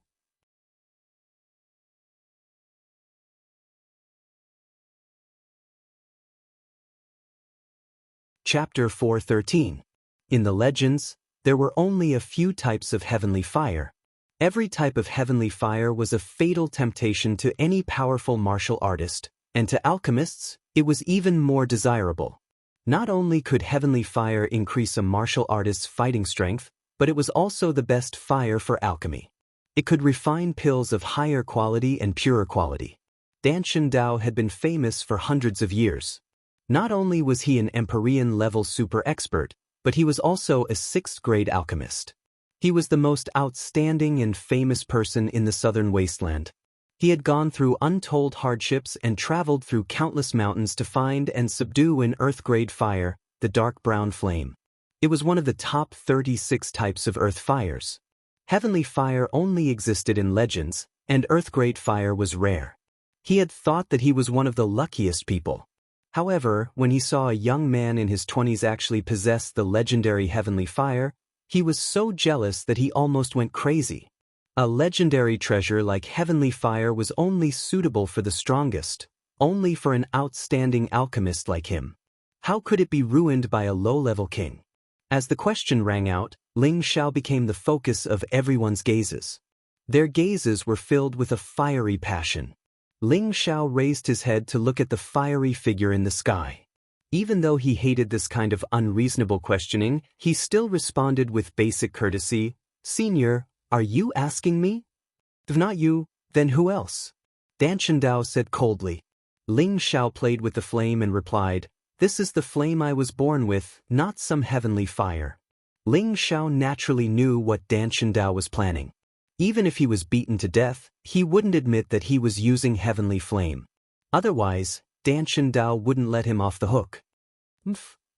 Chapter 413. In the legends, there were only a few types of heavenly fire. Every type of heavenly fire was a fatal temptation to any powerful martial artist, and to alchemists, it was even more desirable. Not only could heavenly fire increase a martial artist's fighting strength, but it was also the best fire for alchemy. It could refine pills of higher quality and purer quality. Danshan Dao had been famous for hundreds of years. Not only was he an Empyrean-level super expert, but he was also a 6th-grade alchemist. He was the most outstanding and famous person in the southern wasteland. He had gone through untold hardships and traveled through countless mountains to find and subdue an earth-grade fire, the dark brown flame. It was one of the top 36 types of earth fires. Heavenly fire only existed in legends, and earth-grade fire was rare. He had thought that he was one of the luckiest people. However, when he saw a young man in his 20s actually possess the legendary heavenly fire, he was so jealous that he almost went crazy. A legendary treasure like heavenly fire was only suitable for the strongest, only for an outstanding alchemist like him. How could it be ruined by a low-level king? As the question rang out, Ling Xiao became the focus of everyone's gazes. Their gazes were filled with a fiery passion. Ling Xiao raised his head to look at the fiery figure in the sky. Even though he hated this kind of unreasonable questioning, he still responded with basic courtesy. "Senior, are you asking me?" "If not you, then who else?" Danshan Dao said coldly. Ling Xiao played with the flame and replied, "This is the flame I was born with, not some heavenly fire." Ling Xiao naturally knew what Danshan Dao was planning. Even if he was beaten to death, he wouldn't admit that he was using heavenly flame. Otherwise, Danshan Dao wouldn't let him off the hook.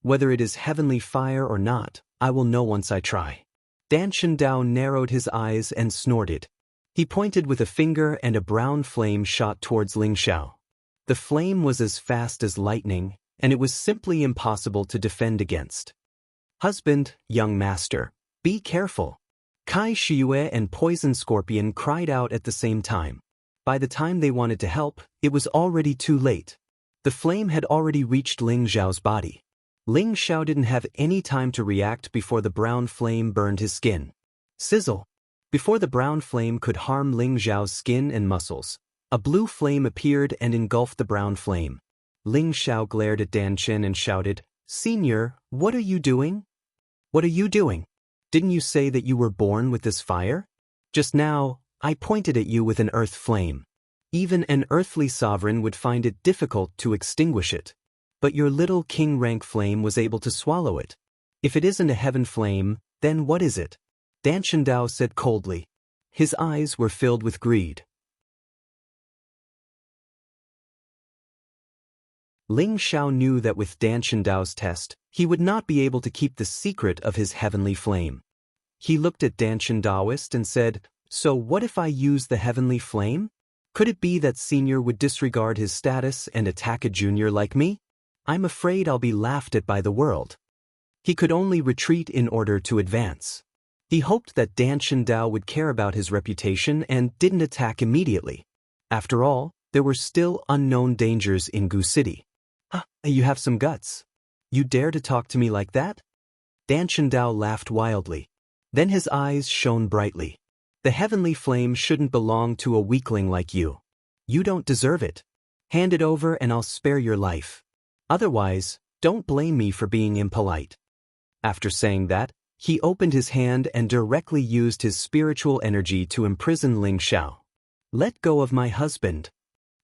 Whether it is heavenly fire or not, I will know once I try." Danshan Dao narrowed his eyes and snorted. He pointed with a finger and a brown flame shot towards Ling Xiao. The flame was as fast as lightning, and it was simply impossible to defend against. "Husband, young master, be careful." Kai Shiyue and Poison Scorpion cried out at the same time. By the time they wanted to help, it was already too late. The flame had already reached Ling Xiao's body. Ling Xiao didn't have any time to react before the brown flame burned his skin. Sizzle! Before the brown flame could harm Ling Xiao's skin and muscles, a blue flame appeared and engulfed the brown flame. Ling Xiao glared at Danshan and shouted, "Senior, what are you doing? What are you doing? Didn't you say that you were born with this fire? Just now, I pointed at you with an earth flame. Even an earthly sovereign would find it difficult to extinguish it. But your little king-rank flame was able to swallow it. If it isn't a heaven flame, then what is it?" Danshan Dao said coldly. His eyes were filled with greed. Ling Xiao knew that with Danshan Dao's test, he would not be able to keep the secret of his heavenly flame. He looked at Danshan Daoist and said, "So what if I use the heavenly flame? Could it be that Senior would disregard his status and attack a junior like me? I'm afraid I'll be laughed at by the world." He could only retreat in order to advance. He hoped that Danshan Dao would care about his reputation and didn't attack immediately. After all, there were still unknown dangers in Gu City. "You have some guts. You dare to talk to me like that?" Dan Dao laughed wildly. Then his eyes shone brightly. The heavenly flame shouldn't belong to a weakling like you. You don't deserve it. Hand it over and I'll spare your life. Otherwise, don't blame me for being impolite. After saying that, he opened his hand and directly used his spiritual energy to imprison Ling Xiao. Let go of my husband.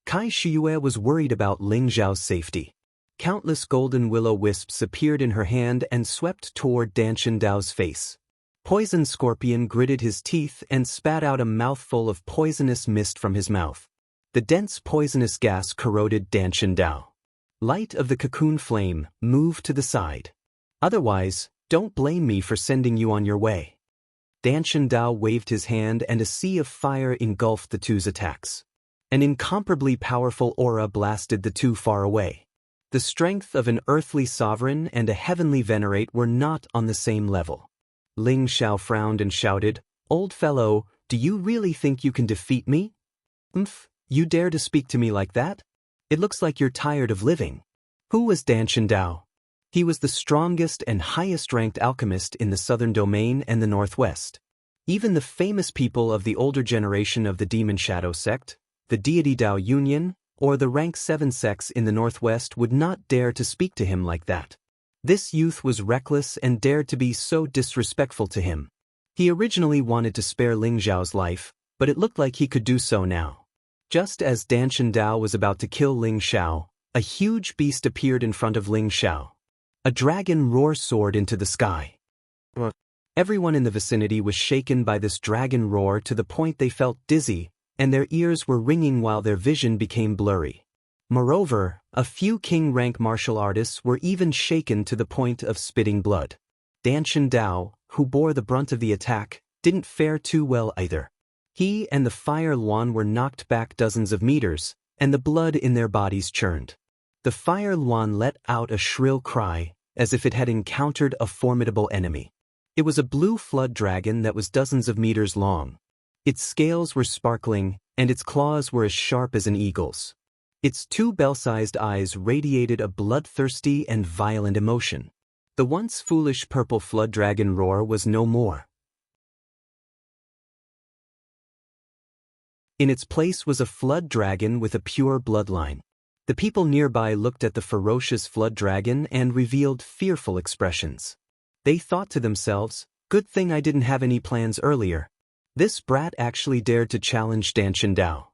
Kai Shiyue was worried about Ling Xiao's safety. Countless golden willow wisps appeared in her hand and swept toward Dan Dao's face. Poison Scorpion gritted his teeth and spat out a mouthful of poisonous mist from his mouth. The dense poisonous gas corroded Dan Dao. Light of the cocoon flame, move to the side. Otherwise, don't blame me for sending you on your way. Dan Dao waved his hand and a sea of fire engulfed the two's attacks. An incomparably powerful aura blasted the two far away. The strength of an earthly sovereign and a heavenly venerate were not on the same level. Ling Xiao frowned and shouted, "Old fellow, do you really think you can defeat me? You dare to speak to me like that? It looks like you're tired of living." Who was Dan Dao? He was the strongest and highest-ranked alchemist in the Southern Domain and the Northwest. Even the famous people of the older generation of the Demon Shadow sect, the Deity Dao Union, or the Rank 7 sects in the Northwest would not dare to speak to him like that. This youth was reckless and dared to be so disrespectful to him. He originally wanted to spare Ling Xiao's life, but it looked like he could do so now. Just as Dan Dao was about to kill Ling Xiao, a huge beast appeared in front of Ling Xiao. A dragon roar soared into the sky. Everyone in the vicinity was shaken by this dragon roar to the point they felt dizzy, and their ears were ringing while their vision became blurry. Moreover, a few king-rank martial artists were even shaken to the point of spitting blood. Dan Dao, who bore the brunt of the attack, didn't fare too well either. He and the Fire Luan were knocked back dozens of meters, and the blood in their bodies churned. The Fire Luan let out a shrill cry, as if it had encountered a formidable enemy. It was a blue flood dragon that was dozens of meters long. Its scales were sparkling, and its claws were as sharp as an eagle's. Its two bell-sized eyes radiated a bloodthirsty and violent emotion. The once foolish purple flood dragon roar was no more. In its place was a flood dragon with a pure bloodline. The people nearby looked at the ferocious flood dragon and revealed fearful expressions. They thought to themselves, "Good thing I didn't have any plans earlier. This brat actually dared to challenge Dan Dao.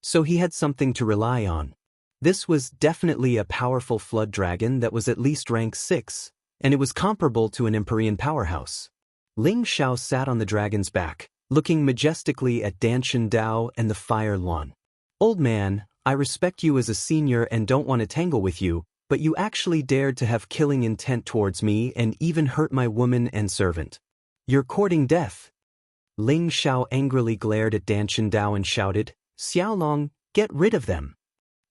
So he had something to rely on." This was definitely a powerful flood dragon that was at least rank 6, and it was comparable to an Empyrean powerhouse. Ling Xiao sat on the dragon's back, looking majestically at Dan Dao and the Fire Luan. "Old man, I respect you as a senior and don't want to tangle with you, but you actually dared to have killing intent towards me and even hurt my woman and servant. You're courting death." Ling Xiao angrily glared at Dan Dao and shouted, "Xiaolong, get rid of them."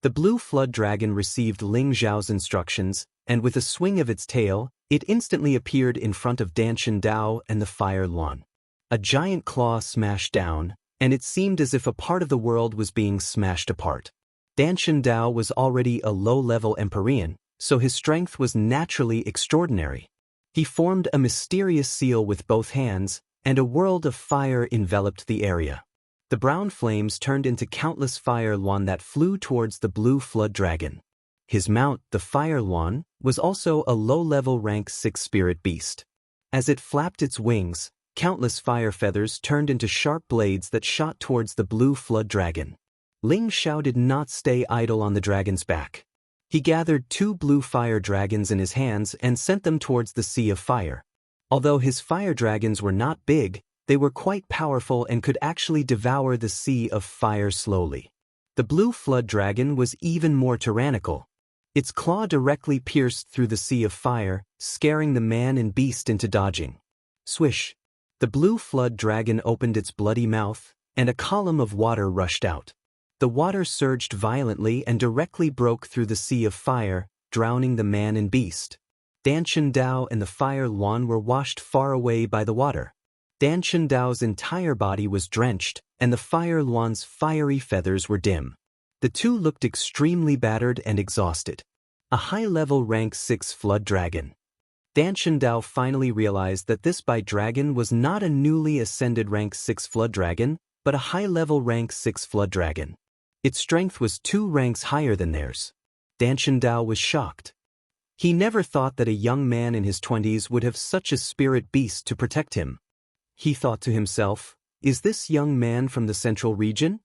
The blue flood dragon received Ling Xiao's instructions, and with a swing of its tail, it instantly appeared in front of Dan Dao and the Fire Luan. A giant claw smashed down, and it seemed as if a part of the world was being smashed apart. Dan Dao was already a low-level Empyrean, so his strength was naturally extraordinary. He formed a mysterious seal with both hands, and a world of fire enveloped the area. The brown flames turned into countless Fire Luan that flew towards the blue flood dragon. His mount, the Fire Luan, was also a low-level rank 6 spirit beast. As it flapped its wings, countless fire feathers turned into sharp blades that shot towards the blue flood dragon. Ling Xiao did not stay idle on the dragon's back. He gathered 2 blue fire dragons in his hands and sent them towards the sea of fire. Although his fire dragons were not big, they were quite powerful and could actually devour the sea of fire slowly. The blue flood dragon was even more tyrannical. Its claw directly pierced through the sea of fire, scaring the man and beast into dodging. Swish! The blue flood dragon opened its bloody mouth, and a column of water rushed out. The water surged violently and directly broke through the sea of fire, drowning the man and beast. Dan Dao and the Fire Luan were washed far away by the water. Dan Dao's entire body was drenched, and the Fire Luan's fiery feathers were dim. The two looked extremely battered and exhausted. A high-level rank 6 flood dragon. Dan Dao finally realized that this Bai dragon was not a newly ascended rank 6 flood dragon, but a high-level rank 6 flood dragon. Its strength was 2 ranks higher than theirs. Dan Dao was shocked. He never thought that a young man in his 20s would have such a spirit beast to protect him. He thought to himself, is this young man from the central region?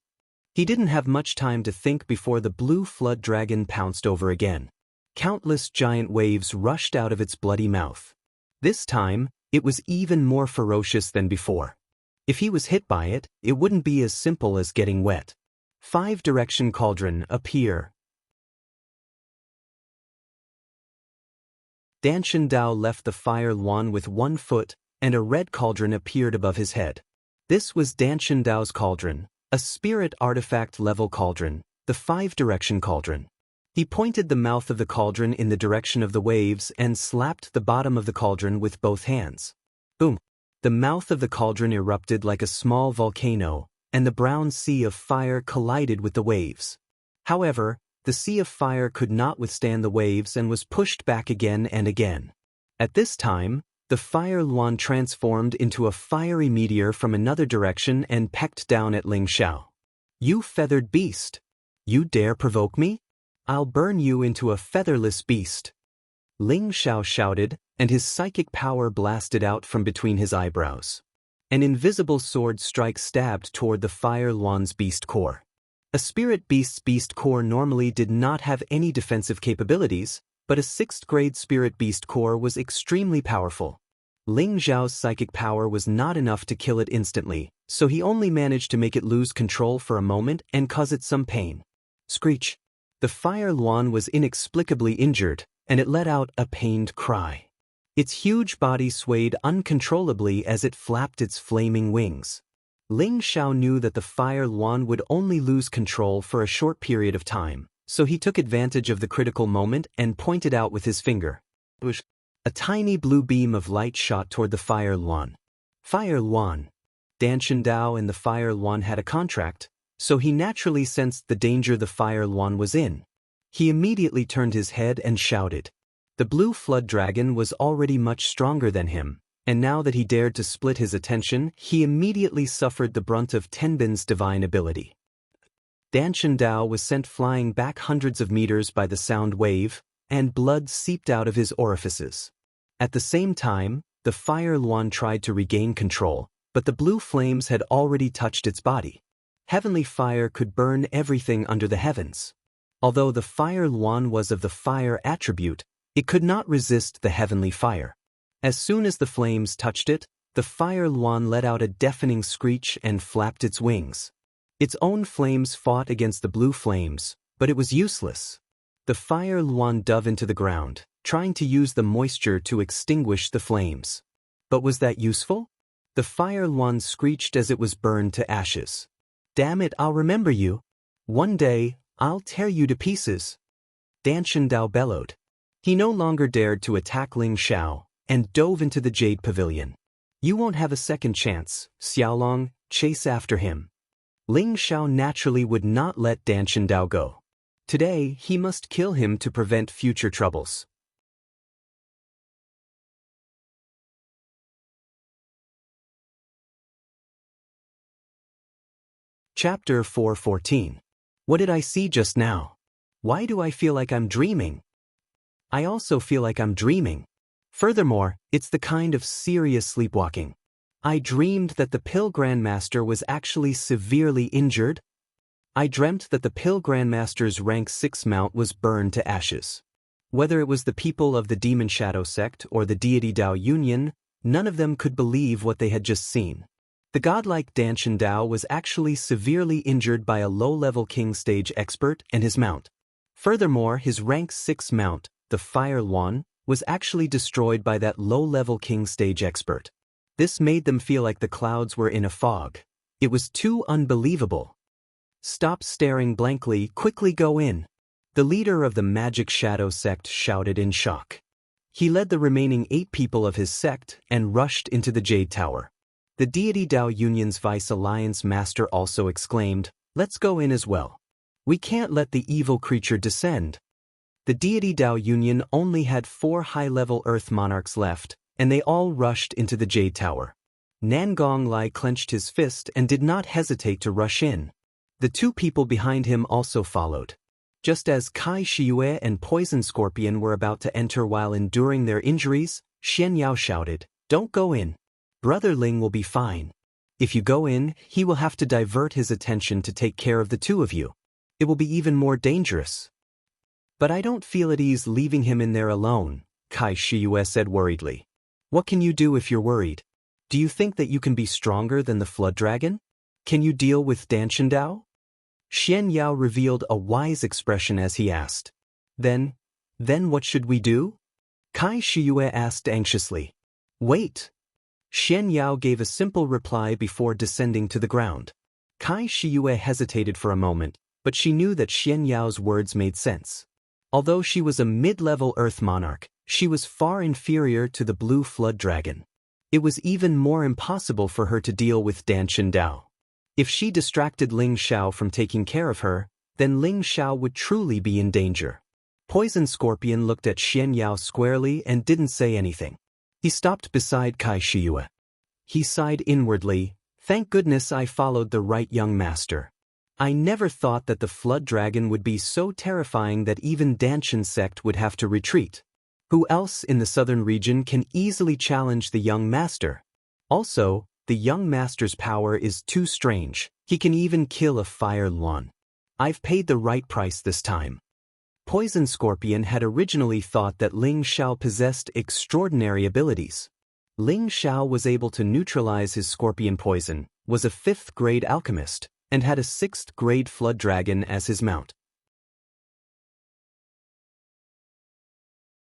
He didn't have much time to think before the blue flood dragon pounced over again. Countless giant waves rushed out of its bloody mouth. This time, it was even more ferocious than before. If he was hit by it, it wouldn't be as simple as getting wet. 5-direction cauldron appear. Dan Dao left the fire lawn with 1 foot, and a red cauldron appeared above his head. This was Dan Dao's cauldron, a spirit artifact-level cauldron, the 5-direction cauldron. He pointed the mouth of the cauldron in the direction of the waves and slapped the bottom of the cauldron with both hands. Boom! The mouth of the cauldron erupted like a small volcano, and the brown sea of fire collided with the waves. However, the sea of fire could not withstand the waves and was pushed back again and again. At this time, the fire luan transformed into a fiery meteor from another direction and pecked down at Ling Xiao. You feathered beast! You dare provoke me? I'll burn you into a featherless beast! Ling Xiao shouted, and his psychic power blasted out from between his eyebrows. An invisible sword strike stabbed toward the fire luan's beast core. A spirit beast's beast core normally did not have any defensive capabilities, but a 6th-grade spirit beast core was extremely powerful. Ling Xiao's psychic power was not enough to kill it instantly, so he only managed to make it lose control for a moment and cause it some pain. Screech! The fire luan was inexplicably injured, and it let out a pained cry. Its huge body swayed uncontrollably as it flapped its flaming wings. Ling Xiao knew that the fire luan would only lose control for a short period of time, so he took advantage of the critical moment and pointed out with his finger. A tiny blue beam of light shot toward the fire luan. Fire luan! Dan Dao and the fire luan had a contract, so he naturally sensed the danger the fire luan was in. He immediately turned his head and shouted. The blue flood dragon was already much stronger than him, and now that he dared to split his attention, he immediately suffered the brunt of Tenbin's divine ability. Dan Dao was sent flying back hundreds of meters by the sound wave, and blood seeped out of his orifices. At the same time, the fire luan tried to regain control, but the blue flames had already touched its body. Heavenly fire could burn everything under the heavens. Although the fire luan was of the fire attribute, it could not resist the heavenly fire. As soon as the flames touched it, the fire luan let out a deafening screech and flapped its wings. Its own flames fought against the blue flames, but it was useless. The fire luan dove into the ground, trying to use the moisture to extinguish the flames. But was that useful? The fire luan screeched as it was burned to ashes. Damn it, I'll remember you. One day, I'll tear you to pieces. Dan Dao bellowed. He no longer dared to attack Ling Xiao, and dove into the Jade Pavilion. You won't have a second chance, Xiaolong, chase after him. Ling Xiao naturally would not let Dan Dao go. Today, he must kill him to prevent future troubles. Chapter 414. What did I see just now? Why do I feel like I'm dreaming? I also feel like I'm dreaming. Furthermore, it's the kind of serious sleepwalking. I dreamed that the Pill Grandmaster was actually severely injured. I dreamt that the Pill Grandmaster's rank 6 mount was burned to ashes. Whether it was the people of the Demon Shadow sect or the Deity Dao Union, none of them could believe what they had just seen. The godlike Dan Dao was actually severely injured by a low-level king stage expert and his mount. Furthermore, his rank 6 mount, the Fire Luan, was actually destroyed by that low-level king stage expert. This made them feel like the clouds were in a fog. It was too unbelievable. Stop staring blankly, quickly go in. The leader of the Magic Shadow sect shouted in shock. He led the remaining 8 people of his sect and rushed into the Jade Tower. The Deity Dao Union's Vice Alliance Master also exclaimed, "Let's go in as well. We can't let the evil creature descend." The deity Dao Union only had 4 high-level earth monarchs left, and they all rushed into the Jade Tower. Nangong Lai clenched his fist and did not hesitate to rush in. The 2 people behind him also followed. Just as Kai Shiyue and Poison Scorpion were about to enter while enduring their injuries, Xian Yao shouted, "Don't go in. Brother Ling will be fine. If you go in, he will have to divert his attention to take care of the 2 of you. It will be even more dangerous." "But I don't feel at ease leaving him in there alone," Kai Shiyue said worriedly. "What can you do if you're worried? Do you think that you can be stronger than the Flood Dragon? Can you deal with Danshan Dao?" Xian Yao revealed a wise expression as he asked. Then what should we do?" Kai Shiyue asked anxiously. "Wait." Xian Yao gave a simple reply before descending to the ground. Kai Shiyue hesitated for a moment, but she knew that Xian Yao's words made sense. Although she was a mid-level Earth Monarch, she was far inferior to the Blue Flood Dragon. It was even more impossible for her to deal with Danshan Dao. If she distracted Ling Xiao from taking care of her, then Ling Xiao would truly be in danger. Poison Scorpion looked at Xian Yao squarely and didn't say anything. He stopped beside Kai Shiyue. He sighed inwardly, "Thank goodness I followed the right young master. I never thought that the Flood Dragon would be so terrifying that even Danshan sect would have to retreat. Who else in the southern region can easily challenge the young master? Also, the young master's power is too strange. He can even kill a fire luan. I've paid the right price this time." Poison Scorpion had originally thought that Ling Xiao possessed extraordinary abilities. Ling Xiao was able to neutralize his scorpion poison, was a 5th-grade alchemist, and had a 6th-grade flood dragon as his mount.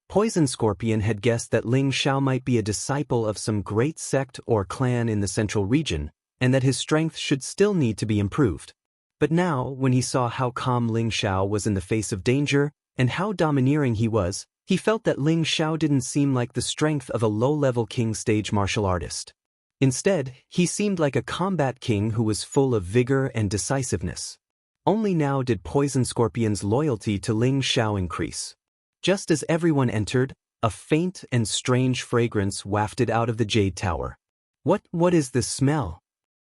Poison Scorpion had guessed that Ling Xiao might be a disciple of some great sect or clan in the central region, and that his strength should still need to be improved. But now, when he saw how calm Ling Xiao was in the face of danger, and how domineering he was, he felt that Ling Xiao didn't seem like the strength of a low-level king stage martial artist. Instead, he seemed like a combat king who was full of vigor and decisiveness. Only now did Poison Scorpion's loyalty to Ling Xiao increase. Just as everyone entered, a faint and strange fragrance wafted out of the Jade Tower. What is this smell?"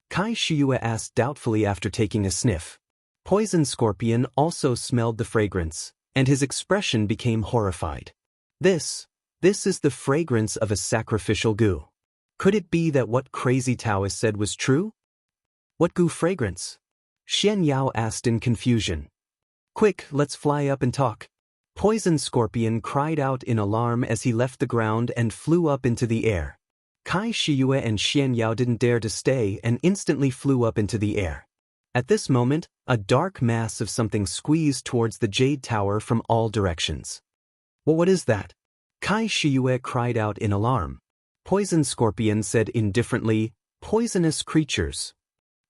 Kai Shiyue asked doubtfully after taking a sniff. Poison Scorpion also smelled the fragrance, and his expression became horrified. This is the fragrance of a sacrificial goo. Could it be that what crazy Taoist said was true? "What goo fragrance?" Xian Yao asked in confusion. "Quick, let's fly up and talk." Poison Scorpion cried out in alarm as he left the ground and flew up into the air. Kai Shiyue and Xian Yao didn't dare to stay and instantly flew up into the air. At this moment, a dark mass of something squeezed towards the Jade Tower from all directions. "Well, what is that?" Kai Shiyue cried out in alarm. Poison Scorpion said indifferently, "Poisonous creatures."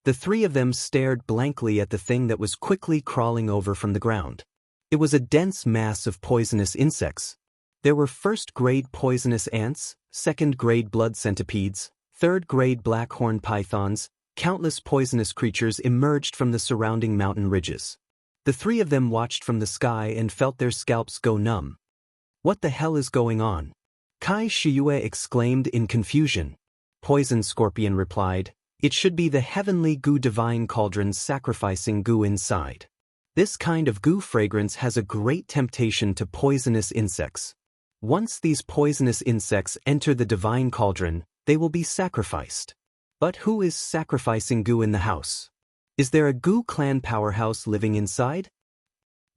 The 3 of them stared blankly at the thing that was quickly crawling over from the ground. It was a dense mass of poisonous insects. There were 1st-grade poisonous ants, 2nd-grade blood centipedes, 3rd-grade black-horned pythons. Countless poisonous creatures emerged from the surrounding mountain ridges. The 3 of them watched from the sky and felt their scalps go numb. "What the hell is going on?" Kai Shiyue exclaimed in confusion. Poison Scorpion replied, "It should be the heavenly goo divine cauldrons sacrificing goo inside. This kind of goo fragrance has a great temptation to poisonous insects. Once these poisonous insects enter the divine cauldron, they will be sacrificed. But who is sacrificing goo in the house? Is there a goo clan powerhouse living inside?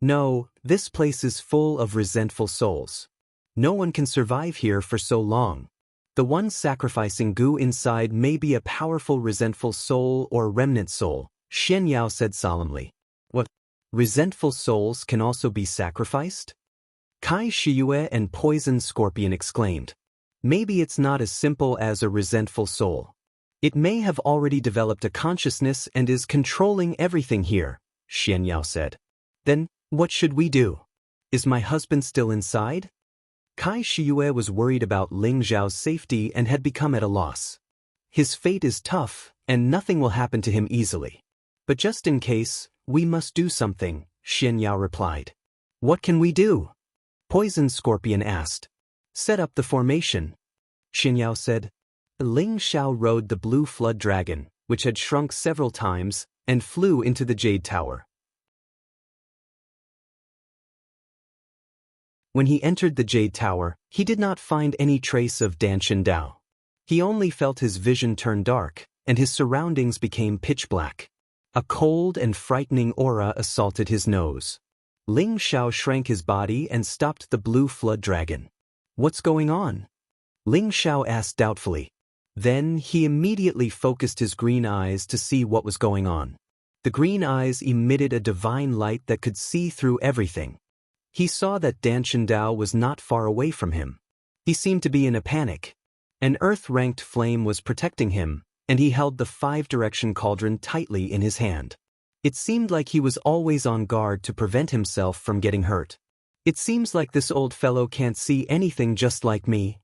No, this place is full of resentful souls. No one can survive here for so long. The one sacrificing goo inside may be a powerful resentful soul or remnant soul," Xian Yao said solemnly. "What? Resentful souls can also be sacrificed?" Kai Shiyue and Poison Scorpion exclaimed. "Maybe it's not as simple as a resentful soul. It may have already developed a consciousness and is controlling everything here," Xian Yao said. "Then, what should we do? Is my husband still inside?" Kai Shiyue was worried about Ling Zhao's safety and had become at a loss. "His fate is tough, and nothing will happen to him easily. But just in case, we must do something," Xian Yao replied. "What can we do?" Poison Scorpion asked. Set up the formation. Xinyao said. Ling Xiao rode the blue flood dragon, which had shrunk several times, and flew into the Jade Tower. When he entered the Jade Tower, he did not find any trace of Danshan Dao. He only felt his vision turn dark, and his surroundings became pitch black. A cold and frightening aura assaulted his nose. Ling Xiao shrank his body and stopped the blue flood dragon. What's going on? Ling Xiao asked doubtfully. Then he immediately focused his green eyes to see what was going on. The green eyes emitted a divine light that could see through everything. He saw that Danshan Dao was not far away from him. He seemed to be in a panic. An earth-ranked flame was protecting him, and he held the 5-direction cauldron tightly in his hand. It seemed like he was always on guard to prevent himself from getting hurt. It seems like this old fellow can't see anything just like me,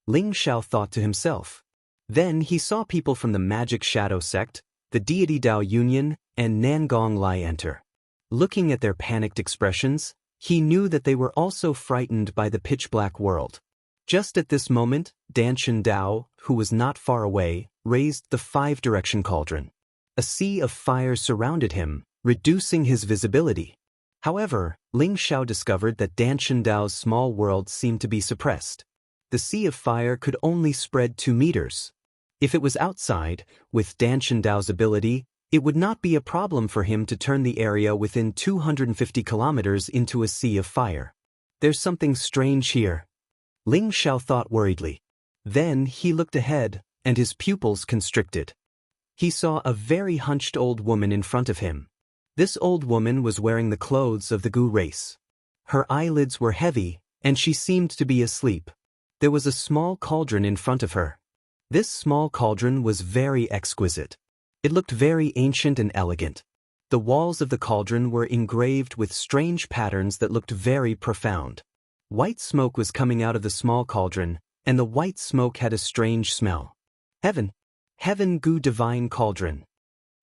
Ling Xiao thought to himself. Then he saw people from the Magic Shadow Sect, the Deity Dao Union, and Nangong Lai enter. Looking at their panicked expressions, he knew that they were also frightened by the pitch-black world. Just at this moment, Danshan Dao, who was not far away, raised the 5-direction cauldron. A sea of fire surrounded him, reducing his visibility. However, Ling Xiao discovered that Danshan Dao's small world seemed to be suppressed. The sea of fire could only spread 2 meters. If it was outside, with Danshan Dao's ability, it would not be a problem for him to turn the area within 250 kilometers into a sea of fire. There's something strange here, Ling Xiao thought worriedly. Then he looked ahead, and his pupils constricted. He saw a very hunched old woman in front of him. This old woman was wearing the clothes of the Gu race. Her eyelids were heavy, and she seemed to be asleep. There was a small cauldron in front of her. This small cauldron was very exquisite. It looked very ancient and elegant. The walls of the cauldron were engraved with strange patterns that looked very profound. White smoke was coming out of the small cauldron, and the white smoke had a strange smell. Heaven Gu Divine Cauldron.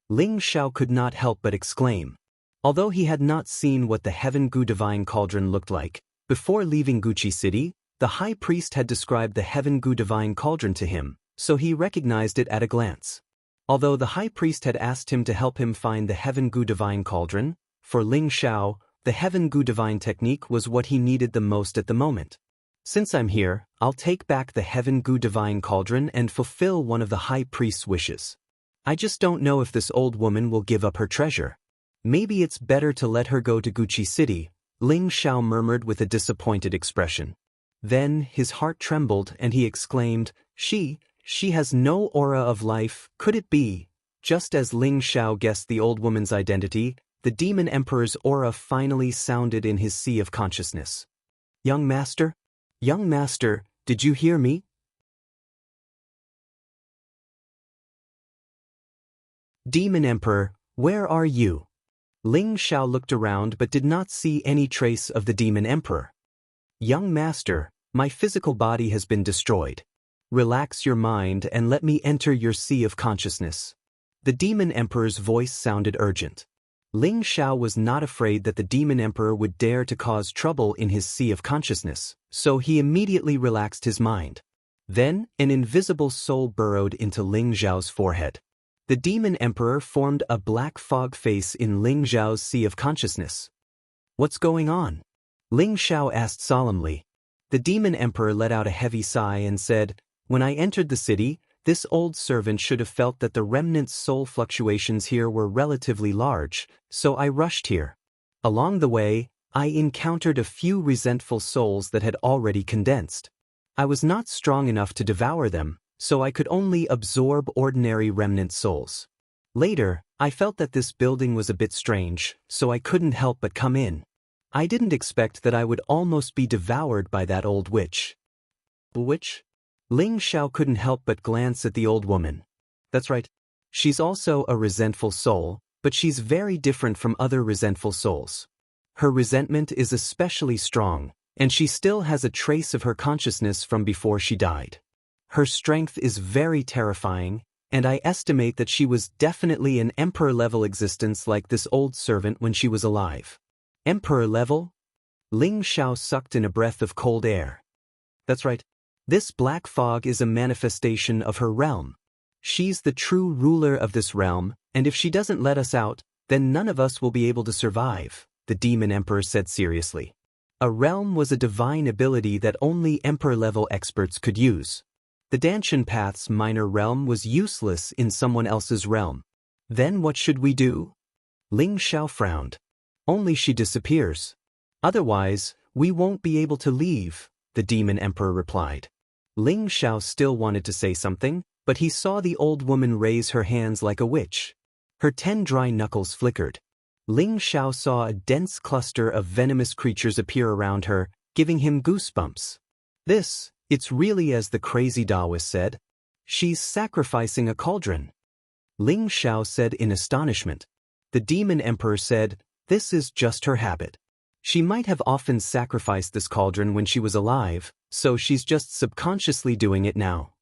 Ling Xiao could not help but exclaim. Although he had not seen what the Heaven Gu Divine Cauldron looked like, before leaving Guqi City, the high priest had described the Heaven Gu Divine Cauldron to him, so he recognized it at a glance. Although the high priest had asked him to help him find the Heaven Gu Divine Cauldron, for Ling Xiao, the Heaven Gu Divine technique was what he needed the most at the moment. Since I'm here, I'll take back the Heaven Gu Divine Cauldron and fulfill one of the high priest's wishes. I just don't know if this old woman will give up her treasure. Maybe it's better to let her go to Guqi City, Ling Xiao murmured with a disappointed expression. Then his heart trembled and he exclaimed, She has no aura of life, could it be? Just as Ling Xiao guessed the old woman's identity, the Demon Emperor's aura finally sounded in his sea of consciousness. Young Master, did you hear me? Demon Emperor, where are you? Ling Xiao looked around but did not see any trace of the Demon Emperor. Young Master, my physical body has been destroyed. Relax your mind and let me enter your sea of consciousness. The Demon Emperor's voice sounded urgent. Ling Xiao was not afraid that the Demon Emperor would dare to cause trouble in his sea of consciousness, so he immediately relaxed his mind. Then, an invisible soul burrowed into Ling Xiao's forehead. The Demon Emperor formed a black fog face in Ling Xiao's sea of consciousness. What's going on? Ling Xiao asked solemnly. The Demon Emperor let out a heavy sigh and said, When I entered the city, this old servant should have felt that the remnant soul fluctuations here were relatively large, so I rushed here. Along the way, I encountered a few resentful souls that had already condensed. I was not strong enough to devour them, so I could only absorb ordinary remnant souls. Later, I felt that this building was a bit strange, so I couldn't help but come in. I didn't expect that I would almost be devoured by that old witch. Witch? Ling Xiao couldn't help but glance at the old woman. That's right. She's also a resentful soul, but she's very different from other resentful souls. Her resentment is especially strong, and she still has a trace of her consciousness from before she died. Her strength is very terrifying, and I estimate that she was definitely an emperor-level existence like this old servant when she was alive. Emperor level? Ling Xiao sucked in a breath of cold air. That's right. This black fog is a manifestation of her realm. She's the true ruler of this realm, and if she doesn't let us out, then none of us will be able to survive, the Demon Emperor said seriously. A realm was a divine ability that only Emperor-level experts could use. The Danshan Path's minor realm was useless in someone else's realm. Then what should we do? Ling Xiao frowned. Only she disappears. Otherwise, we won't be able to leave, the Demon Emperor replied. Ling Xiao still wanted to say something, but he saw the old woman raise her hands like a witch. Her 10 dry knuckles flickered. Ling Xiao saw a dense cluster of venomous creatures appear around her, giving him goosebumps. It's really as the crazy Taoist said. She's sacrificing a cauldron. Ling Xiao said in astonishment. The Demon Emperor said, this is just her habit. She might have often sacrificed this cauldron when she was alive, so she's just subconsciously doing it now.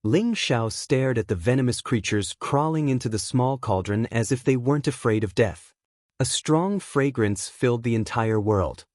Ling Xiao stared at the venomous creatures crawling into the small cauldron as if they weren't afraid of death. A strong fragrance filled the entire world.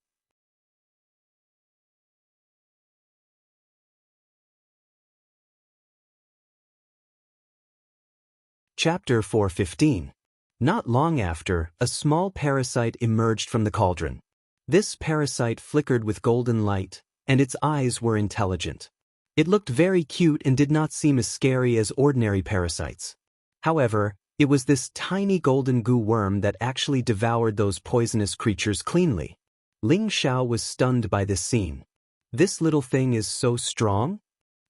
Chapter 415. Not long after, a small parasite emerged from the cauldron. This parasite flickered with golden light, and its eyes were intelligent. It looked very cute and did not seem as scary as ordinary parasites. However, it was this tiny golden goo worm that actually devoured those poisonous creatures cleanly. Ling Xiao was stunned by this scene. This little thing is so strong?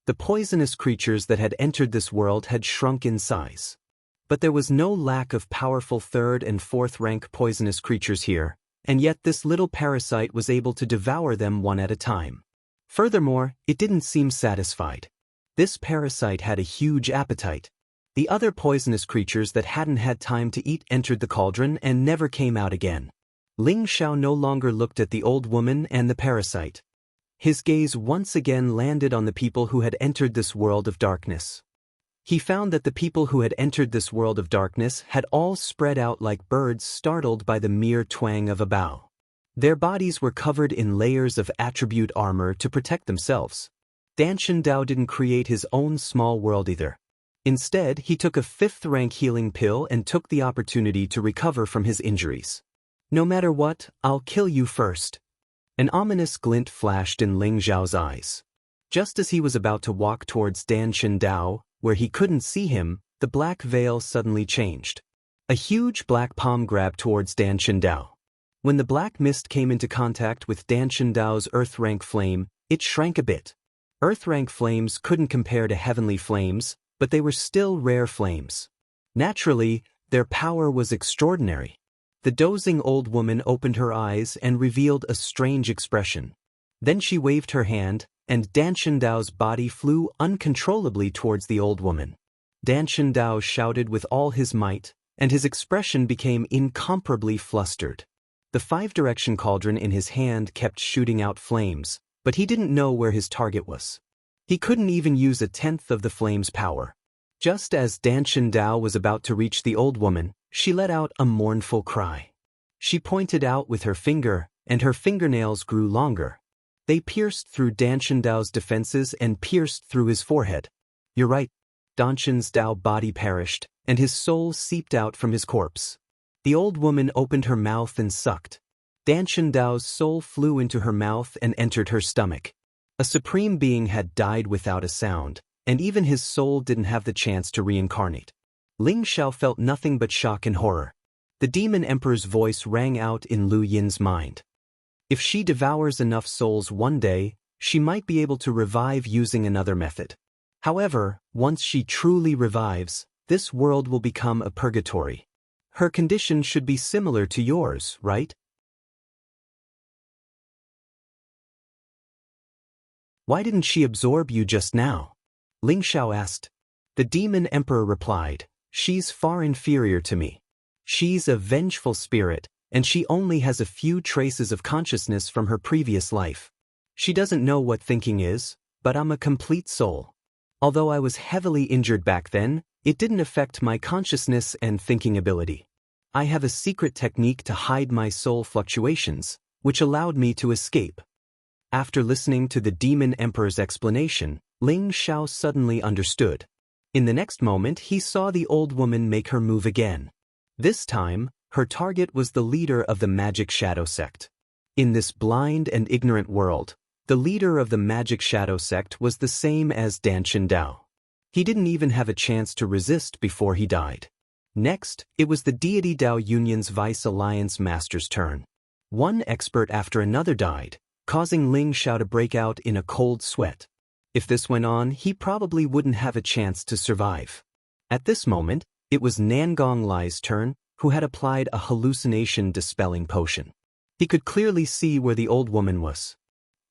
The poisonous creatures that had entered this world had shrunk in size. But there was no lack of powerful 3rd and 4th rank poisonous creatures here, and yet this little parasite was able to devour them one at a time. Furthermore, it didn't seem satisfied. This parasite had a huge appetite. The other poisonous creatures that hadn't had time to eat entered the cauldron and never came out again. Ling Xiao no longer looked at the old woman and the parasite. His gaze once again landed on the people who had entered this world of darkness. He found that the people who had entered this world of darkness had all spread out like birds startled by the mere twang of a bow. Their bodies were covered in layers of attribute armor to protect themselves. Danshan Dao didn't create his own small world either. Instead, he took a 5th-rank healing pill and took the opportunity to recover from his injuries. No matter what, I'll kill you first. An ominous glint flashed in Ling Xiao's eyes. Just as he was about to walk towards Danshan Dao, where he couldn't see him, the black veil suddenly changed. A huge black palm grabbed towards Danshan Dao. When the black mist came into contact with Danshan Dao's earth-rank flame, it shrank a bit. Earth-rank flames couldn't compare to heavenly flames, but they were still rare flames. Naturally, their power was extraordinary. The dozing old woman opened her eyes and revealed a strange expression. Then she waved her hand, and Danshan Dao's body flew uncontrollably towards the old woman. Danshan Dao shouted with all his might, and his expression became incomparably flustered. The 5-direction cauldron in his hand kept shooting out flames, but he didn't know where his target was. He couldn't even use 1/10 of the flame's power. Just as Danshan Dao was about to reach the old woman, she let out a mournful cry. She pointed out with her finger, and her fingernails grew longer. They pierced through Danshan Dao's defenses and pierced through his forehead. You're right. Danshan Dao's body perished, and his soul seeped out from his corpse. The old woman opened her mouth and sucked. Danshan Dao's soul flew into her mouth and entered her stomach. A supreme being had died without a sound, and even his soul didn't have the chance to reincarnate. Ling Xiao felt nothing but shock and horror. The Demon Emperor's voice rang out in Lu Yin's mind. If she devours enough souls one day, she might be able to revive using another method. However, once she truly revives, this world will become a purgatory. Her condition should be similar to yours, right? Why didn't she absorb you just now? Ling Xiao asked. The Demon Emperor replied, she's far inferior to me. She's a vengeful spirit, and she only has a few traces of consciousness from her previous life. She doesn't know what thinking is, but I'm a complete soul. Although I was heavily injured back then, it didn't affect my consciousness and thinking ability. I have a secret technique to hide my soul fluctuations, which allowed me to escape. After listening to the demon emperor's explanation, Ling Xiao suddenly understood. In the next moment, he saw the old woman make her move again. This time, her target was the leader of the Magic Shadow Sect. In this blind and ignorant world, the leader of the Magic Shadow Sect was the same as Dan Dao. He didn't even have a chance to resist before he died. Next, it was the Deity Dao Union's Vice Alliance Master's turn. One expert after another died, causing Ling Xiao to break out in a cold sweat. If this went on, he probably wouldn't have a chance to survive. At this moment, it was Nangong Lai's turn, who had applied a hallucination-dispelling potion. He could clearly see where the old woman was.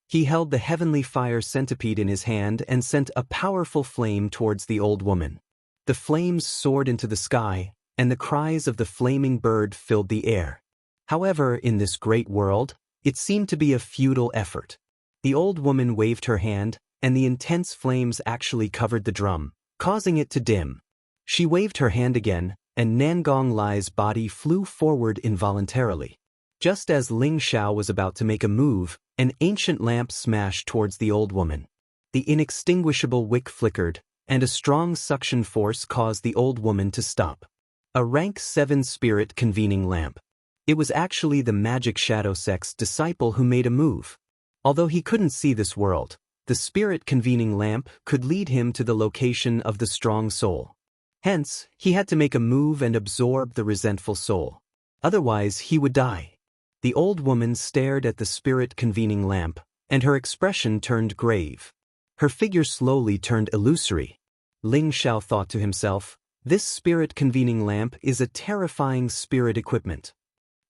He held the heavenly fire centipede in his hand and sent a powerful flame towards the old woman. The flames soared into the sky, and the cries of the flaming bird filled the air. However, in this great world, it seemed to be a futile effort. The old woman waved her hand, and the intense flames actually covered the drum, causing it to dim. She waved her hand again, and Nangong Lai's body flew forward involuntarily. Just as Ling Xiao was about to make a move, an ancient lamp smashed towards the old woman. The inextinguishable wick flickered, and a strong suction force caused the old woman to stop. A rank 7 spirit convening lamp. It was actually the Magic Shadow Sect's disciple who made a move. Although he couldn't see this world, the spirit convening lamp could lead him to the location of the strong soul. Hence, he had to make a move and absorb the resentful soul. Otherwise, he would die. The old woman stared at the spirit convening lamp, and her expression turned grave. Her figure slowly turned illusory. Ling Xiao thought to himself, this spirit convening lamp is a terrifying spirit equipment.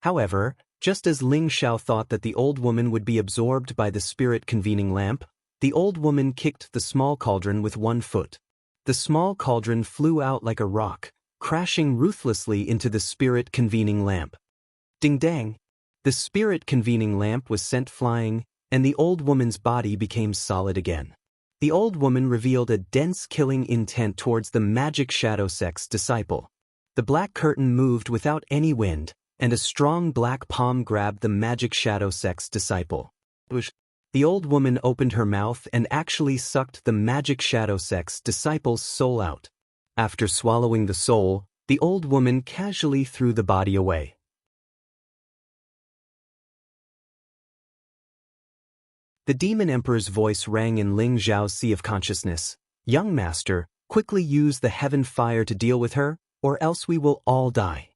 However, just as Ling Xiao thought that the old woman would be absorbed by the spirit convening lamp, the old woman kicked the small cauldron with one foot. The small cauldron flew out like a rock, crashing ruthlessly into the spirit convening lamp. Ding dang! The spirit convening lamp was sent flying, and the old woman's body became solid again. The old woman revealed a dense killing intent towards the Magic Shadow Sect's disciple. The black curtain moved without any wind, and a strong black palm grabbed the Magic Shadow Sect's disciple. The old woman opened her mouth and actually sucked the Magic Shadow Sect's disciple's soul out. After swallowing the soul, the old woman casually threw the body away. The demon emperor's voice rang in Ling Xiao's sea of consciousness. Young master, quickly use the heaven fire to deal with her, or else we will all die.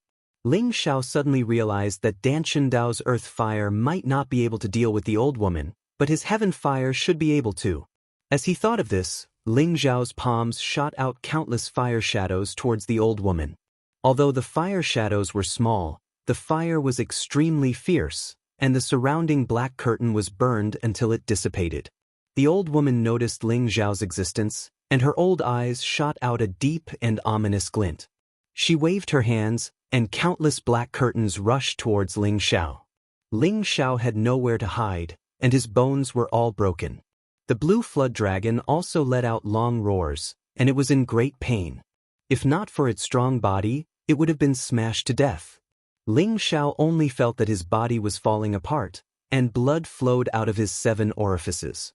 Ling Xiao suddenly realized that Dan Dao's earth fire might not be able to deal with the old woman, but his heaven fire should be able to. As he thought of this, Ling Xiao's palms shot out countless fire shadows towards the old woman. Although the fire shadows were small, the fire was extremely fierce, and the surrounding black curtain was burned until it dissipated. The old woman noticed Ling Xiao's existence, and her old eyes shot out a deep and ominous glint. She waved her hands, and countless black curtains rushed towards Ling Xiao. Ling Xiao had nowhere to hide, and his bones were all broken. The blue flood dragon also let out long roars, and it was in great pain. If not for its strong body, it would have been smashed to death. Ling Xiao only felt that his body was falling apart, and blood flowed out of his 7 orifices.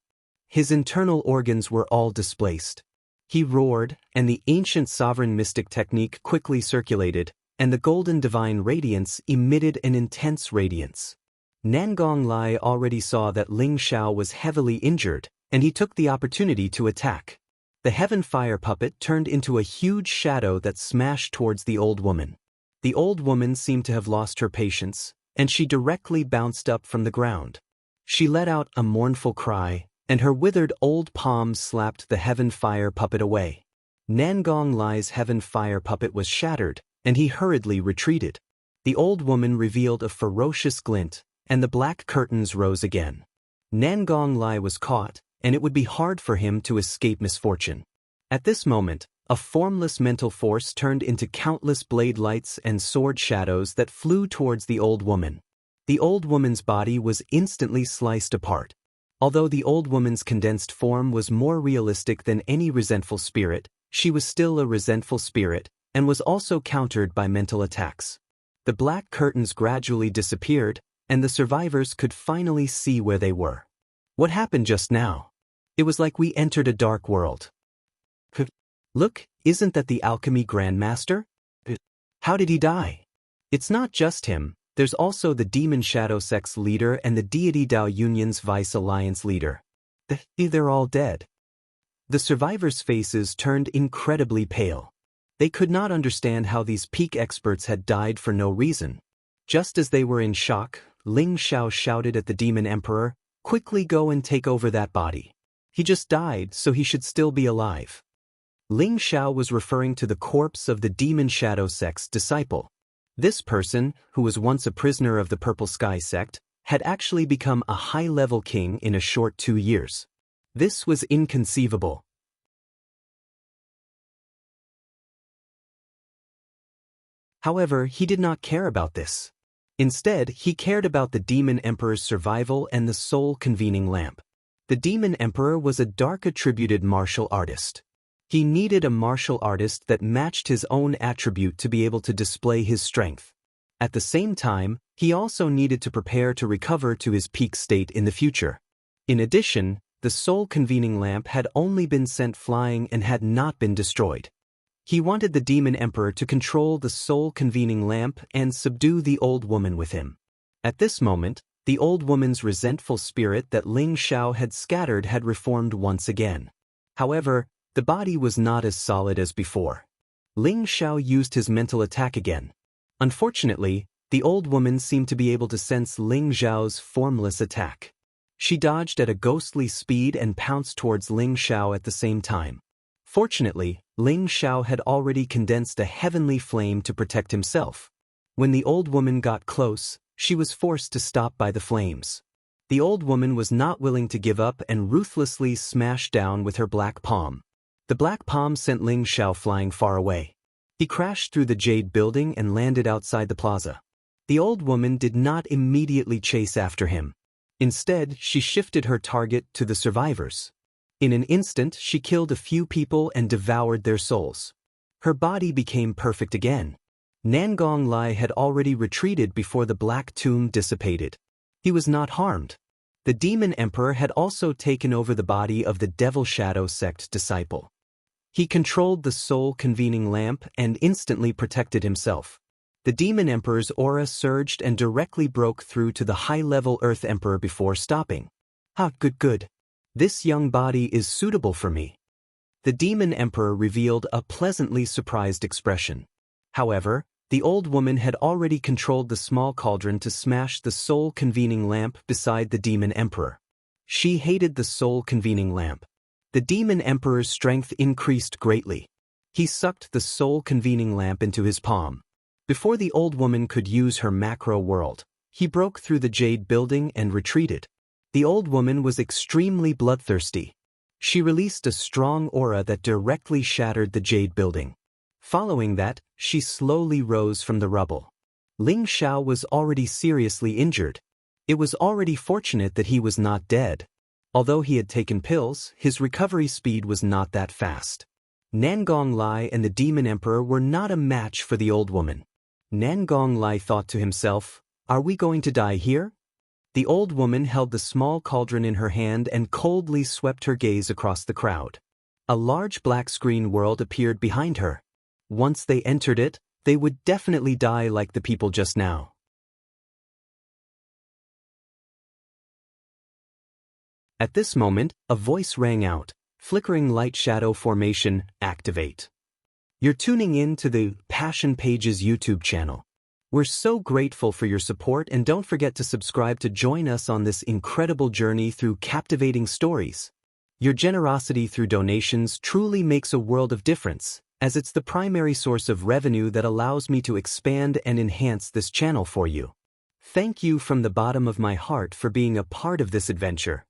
His internal organs were all displaced. He roared, and the ancient sovereign mystic technique quickly circulated, and the golden divine radiance emitted an intense radiance. Nangong Lai already saw that Ling Xiao was heavily injured, and he took the opportunity to attack. The heaven fire puppet turned into a huge shadow that smashed towards the old woman. The old woman seemed to have lost her patience, and she directly bounced up from the ground. She let out a mournful cry, and her withered old palms slapped the heaven fire puppet away. Nangong Lai's heaven fire puppet was shattered, and he hurriedly retreated. The old woman revealed a ferocious glint, and the black curtains rose again. Nangong Lai was caught, and it would be hard for him to escape misfortune. At this moment, a formless mental force turned into countless blade lights and sword shadows that flew towards the old woman. The old woman's body was instantly sliced apart. Although the old woman's condensed form was more realistic than any resentful spirit, she was still a resentful spirit, and was also countered by mental attacks. The black curtains gradually disappeared, and the survivors could finally see where they were. What happened just now? It was like we entered a dark world. Look, isn't that the alchemy grandmaster? How did he die? It's not just him, there's also the demon shadow sect's leader and the deity Dao Union's vice alliance leader. They're all dead. The survivors' faces turned incredibly pale. They could not understand how these peak experts had died for no reason. Just as they were in shock, Ling Xiao shouted at the demon emperor, "Quickly go and take over that body. He just died, so he should still be alive." Ling Xiao was referring to the corpse of the demon shadow sect's disciple. This person, who was once a prisoner of the Purple Sky sect, had actually become a high-level king in a short 2 years. This was inconceivable. However, he did not care about this. Instead, he cared about the demon emperor's survival and the soul-convening lamp. The demon emperor was a dark-attributed martial artist. He needed a martial artist that matched his own attribute to be able to display his strength. At the same time, he also needed to prepare to recover to his peak state in the future. In addition, the soul-convening lamp had only been sent flying and had not been destroyed. He wanted the demon emperor to control the soul-convening lamp and subdue the old woman with him. At this moment, the old woman's resentful spirit that Ling Xiao had scattered had reformed once again. However, the body was not as solid as before. Ling Xiao used his mental attack again. Unfortunately, the old woman seemed to be able to sense Ling Xiao's formless attack. She dodged at a ghostly speed and pounced towards Ling Xiao at the same time. Fortunately, Ling Xiao had already condensed a heavenly flame to protect himself. When the old woman got close, she was forced to stop by the flames. The old woman was not willing to give up and ruthlessly smashed down with her black palm. The black palm sent Ling Xiao flying far away. He crashed through the jade building and landed outside the plaza. The old woman did not immediately chase after him. Instead, she shifted her target to the survivors. In an instant, she killed a few people and devoured their souls. Her body became perfect again. Nangong Lai had already retreated before the black tomb dissipated. He was not harmed. The demon emperor had also taken over the body of the Devil Shadow sect disciple. He controlled the soul-convening lamp and instantly protected himself. The demon emperor's aura surged and directly broke through to the high-level Earth Emperor before stopping. Good. This young body is suitable for me. The demon emperor revealed a pleasantly surprised expression. However, the old woman had already controlled the small cauldron to smash the soul-convening lamp beside the demon emperor. She hated the soul-convening lamp. The demon emperor's strength increased greatly. He sucked the soul-convening lamp into his palm. Before the old woman could use her macro world, he broke through the jade building and retreated. The old woman was extremely bloodthirsty. She released a strong aura that directly shattered the jade building. Following that, she slowly rose from the rubble. Ling Xiao was already seriously injured. It was already fortunate that he was not dead. Although he had taken pills, his recovery speed was not that fast. Nangong Lai and the demon emperor were not a match for the old woman. Nangong Lai thought to himself, "Are we going to die here?" The old woman held the small cauldron in her hand and coldly swept her gaze across the crowd. A large black screen world appeared behind her. Once they entered it, they would definitely die like the people just now. At this moment, a voice rang out, "Flickering light shadow formation, activate." You're tuning in to the Passion Pages YouTube channel. We're so grateful for your support, and don't forget to subscribe to join us on this incredible journey through captivating stories. Your generosity through donations truly makes a world of difference, as it's the primary source of revenue that allows me to expand and enhance this channel for you. Thank you from the bottom of my heart for being a part of this adventure.